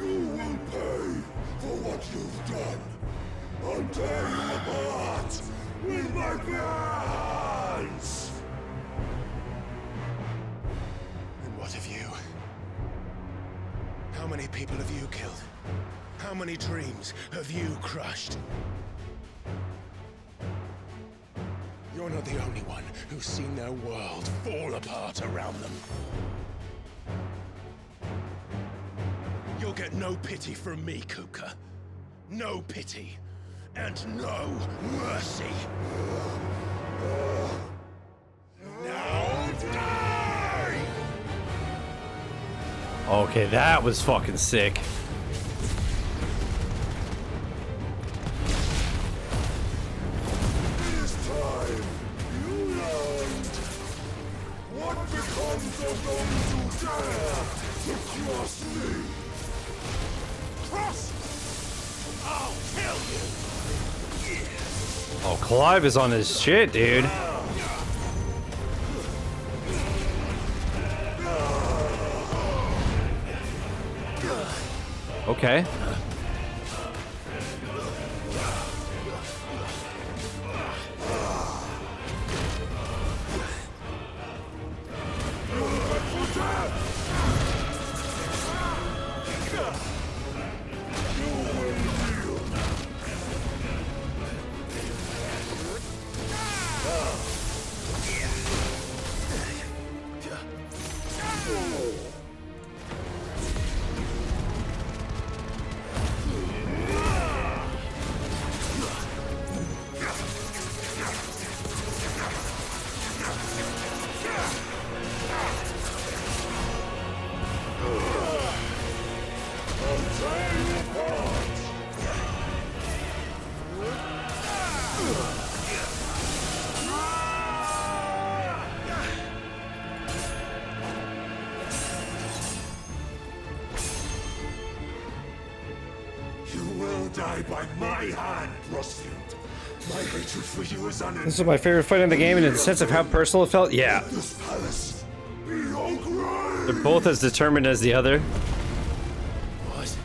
You will pay for what you've done. I'll tear you apart with my bare hands! And what of you? How many people have you killed? How many dreams have you crushed? You're not the only one who's seen their world fall apart around them. You'll get no pity from me, Kuka. No pity. And no mercy. Now die! Okay, that was fucking sick. It is time you learned what becomes of those who dare to cross me. Cross! I'll kill you! Oh, Clive is on his shit, dude. Okay. Die by my hand, Rosfield. My hatred for you is unending. This was my favorite fight in the game, and in the sense of how personal it felt, yeah. This palace be your grave. They're both as determined as the other. What?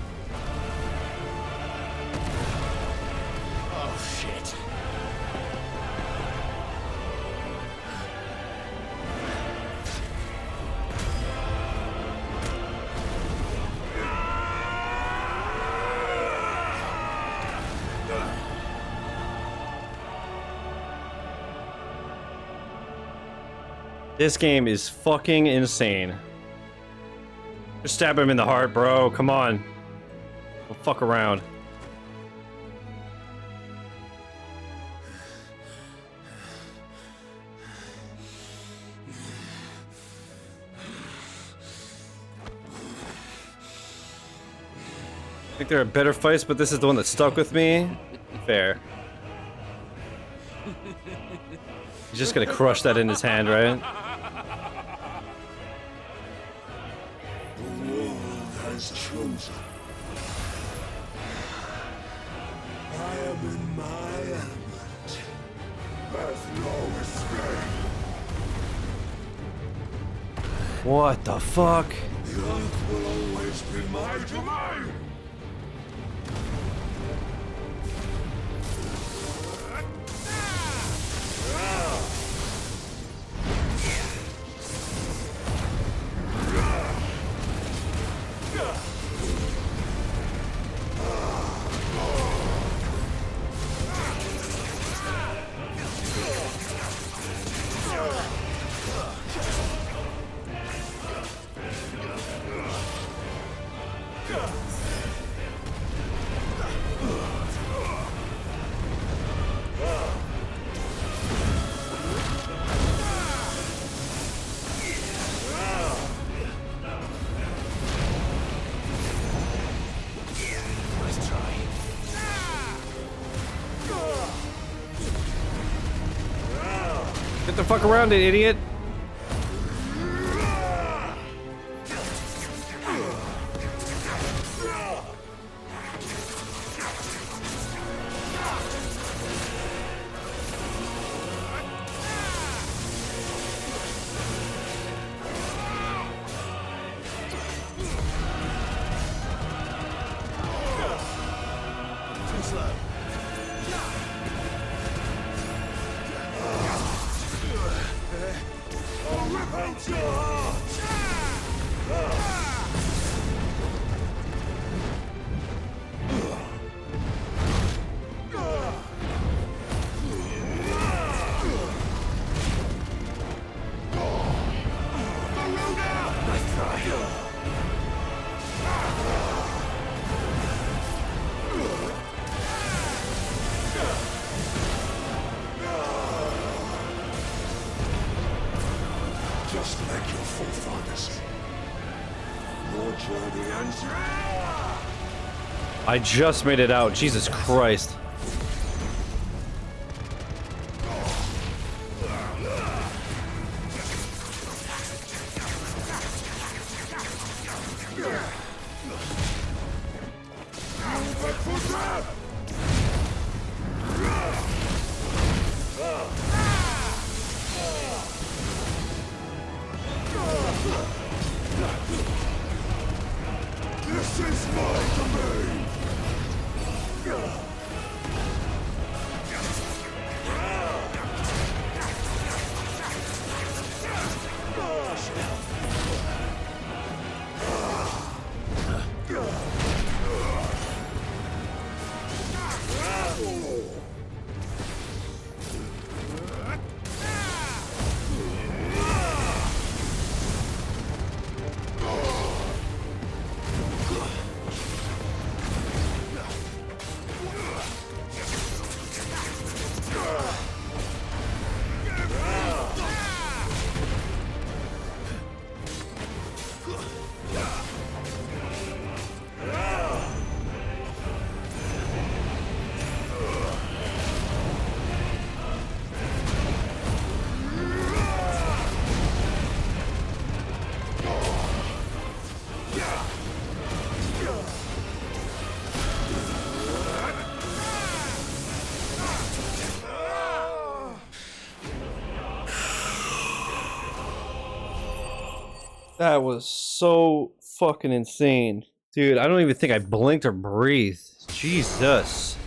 Oh, shit. This game is fucking insane. Just stab him in the heart, bro. Come on. Don't fuck around. I think there are better fights, but this is the one that stuck with me. Fair. He's just gonna crush that in his hand, right? The world has chosen. I am in my element. There's no escape. What the fuck? The earth will always be my domain. Get the fuck around it, idiot! Just like your forefathers. Your journey ends now. I just made it out. Jesus Christ. This is my domain. That was so fucking insane. Dude, I don't even think I blinked or breathed. Jesus.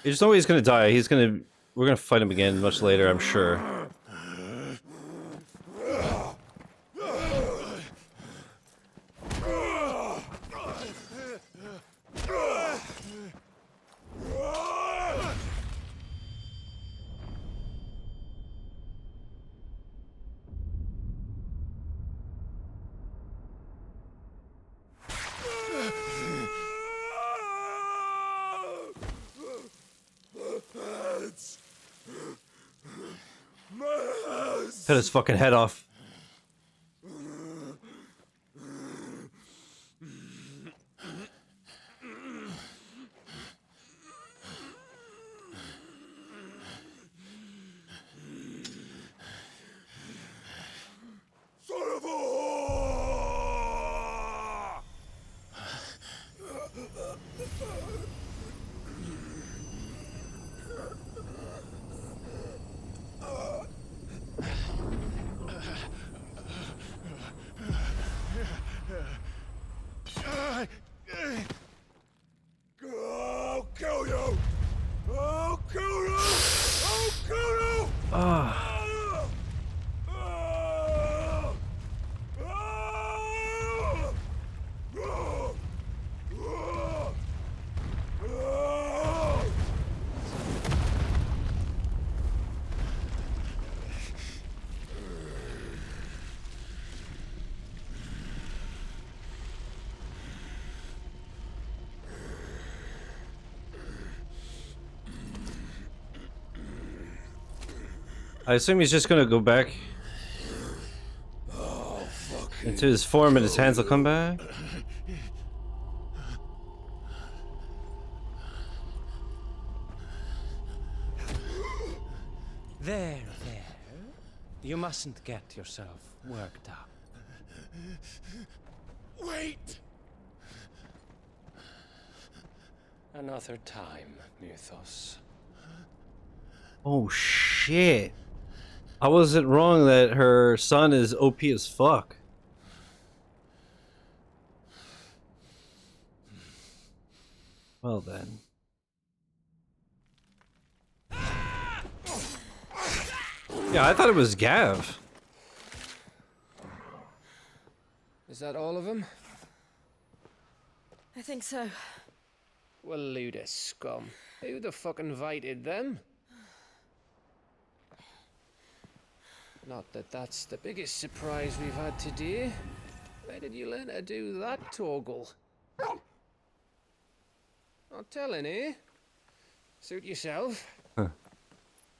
There's no way he's gonna die. We're gonna fight him again much later, I'm sure. Cut his fucking head off. Son of a whore! I'll kill you! I'll kill you! I'll kill you! I assume he's just gonna go back into his form and his hands will come back. There. You mustn't get yourself worked up. Wait! Another time, Mythos. Oh shit. I wasn't wrong that her son is OP as fuck. Well then. Yeah, I thought it was Gav. Is that all of them? I think so. Well, load of scum. Who the fuck invited them? Not that that's the biggest surprise we've had today. Where did you learn to do that, Torgal? Not telling, eh? Suit yourself.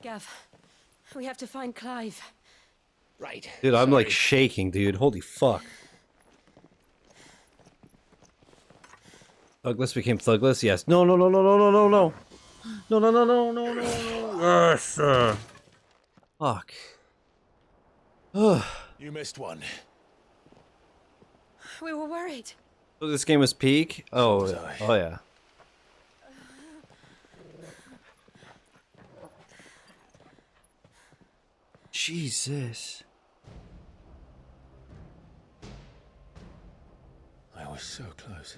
Gav, we have to find Clive. Right. Dude, I'm like shaking, dude. Holy fuck. Thugless became thugless? Yes. No. No. Yes. Fuck. You missed one. We were worried. So this game was peak? Oh, yeah. Jesus. I was so close.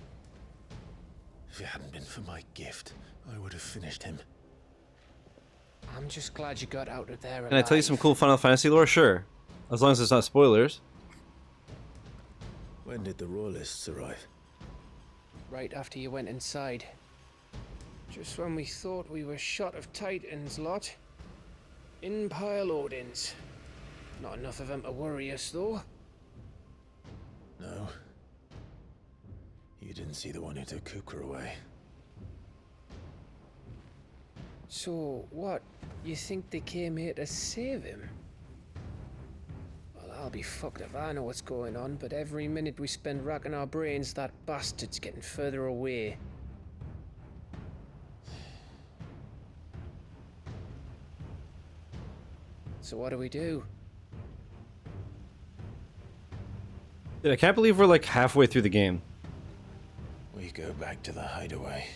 If it hadn't been for my gift, I would have finished him. I'm just glad you got out of there alive. Can I tell you some cool Final Fantasy lore? Sure. As long as it's not spoilers. When did the Royalists arrive? Right after you went inside. Just when we thought we were shot of Titans, lot. In pile Odins. Not enough of them to worry us, though. No. You didn't see the one who took Kukra away. So, what? You think they came here to save him? Well, I'll be fucked if I know what's going on, but every minute we spend racking our brains, that bastard's getting further away. So what do we do? Dude, I can't believe we're like halfway through the game. We go back to the hideaway.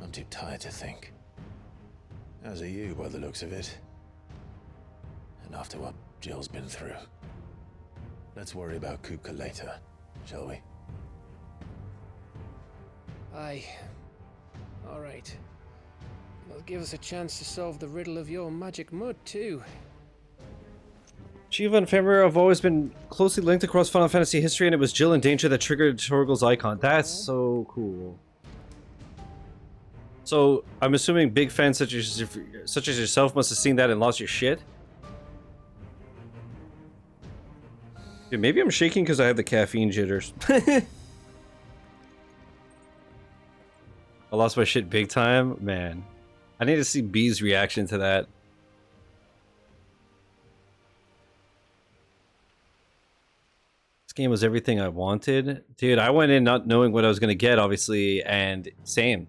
I'm too tired to think. As are you, by the looks of it. And after what Jill's been through. Let's worry about Kupka later, shall we? Aye. Alright. It'll give us a chance to solve the riddle of your magic mud, too. Shiva and Fenrir have always been closely linked across Final Fantasy history, and it was Jill and Danger that triggered Torgal's Eikon. That's so cool. So, I'm assuming big fans such as yourself must have seen that and lost your shit? Dude, maybe I'm shaking because I have the caffeine jitters. I lost my shit big time? Man. I need to see B's reaction to that. This game was everything I wanted. Dude, I went in not knowing what I was going to get, obviously, and same.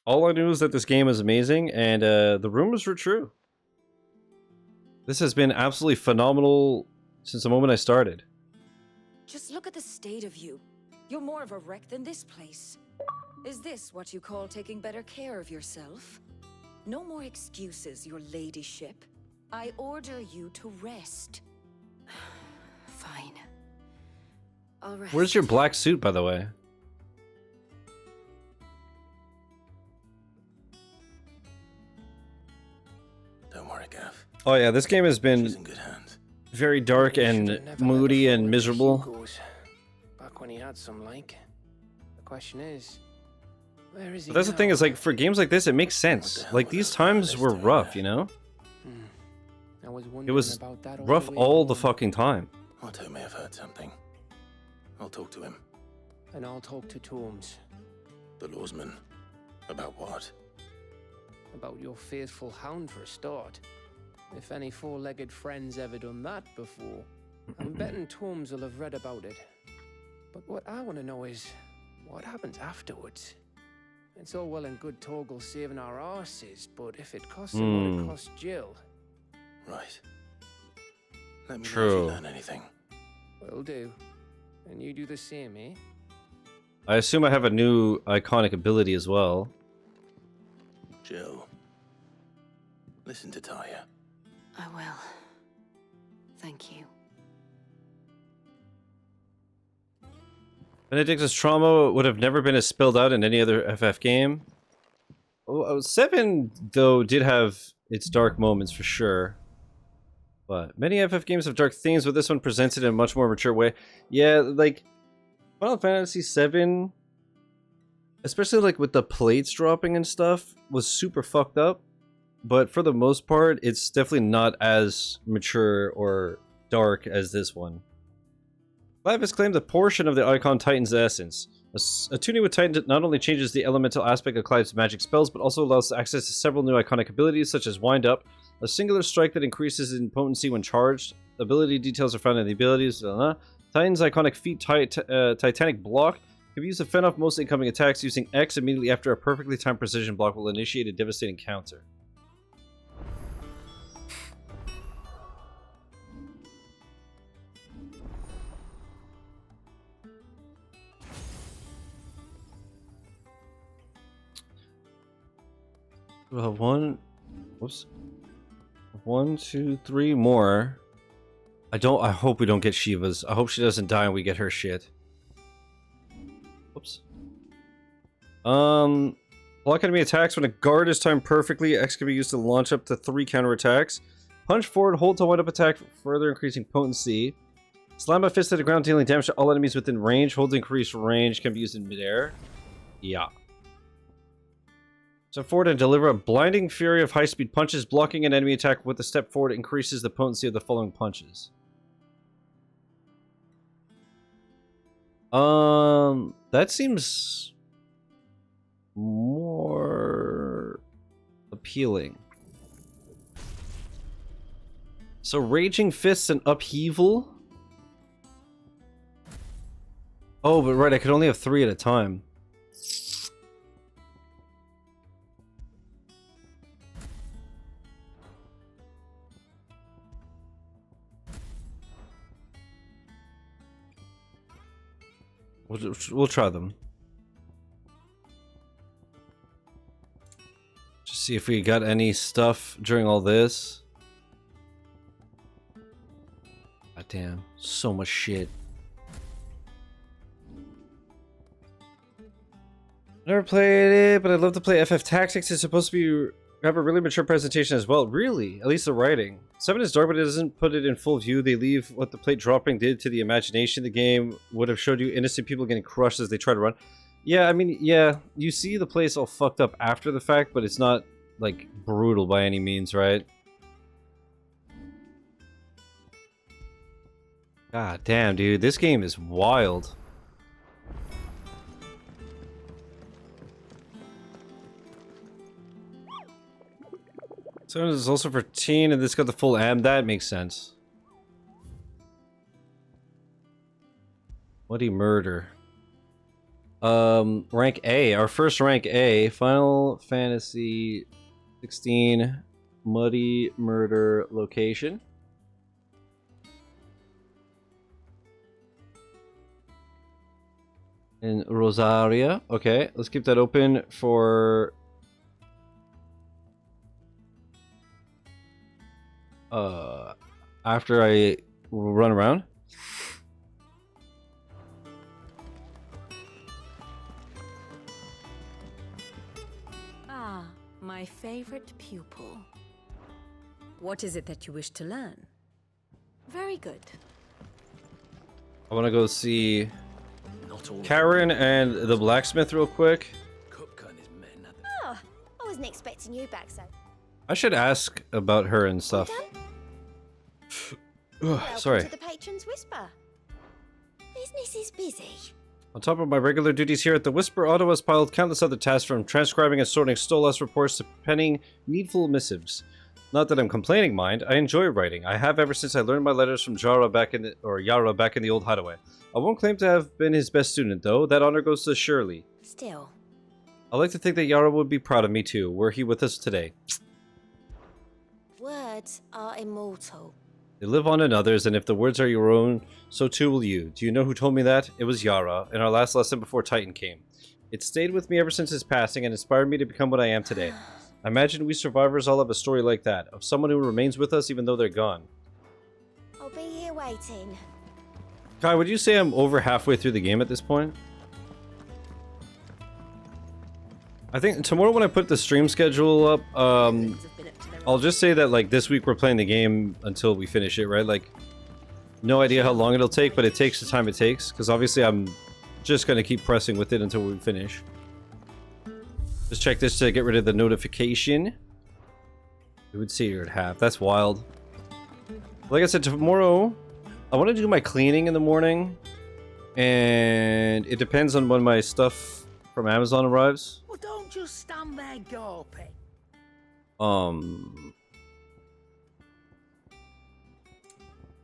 All I knew is that this game is amazing, and the rumors were true. This has been absolutely phenomenal since the moment I started. Just look at the state of you. You're more of a wreck than this place. Is this what you call taking better care of yourself? No more excuses, your ladyship. I order you to rest. Fine. All right. Where's your black suit, by the way? Don't worry, Gav. Oh yeah, this game has been She's in good hands. very dark and moody and miserable. Back when he had some like. The question is, where is he But that's now? the thing is, like, for games like this, it makes sense. Like, these times were rough, you know? I was It wondering was about that rough way all home. the fucking time. Otto may have heard something. I'll talk to him. and I'll talk to Torms. The lawsman? About what? About your faithful hound for a start. If any four-legged friend's ever done that before, I'm betting Torms will have read about it. But what I want to know is, what happens afterwards? It's all well and good Torgal saving our arses, but if it costs him what it cost Jill... Right. Let me know if True. you learn anything. Will do. And you do the same, eh? I assume I have a new iconic ability as well. Jill, listen to Taya. I will. Thank you. Benedicta's trauma would have never been as spilled out in any other FF game. 7, though, did have its dark moments for sure. But many FF games have dark themes, but this one presents it in a much more mature way. Yeah, like, Final Fantasy VII, especially like with the plates dropping and stuff, was super fucked up. But for the most part, it's definitely not as mature or dark as this one. Clive has claimed a portion of the Eikon Titan's essence. Attuning with Titan not only changes the elemental aspect of Clive's magic spells, but also allows access to several new iconic abilities, such as Wind Up, a singular strike that increases in potency when charged. Ability details are found in the abilities. Titan's iconic feat, Titanic Block, can be used to fend off most incoming attacks. Using X immediately after a perfectly timed precision block will initiate a devastating counter. We'll have one. Whoops. 1, 2, 3 more. I hope we don't get Shiva's. I hope she doesn't die and we get her shit. Whoops. Block enemy attacks when a guard is timed perfectly. X can be used to launch up to 3 counterattacks. Punch forward, hold to wind up attack, further increasing potency. Slam a fist to the ground, dealing damage to all enemies within range. Hold to increase range, can be used in midair. Yeah. Step forward and deliver a blinding fury of high-speed punches. Blocking an enemy attack with a step forward increases the potency of the following punches. That seems more appealing. So Raging Fists and Upheaval? Oh, but right, I could only have 3 at a time. We'll try them. Just see if we got any stuff during all this. God damn, so much shit. Never played it, but I'd love to play FF Tactics. It's supposed to have a really mature presentation as well. Really? At least the writing. 7 is dark, but it doesn't put it in full view. They leave what the plate dropping did to the imagination. The game would have showed you innocent people getting crushed as they try to run. Yeah, I mean, yeah, you see the place all fucked up after the fact, but it's not, like, brutal by any means, right? God damn, dude. This game is wild. So this is also for teen, and this got the full AM. That makes sense. Bloody murder. Rank A. Our first rank A. Final Fantasy 16 Muddy Murder location. In Rosaria. Okay, let's keep that open for... after I run around. Ah, my favorite pupil. What is it that you wish to learn? Very good. I want to go see Karen and the blacksmith real quick. Oh, I wasn't expecting you back so. I should ask about her and stuff. Welcome Sorry. to the Patron's Whisper. Business is busy. On top of my regular duties here at the Whisper, Otto has piled countless other tasks from transcribing and sorting Stolas reports to penning needful missives. Not that I'm complaining, mind. I enjoy writing. I have ever since I learned my letters from Yara back in the old hideaway. I won't claim to have been his best student, though. That honor goes to Shirley. Still. I like to think that Yara would be proud of me, too, were he with us today. Words are immortal. They live on in others, and if the words are your own, so too will you. Do you know who told me that? It was Yara, in our last lesson before Titan came. It stayed with me ever since his passing and inspired me to become what I am today. I imagine we survivors all have a story like that, of someone who remains with us even though they're gone. I'll be here waiting. Kai, would you say I'm over halfway through the game at this point? I think tomorrow when I put the stream schedule up, I'll just say that like this week we're playing the game until we finish it, right? Like, no idea how long it'll take, but it takes the time it takes, because obviously I'm just going to keep pressing with it until we finish. Just check this to get rid of the notification. It would say you're at half. That's wild. Like I said, tomorrow I want to do my cleaning in the morning, and it depends on when my stuff from Amazon arrives. Well, don't just stand there gawping.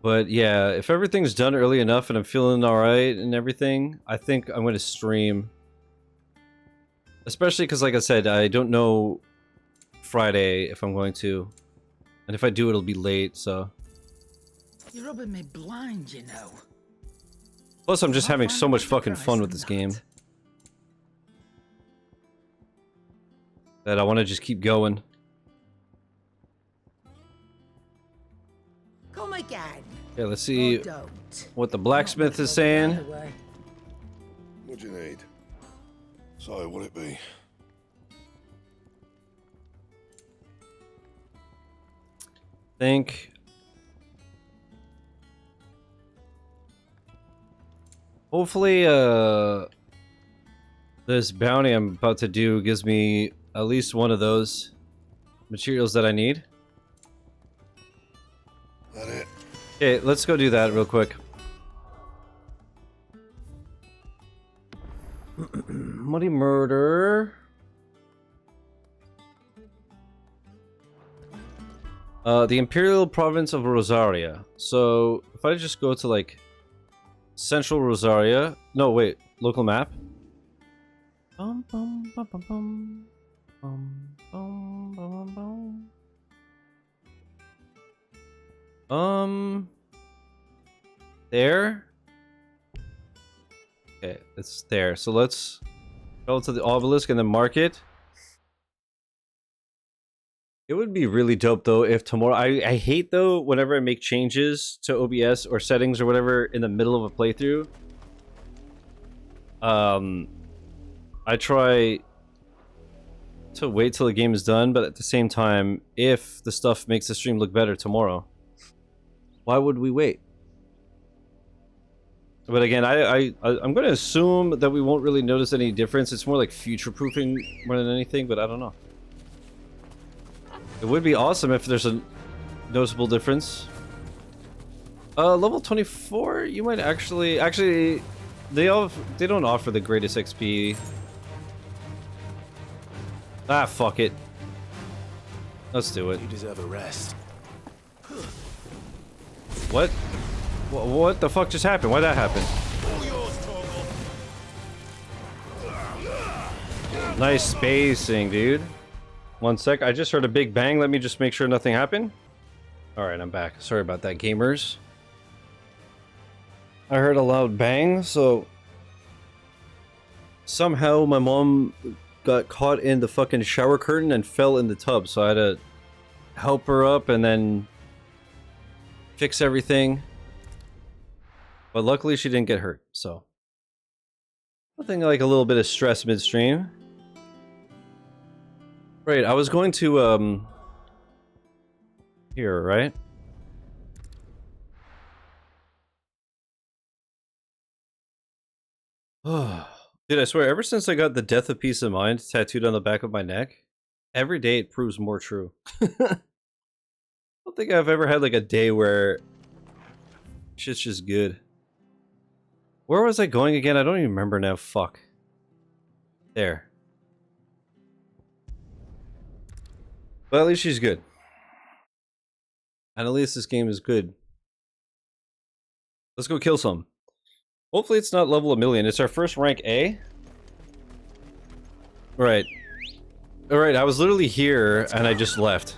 But yeah, if everything's done early enough and I'm feeling alright and everything, I think I'm going to stream. Especially because, like I said, I don't know Friday if I'm going to. And if I do, it'll be late, so. You're rubbing me blind, you know. Plus, I'm just having so much fucking fun with this game that I want to just keep going. Come again. Yeah, let's see what the blacksmith is saying. What do you need? So, what'll it be? Think. Hopefully, this bounty I'm about to do gives me at least one of those materials that I need. That it? Okay, let's go do that real quick. Muddy murder. The Imperial Province of Rosaria. So, if I just go to, like, Central Rosaria. No, wait. Local map. Bum, bum, bum, bum, bum. Bum, bum, bum, bum. There? Okay, it's there. So let's go to the obelisk and then mark it. It would be really dope though if tomorrow I hate though whenever I make changes to OBS or settings or whatever in the middle of a playthrough. I try to wait till the game is done, but at the same time, if the stuff makes the stream look better tomorrow, why would we wait? But again, I'm going to assume that we won't really notice any difference. It's more like future-proofing more than anything, but I don't know. It would be awesome if there's a noticeable difference. Level 24, you might actually they don't offer the greatest XP. Ah, fuck it. Let's do it. You deserve a rest. What? What the fuck just happened? Why'd that happen? Nice spacing, dude. One sec, I just heard a big bang. Let me just make sure nothing happened. Alright, I'm back. Sorry about that, gamers. I heard a loud bang, so... Somehow my mom got caught in the fucking shower curtain and fell in the tub, so I had to help her up and then fix everything. But luckily she didn't get hurt, so... Nothing like a little bit of stress midstream. Right, I was going to, here, right? Dude, I swear, ever since I got the Death of Peace of Mind tattooed on the back of my neck, every day it proves more true. I don't think I've ever had, like, a day where shit's just good. Where was I going again? I don't even remember now. Fuck. There. But at least she's good. And at least this game is good. Let's go kill some. Hopefully it's not level 1,000,000. It's our first rank A. Right. Alright, I was literally here and I just left.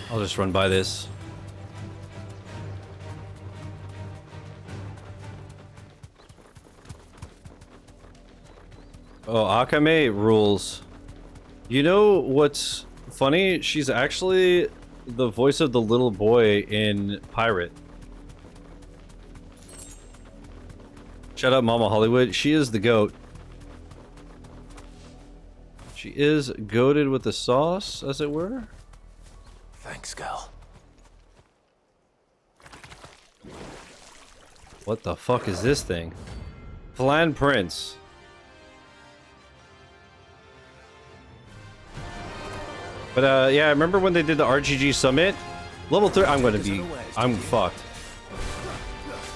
I'll just run by this. Oh, Akame rules. You know what's funny? She's actually the voice of the little boy in Pirate. Shout out Mama Hollywood. She is the goat. She is goated with the sauce, as it were. Thanks, Gal. What the fuck is this thing? Flan Prince. But yeah, I remember when they did the RGG Summit? Level 3, I'm fucked.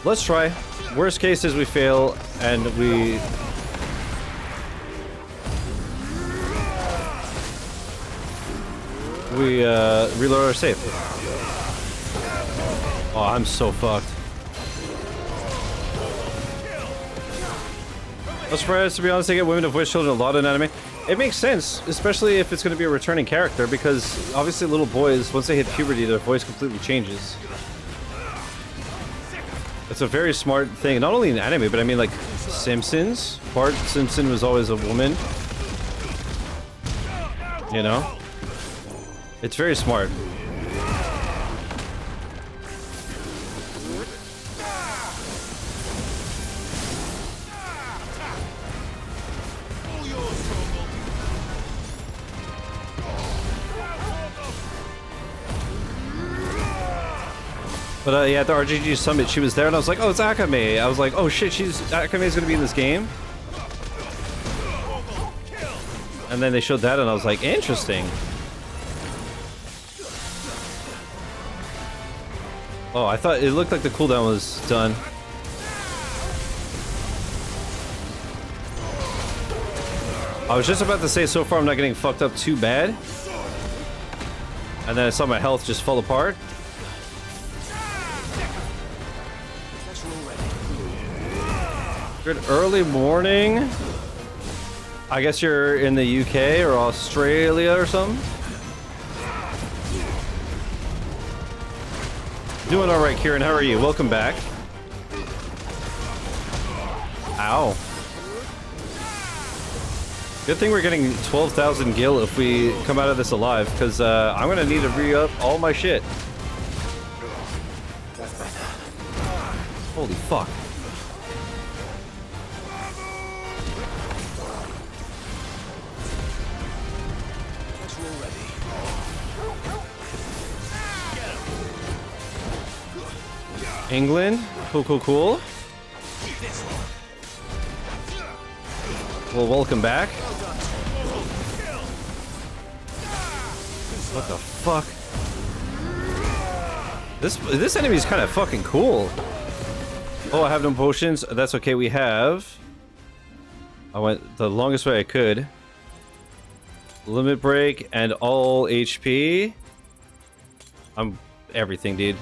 Let's try. Worst case is we fail, and we... reload our save. Oh, I'm so fucked. I'm surprised, to be honest, they get women to voice children a lot in anime. It makes sense, especially if it's going to be a returning character, because obviously little boys, once they hit puberty, their voice completely changes. It's a very smart thing, not only in anime, but I mean like Simpsons. Bart Simpson was always a woman. You know? It's very smart. But yeah, at the RGG Summit, she was there, and I was like, oh, it's Akame. I was like, oh shit, Akame's gonna be in this game? And then they showed that, and I was like, interesting. Oh, I thought it looked like the cooldown was done. I was just about to say, so far I'm not getting fucked up too bad. And then I saw my health just fall apart. Good early morning. I guess you're in the UK or Australia or something. Doing alright, Kieran. How are you? Welcome back. Ow. Good thing we're getting 12,000 gil if we come out of this alive, because I'm going to need to re-up all my shit. Holy fuck. England, cool, cool, cool. Well, welcome back. What the fuck? This enemy is kind of fucking cool. Oh, I have no potions. That's okay. We have. I went the longest way I could. Limit break and all HP. I'm everything, dude.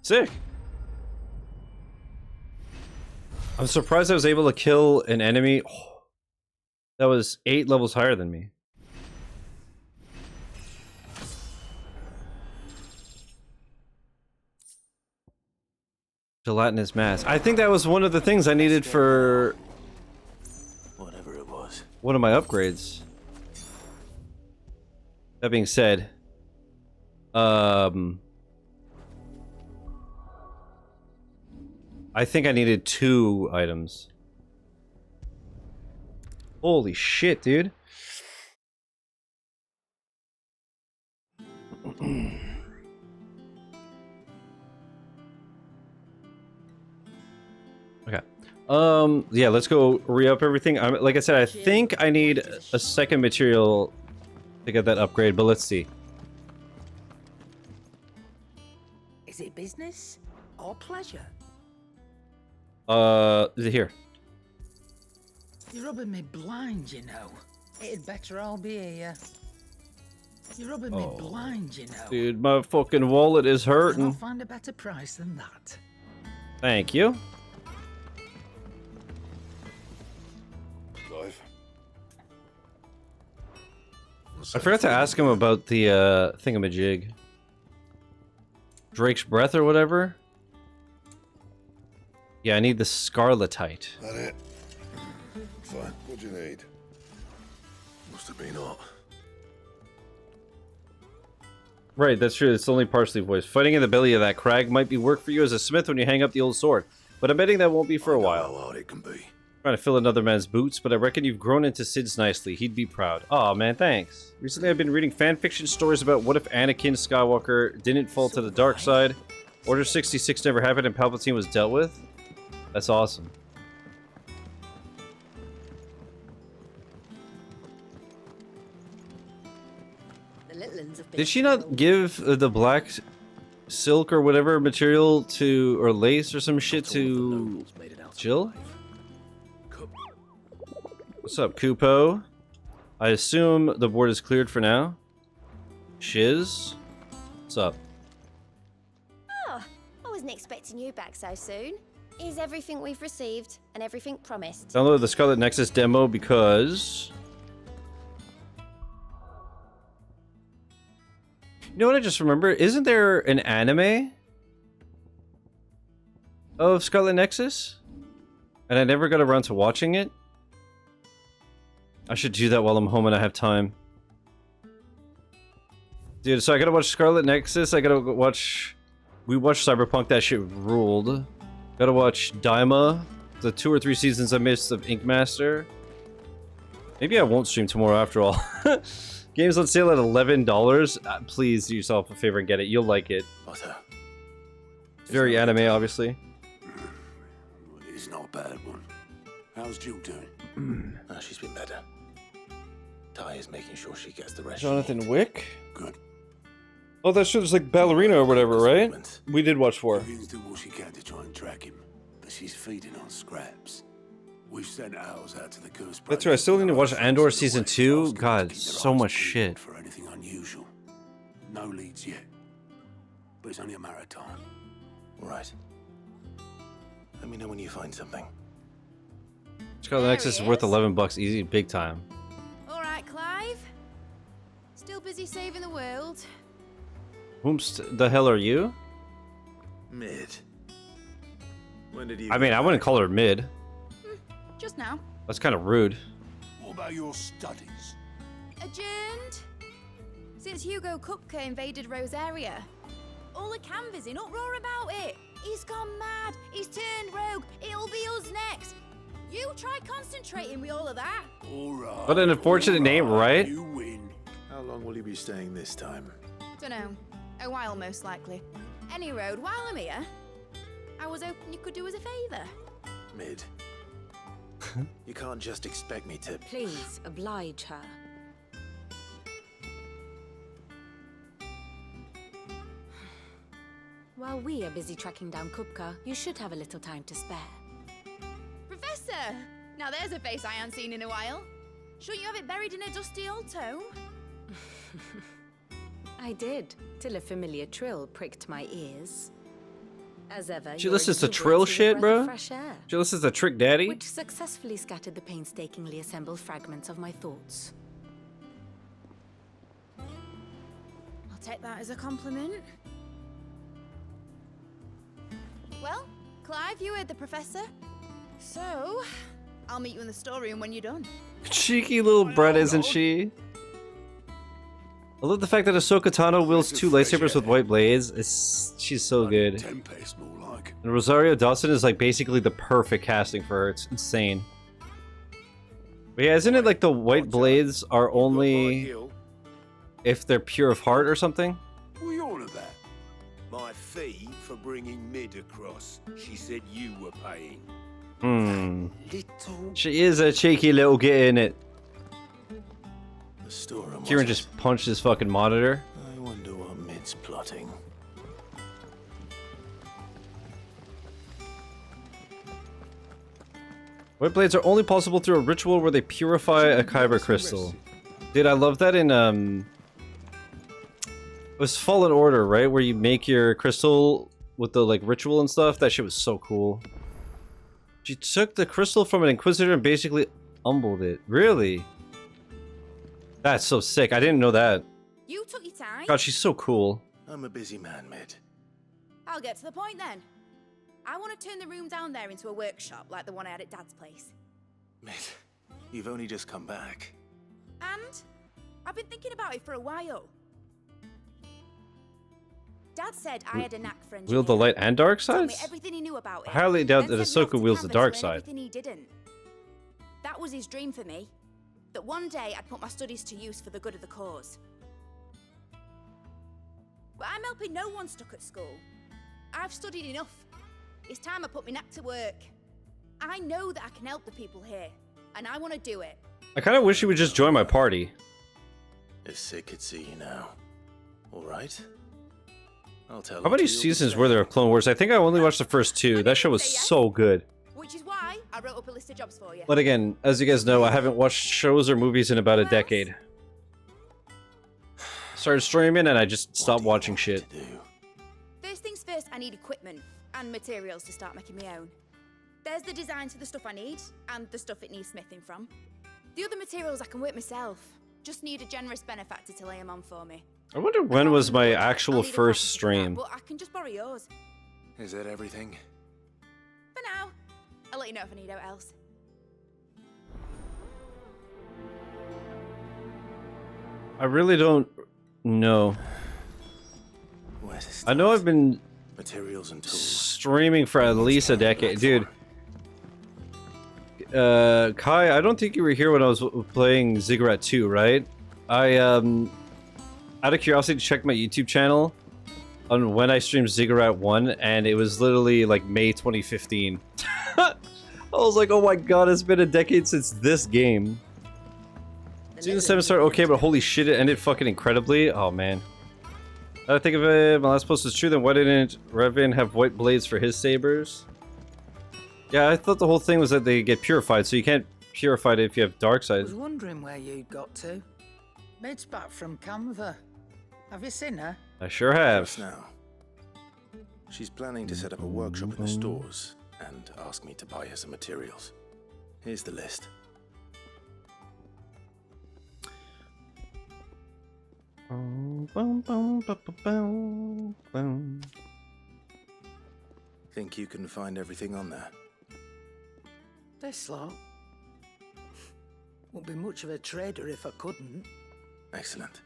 Sick. I'm surprised I was able to kill an enemy that was 8 levels higher than me. Gelatinous mass. I think that was one of the things I needed for whatever it was. One of my upgrades. That being said, I think I needed 2 items. Holy shit, dude. Okay. Yeah, let's go re-up everything. Like I said, I think I need a second material to get that upgrade, but let's see. Is it business or pleasure? Is it here? You're rubbing me blind, you know. It'd better all be here. You're rubbing me blind, you know. Dude, my fucking wallet is And I'll hurting. find a better price than that. Thank you. Clive. I forgot to ask him about the thingamajig. Drake's breath or whatever. Yeah, I need the scarletite. That it? Fine. What do you need? Must have been hot. Right, that's true. It's only partially voiced. Fighting in the belly of that crag might be work for you as a smith when you hang up the old sword, but I'm betting that won't be for a while. How hard it can be. Trying to fill another man's boots, but I reckon you've grown into Sid's nicely. He'd be proud. Aw, man, thanks. Recently I've been reading fanfiction stories about what if Anakin Skywalker didn't fall to the dark side, Order 66 never happened, and Palpatine was dealt with. That's awesome. The little ones have been Did she not give the black silk or whatever material to, or lace or some shit to Jill? What's up, Kupo? I assume the board is cleared for now. Shiz? What's up? Oh, I wasn't expecting you back so soon. Is everything we've received and everything promised? Download the Scarlet Nexus demo because... You know what I just remembered? Isn't there an anime of Scarlet Nexus? And I never got around to watching it? I should do that while I'm home and I have time. Dude, so I gotta watch Scarlet Nexus, I gotta watch... We watched Cyberpunk, that shit ruled. Gotta watch Daima, the 2 or 3 seasons I missed of Ink Master. Maybe I won't stream tomorrow after all. Game's on sale at $11. Please do yourself a favor and get it. You'll like it. Butter. It's very anime, obviously. It's not a bad one. How's Jill doing? She's been better. Ty is making sure she gets the rest. Jonathan Wick? Good. Oh, that shit is like Ballerina or whatever, right? We did watch 4. Vivian's doing what she can to try and track him, but she's feeding on scraps. We've sent ours out to the coast. That's right, I still need to watch Andor Season 2. God, so much shit. For anything unusual. No leads yet. But it's only a matter of time. Right. Let me know when you find something. Scarlet Nexus is worth $11 easy, big time. Alright, Clive. Still busy saving the world. The hell are you? Mid. When did you... I mean, I wouldn't call her mid. Just now. That's kind of rude. What about your studies? Adjourned. Since Hugo Kupka invaded Rosaria. All the canvas in uproar about it. He's gone mad. He's turned rogue. It'll be us next. You try concentrating with all of that. Alright. What an unfortunate name, right? You win. How long will you be staying this time? Dunno. A while, most likely. Any road, while I'm here, I was hoping you could do us a favour. Mid. You can't just expect me to... Please, oblige her. While we are busy tracking down Kupka, you should have a little time to spare. Professor! Now there's a face I haven't seen in a while. Shouldn't you have it buried in a dusty old tome? I did, till a familiar trill pricked my ears. As ever, She your listens to exuberance trill is a shit, breath of bro? fresh air, She listens to Trick Daddy? which successfully scattered the painstakingly assembled fragments of my thoughts. I'll take that as a compliment. Well, Clive, you heard the professor. So, I'll meet you in the storeroom when you're done. Cheeky little brat, isn't she? I love the fact that Ahsoka Tano wields 2 lightsabers with white blades. She's so good. Tempest, more like. And Rosario Dawson is like basically the perfect casting for her. It's insane. But yeah, isn't it like the white blades are only if they're pure of heart or something? What are you on about? My fee for bringing Mid across. She said you were paying. She is a cheeky little git in it. The storeroom. Kieran just punched his fucking monitor. I wonder what Mid's plotting. White blades are only possible through a ritual where they purify a kyber crystal. Dude, I love that in it was Fallen Order, right? Where you make your crystal with the like ritual and stuff. That shit was so cool. She took the crystal from an Inquisitor and basically humbled it. Really? That's so sick. I didn't know that. You took your time. God, she's so cool. I'm a busy man, Mid. I'll get to the point then. I want to turn the room down there into a workshop like the one I had at Dad's place. Mid, you've only just come back. And I've been thinking about it for a while. Dad said I had a knack for engineering. Wield the light and dark Told me sides? everything he knew about it. I highly doubt that Then sent me off Ahsoka to wields the Canva to dark learn side. everything he didn't. That was his dream for me. That one day I'd put my studies to use for the good of the cause. But I'm helping no one stuck at school. I've studied enough. It's time I put my knack to work. I know that I can help the people here, and I want to do it. I kind of wish you would just join my party. If Sid could see you now. Alright. I'll tell How many her you'll be seasons safe. were there of Clone Wars? I think I only watched the first two. That show was so good. Which is why I wrote up a list of jobs for you. But again, as you guys know, I haven't watched shows or movies in about a decade. Started streaming and I just stopped watching shit. First things first, I need equipment and materials to start making my own. There's the designs for the stuff I need and the stuff it needs smithing from. The other materials I can work myself. Just need a generous benefactor to lay them on for me. I wonder when was my actual first stream. But I can just borrow yours. Is that everything? For now. I'll let you know if I need out else. I really don't know. I know I've been Materials and tools. streaming for at least a decade. Dude. Kai, I don't think you were here when I was playing Ziggurat 2, right? I, out of curiosity, checked my YouTube channel on when I streamed Ziggurat 1, and it was literally like May 2015. I was like, oh my god, it's been a decade since this game. Season 7 started okay, but holy shit, it ended fucking incredibly. Oh man. I think of it, my last post was true, then why didn't Revan have white blades for his sabers? Yeah, I thought the whole thing was that they get purified, so you can't purify it if you have dark I side. was wondering where you'd got to. Mid's back from Canva. Have you seen her? I sure have. Just now. She's planning to set up a workshop in the stores and ask me to buy her some materials. Here's the list. Think you can find everything on there? This lot. Wouldn't be much of a trader if I couldn't. Excellent.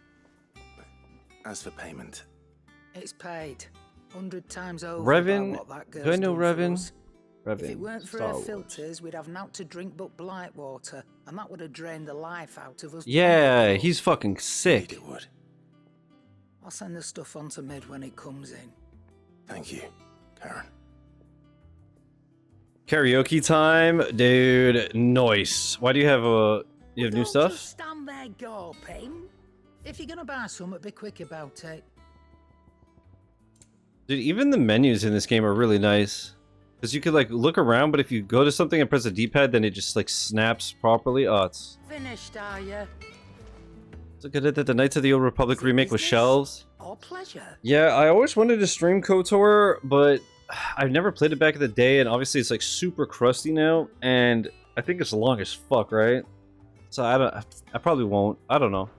As for payment, It's paid 100 times over. Revan, by what that girl's do I know done for Revan? us. Revan, If it weren't for Star her Wars. filters, we'd have naught to drink but Blight water, and that would have drained the life out of us. Yeah, he's fucking sick. I'll send the stuff on to Mid when it comes in. Thank you, Karen. Karaoke time, dude. Nice. Why do you have you have new Don't stuff? just stand there gawping. If you're gonna buy something, be quick about it. Dude, even the menus in this game are really nice. Because you could like look around, but if you go to something and press the D-pad, then it just like snaps properly. Oh, it's Finished, are you? so good that the Knights of the Old Republic remake with shelves. Or pleasure? Yeah, I always wanted to stream KOTOR, but I've never played it back in the day, and obviously it's like super crusty now, and I think it's long as fuck, right? So I probably won't. I don't know.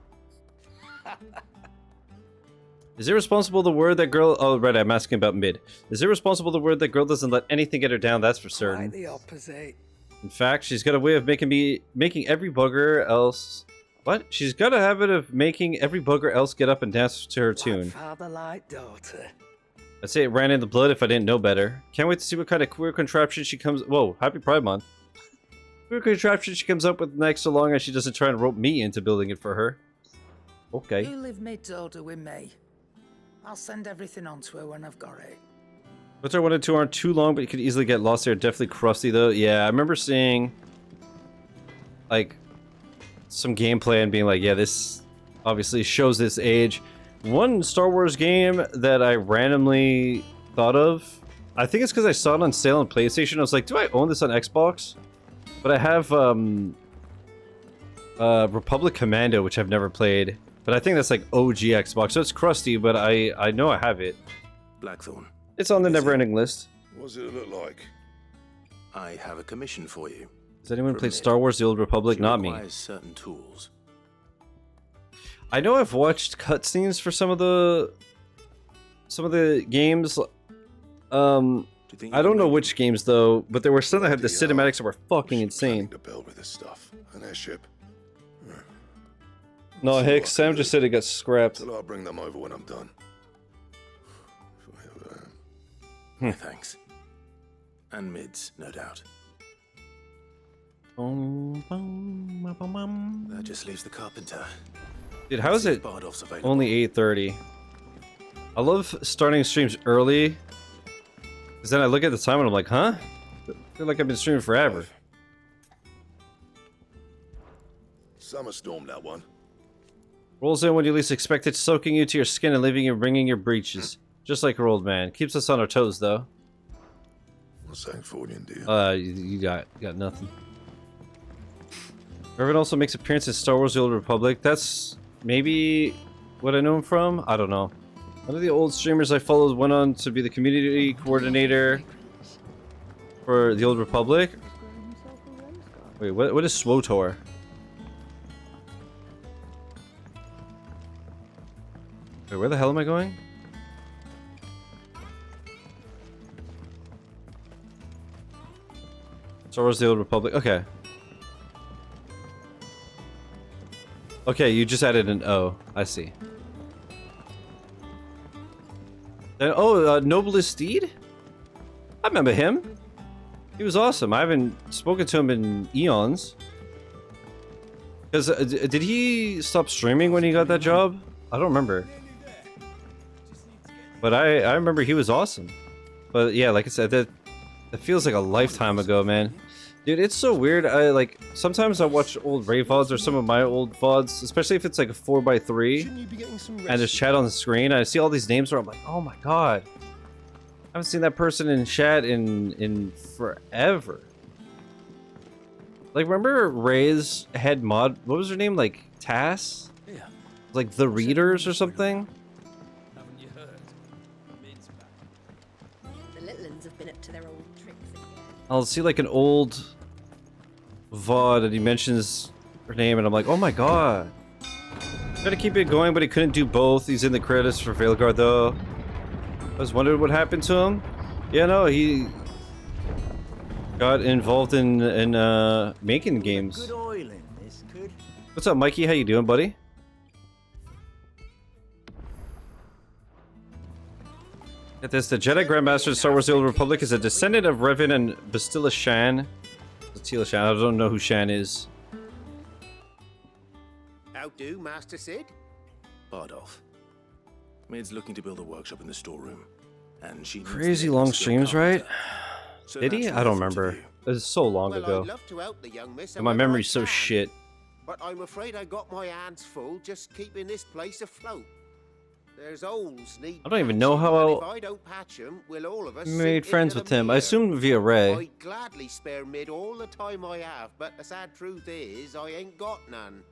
Is it responsible the word that girl? Oh, right, I'm asking about Mid. Is it responsible the word that girl doesn't let anything get her down? That's for certain. Quite the opposite. In fact, she's got a way of making every bugger else. What? She's got a habit of making every bugger else get up and dance to her tune. Father like daughter. I'd say it ran in the blood if I didn't know better. Can't wait to see what kind of queer contraption she comes. Whoa! Happy Pride Month. Queer contraption she comes up with next, so long as she doesn't try and rope me into building it for her. Okay. You live Mid's order with me. I'll send everything on to her when I've got it. What's 1 and 2 aren't too long, but you could easily get lost. They're definitely crusty though. Yeah, I remember seeing like some gameplay and being like, yeah, this obviously shows this age. One Star Wars game that I randomly thought of, I think it's because I saw it on sale on PlayStation. I was like, do I own this on Xbox? But I have Republic Commando, which I've never played. But I think that's like OG Xbox, so it's crusty, but I know I have it. Blackthorn. It's on the never-ending list. What does it look like? I have a commission for you. Has anyone played Star Wars: The Old Republic? Not me. Certain tools. I know I've watched cutscenes for some of the games. I don't know which games though, but there were some that had the cinematics that were fucking insane. To build with this stuff. An airship. No, Hicks, Sam just said it got scrapped. I'll bring them over when I'm done. Thanks. And mids, no doubt. That just leaves the carpenter. Dude, how is it only 8:30? I love starting streams early, because then I look at the time and I'm like, huh? I feel like I've been streaming forever. Summer storm, that one. Rolls in when you least expect it, soaking you to your skin and leaving you bringing your breeches. Just like your old man. Keeps us on our toes, though. What's that for you, dear? You got nothing. Revan also makes appearance in Star Wars: The Old Republic. That's maybe what I know him from? I don't know. One of the old streamers I followed went on to be the community coordinator for The Old Republic. Wait, what is SWOTOR? Wait, where the hell am I going? Star Wars: The Old Republic. Okay. Okay, you just added an O. I see. Then, Noblest Steed? I remember him. He was awesome. I haven't spoken to him in eons. Because, did he stop streaming when he got that job? I don't remember. But I remember he was awesome. But yeah, like I said, that feels like a lifetime ago, man. Dude, it's so weird. Sometimes I watch old Ray VODs or some of my old VODs, especially if it's like a 4x3 and there's chat on the screen. I see all these names where I'm like, oh my god. I haven't seen that person in chat in forever. Like, remember Ray's head mod? What was her name? Like, Tass? Yeah. Like, The Readers or something? Haven't you heard? The little ones have been up to their old tricks again. I'll see like an old VOD and he mentions her name and I'm like, oh my god. Gotta keep it going, but he couldn't do both. He's in the credits for Veilguard though. I was wondering what happened to him. Yeah, no, he got involved in making games. Good oil in this, could. What's up, Mikey? How you doing, buddy? Get this, the Jedi Grandmaster of Star Wars: The Old Republic is a descendant of Revan and Bastila Shan. Bastila Shan, I don't know who Shan is. How do, Master Sid? Bardolph. Mid's looking to build a workshop in the storeroom. And she needs Crazy the long skill streams, right? So Did he? that's I don't nothing to remember. do. It was so long Well, ago. I'd love to help the young miss. And my however I memory's so can, shit. But I'm afraid I got my hands full just keeping this place afloat. There's holes need I don't even know patching, how and I'll- if I don't patch them, will all of us Made sink friends into with the him. I mere. assume via Ray. I'd gladly spare Mid all the time I have, but the sad truth is I ain't got none.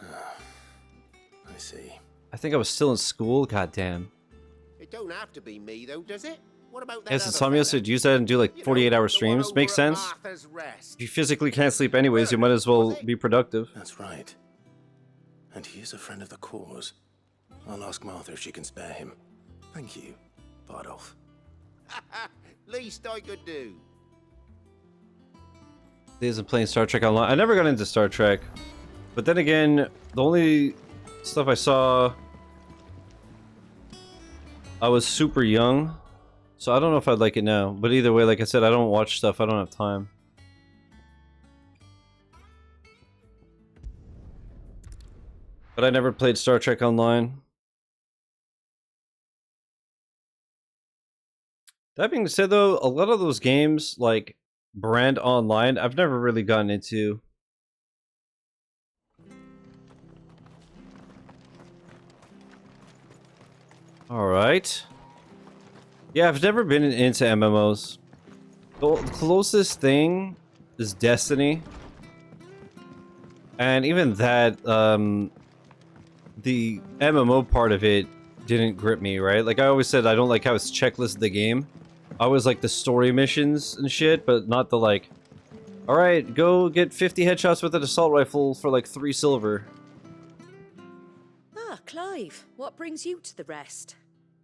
I see. I think I was still in school, goddamn. It don't have to be me though, does it? What about that Yes, other Insomnia said use that and do like 48-hour streams. Makes sense. Martha's Rest? If you physically can't sleep anyways, you might as well be productive. That's right. And he is a friend of the cause. I'll ask Martha if she can spare him. Thank you, Bardolph. Least I could do. He isn't playing Star Trek Online. I never got into Star Trek. But then again, the only stuff I saw, I was super young. So I don't know if I'd like it now. But either way, like I said, I don't watch stuff. I don't have time. But I never played Star Trek Online. That being said, though, a lot of those games, like Brand Online, I've never really gotten into. Alright. Yeah, I've never been into MMOs. The closest thing is Destiny. And even that, the MMO part of it didn't grip me, right? Like I always said, I don't like how it's checklisted the game. I always like the story missions and shit, but not the like, alright, go get 50 headshots with an assault rifle for like 3 silver. Ah, Clive, what brings you to the rest?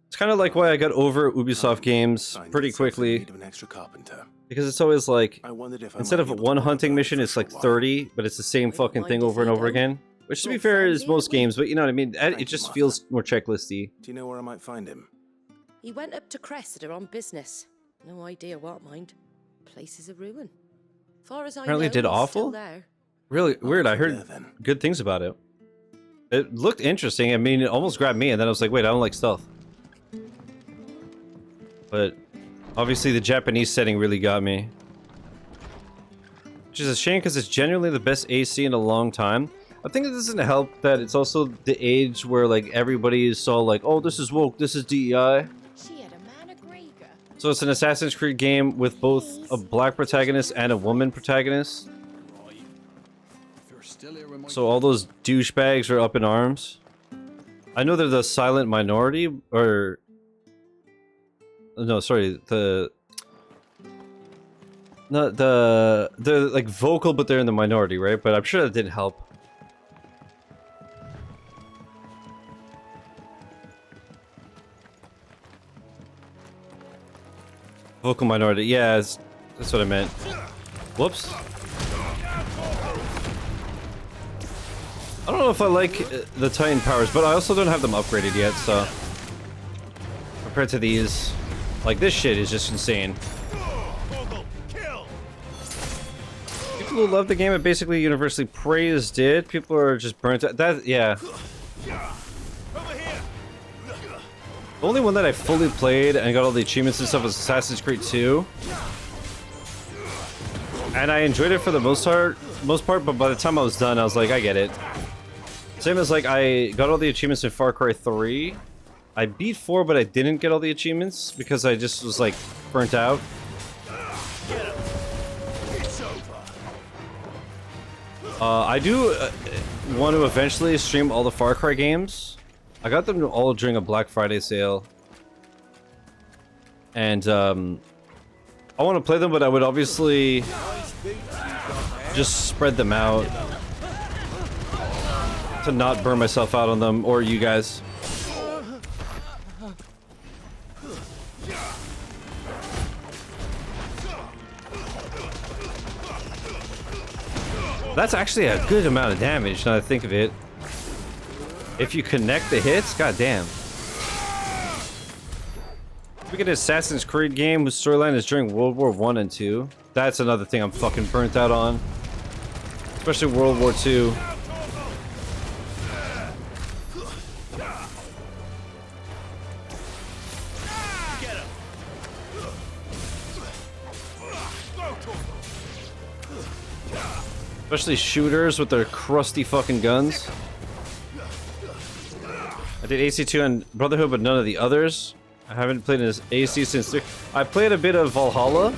It's kind of like why I got over Ubisoft games pretty quickly. An extra carpenter. Because it's always like, I wondered if I instead might of be able one to borrow hunting that mission, for it's a like while. 30, but it's the same fucking thing over and over again. Which, to be fair, is most games, but you know what I mean? It just feels more checklisty. Do you know where I might find him? He went up to Cressida on business. No idea what, mind. Place is a ruin. Far as I Apparently know, it did he's awful? still there. Really weird. I heard good things about it. It looked interesting. I mean, it almost grabbed me, and then I was like, wait, I don't like stealth. But obviously the Japanese setting really got me. Which is a shame because it's genuinely the best AC in a long time. I think it doesn't help that it's also the age where like everybody is so like, oh, this is woke, this is DEI. So it's an Assassin's Creed game with both a black protagonist and a woman protagonist. So all those douchebags are up in arms. I know they're the silent minority, or no, sorry, they're like vocal, but they're in the minority, right? But I'm sure that didn't help. Vocal minority, yeah, that's what I meant. Whoops. I don't know if I like the Titan powers, but I also don't have them upgraded yet, so compared to these, like this shit is just insane. People who love the game and basically universally praised it. People are just burnt out. That, yeah. The only one that I fully played and got all the achievements and stuff was Assassin's Creed 2. And I enjoyed it for the most part, but by the time I was done, I was like, I get it. Same as like, I got all the achievements in Far Cry 3. I beat 4, but I didn't get all the achievements because I just was like, burnt out. I do want to eventually stream all the Far Cry games. I got them all during a Black Friday sale. And I want to play them, but I would obviously just spread them out to not burn myself out on them, or you guys. That's actually a good amount of damage, now that I think of it. If you connect the hits, goddamn. We get an Assassin's Creed game whose storyline is during World War I and II. That's another thing I'm fucking burnt out on. Especially World War II. Especially shooters with their crusty fucking guns. I did AC2 and Brotherhood, but none of the others. I haven't played an AC since 3. I played a bit of Valhalla.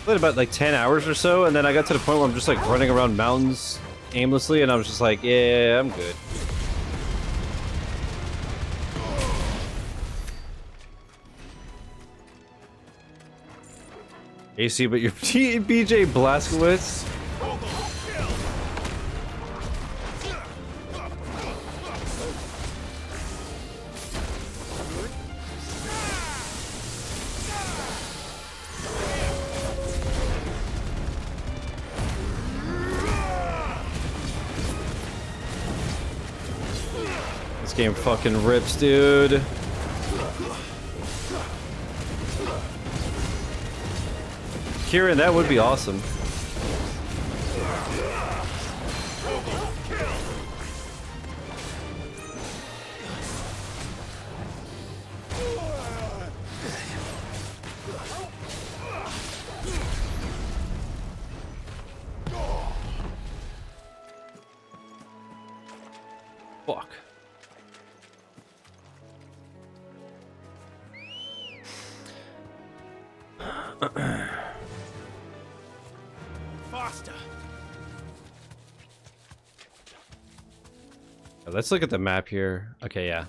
Played about like 10 hours or so, and then I got to the point where I'm just like running around mountains aimlessly, and I was just like, yeah, I'm good. AC, but you're BJ Blazkowicz. This game fucking rips, dude. Kieran, that would be awesome. Faster. Let's look at the map here. Okay, yeah.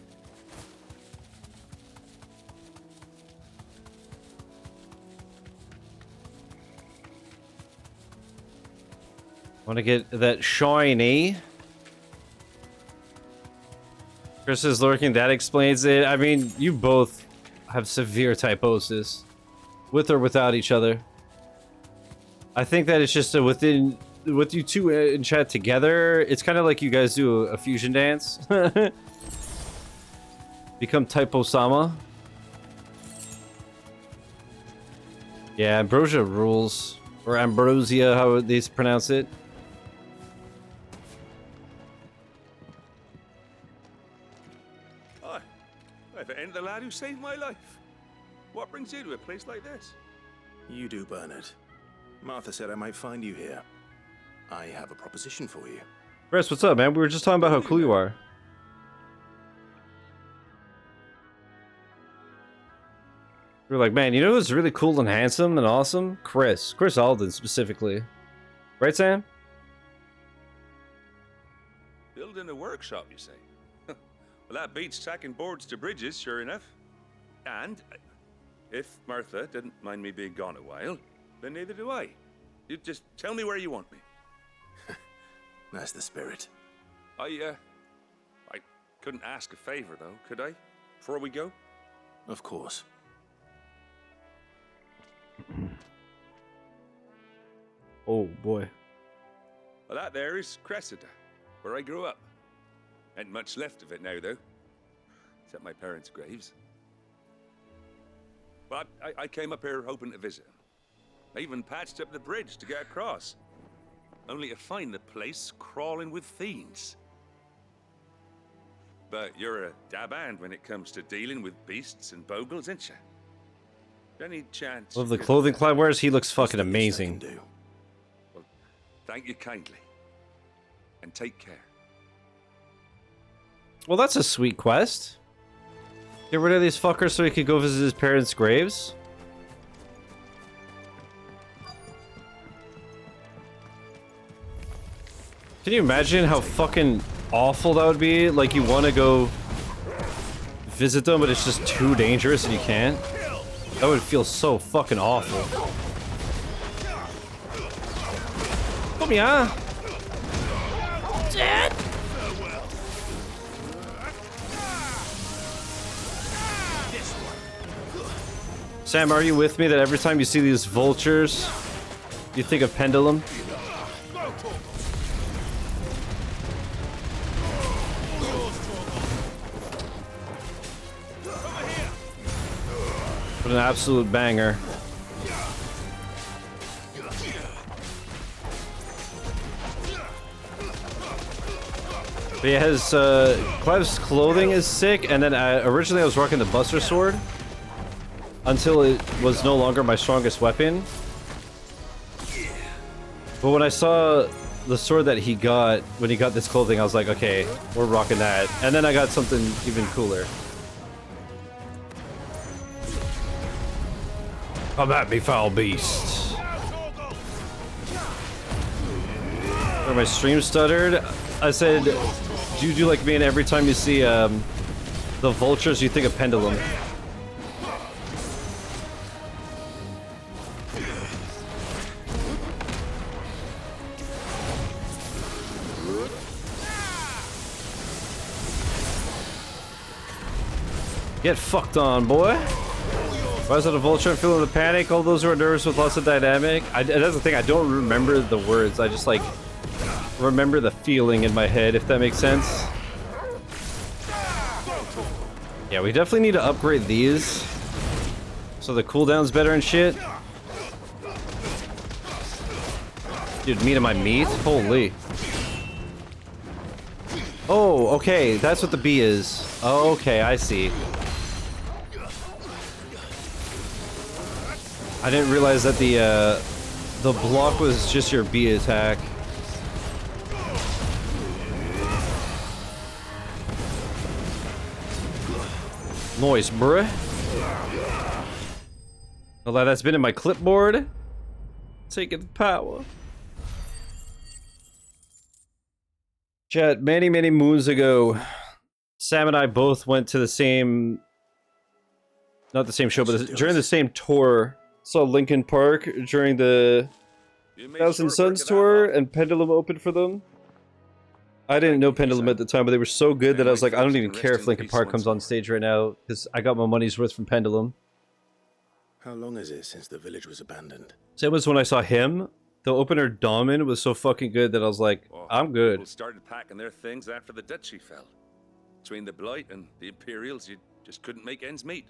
Want to get that shiny. Chris is lurking. That explains it. I mean, you both have severe typosis, with or without each other. I think that it's just within with you two in chat together. It's kind of like you guys do a fusion dance. Become typo-sama. Yeah, Ambrosia rules, or Ambrosia, how they pronounce it. If it ain't the lad who saved my life. What brings you to a place like this? You do, Bernard. Martha said I might find you here. I have a proposition for you. Chris, what's up, man? We were just talking about how cool you are. We were like, man, you know who's really cool and handsome and awesome? Chris Alden specifically. Right, Sam? Building a workshop, you say? Well, that beats tacking boards to bridges, sure enough. And if Martha didn't mind me being gone a while, then neither do I. You just tell me where you want me. That's the spirit. I couldn't ask a favor, though, could I? Before we go? Of course. Oh, boy. Well, that there is Cressida, where I grew up. Ain't much left of it now, though. Except my parents' graves. But I came up here hoping to visit. I even patched up the bridge to get across. Only to find the place crawling with fiends. But you're a dab hand when it comes to dealing with beasts and bogles, ain't you? Any chance? Love the clothing Clive wears. He looks fucking amazing. Well, thank you kindly. And take care. Well, that's a sweet quest. Get rid of these fuckers so he could go visit his parents' graves. Can you imagine how fucking awful that would be? Like, you want to go visit them, but it's just too dangerous and you can't? That would feel so fucking awful. Come here. Dad? Sam, are you with me that every time you see these vultures, you think of Pendulum? What an absolute banger. But yeah, his Clive's clothing is sick, and then originally I was rocking the Buster Sword until it was no longer my strongest weapon. But when I saw the sword that he got when he got this clothing, I was like, okay, we're rocking that. And then I got something even cooler. Come at me, foul beast. Or my stream stuttered. I said, do you do like me, and every time you see the vultures, you think of Pendulum? Get fucked on, boy. Why is it a vulture? I'm feeling the panic. All those who are nervous with lots of dynamic. That's the thing. I don't remember the words. I just like remember the feeling in my head, if that makes sense. Yeah, we definitely need to upgrade these so the cooldown's better and shit. Dude, meat of my meat? Holy. Oh, okay. That's what the B is. Oh, okay, I see. I didn't realize that the block was just your B attack. Noise, bruh. Although that's been in my clipboard. Taking the power. Chat, many moons ago, Sam and I both went to the same, not the same show, but during the same tour. Saw Linkin Park during the Thousand Suns tour, and Pendulum opened for them. I didn't know Pendulum at the time, but they were so good that I was like, I don't even care if Linkin Park comes on stage right now, because I got my money's worth from Pendulum. How long is it since the village was abandoned? Same was when I saw him. The opener, Damen, was so fucking good that I was like, I'm good. People started packing their things after the duchy fell. Between the Blight and the Imperials, you just couldn't make ends meet.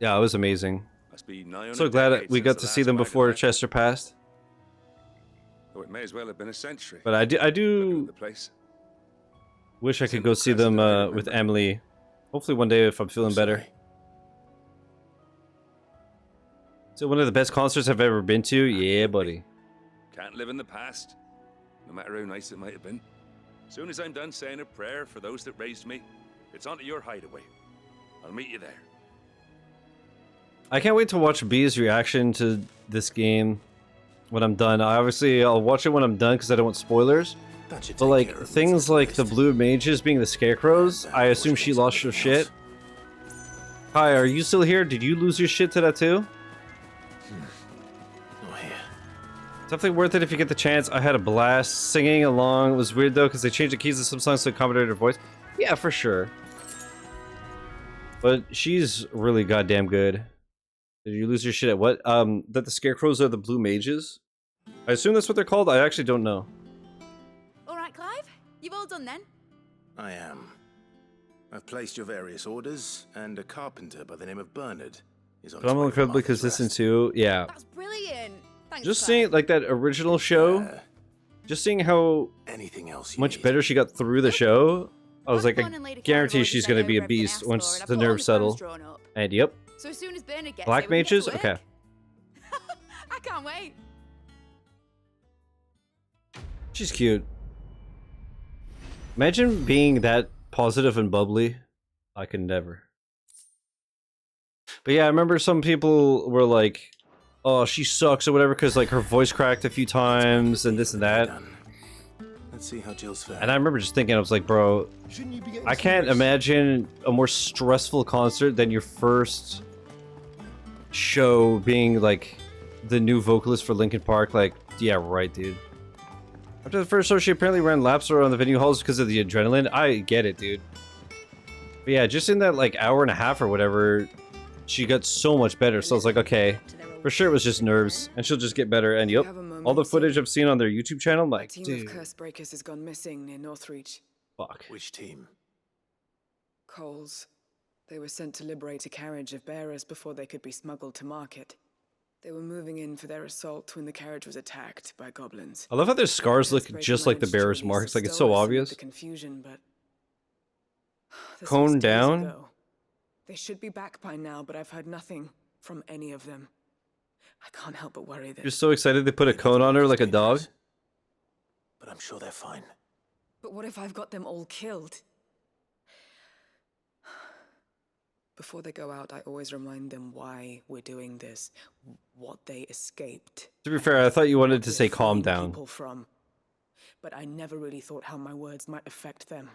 Yeah, it was amazing. Must be nigh on So a glad decade we since got the to see last them wagon before went. Chester passed. Oh, it may as well have been a century. But I do The place. wish I could go see them with Emily. Hopefully one day if I'm feeling better. So one of the best concerts I've ever been to? Yeah, buddy. Can't live in the past, no matter how nice it might have been. Soon as I'm done saying a prayer for those that raised me, it's onto your hideaway. I'll meet you there. I can't wait to watch B's reaction to this game when I'm done. I'll watch it when I'm done because I don't want spoilers. But like things like the blue mages being the scarecrows, I assume she lost her shit. Hi, are you still here? Did you lose your shit to that too? Definitely worth it if you get the chance. I had a blast singing along. It was weird though because they changed the keys of some songs to accommodate her voice. Yeah, for sure. But she's really goddamn good. Did you lose your shit at what? That the scarecrows are the blue mages? I assume that's what they're called. I actually don't know. All right, Clive. You've all done then. I am. I've placed your various orders, and a carpenter by the name of Bernard is on But I'm his way from incredibly Arthur's consistent Rest. too. Yeah. That's brilliant. Thanks, Just Clive. seeing like that original show, just seeing how much better she got through the show, I was like, I guarantee she's gonna be a beast once the nerves settle. And yep, So as soon as Bernard gets black here, we can get mages. to work. Okay, I can't wait. she's cute. Imagine being that positive and bubbly. I could never. But yeah, I remember some people were like, "Oh, she sucks" or whatever because like her voice cracked a few times and this and that. Let's see how Jill's fared. And I remember just thinking, I was like, bro, I can't imagine a more stressful concert than your first show being like the new vocalist for Linkin Park. Like, yeah, right, dude. After the first show, she apparently ran laps around the venue halls because of the adrenaline. I get it, dude. But yeah, just in that like hour and a half or whatever, she got so much better. So I was like, okay, for sure it was just nerves, and she'll just get better. And yep, all the footage I've seen on their YouTube channel, I'm like, team dude, of curse breakers has gone missing near Northreach. fuck. Which team? Coles. They were sent to liberate a carriage of bearers before they could be smuggled to market. They were moving in for their assault when the carriage was attacked by goblins. I love how their scars look Curse just like the managed to bearer's release marks. a Like it's stolen so some of obvious. The confusion, but this Cone was days down? ago. They should be back by now, but I've heard nothing from any of them. I can't help but worry that You're so excited they put a cone on her like a dog. But I'm sure they're fine. But what if I've got them all killed? Before they go out, I always remind them why we're doing this, what they escaped. To be fair, I thought you wanted to We're say calm freeing down. people from. But I never really thought how my words might affect them.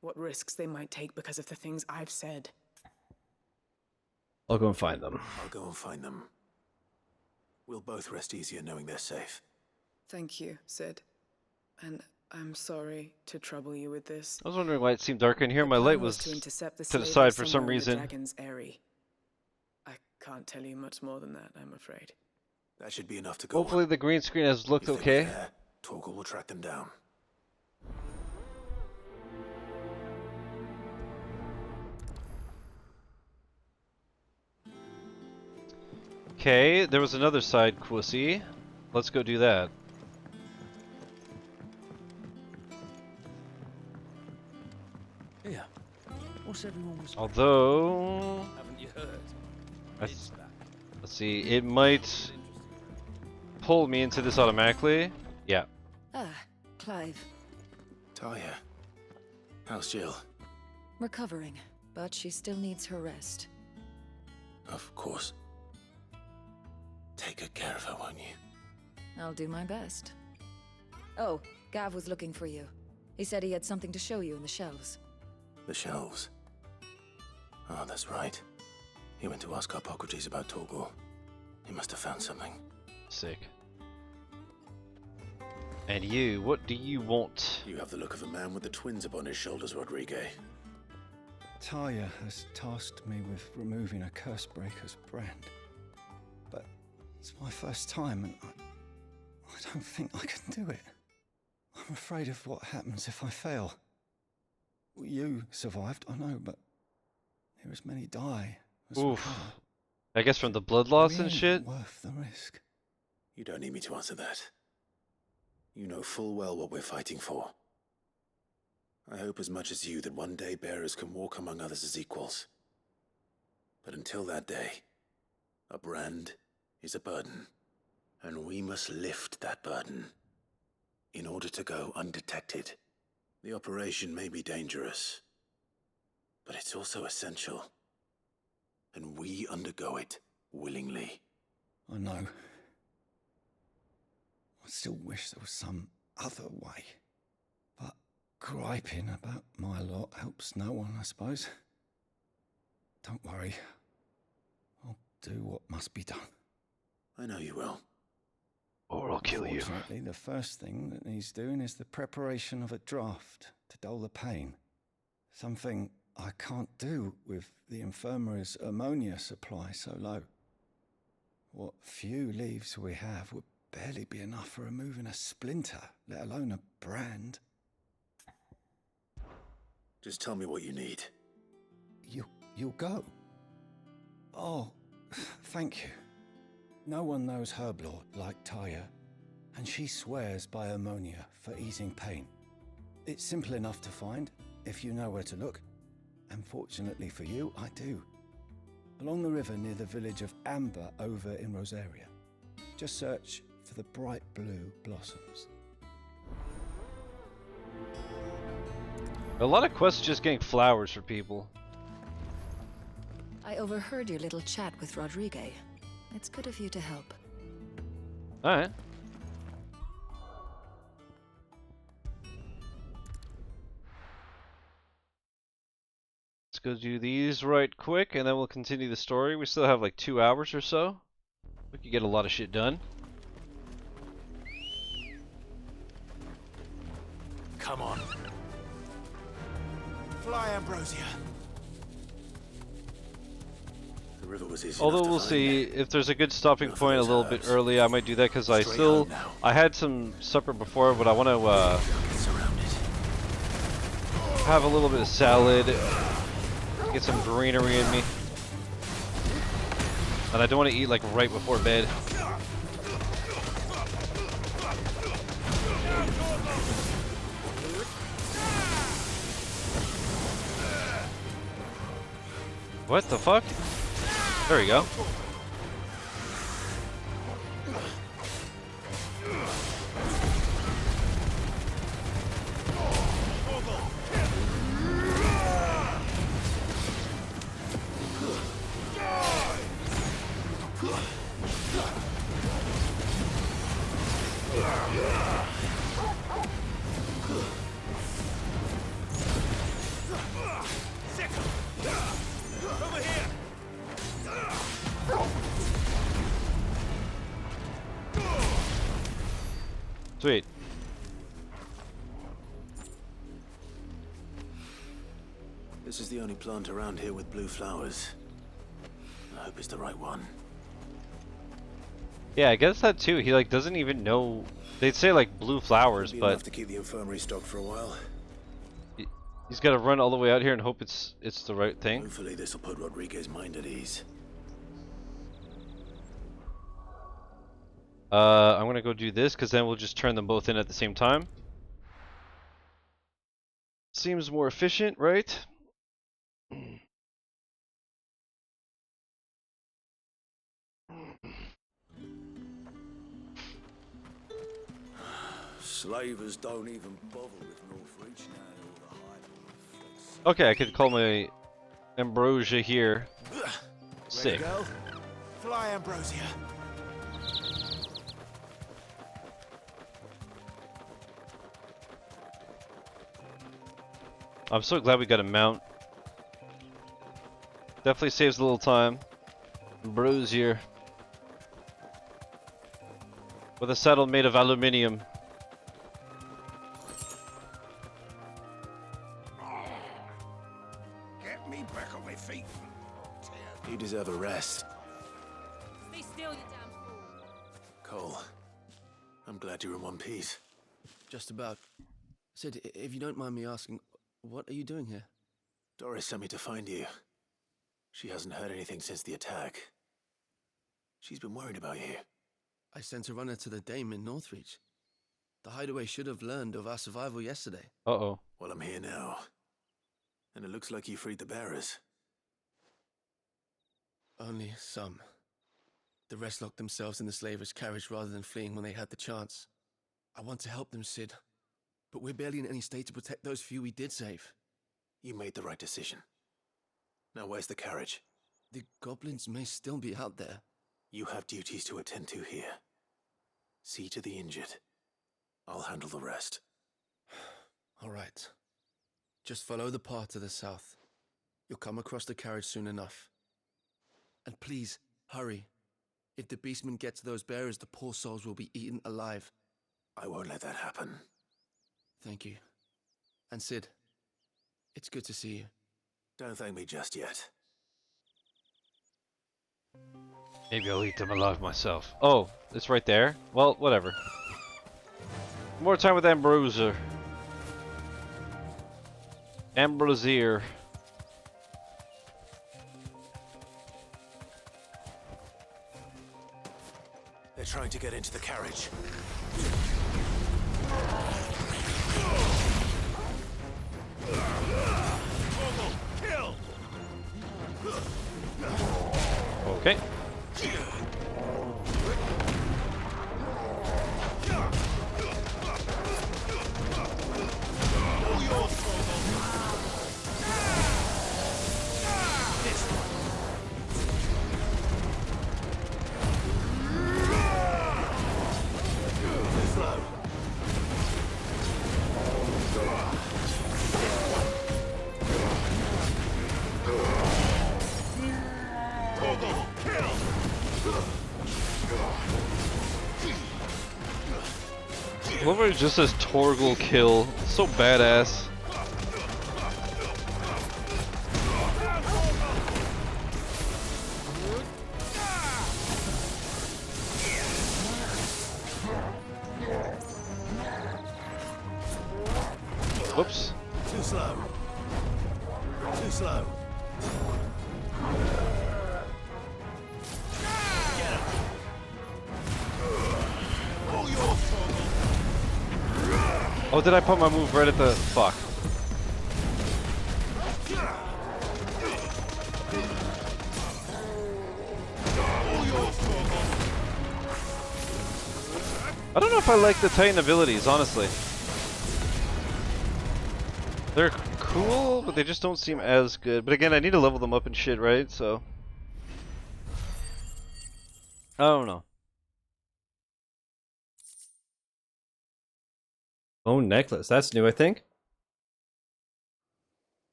What risks they might take because of the things I've said. I'll go and find them. I'll go and find them. We'll both rest easier knowing they're safe. Thank you, Sid. And I'm sorry to trouble you with this. I was wondering why it seemed dark in here. My light was to intercept the to the slaver side for some somewhere in the reason. Dragon's Eyrie. I can't tell you much more than that, I'm afraid. That should be enough to go. Hopefully the green screen has looked If they were okay. there, Torgal will track them down. Okay, there was another side quissy. Let's go do that. Yeah. What's everyone was Although, Haven't you heard? let's see, it might pull me into this automatically. Yeah. Ah, Clive. Talia. How's Jill? Recovering, but she still needs her rest. Of course. take good care of her, won't you? I'll do my best. Oh, Gav was looking for you. He said he had something to show you in the shelves. The shelves. Oh, that's right. He went to ask Hippocrates about Torgor. He must have found something. Sick. And you, what do you want? You have the look of a man with the twins upon his shoulders, Rodrigue. Talia has tasked me with removing a Cursebreaker's brand. But it's my first time and I don't think I can do it. I'm afraid of what happens if I fail. You survived, I know, but there as many die as Oof. recover. I guess from the blood loss and shit? Worth the risk. You don't need me to answer that. You know full well what we're fighting for. I hope as much as you that one day bearers can walk among others as equals. But until that day, a brand is a burden, and we must lift that burden in order to go undetected. The operation may be dangerous, but it's also essential, and we undergo it willingly. I know. I still wish there was some other way. But griping about my lot helps no one, I suppose. Don't worry. I'll do what must be done. I know you will. Or I'll kill you. Fortunately, the first thing that needs doing is the preparation of a draft to dull the pain. Something I can't do with the infirmary's ammonia supply so low. What few leaves we have would barely be enough for removing a splinter, let alone a brand. Just tell me what you need. You'll go? Oh, thank you. No one knows Herblord like Taya, and she swears by ammonia for easing pain. It's simple enough to find, if you know where to look. And fortunately for you, I do. Along the river near the village of Amber over in Rosaria. Just search for the bright blue blossoms. A lot of quests just getting flowers for people. I overheard your little chat with Rodrigue. It's good of you to help. Alright. Let's go do these right quick and then we'll continue the story. We still have like 2 hours or so. We could get a lot of shit done. Come on. Fly, Ambrosia. The river was easy Although enough to we'll find. see if there's a good stopping point a little bit early. I might do that because I had some supper before, but I want to have a little bit of salad, get some greenery in me, and I don't want to eat like right before bed. What the fuck? There we go. Over here! Sweet. This is the only plant around here with blue flowers. I hope it's the right one. Yeah, I guess that too. He like doesn't even know. They'd say like blue flowers, Be but enough to keep the infirmary stocked for a while. he's got to run all the way out here and hope it's the right thing. Hopefully this will put Rodriguez's mind at ease. I'm gonna go do this because then we'll just turn them both in at the same time. Seems more efficient, right? Slavers don't even bother with Northreach now. All the hype. Okay, I could call my Ambrosia here. Sick. Ready to go? Fly, Ambrosia. I'm so glad we got a mount. Definitely saves a little time. Bruise here. With a saddle made of aluminium. Get me back on my feet. You deserve a rest. Stay still, you damn fool. Cole, I'm glad you're in one piece. Just about. Sid, if you don't mind me asking, what are you doing here? Doris sent me to find you. She hasn't heard anything since the attack. She's been worried about you. I sent a runner to the Dame in Northreach. The hideaway should have learned of our survival yesterday. Uh-oh. Well, I'm here now. And it looks like you freed the bearers. Only some. The rest locked themselves in the slaver's carriage rather than fleeing when they had the chance. I want to help them, Sid. But we're barely in any state to protect those few we did save. You made the right decision. Now where's the carriage? The goblins may still be out there. You have duties to attend to here. See to the injured. I'll handle the rest. All right. Just follow the path to the south. You'll come across the carriage soon enough. And please, hurry. If the beastmen get to those bearers, the poor souls will be eaten alive. I won't let that happen. Thank you. And Sid, it's good to see you. Don't thank me just yet. Maybe I'll eat them alive myself. Oh, it's right there? Well, whatever. More time with Ambrosia. Ambrosier. They're trying to get into the carriage. Kill! Okay. Whoever just says Torgal kill, so badass. Whoops. Too slow. Too slow. Oh, did I put my move right at the... fuck. I don't know if I like the Titan abilities, honestly. They're cool, but they just don't seem as good. But again, I need to level them up and shit, right? So... I don't know. Bone necklace. That's new, I think.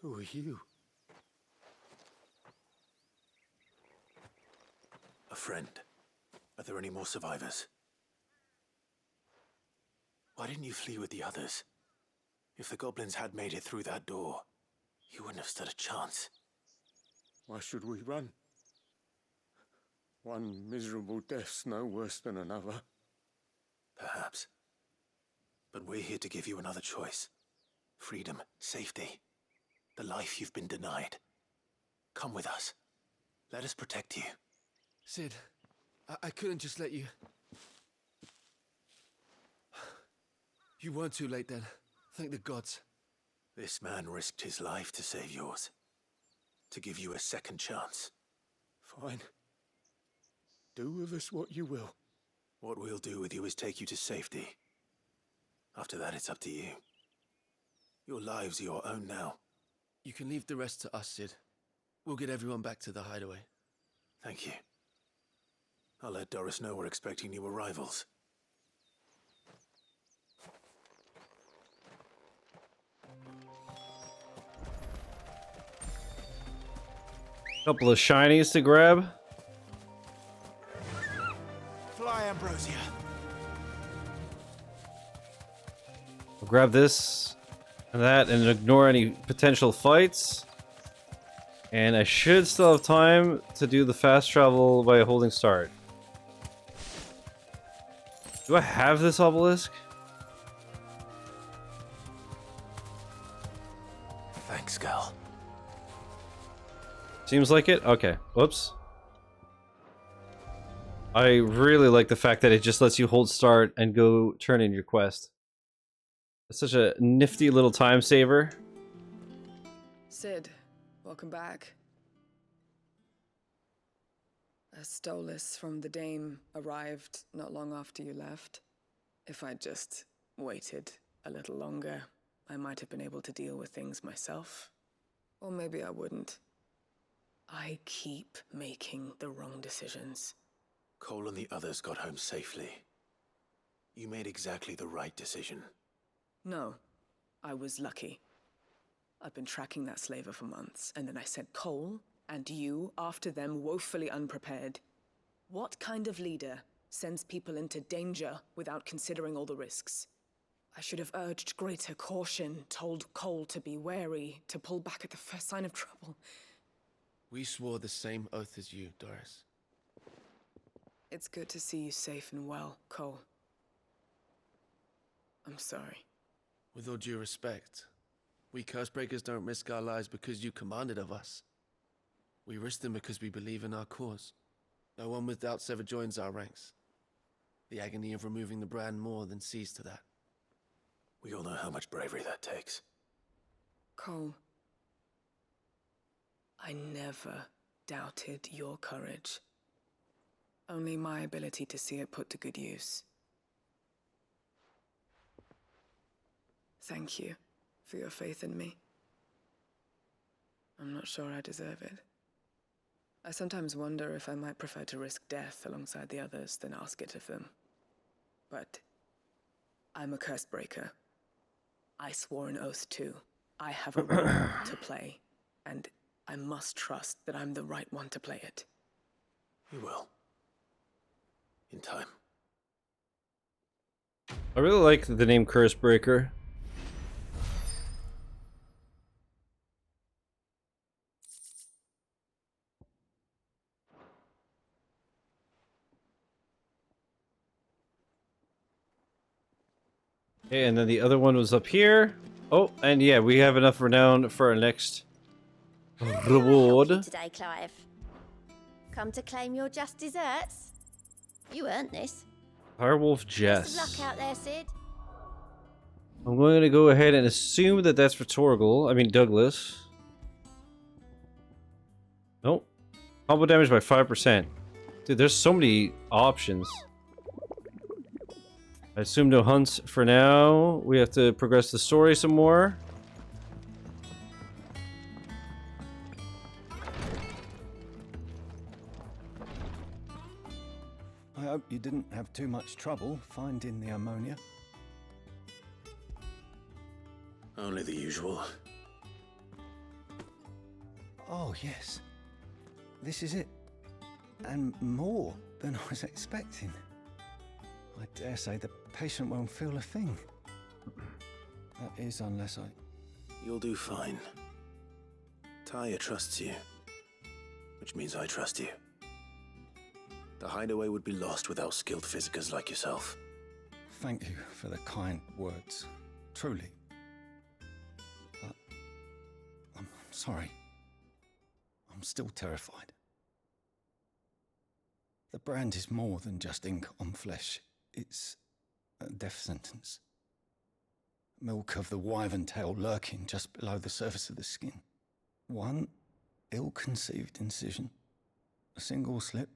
Who are you? A friend. Are there any more survivors? Why didn't you flee with the others? If the goblins had made it through that door, you wouldn't have stood a chance. Why should we run? One miserable death's no worse than another. Perhaps. But we're here to give you another choice. Freedom, safety, the life you've been denied. Come with us. Let us protect you. Sid, I couldn't just let you... You weren't too late then. Thank the gods. This man risked his life to save yours. To give you a second chance. Fine. Do with us what you will. What we'll do with you is take you to safety. After that, it's up to you. Your lives are your own now. You can leave the rest to us, Sid. We'll get everyone back to the hideaway. Thank you. I'll let Doris know we're expecting new arrivals. Couple of shinies to grab. Fly, Ambrosia. I'll grab this and that and ignore any potential fights. And I should still have time to do the fast travel by holding start. Do I have this obelisk? Thanks, girl. Seems like it? Okay. Whoops. I really like the fact that it just lets you hold start and go turn in your quest. It's such a nifty little time saver. Sid, welcome back. A Stolas from the Dame arrived not long after you left. If I'd just waited a little longer, I might have been able to deal with things myself. Or maybe I wouldn't. I keep making the wrong decisions. Cole and the others got home safely. You made exactly the right decision. No, I was lucky. I've been tracking that slaver for months, and then I sent Cole and you after them woefully unprepared. What kind of leader sends people into danger without considering all the risks? I should have urged greater caution, told Cole to be wary, to pull back at the first sign of trouble. We swore the same oath as you, Doris. It's good to see you safe and well, Cole. I'm sorry. With all due respect, we Cursebreakers don't risk our lives because you commanded of us. We risk them because we believe in our cause. No one with doubts ever joins our ranks. The agony of removing the brand more than sees to that. We all know how much bravery that takes. Cole, I never doubted your courage. Only my ability to see it put to good use. Thank you for your faith in me. I'm not sure I deserve it. I sometimes wonder if I might prefer to risk death alongside the others than ask it of them. But I'm a Cursebreaker. I swore an oath too. I have a role to play, and I must trust that I'm the right one to play it. You will. In time. I really like the name Cursebreaker. Okay, and then the other one was up here. Oh, and yeah, we have enough renown for our next reward. Today, Clive. Come to claim your just desserts? You earned this. Firewolf Best Jess. of luck out there, Sid. I'm going to go ahead and assume that that's for Torgal. I mean, Douglas. Nope. Combo damage by 5%. Dude, there's so many options. I assume no hunts for now. We have to progress the story some more. I hope you didn't have too much trouble finding the ammonia. Only the usual. Oh, yes. This is it. And more than I was expecting. I dare say the patient won't feel a thing. That is, unless I... You'll do fine. Taya trusts you. Which means I trust you. The hideaway would be lost without skilled physicers like yourself. Thank you for the kind words. Truly. But I'm sorry. I'm still terrified. The brand is more than just ink on flesh. It's a death sentence. Milk of the wyvern tail lurking just below the surface of the skin. One ill-conceived incision, a single slip,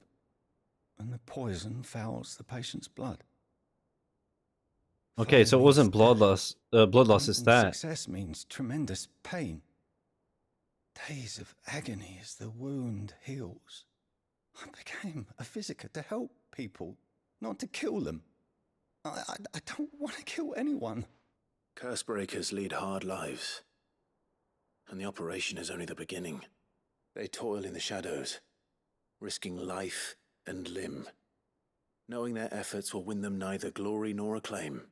and the poison fouls the patient's blood. Okay, so it wasn't blood loss. Blood loss is that. Success means tremendous pain. Days of agony as the wound heals. I became a physiker to help people, not to kill them. I don't want to kill anyone. Cursebreakers lead hard lives. And the operation is only the beginning. They toil in the shadows, risking life and limb, knowing their efforts will win them neither glory nor acclaim.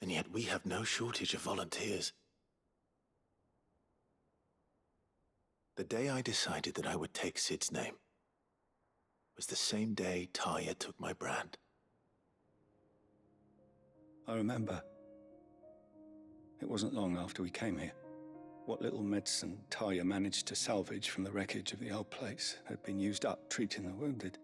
And yet we have no shortage of volunteers. The day I decided that I would take Sid's name was the same day Taya took my brand. I remember. It wasn't long after we came here. What little medicine Taya managed to salvage from the wreckage of the old place had been used up treating the wounded.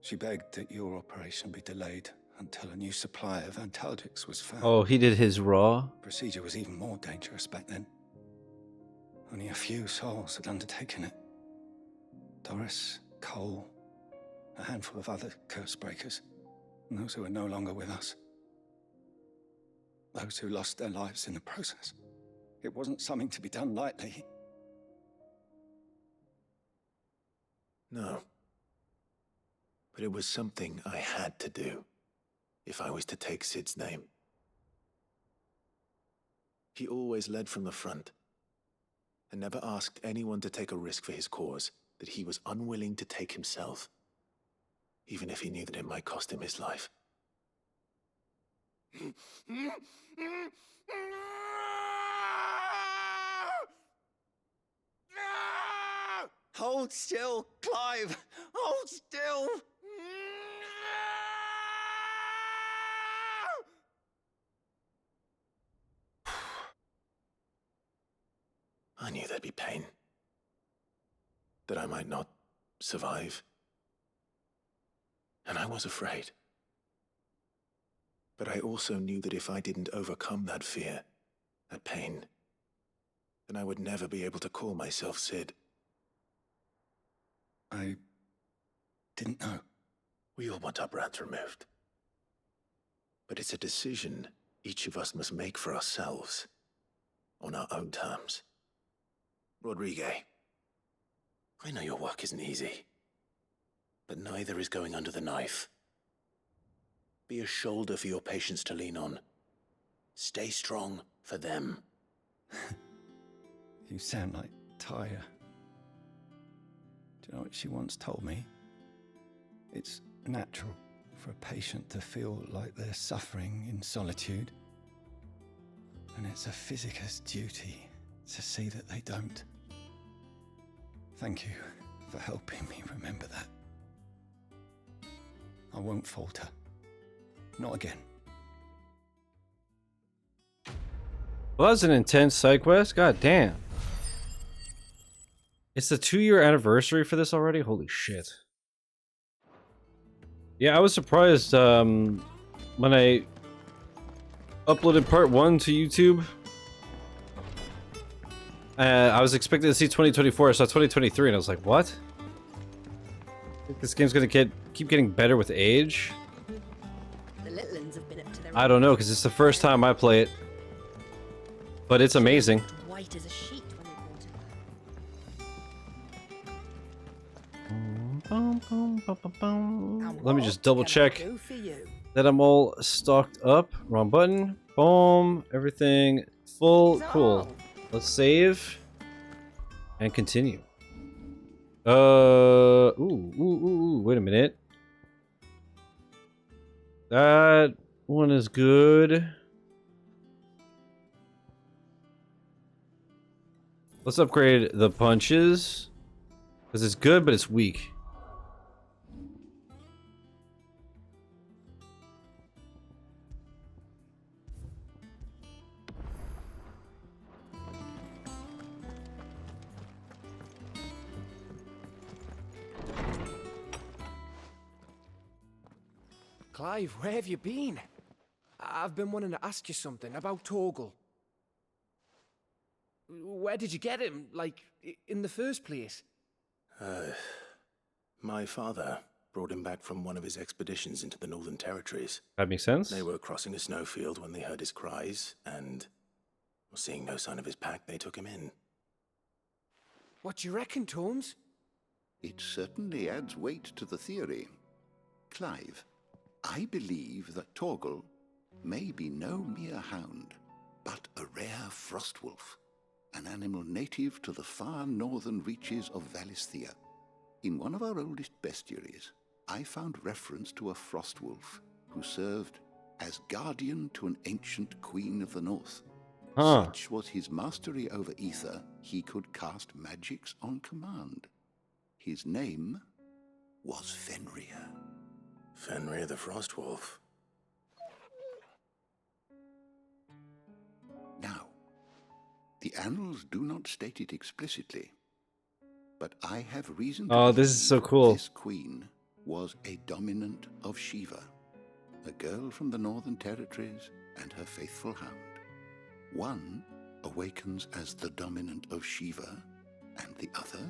She begged that your operation be delayed until a new supply of antalgics was found. Oh, he did his raw? Procedure was even more dangerous back then. Only a few souls had undertaken it. Doris, Cole, a handful of other curse breakers, and those who are no longer with us. Those who lost their lives in the process. It wasn't something to be done lightly. No. But it was something I had to do if I was to take Sid's name. He always led from the front and never asked anyone to take a risk for his cause that he was unwilling to take himself, even if he knew that it might cost him his life. Hold still, Clive! Hold still! I knew there'd be pain. That I might not survive. And I was afraid. But I also knew that if I didn't overcome that fear, that pain, then I would never be able to call myself Sid. I didn't know. We all want our brands removed. But it's a decision each of us must make for ourselves, on our own terms. Rodrigue, I know your work isn't easy, but neither is going under the knife. Be a shoulder for your patients to lean on. Stay strong for them. You sound like Taya. Do you know what she once told me? It's natural for a patient to feel like they're suffering in solitude. And it's a physicist's duty to see that they don't. Thank you for helping me remember that. I won't falter. Not again. Well, that's an intense side quest. God damn. It's the 2-year anniversary for this already? Holy shit. Yeah, I was surprised when I uploaded part 1 to YouTube. I was expecting to see 2024, I saw 2023, and I was like, what? I think this game's gonna keep getting better with age. The little ones have been up to their I don't know, because it's the first time I play it. But it's amazing. white as a sheet when they brought it. Let me just double check that I'm all stocked up. Wrong button. Boom. Everything full. Cool. Let's save and continue. Ooh, wait a minute. That one is good. Let's upgrade the punches. Because it's good, but it's weak. Clive, where have you been? I've been wanting to ask you something about Torgal. Where did you get him, like, in the first place? My father brought him back from one of his expeditions into the Northern Territories. That makes sense. They were crossing a snowfield when they heard his cries, and seeing no sign of his pack, they took him in. What do you reckon, Tomes? It certainly adds weight to the theory. Clive, I believe that Torgal may be no mere hound, but a rare frostwolf, an animal native to the far northern reaches of Valisthea. In one of our oldest bestiaries, I found reference to a frost wolf who served as guardian to an ancient queen of the north. Huh. Such was his mastery over ether, he could cast magics on command. His name was Fenrir. Fenrir the Frost Wolf. Now, the annals do not state it explicitly, but I have reason to Oh, this is so cool. This queen was a dominant of Shiva, a girl from the Northern Territories and her faithful hound. One awakens as the dominant of Shiva, and the other?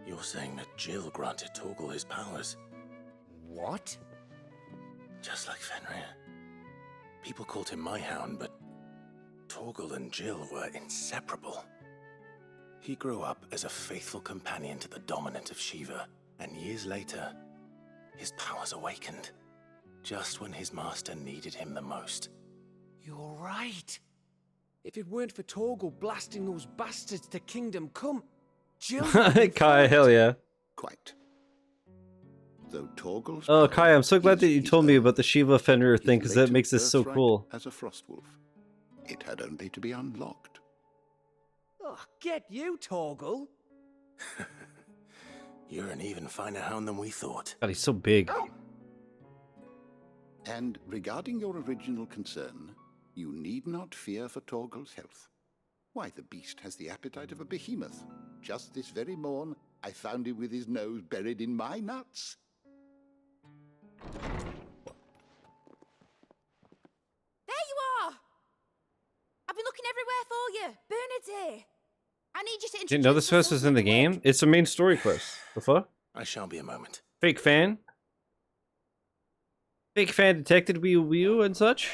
You're saying that Jill granted Torgal his powers? What? Just like Fenrir. People called him my hound, but Torgal and Jill were inseparable. He grew up as a faithful companion to the dominant of Shiva, and years later, his powers awakened, just when his master needed him the most. You're right. If it weren't for Torgal blasting those bastards to Kingdom Come, Jill... Kai, hell yeah. Quite. Though Torgal's Oh, Kai, I'm so glad that you told me about the Shiva Fenrir thing, because that makes this so cool. As a frost wolf, it had only to be unlocked. Oh, get you, Torgal. You're an even finer hound than we thought. God, he's so big. And regarding your original concern, you need not fear for Torgal's health. Why, the beast has the appetite of a behemoth. Just this very morn, I found him with his nose buried in my nuts. There you are! I've been looking everywhere for you. Bernard's here. I need you to introduce... Didn't know this quest was in the game? It's a main story quest. The fuck? I shall be a moment. Fake fan? Fake fan detected Wii U and such?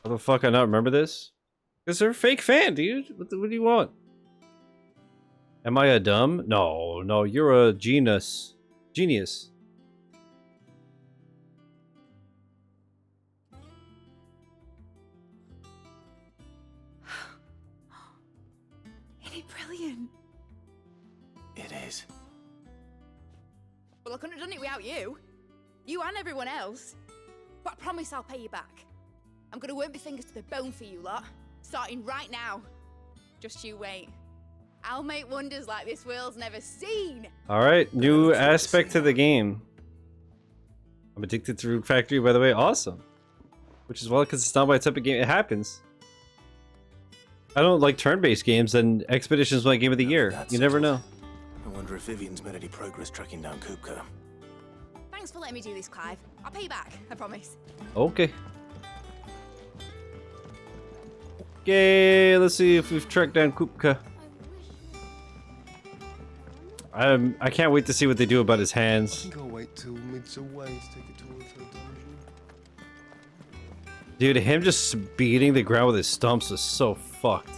How the fuck I not remember this? Because they're a fake fan, dude. What do you want? Am I a dumb? No, no, you're a genius. Genius. Isn't it brilliant? It is. Well, I couldn't have done it without you. You and everyone else. But I promise I'll pay you back. I'm gonna work my fingers to the bone for you lot. Starting right now. Just you wait. I'll make wonders like this world's never seen. Alright, new aspect to the game. I'm addicted to Root Factory, by the way. Awesome. Which is well, because it's not my type of game. It happens. I don't like turn-based games, and Expedition's my game of the year. You never know. I wonder if Vivian's made any progress tracking down Kupka. Thanks for letting me do this, Clive. I'll pay you back, I promise. Okay. Okay, let's see if we've tracked down Kupka. I can't wait to see what they do about his hands. I think I'll wait till mid's away to take it towards her dungeon. Dude, him just beating the ground with his stumps is so fucked.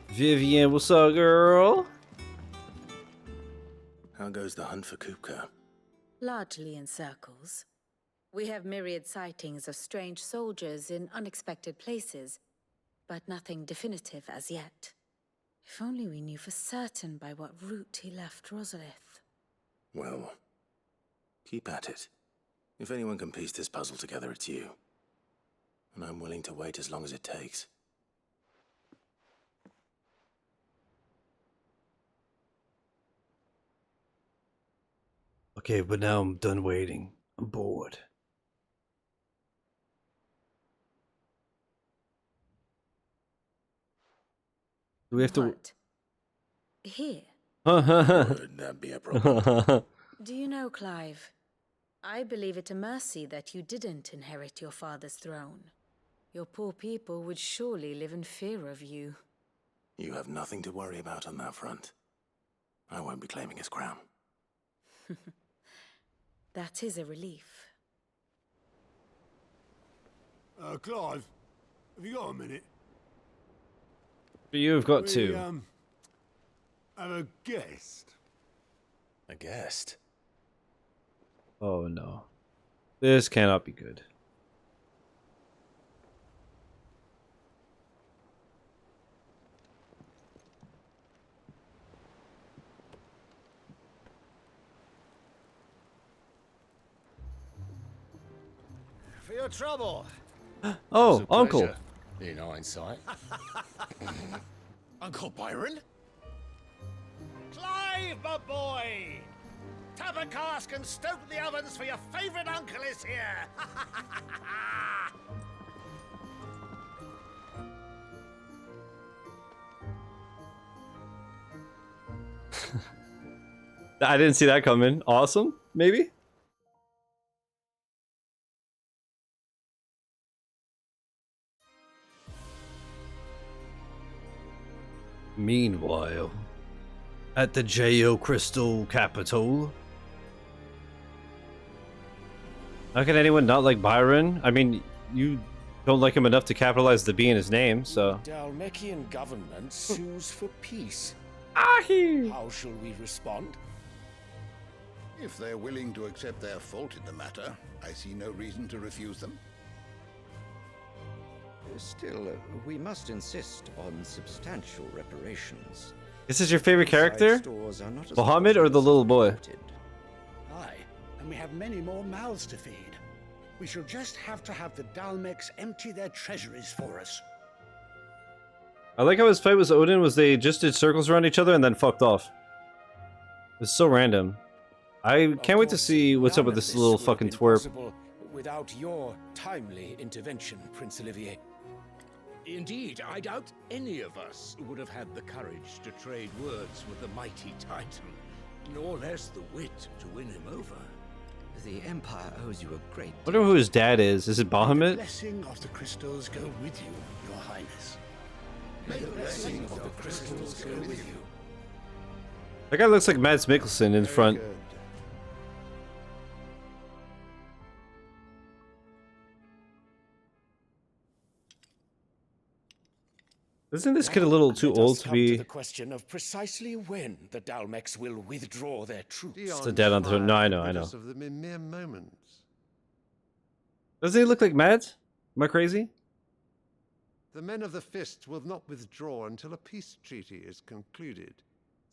Vivian, what's up, girl? How goes the hunt for Kupka? Largely in circles. We have myriad sightings of strange soldiers in unexpected places, but nothing definitive as yet. If only we knew for certain by what route he left Rosalith. Well, keep at it. If anyone can piece this puzzle together, it's you. And I'm willing to wait as long as it takes. Okay, but now I'm done waiting. I'm bored. Do we have to... What? Here? Would that be a problem? Do you know, Clive? I believe it a mercy that you didn't inherit your father's throne. Your poor people would surely live in fear of you. You have nothing to worry about on that front. I won't be claiming his crown. That is a relief. Clive, have you got a minute? You've got to. Have a guest. A guest. Oh no. This cannot be good. For your trouble. Oh, It's a Uncle. pleasure, in hindsight. Uncle Byron? Clive, my boy! Tap a cask and stoke the ovens, for your favourite uncle is here! I didn't see that coming. Awesome, maybe? Meanwhile, at the J.O. Crystal Capital. How can anyone not like Byron? I mean, you don't like him enough to capitalize the B in his name, so... Dalmekian government sues for peace. Ahi! How shall we respond? If they're willing to accept their fault in the matter, I see no reason to refuse them. Still, we must insist on substantial reparations. This is your favorite character? Stores are not as Mohammed or the little boy? Aye, and we have many more mouths to feed. We shall just have to have the Dalmex empty their treasuries for us. I like how his fight with Odin was they just did circles around each other and then fucked off. It was so random. I can't wait to see what's up with this little fucking twerp. Without your timely intervention, Prince Olivier. Indeed, I doubt any of us would have had the courage to trade words with the mighty Titan, nor less the wit to win him over. The Empire owes you a great I wonder who his dad is. Is it Bahamut? The blessing of the crystals go with you, Your Highness. May the blessing of the crystals go with you. That guy looks like Mads Mikkelsen in front. Good. Isn't this kid a little too Let old us to come be... the question of precisely when the Dalmex will withdraw their troops. It's the dad on the throne. No, I know, I know. Of them in mere moments. Doesn't he look like Mads? Am I crazy? The men of the Fist will not withdraw until a peace treaty is concluded.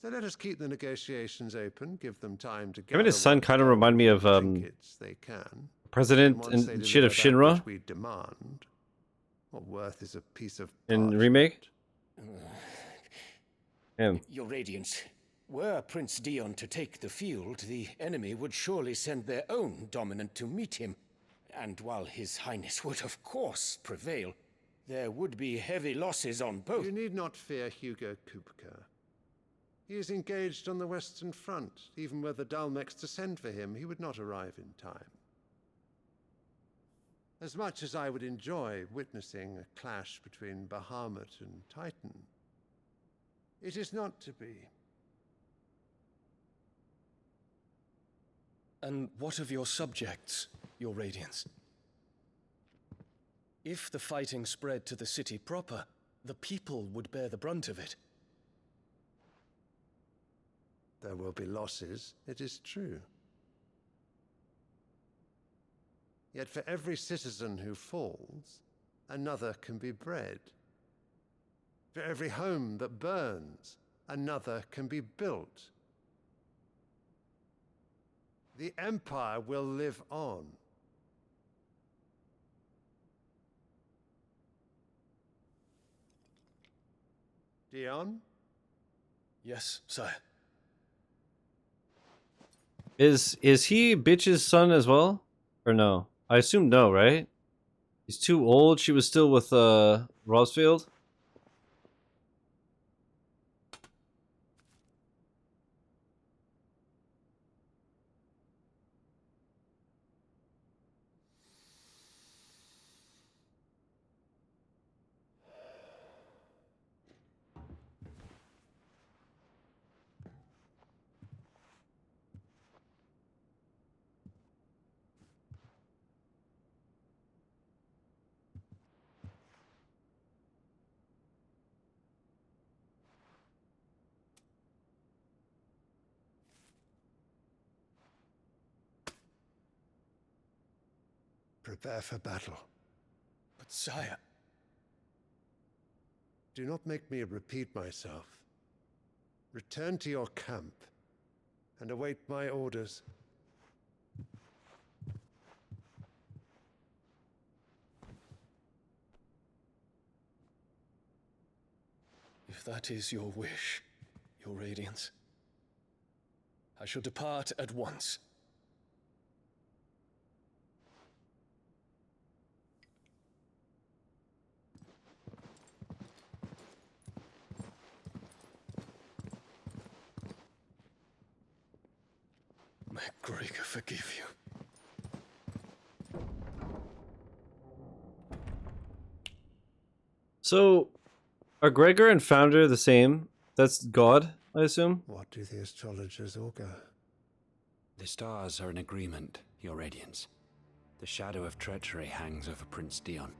So let us keep the negotiations open, give them time to Him and his son kind of remind me of they can. President and shit of Shinra We demand. What worth is a piece of in remake. Your Radiance, were Prince Dion to take the field, the enemy would surely send their own dominant to meet him. And while His Highness would of course prevail, there would be heavy losses on both. You need not fear Hugo Kupka. He is engaged on the Western Front. Even were the Dalmex to send for him, he would not arrive in time. As much as I would enjoy witnessing a clash between Bahamut and Titan, it is not to be. And what of your subjects, Your Radiance? If the fighting spread to the city proper, the people would bear the brunt of it. There will be losses, it is true. Yet for every citizen who falls, another can be bred. For every home that burns, another can be built. The Empire will live on. Dion? Yes, sire. Is he bitch's son as well? Or no? I assume no, right? He's too old. She was still with Rosfield. prepare for battle. But sire... Do not make me repeat myself. Return to your camp and await my orders. If that is your wish, your radiance, I shall depart at once. May Gregor forgive you. So, are Gregor and Founder the same? That's God, I assume? What do the astrologers augur? The stars are in agreement, Your Radiance. The shadow of treachery hangs over Prince Dion.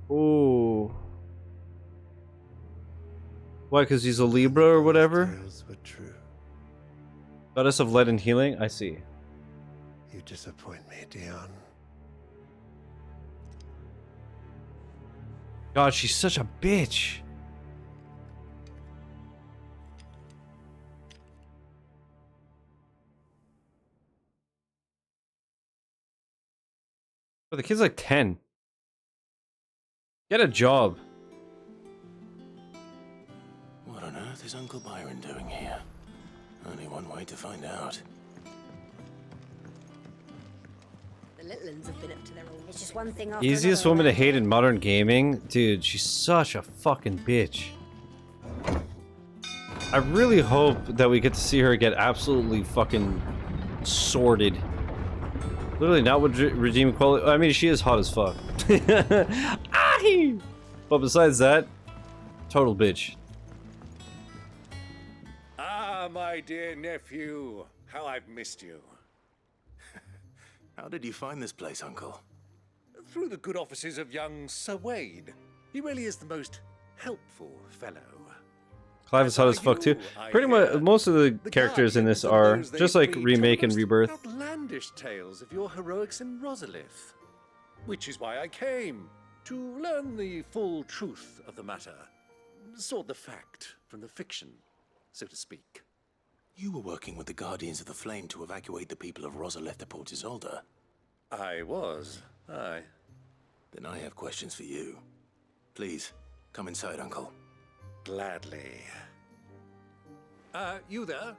Ooh. Why, because he's a Libra or whatever? Tales were true. Goddess of light and healing? I see. You disappoint me, Dion. God, she's such a bitch. Oh, the kid's like 10. Get a job. What on earth is Uncle Byron doing here? Only one way to find out. The little uns have been up to their own. It's just one thing after Easiest another woman to around hate here. in modern gaming? Dude, she's such a fucking bitch. I really hope that we get to see her get absolutely fucking sorted. Literally not with redeeming quality. I mean, she is hot as fuck. But besides that, total bitch. Ah, my dear nephew. How I've missed you. How did you find this place, Uncle? Through the good offices of young Sir Wade. He really is the most helpful fellow. Clive is hot as fuck too. Pretty much, most of the characters in this are just like remake and rebirth. Outlandish tales of your heroics in Rosalith. Which is why I came, to learn the full truth of the matter. Sort the fact from the fiction, so to speak. You were working with the Guardians of the Flame to evacuate the people of Rosalith to Port Isolde. I was, aye. Then I have questions for you. Please, come inside, Uncle. Gladly. You there?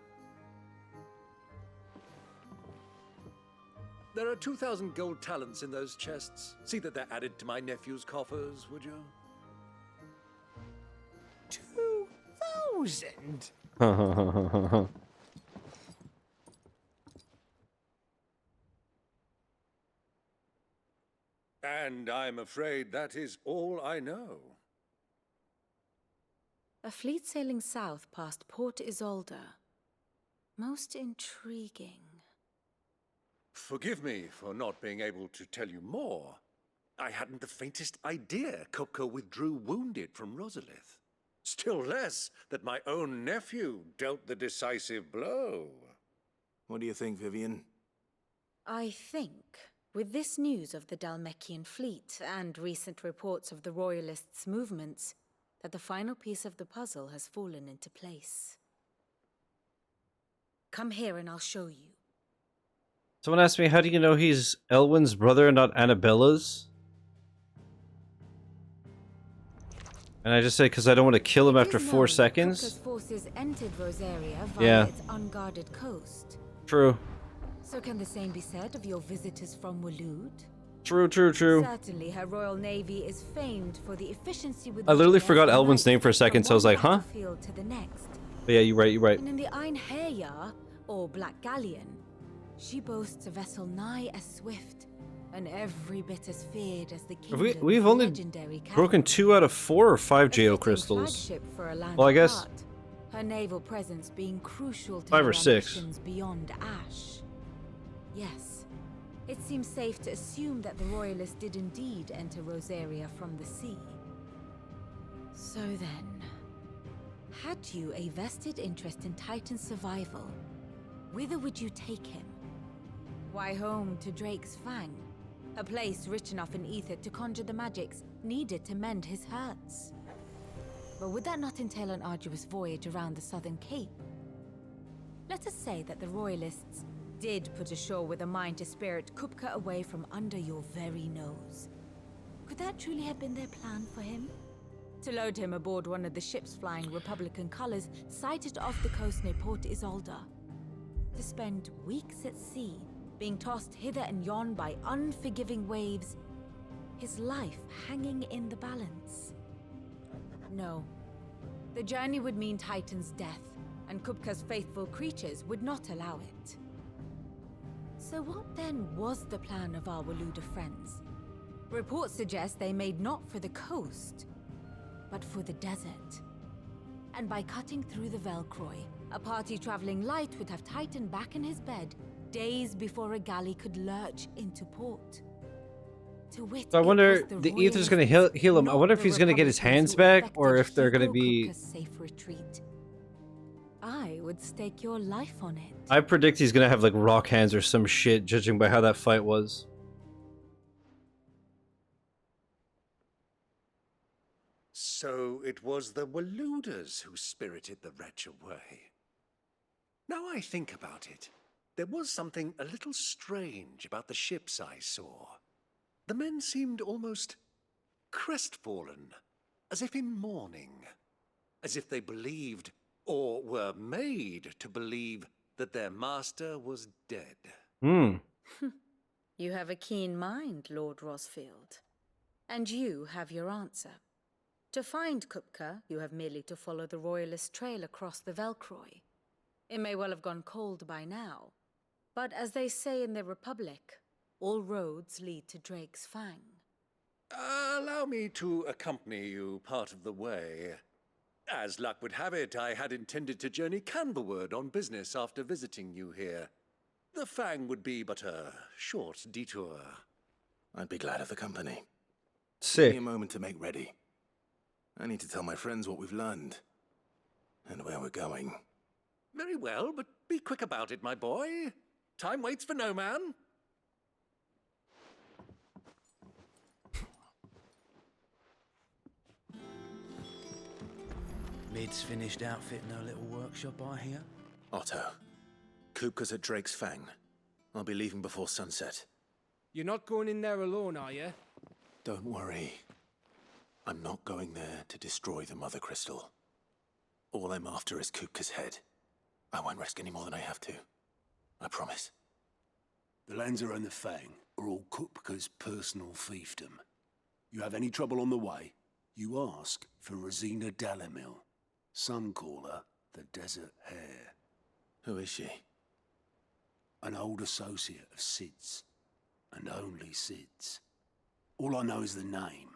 There are 2,000 gold talents in those chests. See that they're added to my nephew's coffers, would you? 2,000? And I'm afraid that is all I know. A fleet sailing south past Port Isolde. Most intriguing. Forgive me for not being able to tell you more. I hadn't the faintest idea Coco withdrew wounded from Rosalith. Still less that my own nephew dealt the decisive blow. What do you think, Vivian? I think, with this news of the Dhalmekian fleet and recent reports of the Royalists' movements, that the final piece of the puzzle has fallen into place. Come here and I'll show you. Someone asked me, how do you know he's Elwyn's brother and not Annabella's? And I just said, because I don't want to kill him after 4 seconds. Coco's forces entered Rosaria via its unguarded coast. True. So can the same be said of your visitors from Waloed? True. Certainly, her royal navy is famed for the efficiency with I literally which they forgot escalate Elwyn's name for a second, so I was from like, one huh? battlefield to the next. But yeah, you're right. And in the Ein Heya, or Black Galleon, she boasts a vessel nigh as swift and every bit as feared as the kingdom's We've only legendary broken 2 out of 4 or 5 Geo crystals. flagship for a land Well, I guess apart, her naval presence being crucial to 5 her or 6. ambitions beyond Ash. Yes, it seems safe to assume that the Royalists did indeed enter Rosaria from the sea. So then, had you a vested interest in Titan's survival, whither would you take him? Why, home to Drake's Fang, a place rich enough in ether to conjure the magics needed to mend his hurts. But would that not entail an arduous voyage around the southern cape? Let us say that the Royalists did put ashore with a mind to spirit Kupka away from under your very nose. Could that truly have been their plan for him? To load him aboard one of the ships flying Republican colors sighted off the coast near Port Isolde. To spend weeks at sea, being tossed hither and yon by unforgiving waves, his life hanging in the balance. No. The journey would mean Titan's death, and Kupka's faithful creatures would not allow it. So what then was the plan of our Waluda friends? Reports suggest they made not for the coast, but for the desert. And by cutting through the Velcroy, a party traveling light would have Titan back in his bed days before a galley could lurch into port. To wit, So I wonder, the ether's gonna heal him. I wonder if he's gonna get his hands back, or if they're gonna be... Safe retreat. I would stake your life on it. I predict he's gonna have like rock hands or some shit, judging by how that fight was. So it was the Waludas who spirited the wretch away. Now I think about it, there was something a little strange about the ships I saw. The men seemed almost crestfallen, as if in mourning, as if they believed, or were made to believe, that their master was dead. You have a keen mind, Lord Rosfield. And you have your answer. To find Kupka, you have merely to follow the Royalist trail across the Velcroy. It may well have gone cold by now, but as they say in the Republic, all roads lead to Drake's Fang. Allow me to accompany you part of the way. As luck would have it, I had intended to journey Canberward on business after visiting you here. The Fang would be but a short detour. I'd be glad of the company. Sick. Give me a moment to make ready. I need to tell my friends what we've learned. And where we're going. Very well, but be quick about it, my boy. Time waits for no man. Lid's finished outfitting her little workshop, I hear. Otto, Kupka's at Drake's Fang. I'll be leaving before sunset. You're not going in there alone, are you? Don't worry. I'm not going there to destroy the Mother Crystal. All I'm after is Kupka's head. I won't risk any more than I have to. I promise. The lands around the Fang are all Kupka's personal fiefdom. You have any trouble on the way, you ask for Rosina Dalamil. Some call her the Desert Hare. Who is she? An old associate of Sid's, and only Sid's. All I know is the name,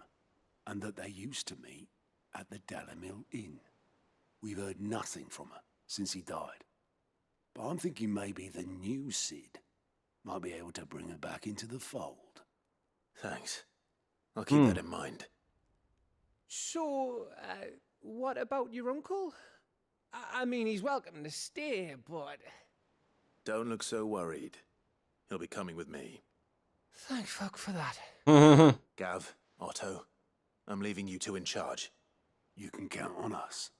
and that they used to meet at the Dalamil Inn. We've heard nothing from her since he died. But I'm thinking maybe the new Sid might be able to bring her back into the fold. Thanks. I'll keep that in mind. So, what about your uncle? I mean, he's welcome to stay, but... Don't look so worried. He'll be coming with me. Thank fuck for that. Gav, Otto, I'm leaving you two in charge. You can count on us.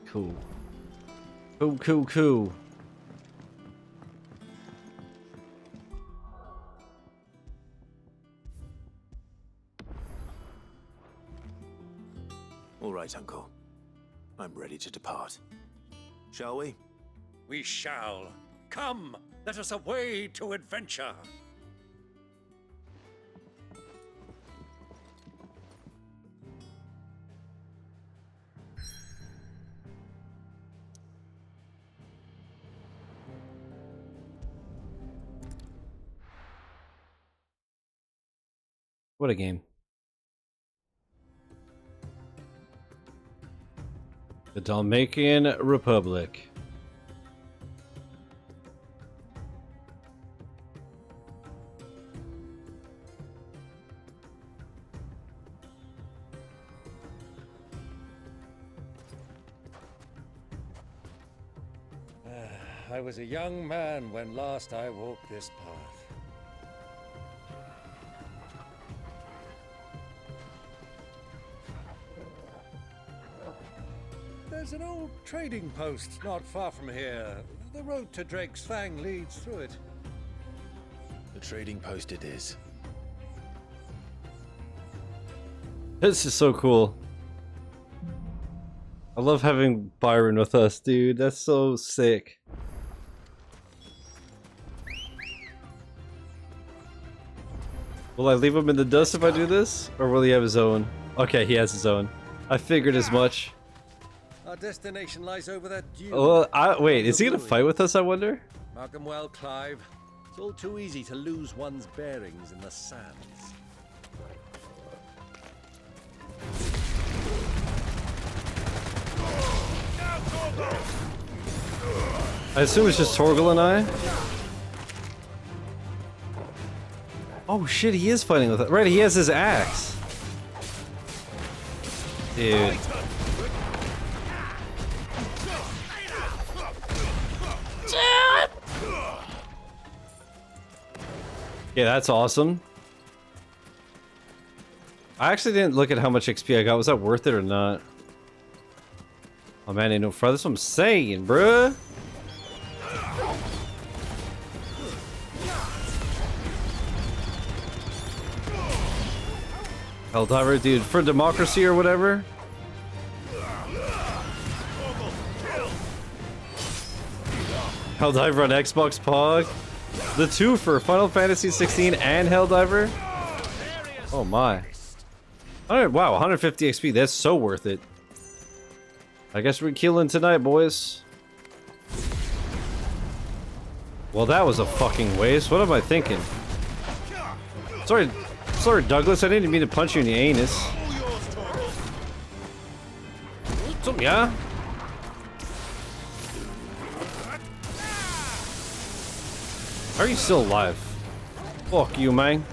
Cool. Cool. All right, Uncle. I'm ready to depart. Shall we? We shall. Come, let us away to adventure. What a game. The Dalmatian Republic. I was a young man when last I walked this path. There's an old trading post not far from here. The road to Drake's Fang leads through it. The trading post it is. This is so cool. I love having Byron with us, dude. That's so sick. Will I leave him in the dust if I do this? Or will he have his own? Okay, he has his own. I figured as much. Our destination lies over that dune. Well, wait, is he gonna fight with us, I wonder? Mark 'em well, Clive. It's all too easy to lose one's bearings in the sands. I assume it's just Torgal and I. Oh shit, he is fighting with it. Right, he has his axe. Dude. Yeah, that's awesome. I actually didn't look at how much XP I got. Was that worth it or not? Oh man, ain't no further. That's what I'm saying, bruh. Helldiver, dude, for democracy or whatever. Helldiver on Xbox Pog. The two for Final Fantasy 16 and Helldiver. Oh my. Wow, 150 XP. That's so worth it. I guess we're killing tonight, boys. Well, that was a fucking waste. What am I thinking? Sorry, Douglas. I didn't mean to punch you in the anus. So, yeah. How are you still alive? Fuck you, man.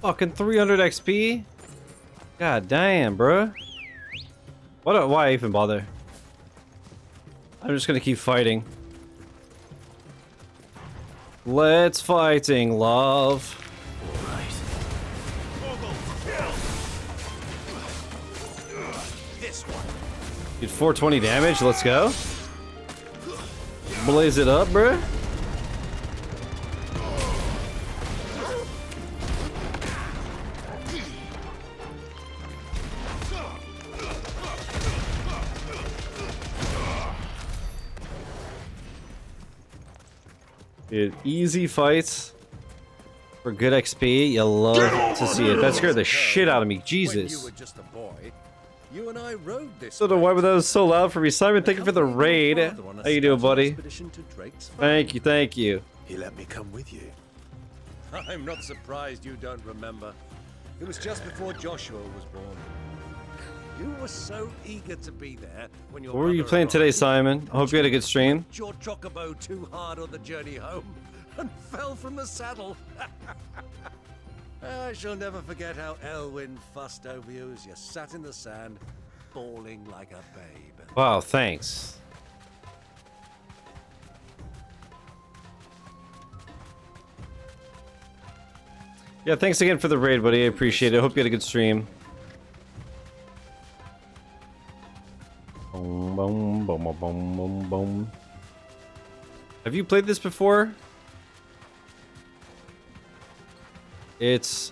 Fucking 300 XP? God damn, bro. Why even bother? I'm just gonna keep fighting. Let's fighting, love. Did 420 damage, let's go. Blaze it up, bruh. Dude, easy fights for good XP. You love to see it. That scared the shit out of me. Jesus. When you were just a boy, you and I rode this. So the why that was so loud for me. Simon, thank you for the raid. How you doing, buddy? Thank you. He let me come with you. I'm not surprised you don't remember. It was just before Joshua was born. You were so eager to be there when your What were you playing today, Simon? I hope you had a good stream. your Chocobo too hard on the journey home and fell from the saddle. I shall never forget how Elwyn fussed over you as you sat in the sand, bawling like a babe. Wow, thanks. Yeah, thanks again for the raid, buddy. I appreciate it. I hope you had a good stream. Boom, boom, boom, boom, boom, boom. Have you played this before? It's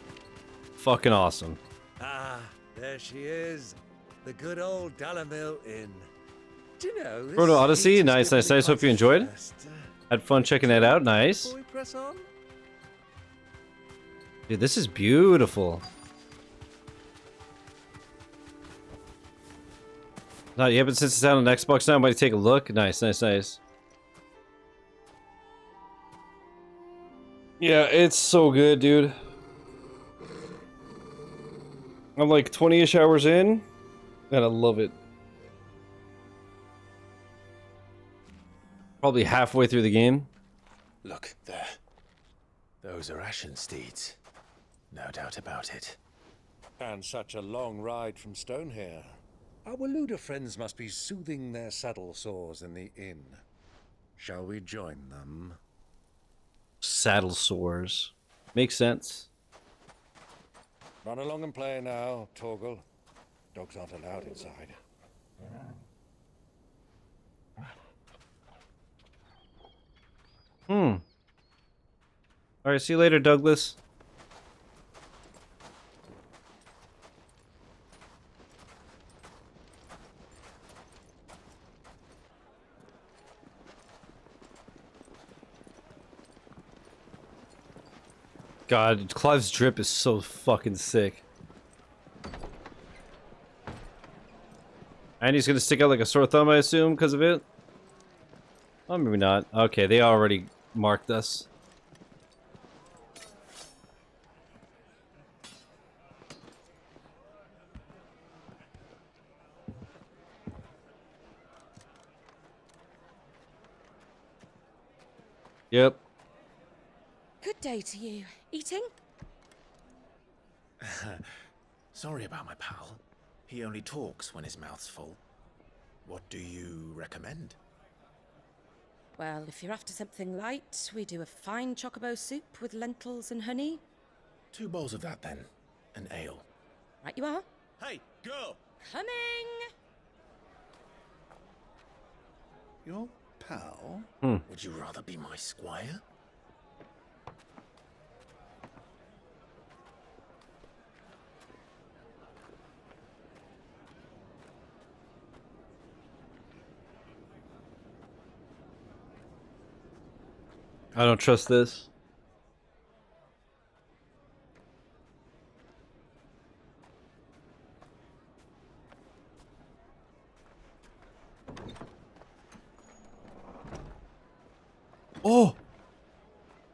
fucking awesome. Ah, there she is. The good old Dalamil Inn. Do you know this? Proto Odyssey, nice. Hope you enjoyed. Had fun checking that out. Nice. Before we press on? Dude, this is beautiful. Not yet, but since it's out on Xbox now, I might take a look. Nice, nice, nice. Yeah, it's so good, dude. I'm like 20-ish hours in, and I love it. Probably halfway through the game. Look, there. Those are ashen steeds. No doubt about it. And such a long ride from Stonehair. Our Waluda friends must be soothing their saddle sores in the inn. Shall we join them? Saddle sores. Makes sense. Run along and play now, Torgal. Dogs aren't allowed inside. Alright, see you later, Douglas. God, Clive's drip is so fucking sick. And he's gonna stick out like a sore thumb, I assume, because of it? Oh, maybe not. Okay, they already marked us. Yep. Good day to you. Eating? Sorry about my pal. He only talks when his mouth's full. What do you recommend? Well, if you're after something light, we do a fine chocobo soup with lentils and honey. 2 bowls of that then. An ale. Right you are. Hey, girl! Coming! Your pal? Would you rather be my squire? I don't trust this. Oh!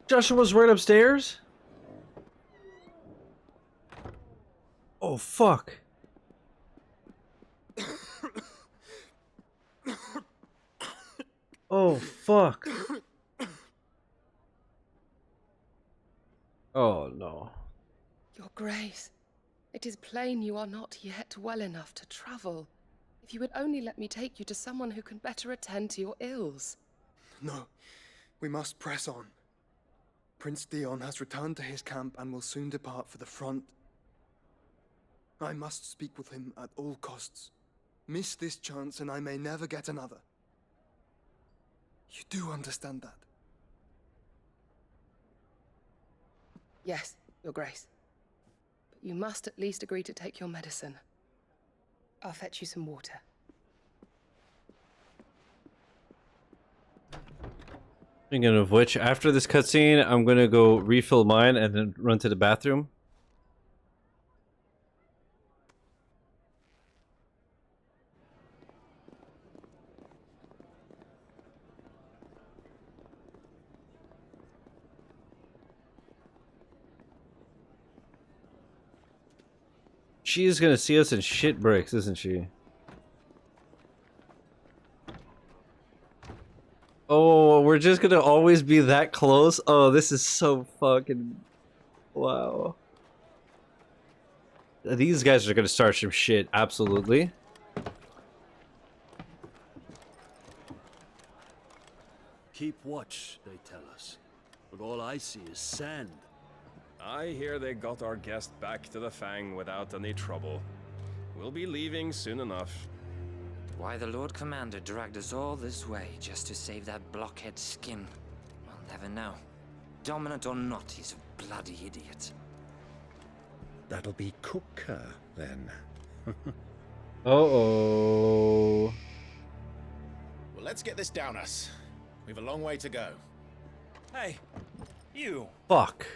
Joshua's right upstairs? Oh, fuck. Oh, fuck. Oh, no. Your Grace, it is plain you are not yet well enough to travel. If you would only let me take you to someone who can better attend to your ills. No, we must press on. Prince Dion has returned to his camp and will soon depart for the front. I must speak with him at all costs. Miss this chance and I may never get another. You do understand that? Yes, Your Grace. But you must at least agree to take your medicine. I'll fetch you some water. Speaking of which, after this cutscene, I'm gonna go refill mine and then run to the bathroom. She's gonna see us in shit bricks, isn't she? Oh, we're just gonna always be that close? Oh, this is so fucking... Wow. These guys are gonna start some shit, absolutely. Keep watch, they tell us. But all I see is sand. I hear they got our guest back to the Fang without any trouble. We'll be leaving soon enough. Why the Lord Commander dragged us all this way just to save that blockhead skin, we'll never know. Dominant or not, he's a bloody idiot. That'll be Cooker, then. Uh-oh. Well, let's get this down us. We've a long way to go. Hey, you. Fuck.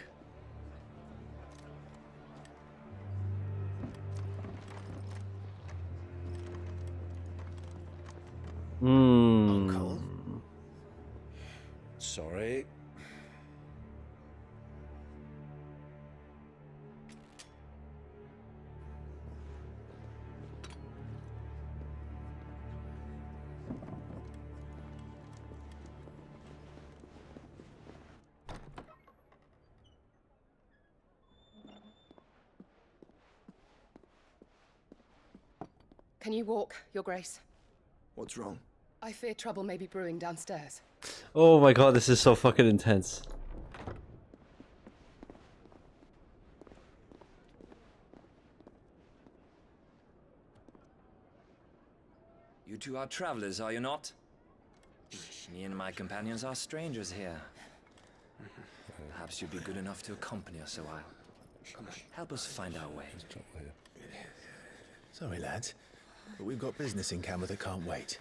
Can you walk, Your Grace? What's wrong? I fear trouble may be brewing downstairs. Oh my god, this is so fucking intense. You two are travelers, are you not? Me and my companions are strangers here. Perhaps you'd be good enough to accompany us a while. Help us find our way. Sorry, lads, but we've got business in camera that can't wait.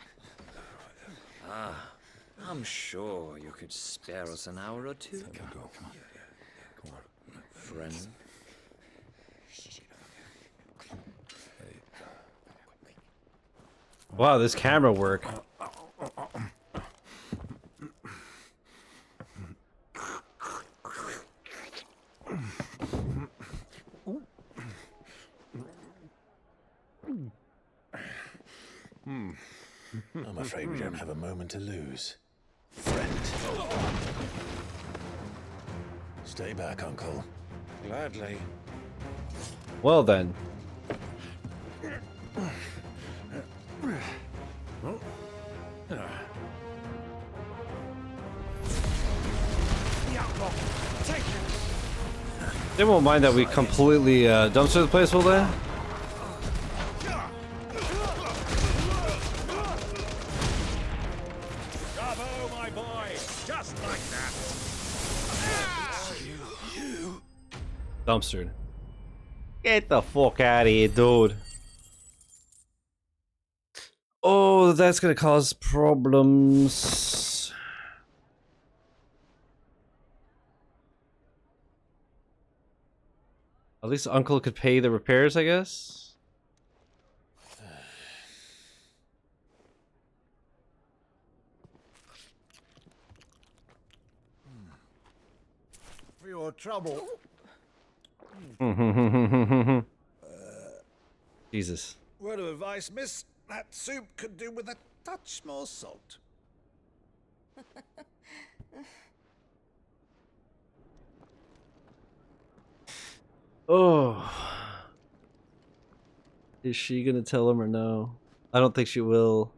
Ah, I'm sure you could spare us an hour or two. Friend. Wow, this camera work. I'm afraid we don't have a moment to lose. Friend. Stay back, Uncle. Gladly. Well then. They won't mind that we completely dumpster the place, will they? Bravo, my boy! Just like that! Dumpstered. Get the fuck out of here, dude. Oh, that's gonna cause problems. At least Uncle could pay the repairs, I guess. For your trouble. Jesus. Word of advice, miss. That soup could do with a touch more salt. Oh. Is she gonna tell him or no? I don't think she will.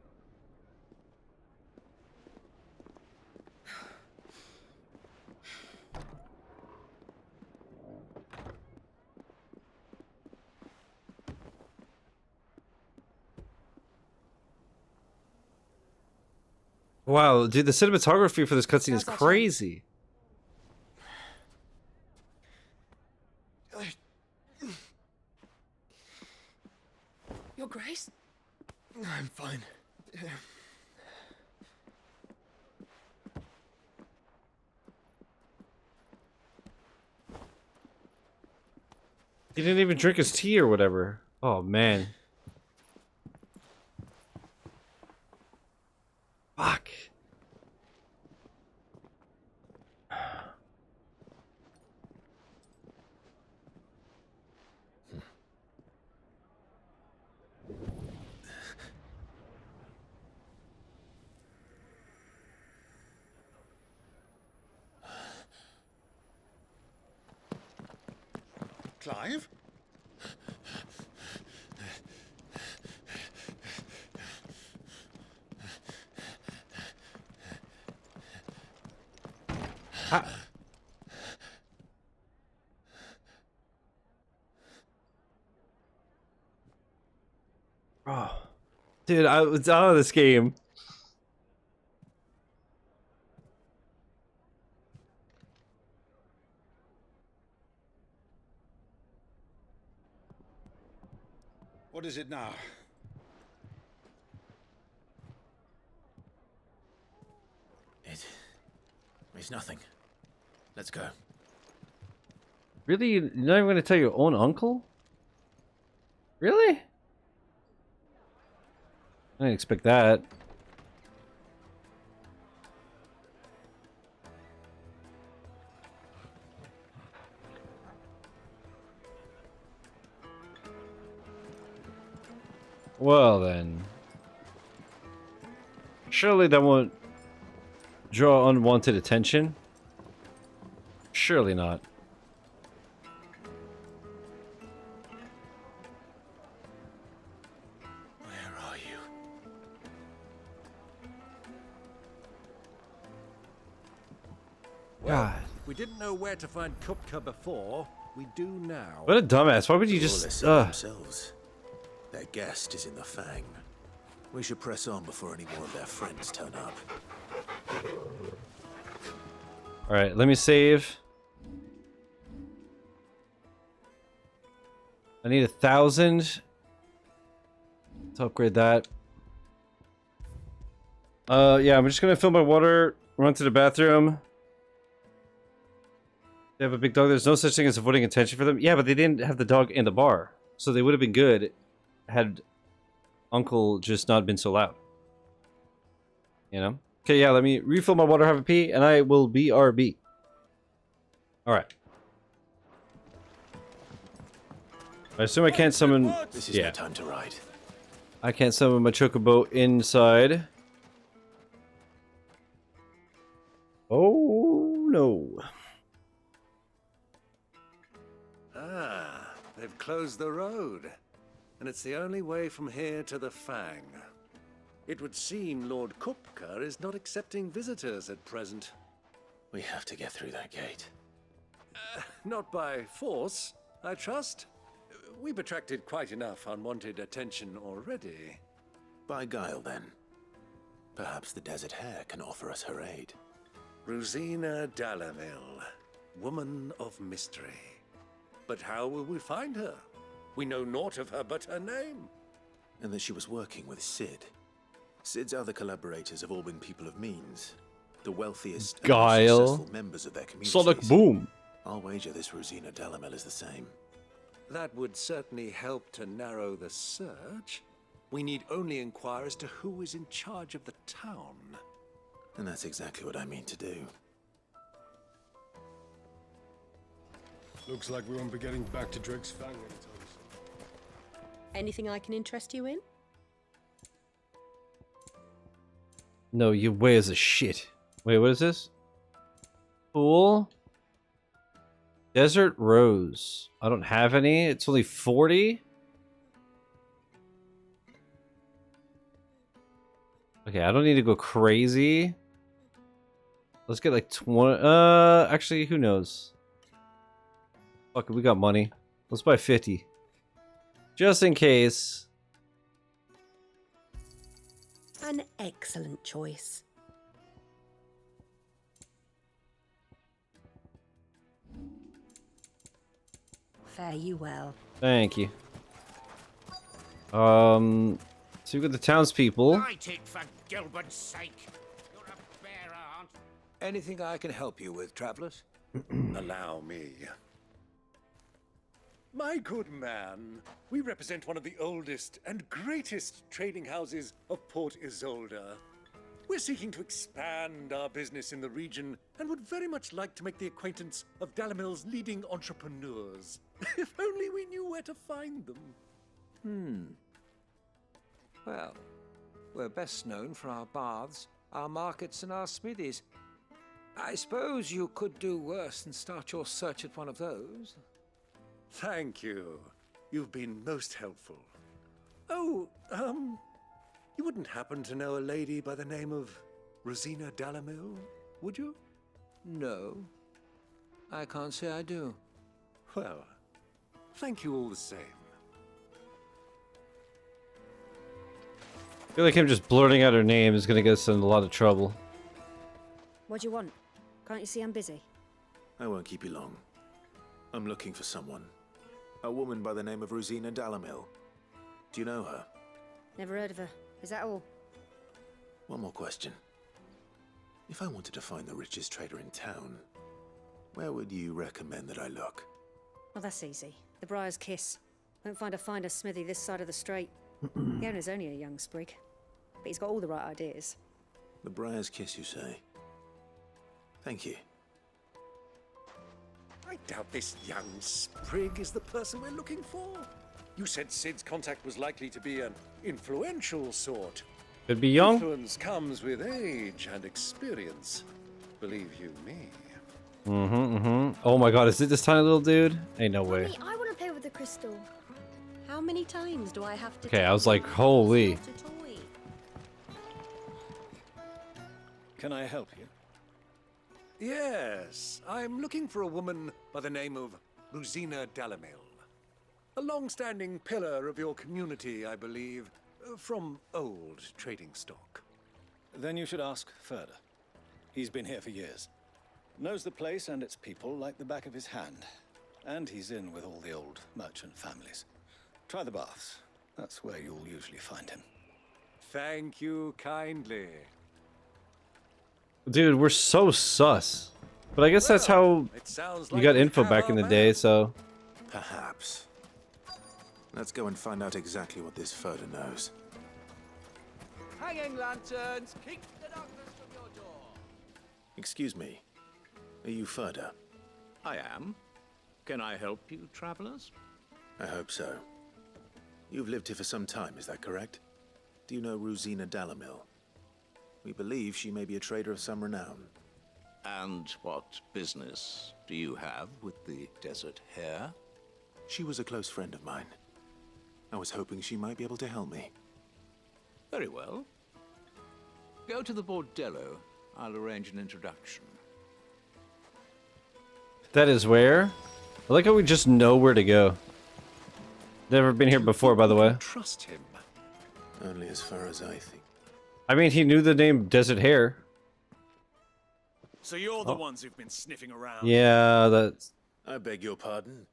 Wow, dude, the cinematography for this cutscene is crazy. Your Grace? I'm fine. He didn't even drink his tea or whatever. Oh, man. Fuck. Clive? Oh. Dude, I was out of this game. What is it now? It's nothing. Let's go. Really? You're not even going to tell your own uncle? Really? I didn't expect that. Well then. Surely that won't draw unwanted attention. Surely not. didn't know where to find Kupka before, we do now. What a dumbass. Why would you All they're just... saying themselves. Their guest is in the Fang. We should press on before any more of their friends turn up. Alright, let me save. I need 1,000 to upgrade that. Yeah, I'm just gonna fill my water, run to the bathroom. They have a big dog. There's no such thing as avoiding attention for them. Yeah, but they didn't have the dog in the bar. So they would have been good had Uncle just not been so loud. You know? Okay, yeah, let me refill my water, have a pee, and I will BRB. Alright. I assume I can't summon... This is no time to ride. I can't summon my Chocobo inside. Oh, no. Ah, they've closed the road. And it's the only way from here to the Fang. It would seem Lord Kupka is not accepting visitors at present. We have to get through that gate. Not by force, I trust. We've attracted quite enough unwanted attention already. By guile, then. Perhaps the Desert Hare can offer us her aid. Rosina Dalamil, woman of mystery. But how will we find her? We know naught of her but her name. And that she was working with Sid. Sid's other collaborators have all been people of means. The wealthiest and most successful members of their communities. Sonic Boom. I'll wager this Rosina Dalamil is the same. That would certainly help to narrow the search. We need only inquire as to who is in charge of the town. And that's exactly what I mean to do. Looks like we won't be getting back to Drake's Fang anytime soon. Anything I can interest you in? No, you weigh as a shit. Wait, what is this? Pool? Desert Rose. I don't have any. It's only 40? Okay, I don't need to go crazy. Let's get like 20. Actually, who knows? Fuck it, we got money. Let's buy 50. Just in case. An excellent choice. Fare you well. Thank you. So we got the townspeople. Light it for Gilbert's sake. You're a bearer, aren't you? Anything I can help you with, travelers? Allow me. My good man, we represent one of the oldest and greatest trading houses of Port Isolde. We're seeking to expand our business in the region and would very much like to make the acquaintance of Dalamil's leading entrepreneurs. If only we knew where to find them. Well, we're best known for our baths, our markets, and our smithies. I suppose you could do worse than start your search at one of those. Thank you. You've been most helpful. Oh, you wouldn't happen to know a lady by the name of Rosina Dalamil, would you? No, I can't say I do. Well, thank you all the same. I feel like him just blurting out her name is gonna get us in a lot of trouble. What do you want? Can't you see I'm busy? I won't keep you long. I'm looking for someone. A woman by the name of Rosina Dalamil. Do you know her? Never heard of her. Is that all? One more question. If I wanted to find the richest trader in town, where would you recommend that I look? Well, that's easy. The Briar's Kiss. Won't find a finer smithy this side of the strait. The owner's only a young sprig, but he's got all the right ideas. The Briar's Kiss, you say? Thank you. I doubt this young sprig is the person we're looking for. You said Sid's contact was likely to be an influential sort. Could be young. Influence comes with age and experience. Believe you me. Oh my god, is it this tiny little dude? Ain't no way. Mommy, I want to play with the crystal. How many times do I have to Okay, I was like, holy. Can I help you? Yes, I'm looking for a woman by the name of Rosina Dalamil. A long-standing pillar of your community, I believe, from old trading stock. Then you should ask Furder. He's been here for years. Knows the place and its people like the back of his hand. And he's in with all the old merchant families. Try the baths. That's where you'll usually find him. Thank you kindly. Dude, we're so sus. But I guess that's how you got info back in the day, so... Perhaps. Let's go and find out exactly what this Furder knows. Hanging lanterns, keep the darkness from your door. Excuse me. Are you Furder? I am. Can I help you, travelers? I hope so. You've lived here for some time, is that correct? Do you know Rosina Dalamil? We believe she may be a trader of some renown. And what business do you have with the Desert Hare? She was a close friend of mine. I was hoping she might be able to help me. Very well. Go to the Bordello. I'll arrange an introduction. That is where? I like how we just know where to go. Never been here before, by the way. Trust him. Only as far as I think. I mean, he knew the name Desert Hare. So you're the ones who've been sniffing around. Yeah, that's... I beg your pardon?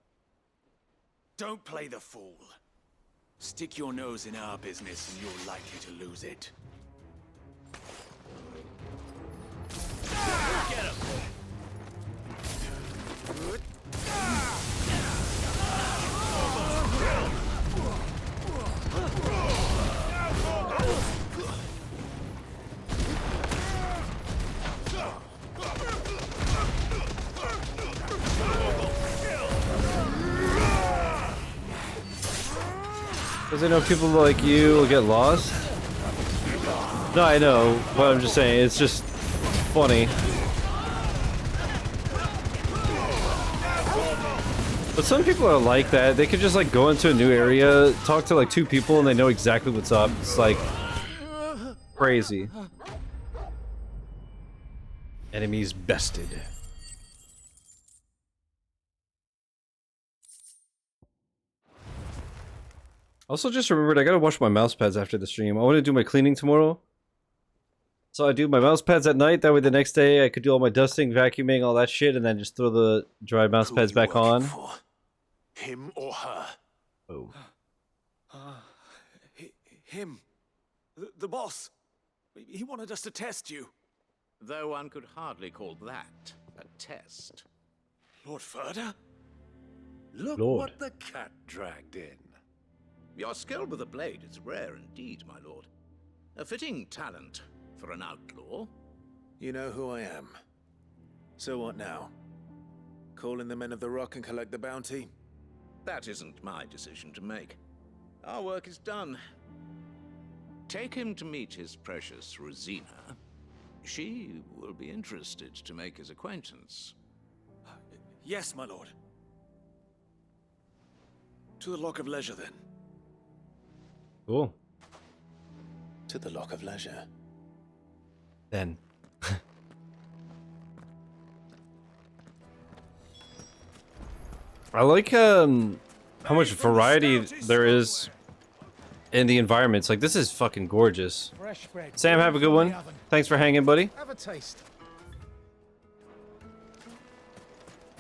Don't play the fool. Stick your nose in our business and you're likely to lose it. Get him! Because I know people like you will get lost. No, I know, but I'm just saying, it's just funny. But some people are like that. They could just like go into a new area, talk to like two people, and they know exactly what's up. It's like crazy. Enemies bested. Also, just remembered I gotta wash my mouse pads after the stream. I want to do my cleaning tomorrow. So I do my mouse pads at night. That way the next day I could do all my dusting, vacuuming, all that shit, and then just throw the dry mouse pads back on. For? Him or her? Oh. Him. The boss. He wanted us to test you. Though one could hardly call that a test. Lord Furder? Look Lord. what the cat dragged in. Your skill with the blade is rare indeed, my lord. A fitting talent for an outlaw. You know who I am. So what now? Call in the Men of the Rock and collect the bounty? That isn't my decision to make. Our work is done. Take him to meet his precious Rosina. She will be interested to make his acquaintance. Yes, my lord. To the Lock of Leisure, then. Cool. To the Lock of Leisure. Then. I like how much variety there is in the environments. Like, this is fucking gorgeous. Sam, have a good one. Thanks for hanging, buddy. Have a taste.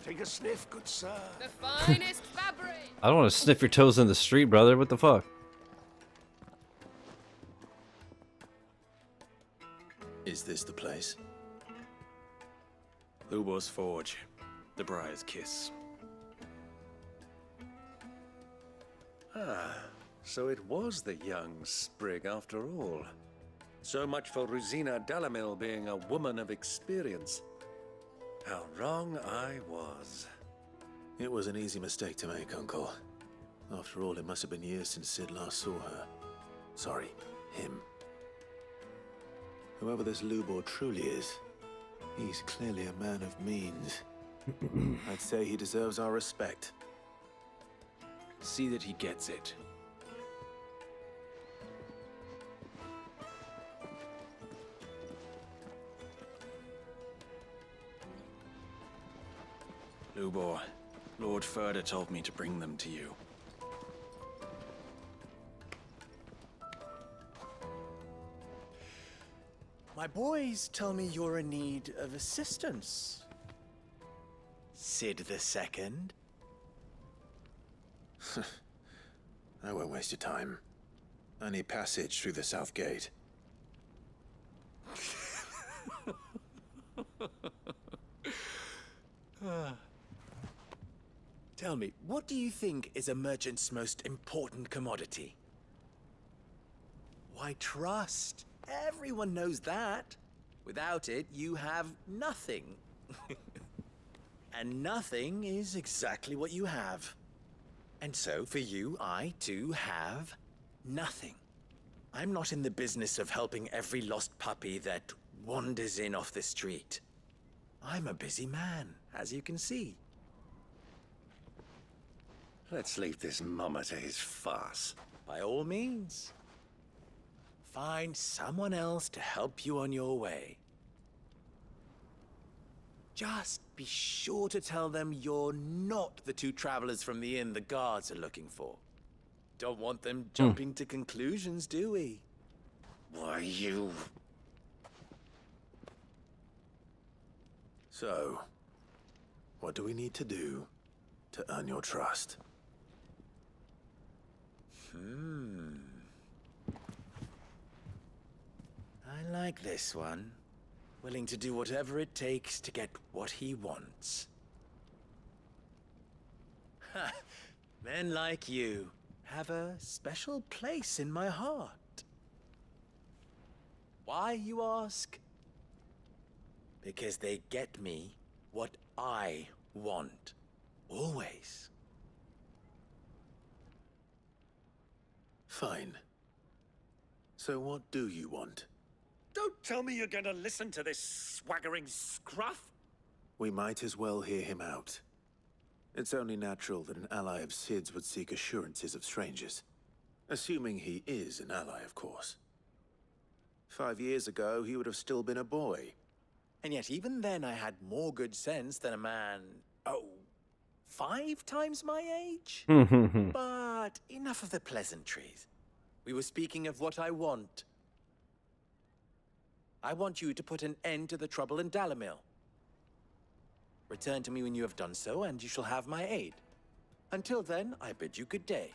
Take a sniff, good sir. The finest fabric. I don't want to sniff your toes in the street, brother. What the fuck? Is this the place? Lubos Forge. The Briar's Kiss. Ah, so it was the young sprig after all. So much for Rosina Dalamil being a woman of experience. How wrong I was. It was an easy mistake to make, Uncle. After all, it must have been years since Sid last saw her. Sorry, him. Whoever this Lubor truly is, he's clearly a man of means. I'd say he deserves our respect. See that he gets it. Lubor, Lord Furder told me to bring them to you. My boys tell me you're in need of assistance. Sid the Second? I won't waste your time. I need passage through the south gate. Tell me, what do you think is a merchant's most important commodity? Why, trust. Everyone knows that. Without it, you have nothing. And nothing is exactly what you have. And so, for you, I, too, have nothing. I'm not in the business of helping every lost puppy that wanders in off the street. I'm a busy man, as you can see. Let's leave this mummer to his farce. By all means. Find someone else to help you on your way. Just be sure to tell them you're not the two travelers from the inn the guards are looking for. Don't want them jumping to conclusions, do we? Why, you... So, what do we need to do to earn your trust? I like this one. Willing to do whatever it takes to get what he wants. Ha! Men like you have a special place in my heart. Why, you ask? Because they get me what I want. Always. Fine. So what do you want? Don't tell me you're going to listen to this swaggering scruff! We might as well hear him out. It's only natural that an ally of Sid's would seek assurances of strangers. Assuming he is an ally, of course. 5 years ago, he would have still been a boy. And yet even then I had more good sense than a man, 5 times my age? But enough of the pleasantries. We were speaking of what I want. I want you to put an end to the trouble in Dalamil. Return to me when you have done so, and you shall have my aid. Until then, I bid you good day.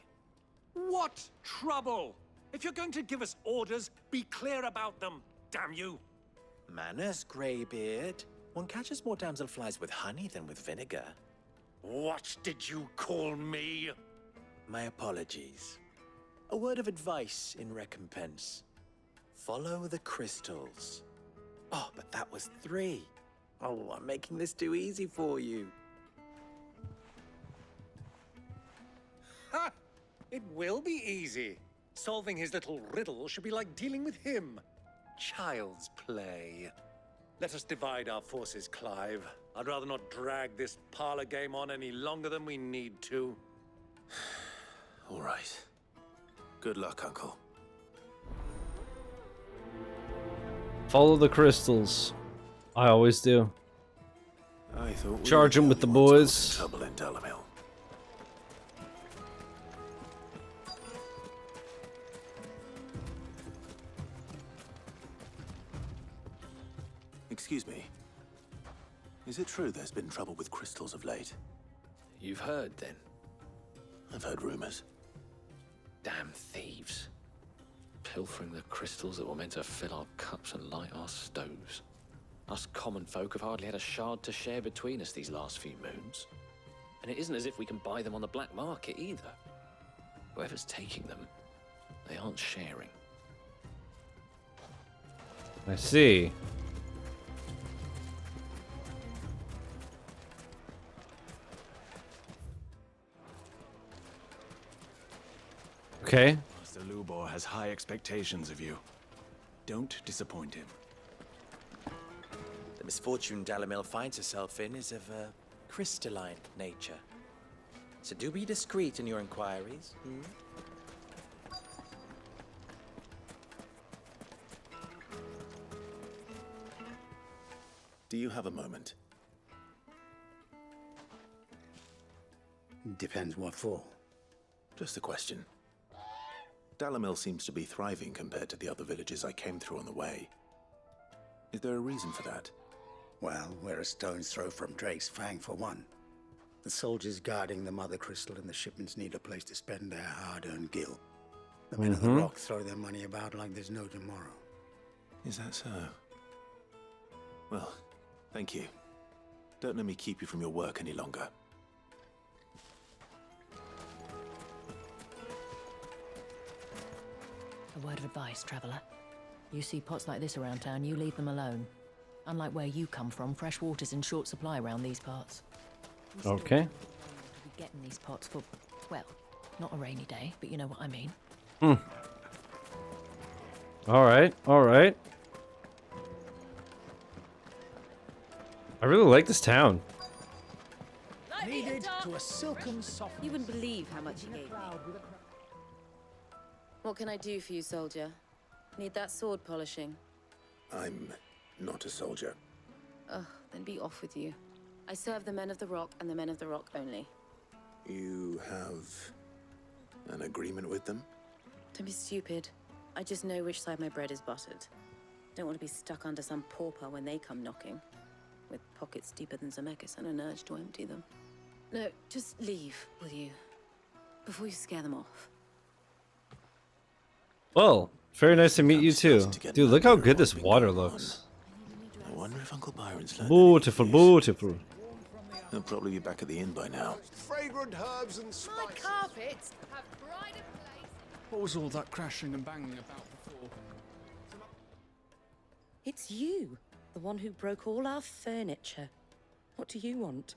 What trouble? If you're going to give us orders, be clear about them, damn you! Manners, Greybeard. One catches more damselflies with honey than with vinegar. What did you call me? My apologies. A word of advice in recompense. Follow the crystals. Oh, but that was 3. Oh, I'm making this too easy for you. Ha! It will be easy. Solving his little riddle should be like dealing with him. Child's play. Let us divide our forces, Clive. I'd rather not drag this parlor game on any longer than we need to. All right. Good luck, Uncle. Follow the crystals. I always do. I thought Charge them with the boys. Trouble in Dalamil. Excuse me. Is it true there's been trouble with crystals of late? You've heard, then? I've heard rumors. Damn thieves. Pilfering the crystals that were meant to fill our cups and light our stoves. Us common folk have hardly had a shard to share between us these last few moons. And it isn't as if we can buy them on the black market either. Whoever's taking them, they aren't sharing. I see. Okay. Master Lubor has high expectations of you. Don't disappoint him. The misfortune Dalamil finds herself in is of a crystalline nature. So do be discreet in your inquiries. Do you have a moment? Depends what for. Just a question. Dalamil seems to be thriving compared to the other villages I came through on the way. Is there a reason for that? Well, we're a stone's throw from Drake's Fang for one. The soldiers guarding the Mother Crystal and the shipments need a place to spend their hard-earned gil. The men of the Rock throw their money about like there's no tomorrow. Is that so? Well, thank you. Don't let me keep you from your work any longer. A word of advice, traveller. You see pots like this around town, you leave them alone. Unlike where you come from, fresh water's in short supply around these parts. Okay. We'll be getting these pots for, well, not a rainy day, but you know what I mean. Alright, alright. I really like this town. Needed to a silken soft. You wouldn't believe how much he gave me. What can I do for you, soldier? Need that sword polishing? I'm not a soldier. Ugh, then be off with you. I serve the men of the Rock and the men of the Rock only. You have an agreement with them? Don't be stupid. I just know which side my bread is buttered. Don't want to be stuck under some pauper when they come knocking. With pockets deeper than Zemeckis and an urge to empty them. No, just leave, will you? Before you scare them off. Well, very nice to meet you too. Dude, look how good this water looks. I wonder if Uncle Byron's learned. Beautiful, beautiful. He'll probably be back at the inn by now. Fragrant herbs and spices. My carpets have brighter place. What was all that crashing and banging about before? It's you, the one who broke all our furniture. What do you want?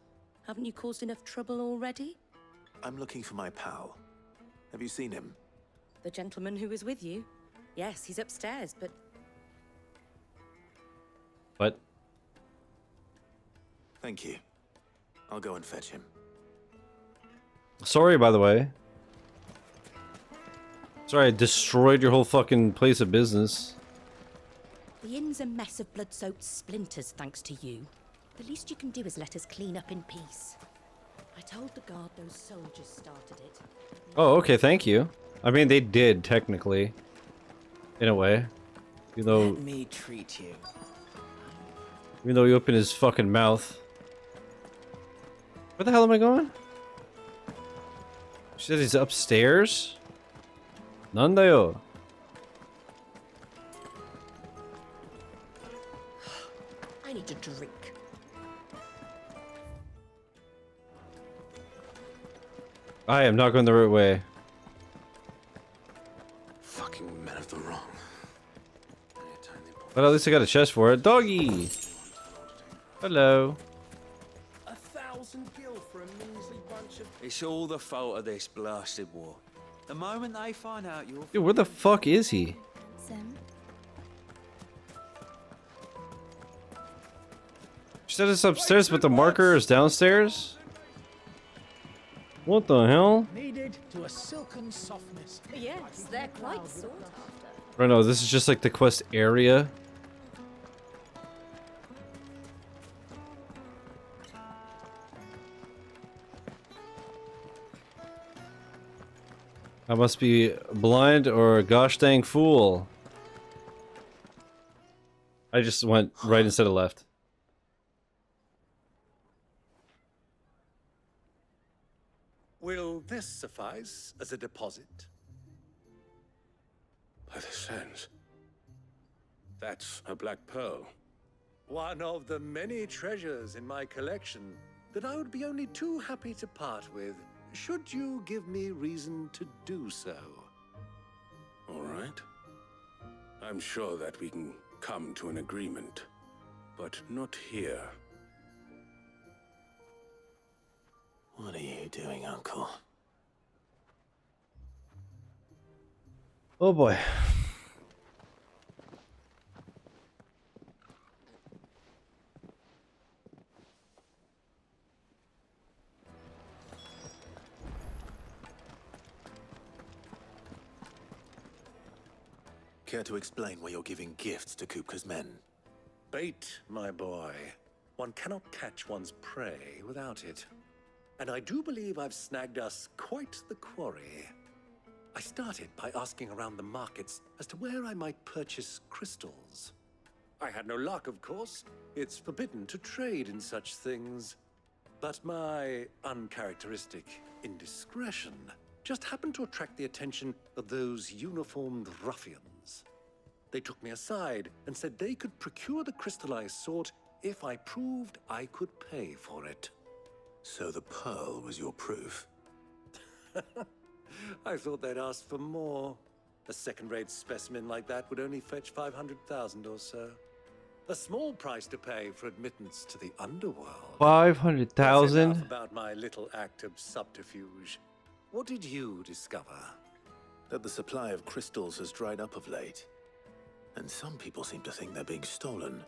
Haven't you caused enough trouble already? I'm looking for my pal. Have you seen him? The gentleman who was with you? Yes, he's upstairs, but... What? Thank you. I'll go and fetch him. Sorry, by the way. Sorry, I destroyed your whole fucking place of business. The inn's a mess of blood-soaked splinters, thanks to you. The least you can do is let us clean up in peace. I told the guard those soldiers started it. Oh, okay, thank you. I mean, they did, technically. In a way. Even though... Let me treat you. Even though he opened his fucking mouth. Where the hell am I going? She said he's upstairs? Nandayo. I need a drink. I am not going the right way. Fucking men of the wrong. But at least I got a chest for it. Doggy! Hello. 1,000 gil for a measly bunch of... It's all the fault of this blasted war. The moment they find out you're... Dude, where the fuck is he? Sam? She said it's upstairs, but the marker is downstairs? What the hell? Needed to a silken softness. Yes, they're quite sought after. Or no, this is just like the quest area. I must be blind or a gosh dang fool. I just went right instead of left. Will this suffice as a deposit? By the sands. That's a black pearl. One of the many treasures in my collection that I would be only too happy to part with, should you give me reason to do so. All right. I'm sure that we can come to an agreement, but not here. What are you doing, Uncle? Oh boy. Care to explain why you're giving gifts to Kupka's men? Bait, my boy. One cannot catch one's prey without it. and I do believe I've snagged us quite the quarry. I started by asking around the markets as to where I might purchase crystals. I had no luck, of course. It's forbidden to trade in such things. But my uncharacteristic indiscretion just happened to attract the attention of those uniformed ruffians. They took me aside and said they could procure the crystal I sought if I proved I could pay for it. So the pearl was your proof? I thought they'd ask for more. A second-rate specimen like that would only fetch 500,000 or so. A small price to pay for admittance to the underworld. 500,000? That's enough about my little act of subterfuge. What did you discover? That the supply of crystals has dried up of late. And some people seem to think they're being stolen.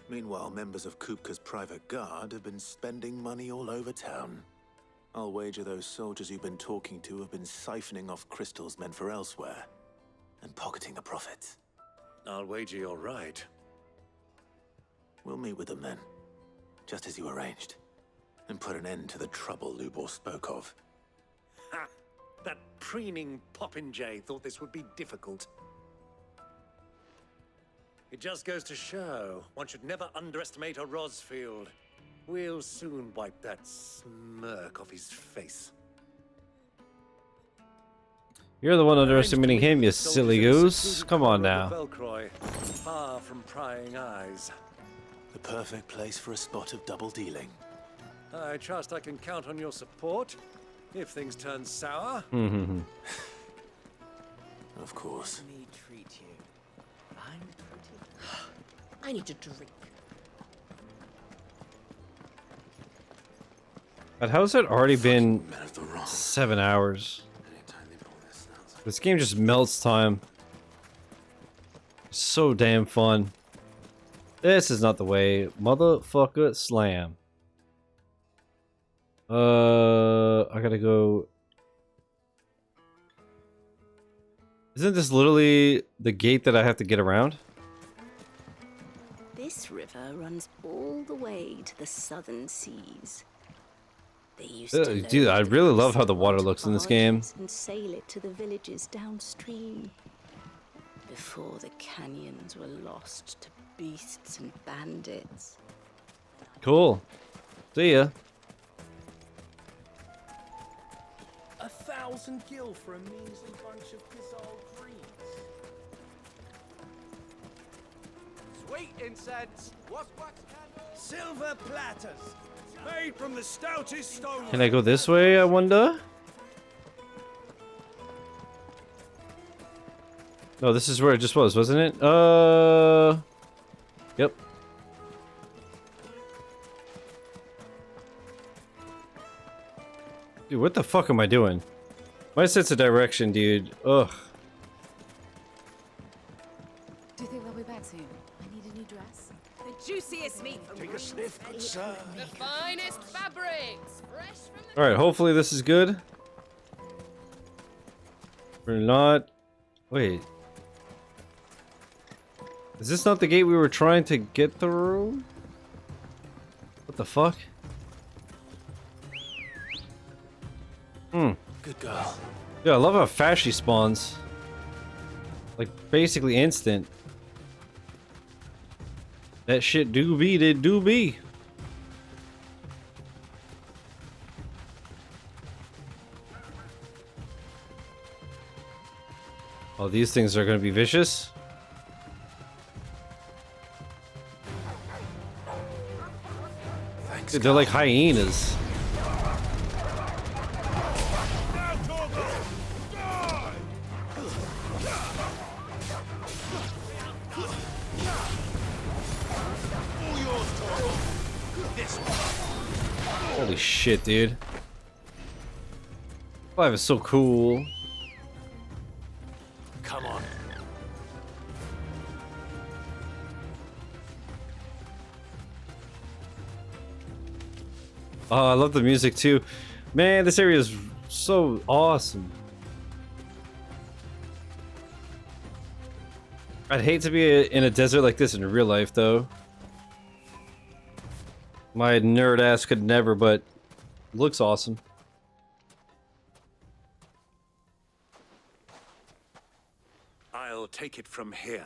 Meanwhile, members of Kupka's private guard have been spending money all over town. I'll wager those soldiers you've been talking to have been siphoning off crystals meant for elsewhere, and pocketing the profits. I'll wager you're right. We'll meet with them then, just as you arranged, and put an end to the trouble Lubor spoke of. Ha! That preening popinjay thought this would be difficult. It just goes to show, one should never underestimate a Rosfield. We'll soon wipe that smirk off his face. You're the one underestimating him, you silly goose. Come on now. Velcroy, far from prying eyes. The perfect place for a spot of double dealing. I trust I can count on your support if things turn sour. Of course. Me treat you. I'm pretty. I need a drink. But how's it already been 7 hours? This game just melts time. So damn fun. This is not the way. Motherfucker slam. I gotta go. Isn't this literally the gate that I have to get around? This river runs all the way to the southern seas. They used to Dude, I really love how the water looks in this game. and sail it to the villages downstream before the canyons were lost to beasts and bandits. Cool. See ya. 1,000 gil for a measly bunch of Kizal greens. Sweet incense. What's wax candles? Silver platters. Made from the stoutest stone. Can I go this way, I wonder? No, this is where it just was, wasn't it? Yep. Dude, what the fuck am I doing? My sense of direction, dude. Ugh. Do you think they'll be back soon? I need a new dress. The juiciest meat from Take a sniff, good sir. the finest fabrics, fresh from the Alright, hopefully this is good. We're not... Wait. Is this not the gate we were trying to get through? What the fuck? Good girl. Yeah, I love how fast she spawns. Like, basically instant. That shit do be, did do be. Oh, these things are gonna be vicious. Dude, they're like hyenas. Holy shit, dude. Clive is so cool. Come on. Oh, I love the music too. Man, this area is so awesome. I'd hate to be in a desert like this in real life, though. My nerd ass could never, but Looks awesome. I'll take it from here.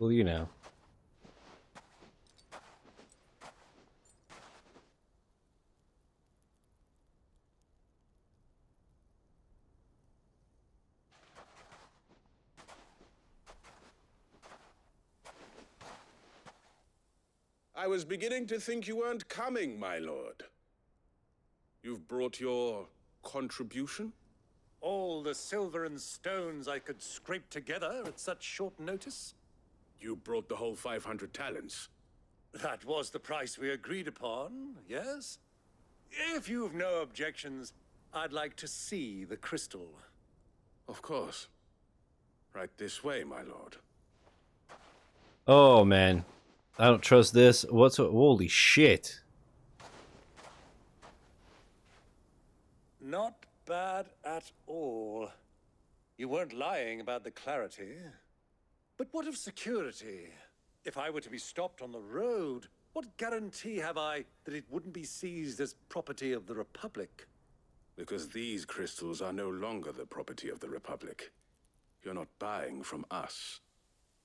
Well, you know. I was beginning to think you weren't coming, my lord. You've brought your contribution? All the silver and stones I could scrape together at such short notice? You brought the whole 500 talents. That was the price we agreed upon, yes? If you've no objections, I'd like to see the crystal. Of course. Right this way, my lord. Oh, man. I don't trust this. Holy shit. Not bad at all. You weren't lying about the clarity. But what of security? If I were to be stopped on the road, what guarantee have I that it wouldn't be seized as property of the Republic? Because these crystals are no longer the property of the Republic. You're not buying from us.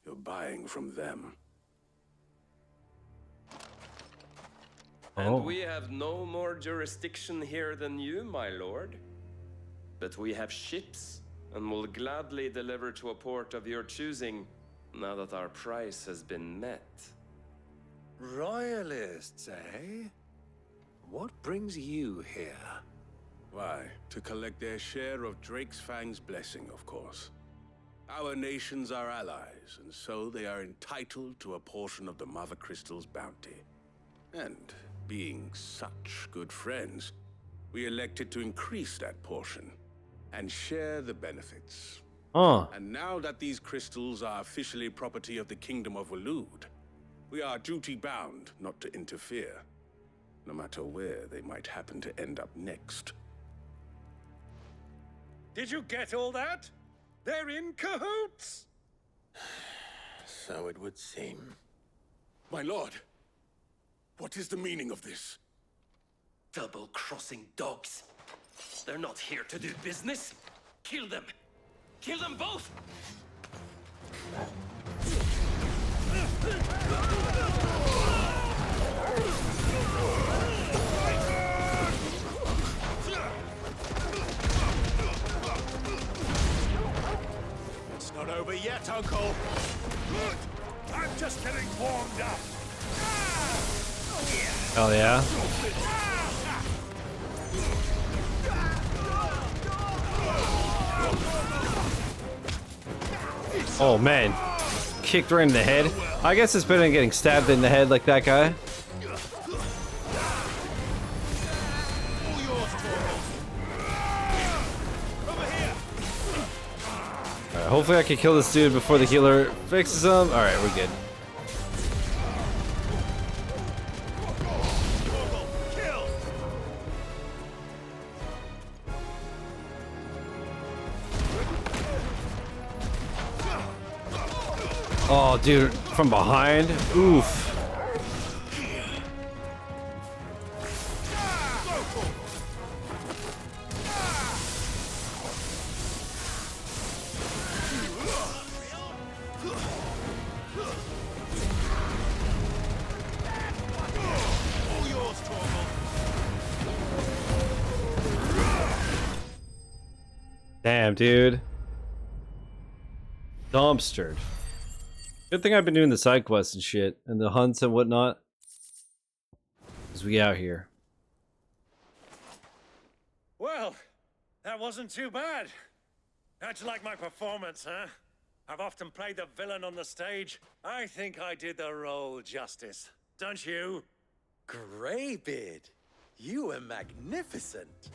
You're buying from them. And we have no more jurisdiction here than you, my lord. But we have ships, and will gladly deliver to a port of your choosing, now that our price has been met. Royalists, eh? What brings you here? Why, to collect their share of Drake's Fang's blessing, of course. Our nations are allies, and so they are entitled to a portion of the Mother Crystal's bounty. And being such good friends, we elected to increase that portion and share the benefits. And now that these crystals are officially property of the Kingdom of Waloed, we are duty-bound not to interfere, no matter where they might happen to end up next. Did you get all that? They're in cahoots! So it would seem. My lord, what is the meaning of this? Double-crossing dogs. They're not here to do business. Kill them. Kill them both! It's not over yet, Uncle. Look, I'm just getting warmed up. Hell yeah. Oh man, kicked right in the head. I guess it's better than getting stabbed in the head like that guy. Alright, hopefully I can kill this dude before the healer fixes him. Alright, we're good. Oh, dude, from behind? Oof. Damn, dude. Dumpstered. Good thing I've been doing the side quests and shit, and the hunts and whatnot. As we out here. Well, that wasn't too bad. How'd you like my performance, huh? I've often played the villain on the stage. I think I did the role justice. Don't you? Greybeard, you were magnificent.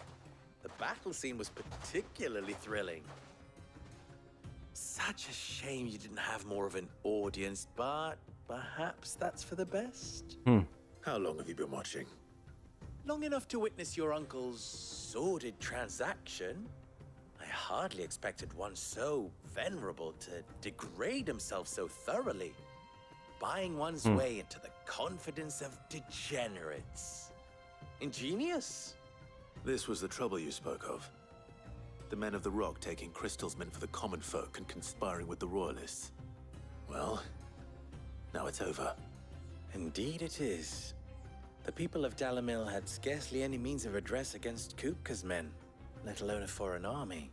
The battle scene was particularly thrilling. Such a shame you didn't have more of an audience, but perhaps that's for the best. How long have you been watching? Long enough to witness your uncle's sordid transaction. I hardly expected one so venerable to degrade himself so thoroughly, buying one's way into the confidence of degenerates. Ingenious. This was the trouble you spoke of. The men of the Rock taking crystals meant for the common folk and conspiring with the Royalists. Well, now it's over. Indeed it is. The people of Dalamil had scarcely any means of redress against Kupka's men, let alone a foreign army.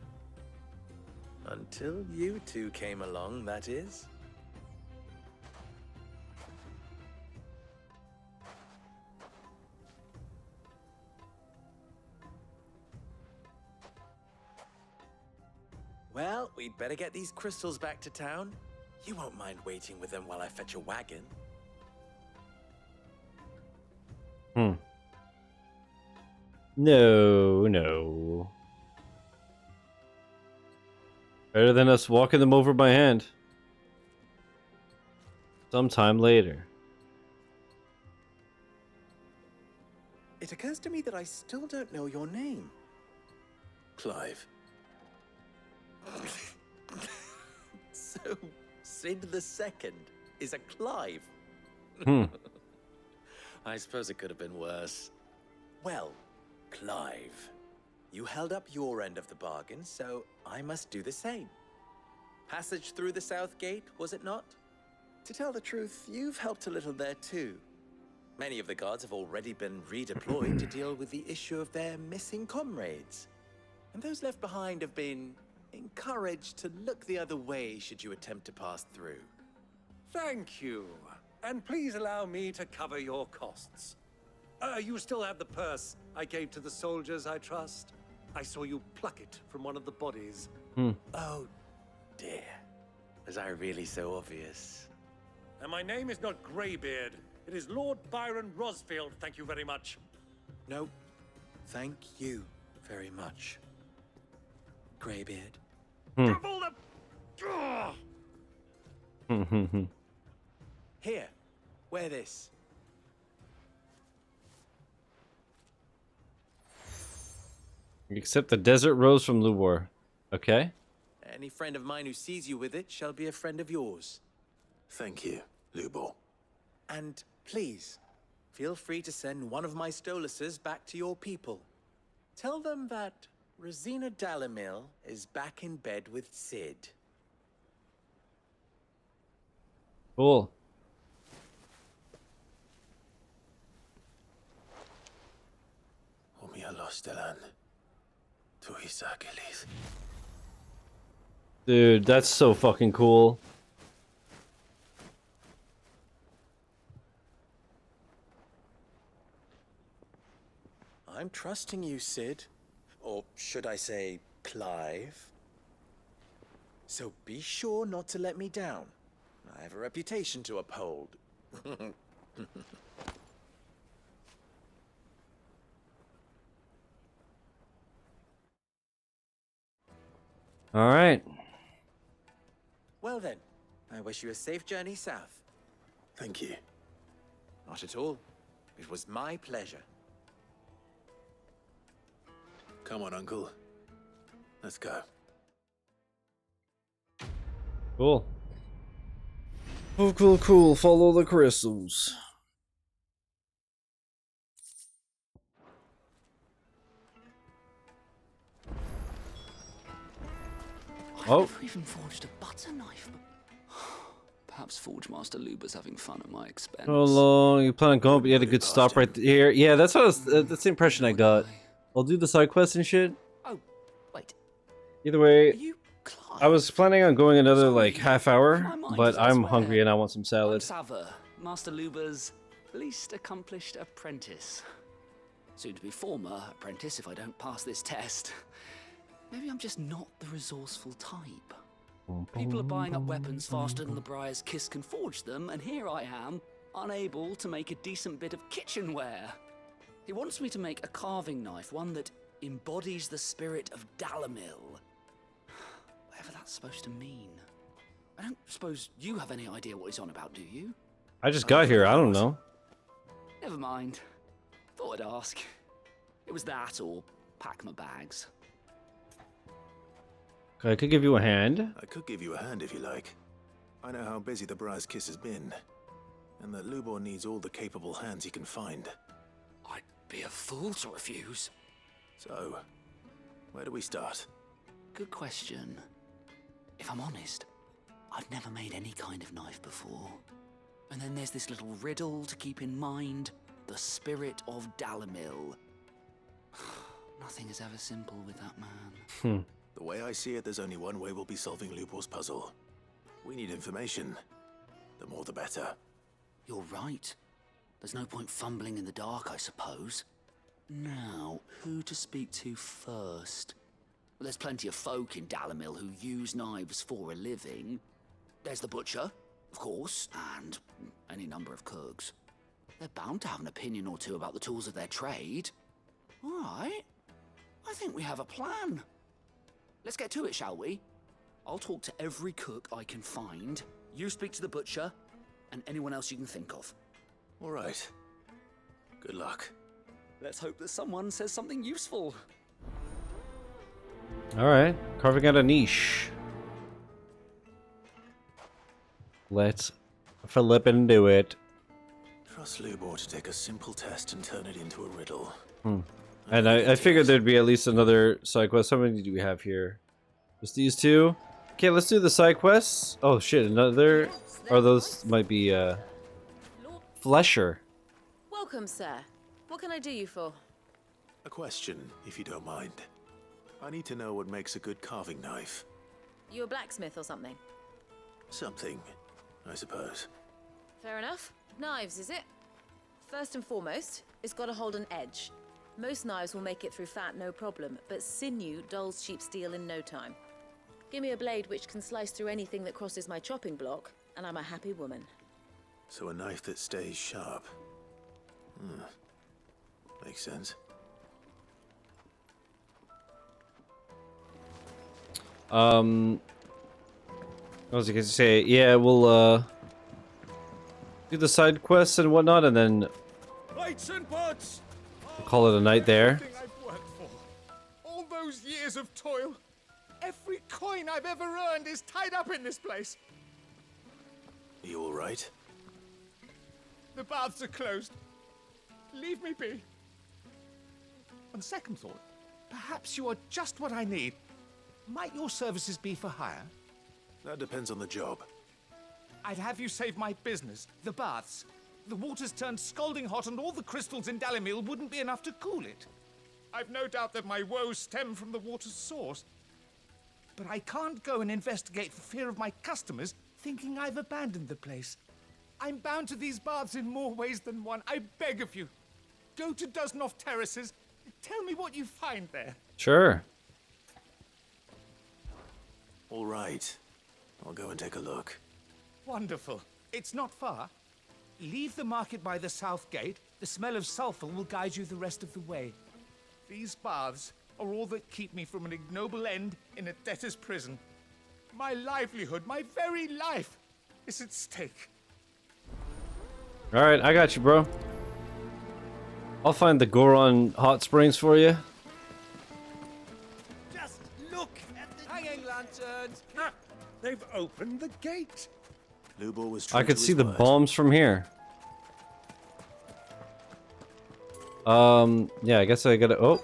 Until you two came along, that is. Well, we'd better get these crystals back to town. You won't mind waiting with them while I fetch a wagon. No. Better than us walking them over by hand. Sometime later. It occurs to me that I still don't know your name. Clive. So, Sid the Second is a Clive. I suppose it could have been worse. Well, Clive, you held up your end of the bargain, so I must do the same. Passage through the South Gate, was it not? To tell the truth, you've helped a little there too. Many of the guards have already been redeployed to deal with the issue of their missing comrades. And those left behind have been encouraged to look the other way should you attempt to pass through. Thank you. And please allow me to cover your costs. You still have the purse I gave to the soldiers, I trust? I saw you pluck it from one of the bodies. Oh, dear. Was I really so obvious? And my name is not Greybeard. It is Lord Byron Rosfield, thank you very much. No, thank you very much, Greybeard. Double the... Here, wear this. Accept the desert rose from Lubor. Okay. Any friend of mine who sees you with it shall be a friend of yours. Thank you, Lubor. And please, feel free to send one of my Stoluses back to your people. Tell them that Rosina Dalamil is back in bed with Sid. Cool. Dude, that's so fucking cool. I'm trusting you, Sid. Or should I say, Clive? So be sure not to let me down. I have a reputation to uphold. All right. Well then, I wish you a safe journey south. Thank you. Not at all. It was my pleasure. Come on, Uncle. Let's go. Cool. Oh, cool, cool. Follow the crystals. I've never even forged a butter knife. Perhaps Forge Master Luba's having fun at my expense. How long you plan on going? But you had a good stop right here. Yeah, that's what I was, that's the impression I got. I'll do the side quests and shit. Oh, wait. Either way, I was planning on going another like half hour, but I'm hungry and I want some salad. Sava, Master Luba's least accomplished apprentice. Soon to be former apprentice if I don't pass this test. Maybe I'm just not the resourceful type. People are buying up weapons faster than the Briar's Kiss can forge them, and here I am, unable to make a decent bit of kitchenware. He wants me to make a carving knife, one that embodies the spirit of Dalamil. Whatever that's supposed to mean. I don't suppose you have any idea what he's on about, do you? I just got here. I don't know. Never mind. Thought I'd ask. It was that or pack my bags. I could give you a hand. I could give you a hand if you like. I know how busy the Briar's Kiss has been, and that Lubor needs all the capable hands he can find. I Be a fool to refuse. So, where do we start? Good question. If I'm honest, I've never made any kind of knife before. And then there's this little riddle to keep in mind. The spirit of Dalamil. Nothing is ever simple with that man. The way I see it, there's only one way we'll be solving Lubor's puzzle. We need information. The more the better. You're right. There's no point fumbling in the dark, I suppose. Now, who to speak to first? Well, there's plenty of folk in Dalamil who use knives for a living. There's the butcher, of course, and any number of cooks. They're bound to have an opinion or two about the tools of their trade. All right. I think we have a plan. Let's get to it, shall we? I'll talk to every cook I can find. You speak to the butcher, and anyone else you can think of. All right. Good luck. Let's hope that someone says something useful. Alright, carving out a niche. Let's flip and do it. Trust Lubor to take a simple test and turn it into a riddle. And I figured there'd be at least another side quest. How many do we have here? Just these two? Okay, let's do the side quests. Oh shit, another... Or those might be, Flesher. Welcome, sir. What can I do you for? A question, if you don't mind. I need to know what makes a good carving knife. You a blacksmith or something? Something, I suppose. Fair enough. Knives, is it? First and foremost, it's got to hold an edge. Most knives will make it through fat, no problem, but sinew dulls cheap steel in no time. Give me a blade which can slice through anything that crosses my chopping block, and I'm a happy woman. So a knife that stays sharp. Makes sense. What was I going to say? Yeah, we'll, do the side quests and whatnot, and then Lights and buds! we'll call it a night there. Everything I've worked for. All those years of toil. Every coin I've ever earned is tied up in this place. Are you all right? The baths are closed. Leave me be. On second thought, perhaps you are just what I need. Might your services be for hire? That depends on the job. I'd have you save my business, the baths. The water's turned scalding hot and all the crystals in Dalamil wouldn't be enough to cool it. I've no doubt that my woes stem from the water's source. But I can't go and investigate for fear of my customers thinking I've abandoned the place. I'm bound to these baths in more ways than one. I beg of you. Go to Dusnoff Terraces. Tell me what you find there. Sure. All right. I'll go and take a look. Wonderful. It's not far. Leave the market by the south gate. The smell of sulfur will guide you the rest of the way. These baths are all that keep me from an ignoble end in a debtor's prison. My livelihood, my very life, is at stake. Alright, I got you, bro. I'll find the Goron hot springs for you. Just look at the hanging lanterns. They've opened the gate. Lubor was true I could to see his the word. bombs from here. Yeah, I guess I gotta... Oh.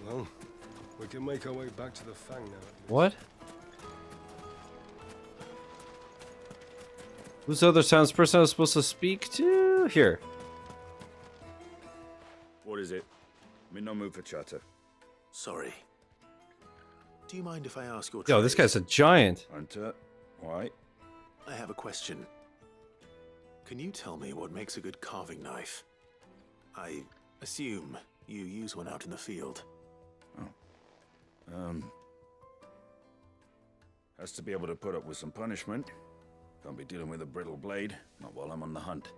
Well, we can make our way back to the Fang now. What? Who's the other townsperson I was supposed to speak to? Here. What is it? I'm in no mood for chatter. Sorry. Do you mind if I ask your Yo, this trade? guy's a giant. Hunter, why? I have a question. Can you tell me what makes a good carving knife? I assume you use one out in the field. Has to be able to put up with some punishment. Can't be dealing with a brittle blade, not while I'm on the hunt.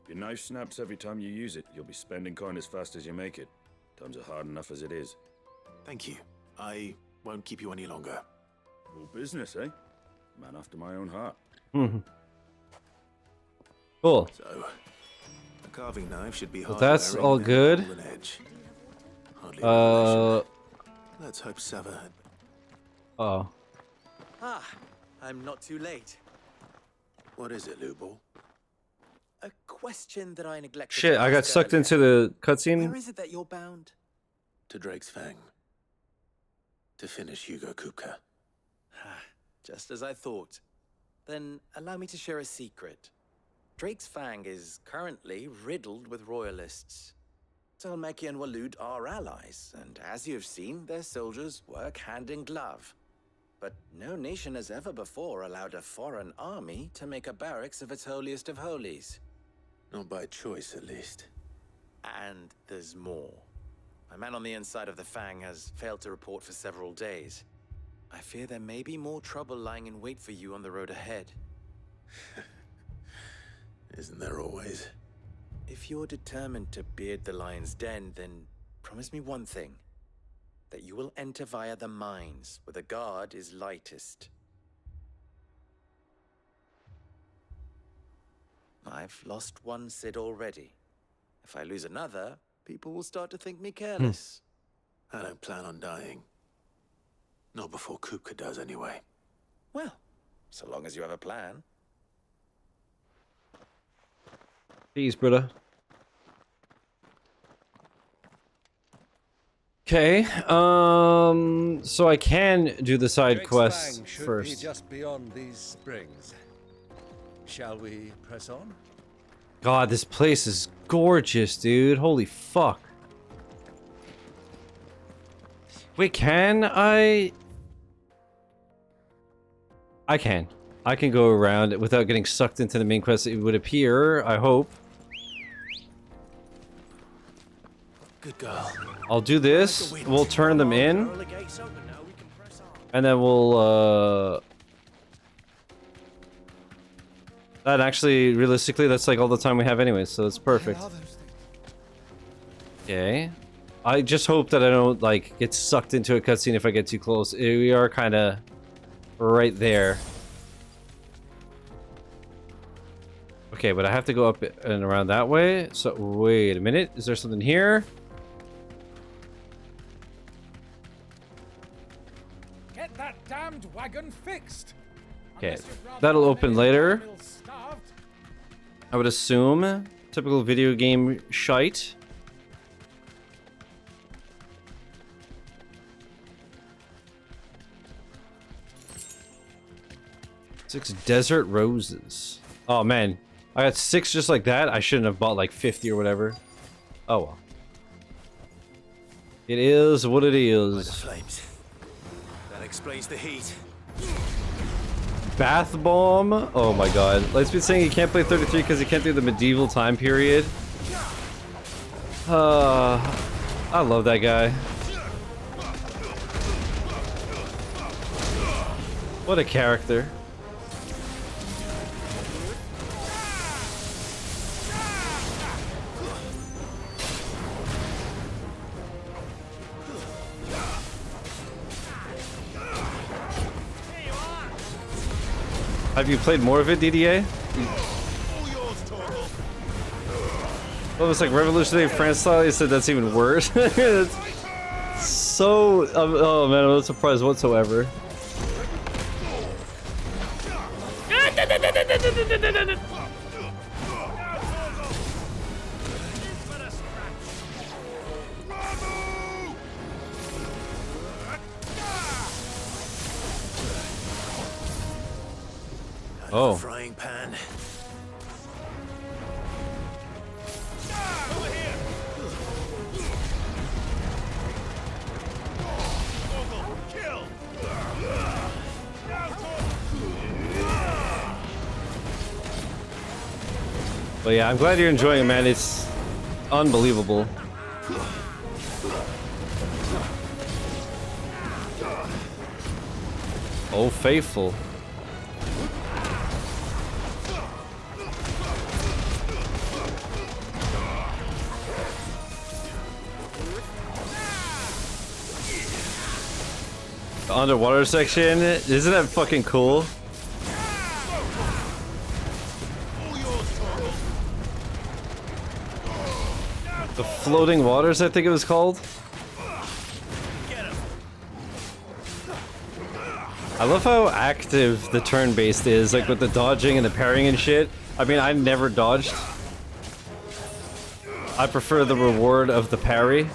If your knife snaps every time you use it, you'll be spending coin as fast as you make it. Times are hard enough as it is. Thank you. I won't keep you any longer. All business, eh? Man after my own heart. Cool. So, a carving knife should be Well, hard that's wearing all and good. golden edge. Hardly a relation. Let's hope Sava had... Oh. Ah, I'm not too late. What is it, Lubor? a question that I neglected. Shit, to I got ask sucked earlier. into the cutscene. Where is it that you're bound? To Drake's Fang. To finish Hugo Kupka. Just as I thought. Then allow me to share a secret. Drake's Fang is currently riddled with royalists. Talmeki and Waloed are allies, and as you've seen, their soldiers work hand in glove. But no nation has ever before allowed a foreign army to make a barracks of its holiest of holies. Not by choice, at least. And there's more. A man on the inside of the Fang has failed to report for several days. I fear there may be more trouble lying in wait for you on the road ahead. Isn't there always? If you're determined to beard the lion's den, then promise me one thing. That you will enter via the mines, where the guard is lightest. I've lost one Cid already. If I lose another, people will start to think me careless. I don't plan on dying. Not before Kupka does, anyway. Well, so long as you have a plan. Peace, brother. Okay, so I can do the side Drake's quests Fang should first. be just beyond these springs. Shall we press on? God, this place is gorgeous, dude. Holy fuck. Wait, can I can. I can go around without getting sucked into the main quest, it would appear, I hope. Good girl. I'll do this, we'll turn them in, and then we'll, that actually, realistically, that's like all the time we have anyway, so it's perfect. Okay. I just hope that I don't, like, get sucked into a cutscene if I get too close. We are kind of right there. Okay, but I have to go up and around that way, so wait a minute. Is there something here? Get that damned wagon fixed. Okay, that'll open later. I would assume. Typical video game shite. Six desert roses. Oh man, I got 6 just like that. I shouldn't have bought like 50 or whatever. Oh well. It is what it is. Flames. That explains the heat. Bath bomb? Oh my god. Lightspeed saying he can't play 33 because he can't do the medieval time period. I love that guy. What a character. Have you played more of it, DDA? Well, it's like revolutionary France style. You said that's even worse. It's so. Oh man, I'm not surprised whatsoever. Oh. Frying pan. But yeah, I'm glad you're enjoying it, man. It's unbelievable. Oh, faithful. The underwater section, isn't that fucking cool? The floating waters, I think it was called. I love how active the turn-based is, like with the dodging and the parrying and shit. I mean, I never dodged. I prefer the reward of the parry.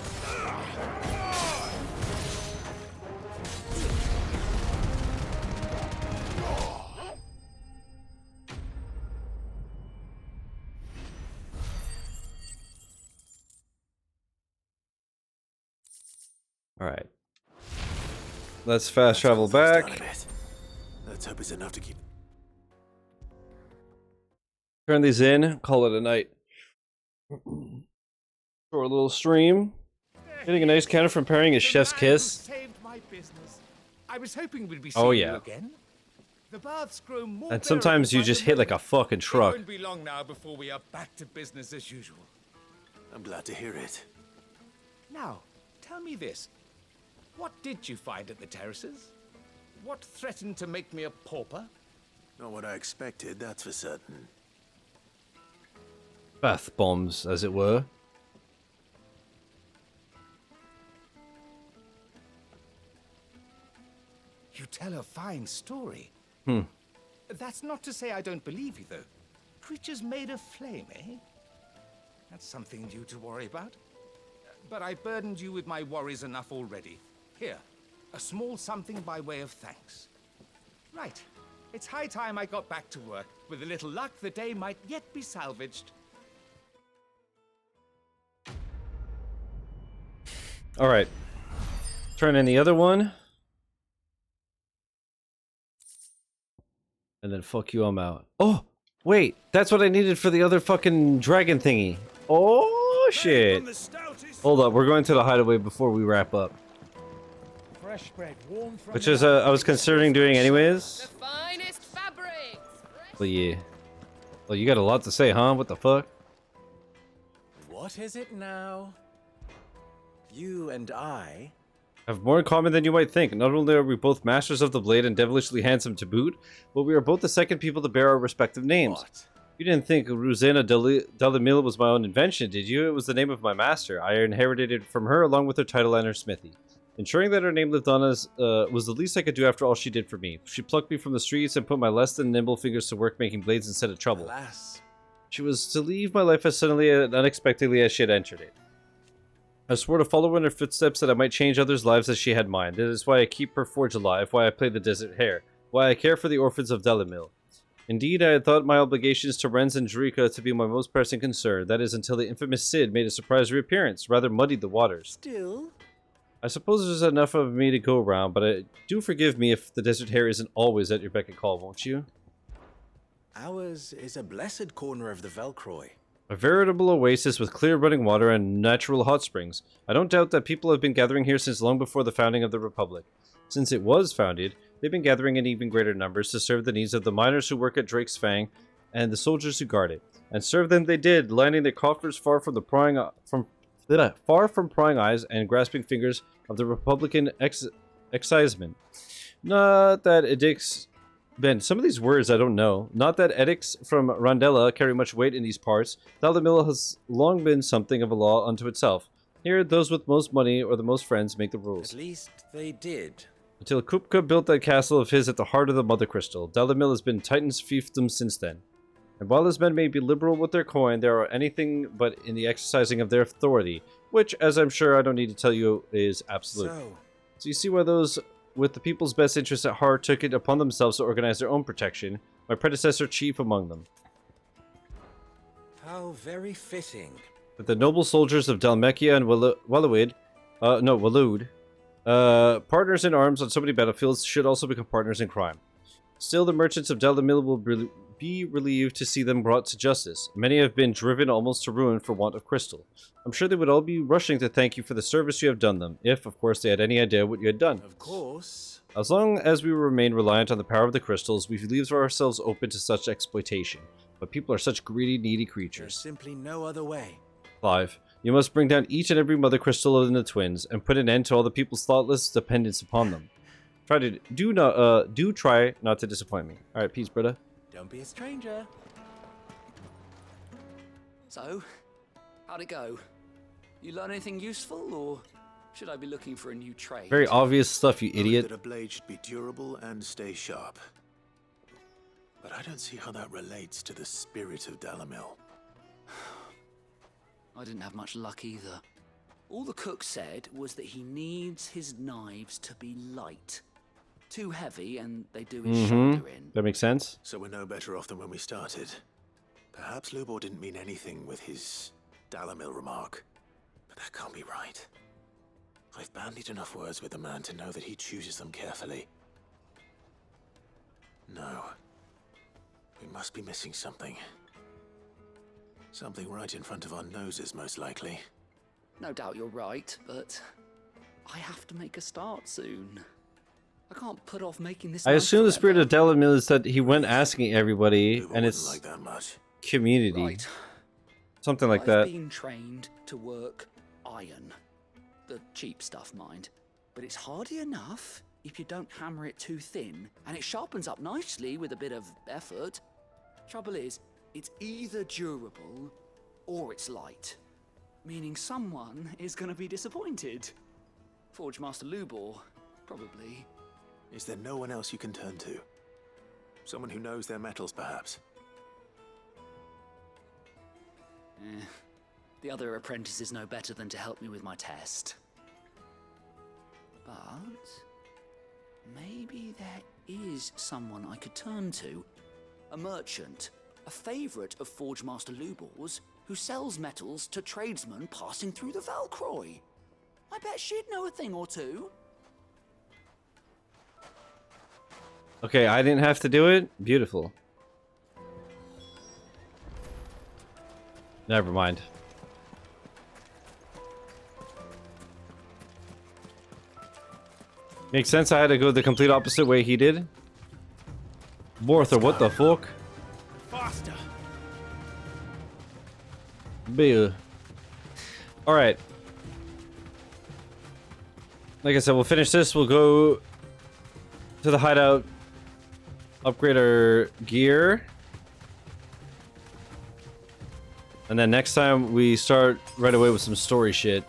Alright. Let's fast travel back. Let's hope it's enough to keep. Turn these in, call it a night. For a little stream. Getting a nice counter from pairing is Chef's Kiss. Saved my business. I was hoping we'd be Oh, seeing yeah. you again. The baths grow more And sometimes you bearable just by hit the like a fucking minute. truck. It won't be long now before we are back to business as usual. I'm glad to hear it. Now, tell me this. What did you find at the terraces? What threatened to make me a pauper? Not what I expected, that's for certain. Bath bombs, as it were. You tell a fine story. Hmm. That's not to say I don't believe you, though. Creatures made of flame, eh? That's something new to worry about. But I've burdened you with my worries enough already. Here, a small something by way of thanks. Right. It's high time I got back to work. With a little luck, the day might yet be salvaged. Alright. Turn in the other one. And then fuck you, I'm out. Oh! Wait! That's what I needed for the other fucking dragon thingy. Oh, shit. Hold up, we're going to the hideaway before we wrap up. Fresh bread, warm from Which is, I was considering doing anyways. The finest fabrics. But yeah. Well, you got a lot to say, huh? What the fuck? What is it now? You and I Have more in common than you might think. Not only are we both masters of the blade and devilishly handsome to boot, but we are both the second people to bear our respective names. You didn't think Ruzena Delimil was my own invention, did you? It was the name of my master. I inherited it from her along with her title and her smithy. Ensuring that her name lived on us was the least I could do after all she did for me. She plucked me from the streets and put my less than nimble fingers to work making blades instead of trouble. Alas. She was to leave my life as suddenly and unexpectedly as she had entered it. I swore to follow in her footsteps that I might change others' lives as she had mine. That is why I keep her forge alive, why I play the desert hare, why I care for the orphans of Delimil. Indeed, I had thought my obligations to Renz and Drika to be my most pressing concern. That is until the infamous Cid made a surprise reappearance, rather muddied the waters. Still? I suppose there's enough of me to go around, but do forgive me if the desert hare isn't always at your beck and call, won't you? Ours is a blessed corner of the Velcroy. A veritable oasis with clear running water and natural hot springs. I don't doubt that people have been gathering here since long before the founding of the Republic. Since it was founded, they've been gathering in even greater numbers to serve the needs of the miners who work at Drake's Fang and the soldiers who guard it. And serve them they did, lining their coffers far from prying eyes and grasping fingers of the Republican excisemen. Not that edicts... Ben, some of these words I don't know. Not that edicts from Rondella carry much weight in these parts. Dalimil has long been something of a law unto itself. Here, those with most money or the most friends make the rules. At least they did. Until Kupka built that castle of his at the heart of the Mother Crystal, Dalimil has been Titan's fiefdom since then. And while his men may be liberal with their coin, they are anything but in the exercising of their authority, which, as I'm sure I don't need to tell you, is absolute. So you see why those with the people's best interests at heart took it upon themselves to organize their own protection, my predecessor chief among them. How very fitting. That the noble soldiers of Dalmekia and Walud, partners in arms on so many battlefields, should also become partners in crime. Still, the merchants of Dalimil will be relieved to see them brought to justice. Many have been driven almost to ruin for want of crystal. I'm sure they would all be rushing to thank you for the service you have done them, if, of course, they had any idea what you had done. Of course. As long as we remain reliant on the power of the crystals, we leave ourselves open to such exploitation. But people are such greedy, needy creatures. There's simply no other way. Clive, you must bring down each and every mother crystal in the twins, and put an end to all the people's thoughtless dependence upon them. Do try not to disappoint me. Alright, peace, brother. Don't be a stranger. So, how'd it go? You learn anything useful, or should I be looking for a new trade? Very obvious stuff, you idiot. That a blade should be durable and stay sharp. But I don't see how that relates to the spirit of Dalimil. I didn't have much luck either. All the cook said was that he needs his knives to be light. Too heavy and they do his shoulder in. That makes sense. So we're no better off than when we started. Perhaps Lubor didn't mean anything with his Dalamil remark. But that can't be right. I've bandied enough words with the man to know that he chooses them carefully. No. We must be missing something. Something right in front of our noses, most likely. No doubt you're right, but I have to make a start soon. I can't put off making this. I assume the spirit of Dalamil is that he went asking everybody, and it's like that much. Community. Right. Something like I've that. been trained to work iron. The cheap stuff, mind. But it's hardy enough if you don't hammer it too thin, and it sharpens up nicely with a bit of effort. Trouble is, it's either durable or it's light. Meaning someone is going to be disappointed. Forge Master Lubor, probably. Is there no one else you can turn to? Someone who knows their metals, perhaps? The other apprentices know better than to help me with my test. But maybe there is someone I could turn to. A merchant, a favorite of Forge Master Lubor's, who sells metals to tradesmen passing through the Valcroy. I bet she'd know a thing or two. Okay, I didn't have to do it. Beautiful. Never mind. Makes sense. I had to go the complete opposite way he did. Bortha, what the fuck? Faster. Bill. Alright. Like I said, we'll finish this. We'll go to the hideout. Upgrade our gear. And then next time we start right away with some story shit.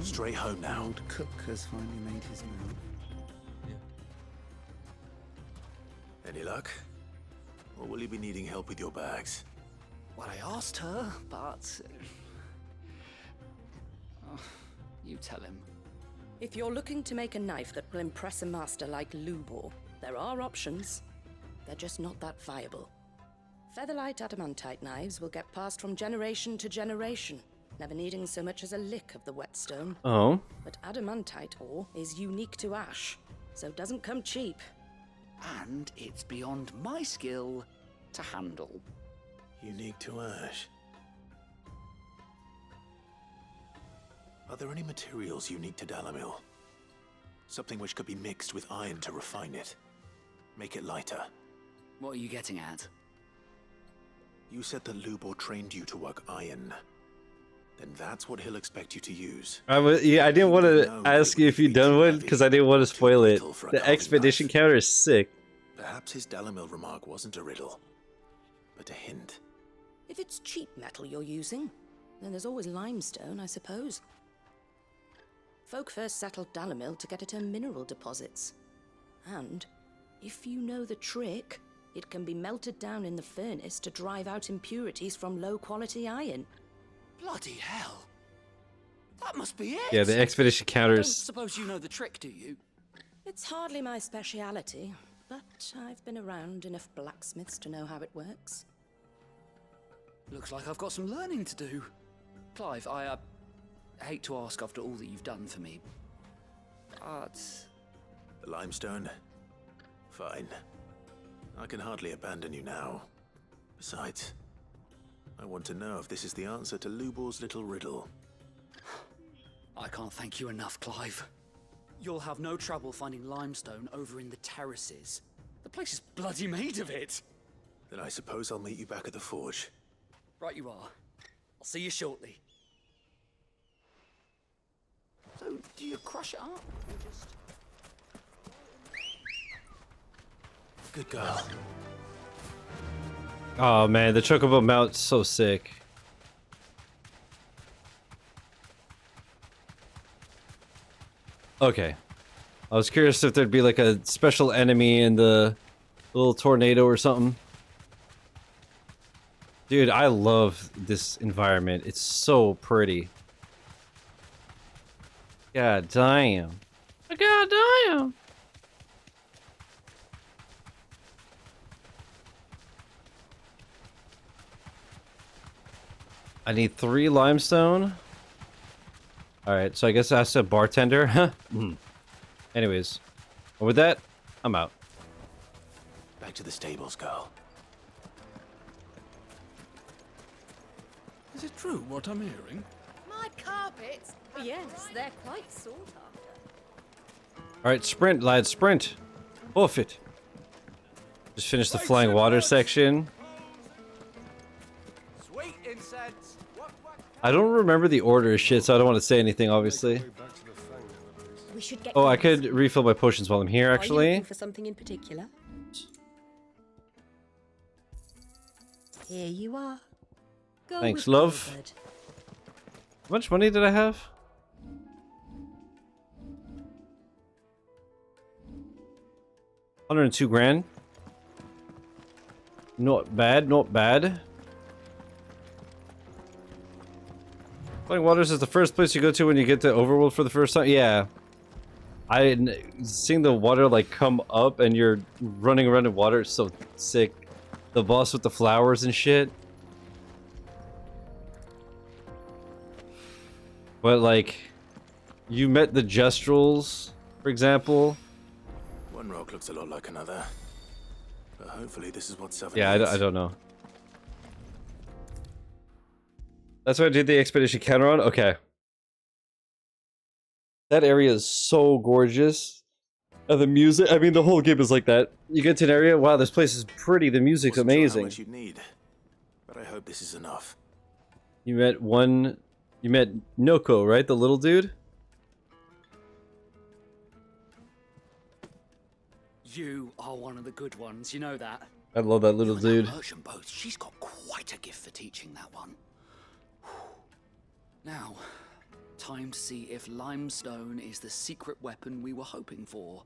Straight home now. Old cook has finally made his move. Any luck? Or will you be needing help with your bags? Well, I asked her, but... you tell him. If you're looking to make a knife that will impress a master like Lubor, there are options. They're just not that viable. Featherlight adamantite knives will get passed from generation to generation, never needing so much as a lick of the whetstone. Oh. But adamantite ore is unique to ash, so it doesn't come cheap. And it's beyond my skill to handle. Unique to ash. Are there any materials unique to Dalamil? Something which could be mixed with iron to refine it. Make it lighter. What are you getting at? You said that Lubor trained you to work iron. Then that's what he'll expect you to use. Yeah, I didn't want to ask you if you'd done one because I didn't want to spoil it. The expedition counter is sick. Perhaps his Dalamil remark wasn't a riddle, but a hint. If it's cheap metal you're using, then there's always limestone, I suppose. Folk first settled Dalamil to get at her mineral deposits. And, if you know the trick, it can be melted down in the furnace to drive out impurities from low-quality iron. Bloody hell! That must be it! Yeah, the expedition I counters. don't suppose you know the trick, do you? It's hardly my speciality, but I've been around enough blacksmiths to know how it works. Looks like I've got some learning to do. Clive, I hate to ask after all that you've done for me, but... The limestone? Fine. I can hardly abandon you now. Besides, I want to know if this is the answer to Lubor's little riddle. I can't thank you enough, Clive. You'll have no trouble finding limestone over in the terraces. The place is bloody made of it. Then I suppose I'll meet you back at the forge. Right you are. I'll see you shortly. So, do you crush it up, or just... Good girl. Oh man, the Chocobo mount's so sick. Okay. I was curious if there'd be like a special enemy in the A little tornado or something. Dude, I love this environment. It's so pretty. God damn. God damn. I need 3 limestone. Alright, so I guess that's a bartender. Huh? Anyways, with that, I'm out. Back to the stables, girl. Is it true what I'm hearing? My carpets? Yes, they're quite sought after. Alright, sprint, lads, sprint. Hoof it. Just finished the flying water section. Sweet incense. I don't remember the order of shit, so I don't want to say anything, obviously. We should get. Oh, I could refill my potions while I'm here, Are you actually. looking for something in particular? Here you are. Go Thanks, with love. Wilbert. How much money did I have? $102 grand. Not bad, not bad. Flying Waters is the first place you go to when you get to Overworld for the first time? Yeah. Seeing the water like come up and you're running around in water is so sick. The boss with the flowers and shit. But like, you met the Jestrels, for example. One rock looks a lot like another. But hopefully this is what Seven Yeah, is. I don't know. That's what I did the expedition counter on? Okay. That area is so gorgeous. And the music, I mean, the whole game is like that. You get to an area, wow, this place is pretty, the music's Wasn't sure how amazing. much you'd need, but I hope this is enough. You met Noko, right? The little dude? You are one of the good ones, you know that. I love that little dude. Merchant boat, she's got quite a gift for teaching that one. Now, time to see if limestone is the secret weapon we were hoping for.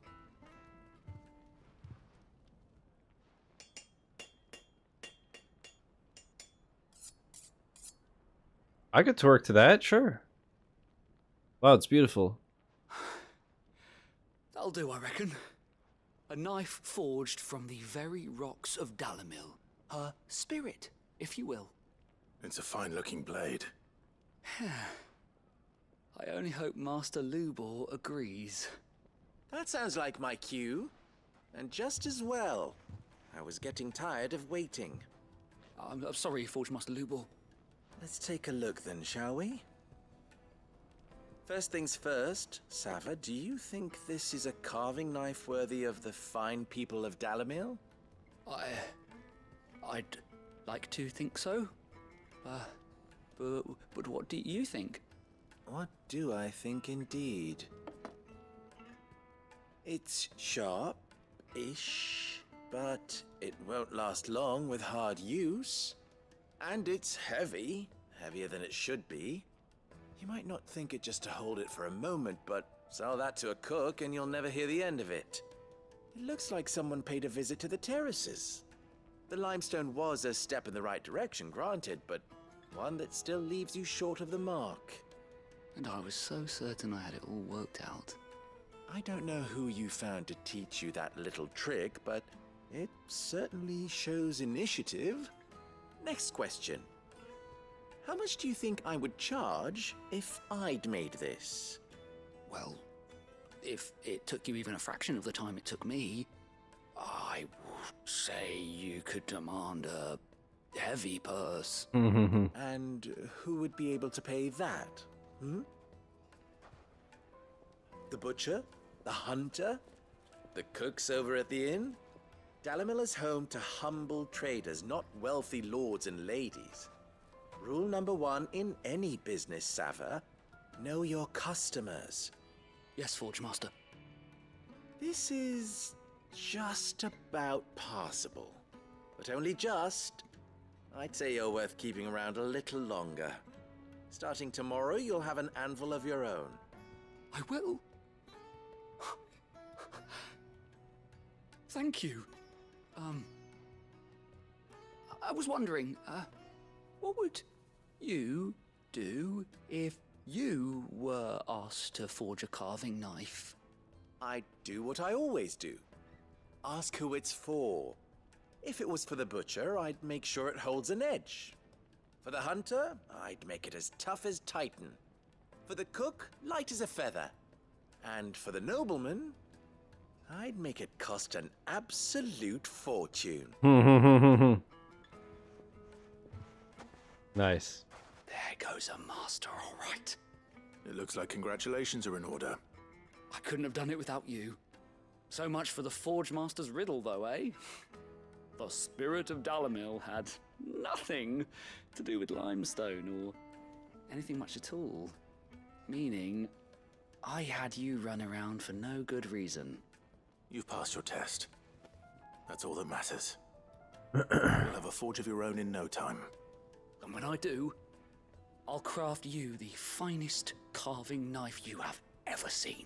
I could twerk to that, sure. Wow, it's beautiful. That'll do, I reckon. A knife forged from the very rocks of Dalamil. Her spirit, if you will. It's a fine-looking blade. I only hope Master Lubor agrees. That sounds like my cue. And just as well. I was getting tired of waiting. I'm sorry, Forge Master Lubor. Let's take a look then, shall we? First things first, Sava, do you think this is a carving knife worthy of the fine people of Dalamil? I'd like to think so. But what do you think? What do I think indeed? It's sharp-ish, but it won't last long with hard use. And it's heavy, heavier than it should be. You might not think it just to hold it for a moment, but sell that to a cook and you'll never hear the end of it. It looks like someone paid a visit to the terraces. The limestone was a step in the right direction, granted, but one that still leaves you short of the mark. And I was so certain I had it all worked out. I don't know who you found to teach you that little trick, but it certainly shows initiative. Next question. How much do you think I would charge if I'd made this? Well, if it took you even a fraction of the time it took me, I would say you could demand a heavy purse. And who would be able to pay that? The butcher? The hunter? The cooks over at the inn? Dalamil is home to humble traders, not wealthy lords and ladies. Rule number 1 in any business, Sava, know your customers. Yes, Forge Master. This is just about passable. But only just. I'd say you're worth keeping around a little longer. Starting tomorrow, you'll have an anvil of your own. I will. Thank you. I was wondering, what would you do if you were asked to forge a carving knife? I'd do what I always do. Ask who it's for. If it was for the butcher, I'd make sure it holds an edge. For the hunter, I'd make it as tough as Titan. For the cook, light as a feather. And for the nobleman, I'd make it cost an absolute fortune. Nice. There goes a master, all right. It looks like congratulations are in order. I couldn't have done it without you. So much for the Forge Master's riddle, though, eh? The spirit of Dalamil had nothing to do with limestone or anything much at all. Meaning, I had you run around for no good reason. You've passed your test. That's all that matters. You'll have a forge of your own in no time. And when I do, I'll craft you the finest carving knife you have ever seen.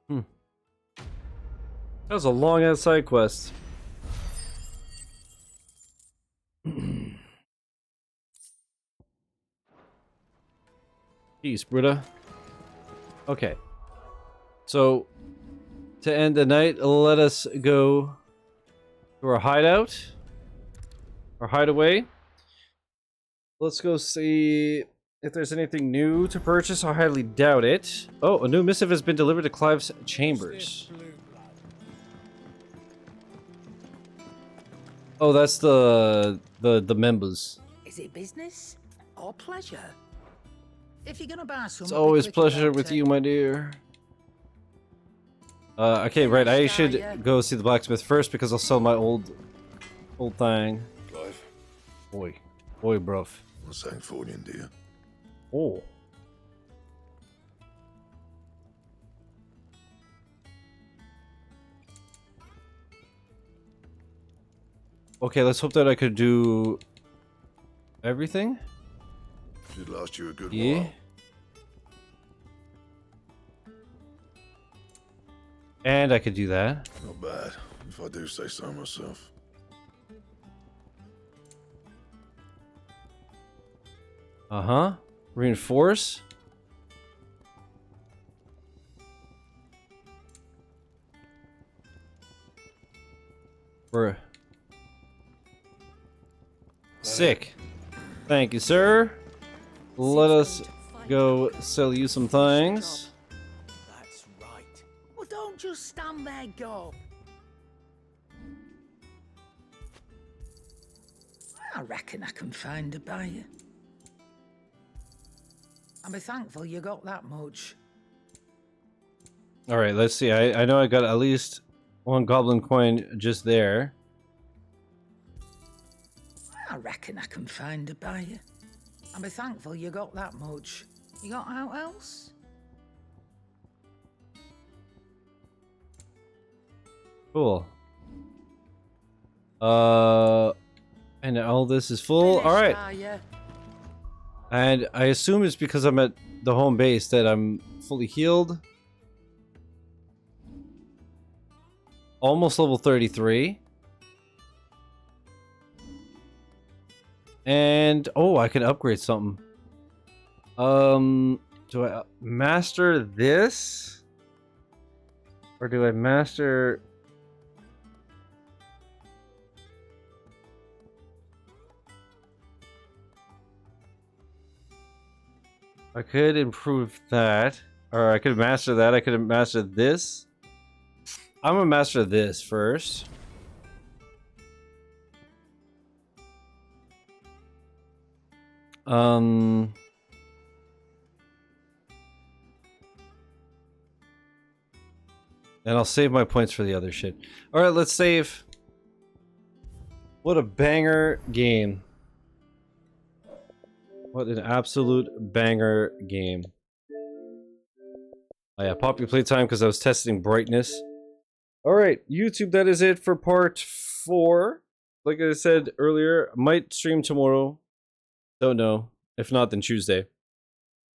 That was a long ass side quest. Peace, Bruda. Okay. So, to end the night, let us go to our hideout. Our hideaway. Let's go see if there's anything new to purchase. I highly doubt it. Oh, a new missive has been delivered to Clive's chambers. Oh, that's the members. Is it business or pleasure? If you're gonna buy some, It's always pleasure with you, my dear. Okay, right. I should go see the blacksmith first because I'll sell my old thing. Clive. Oi, bruv. What's that for you, dear? Oh. Okay, let's hope that I could do everything. Should last you a good Yeah. while. And I could do that. Not bad, if I do say so myself. Uh-huh. Reinforce. Bruh. Sick. Thank you, sir. Let us go sell you some things. That's right. Well, don't just stand there, go. I reckon I can find a buyer. I'll be thankful you got that much. Alright, let's see. I know I got at least one goblin coin just there. I reckon I can find a buyer. I'll be thankful you got that much. You got out else? Cool. And all this is full. Alright. And I assume it's because I'm at the home base that I'm fully healed. Almost level 33. And, oh, I can upgrade something. Do I master this? Or do I master... I could improve that. Or I could master that. I could master this. I'm gonna master this first. And I'll save my points for the other shit. Alright, let's save. What a banger game. What an absolute banger game. Oh yeah, pop your playtime because I was testing brightness. Alright, YouTube, that is it for part 4. Like I said earlier, might stream tomorrow. Don't know. If not, then Tuesday.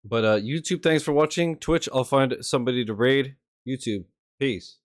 But YouTube, thanks for watching. Twitch, I'll find somebody to raid. YouTube, peace.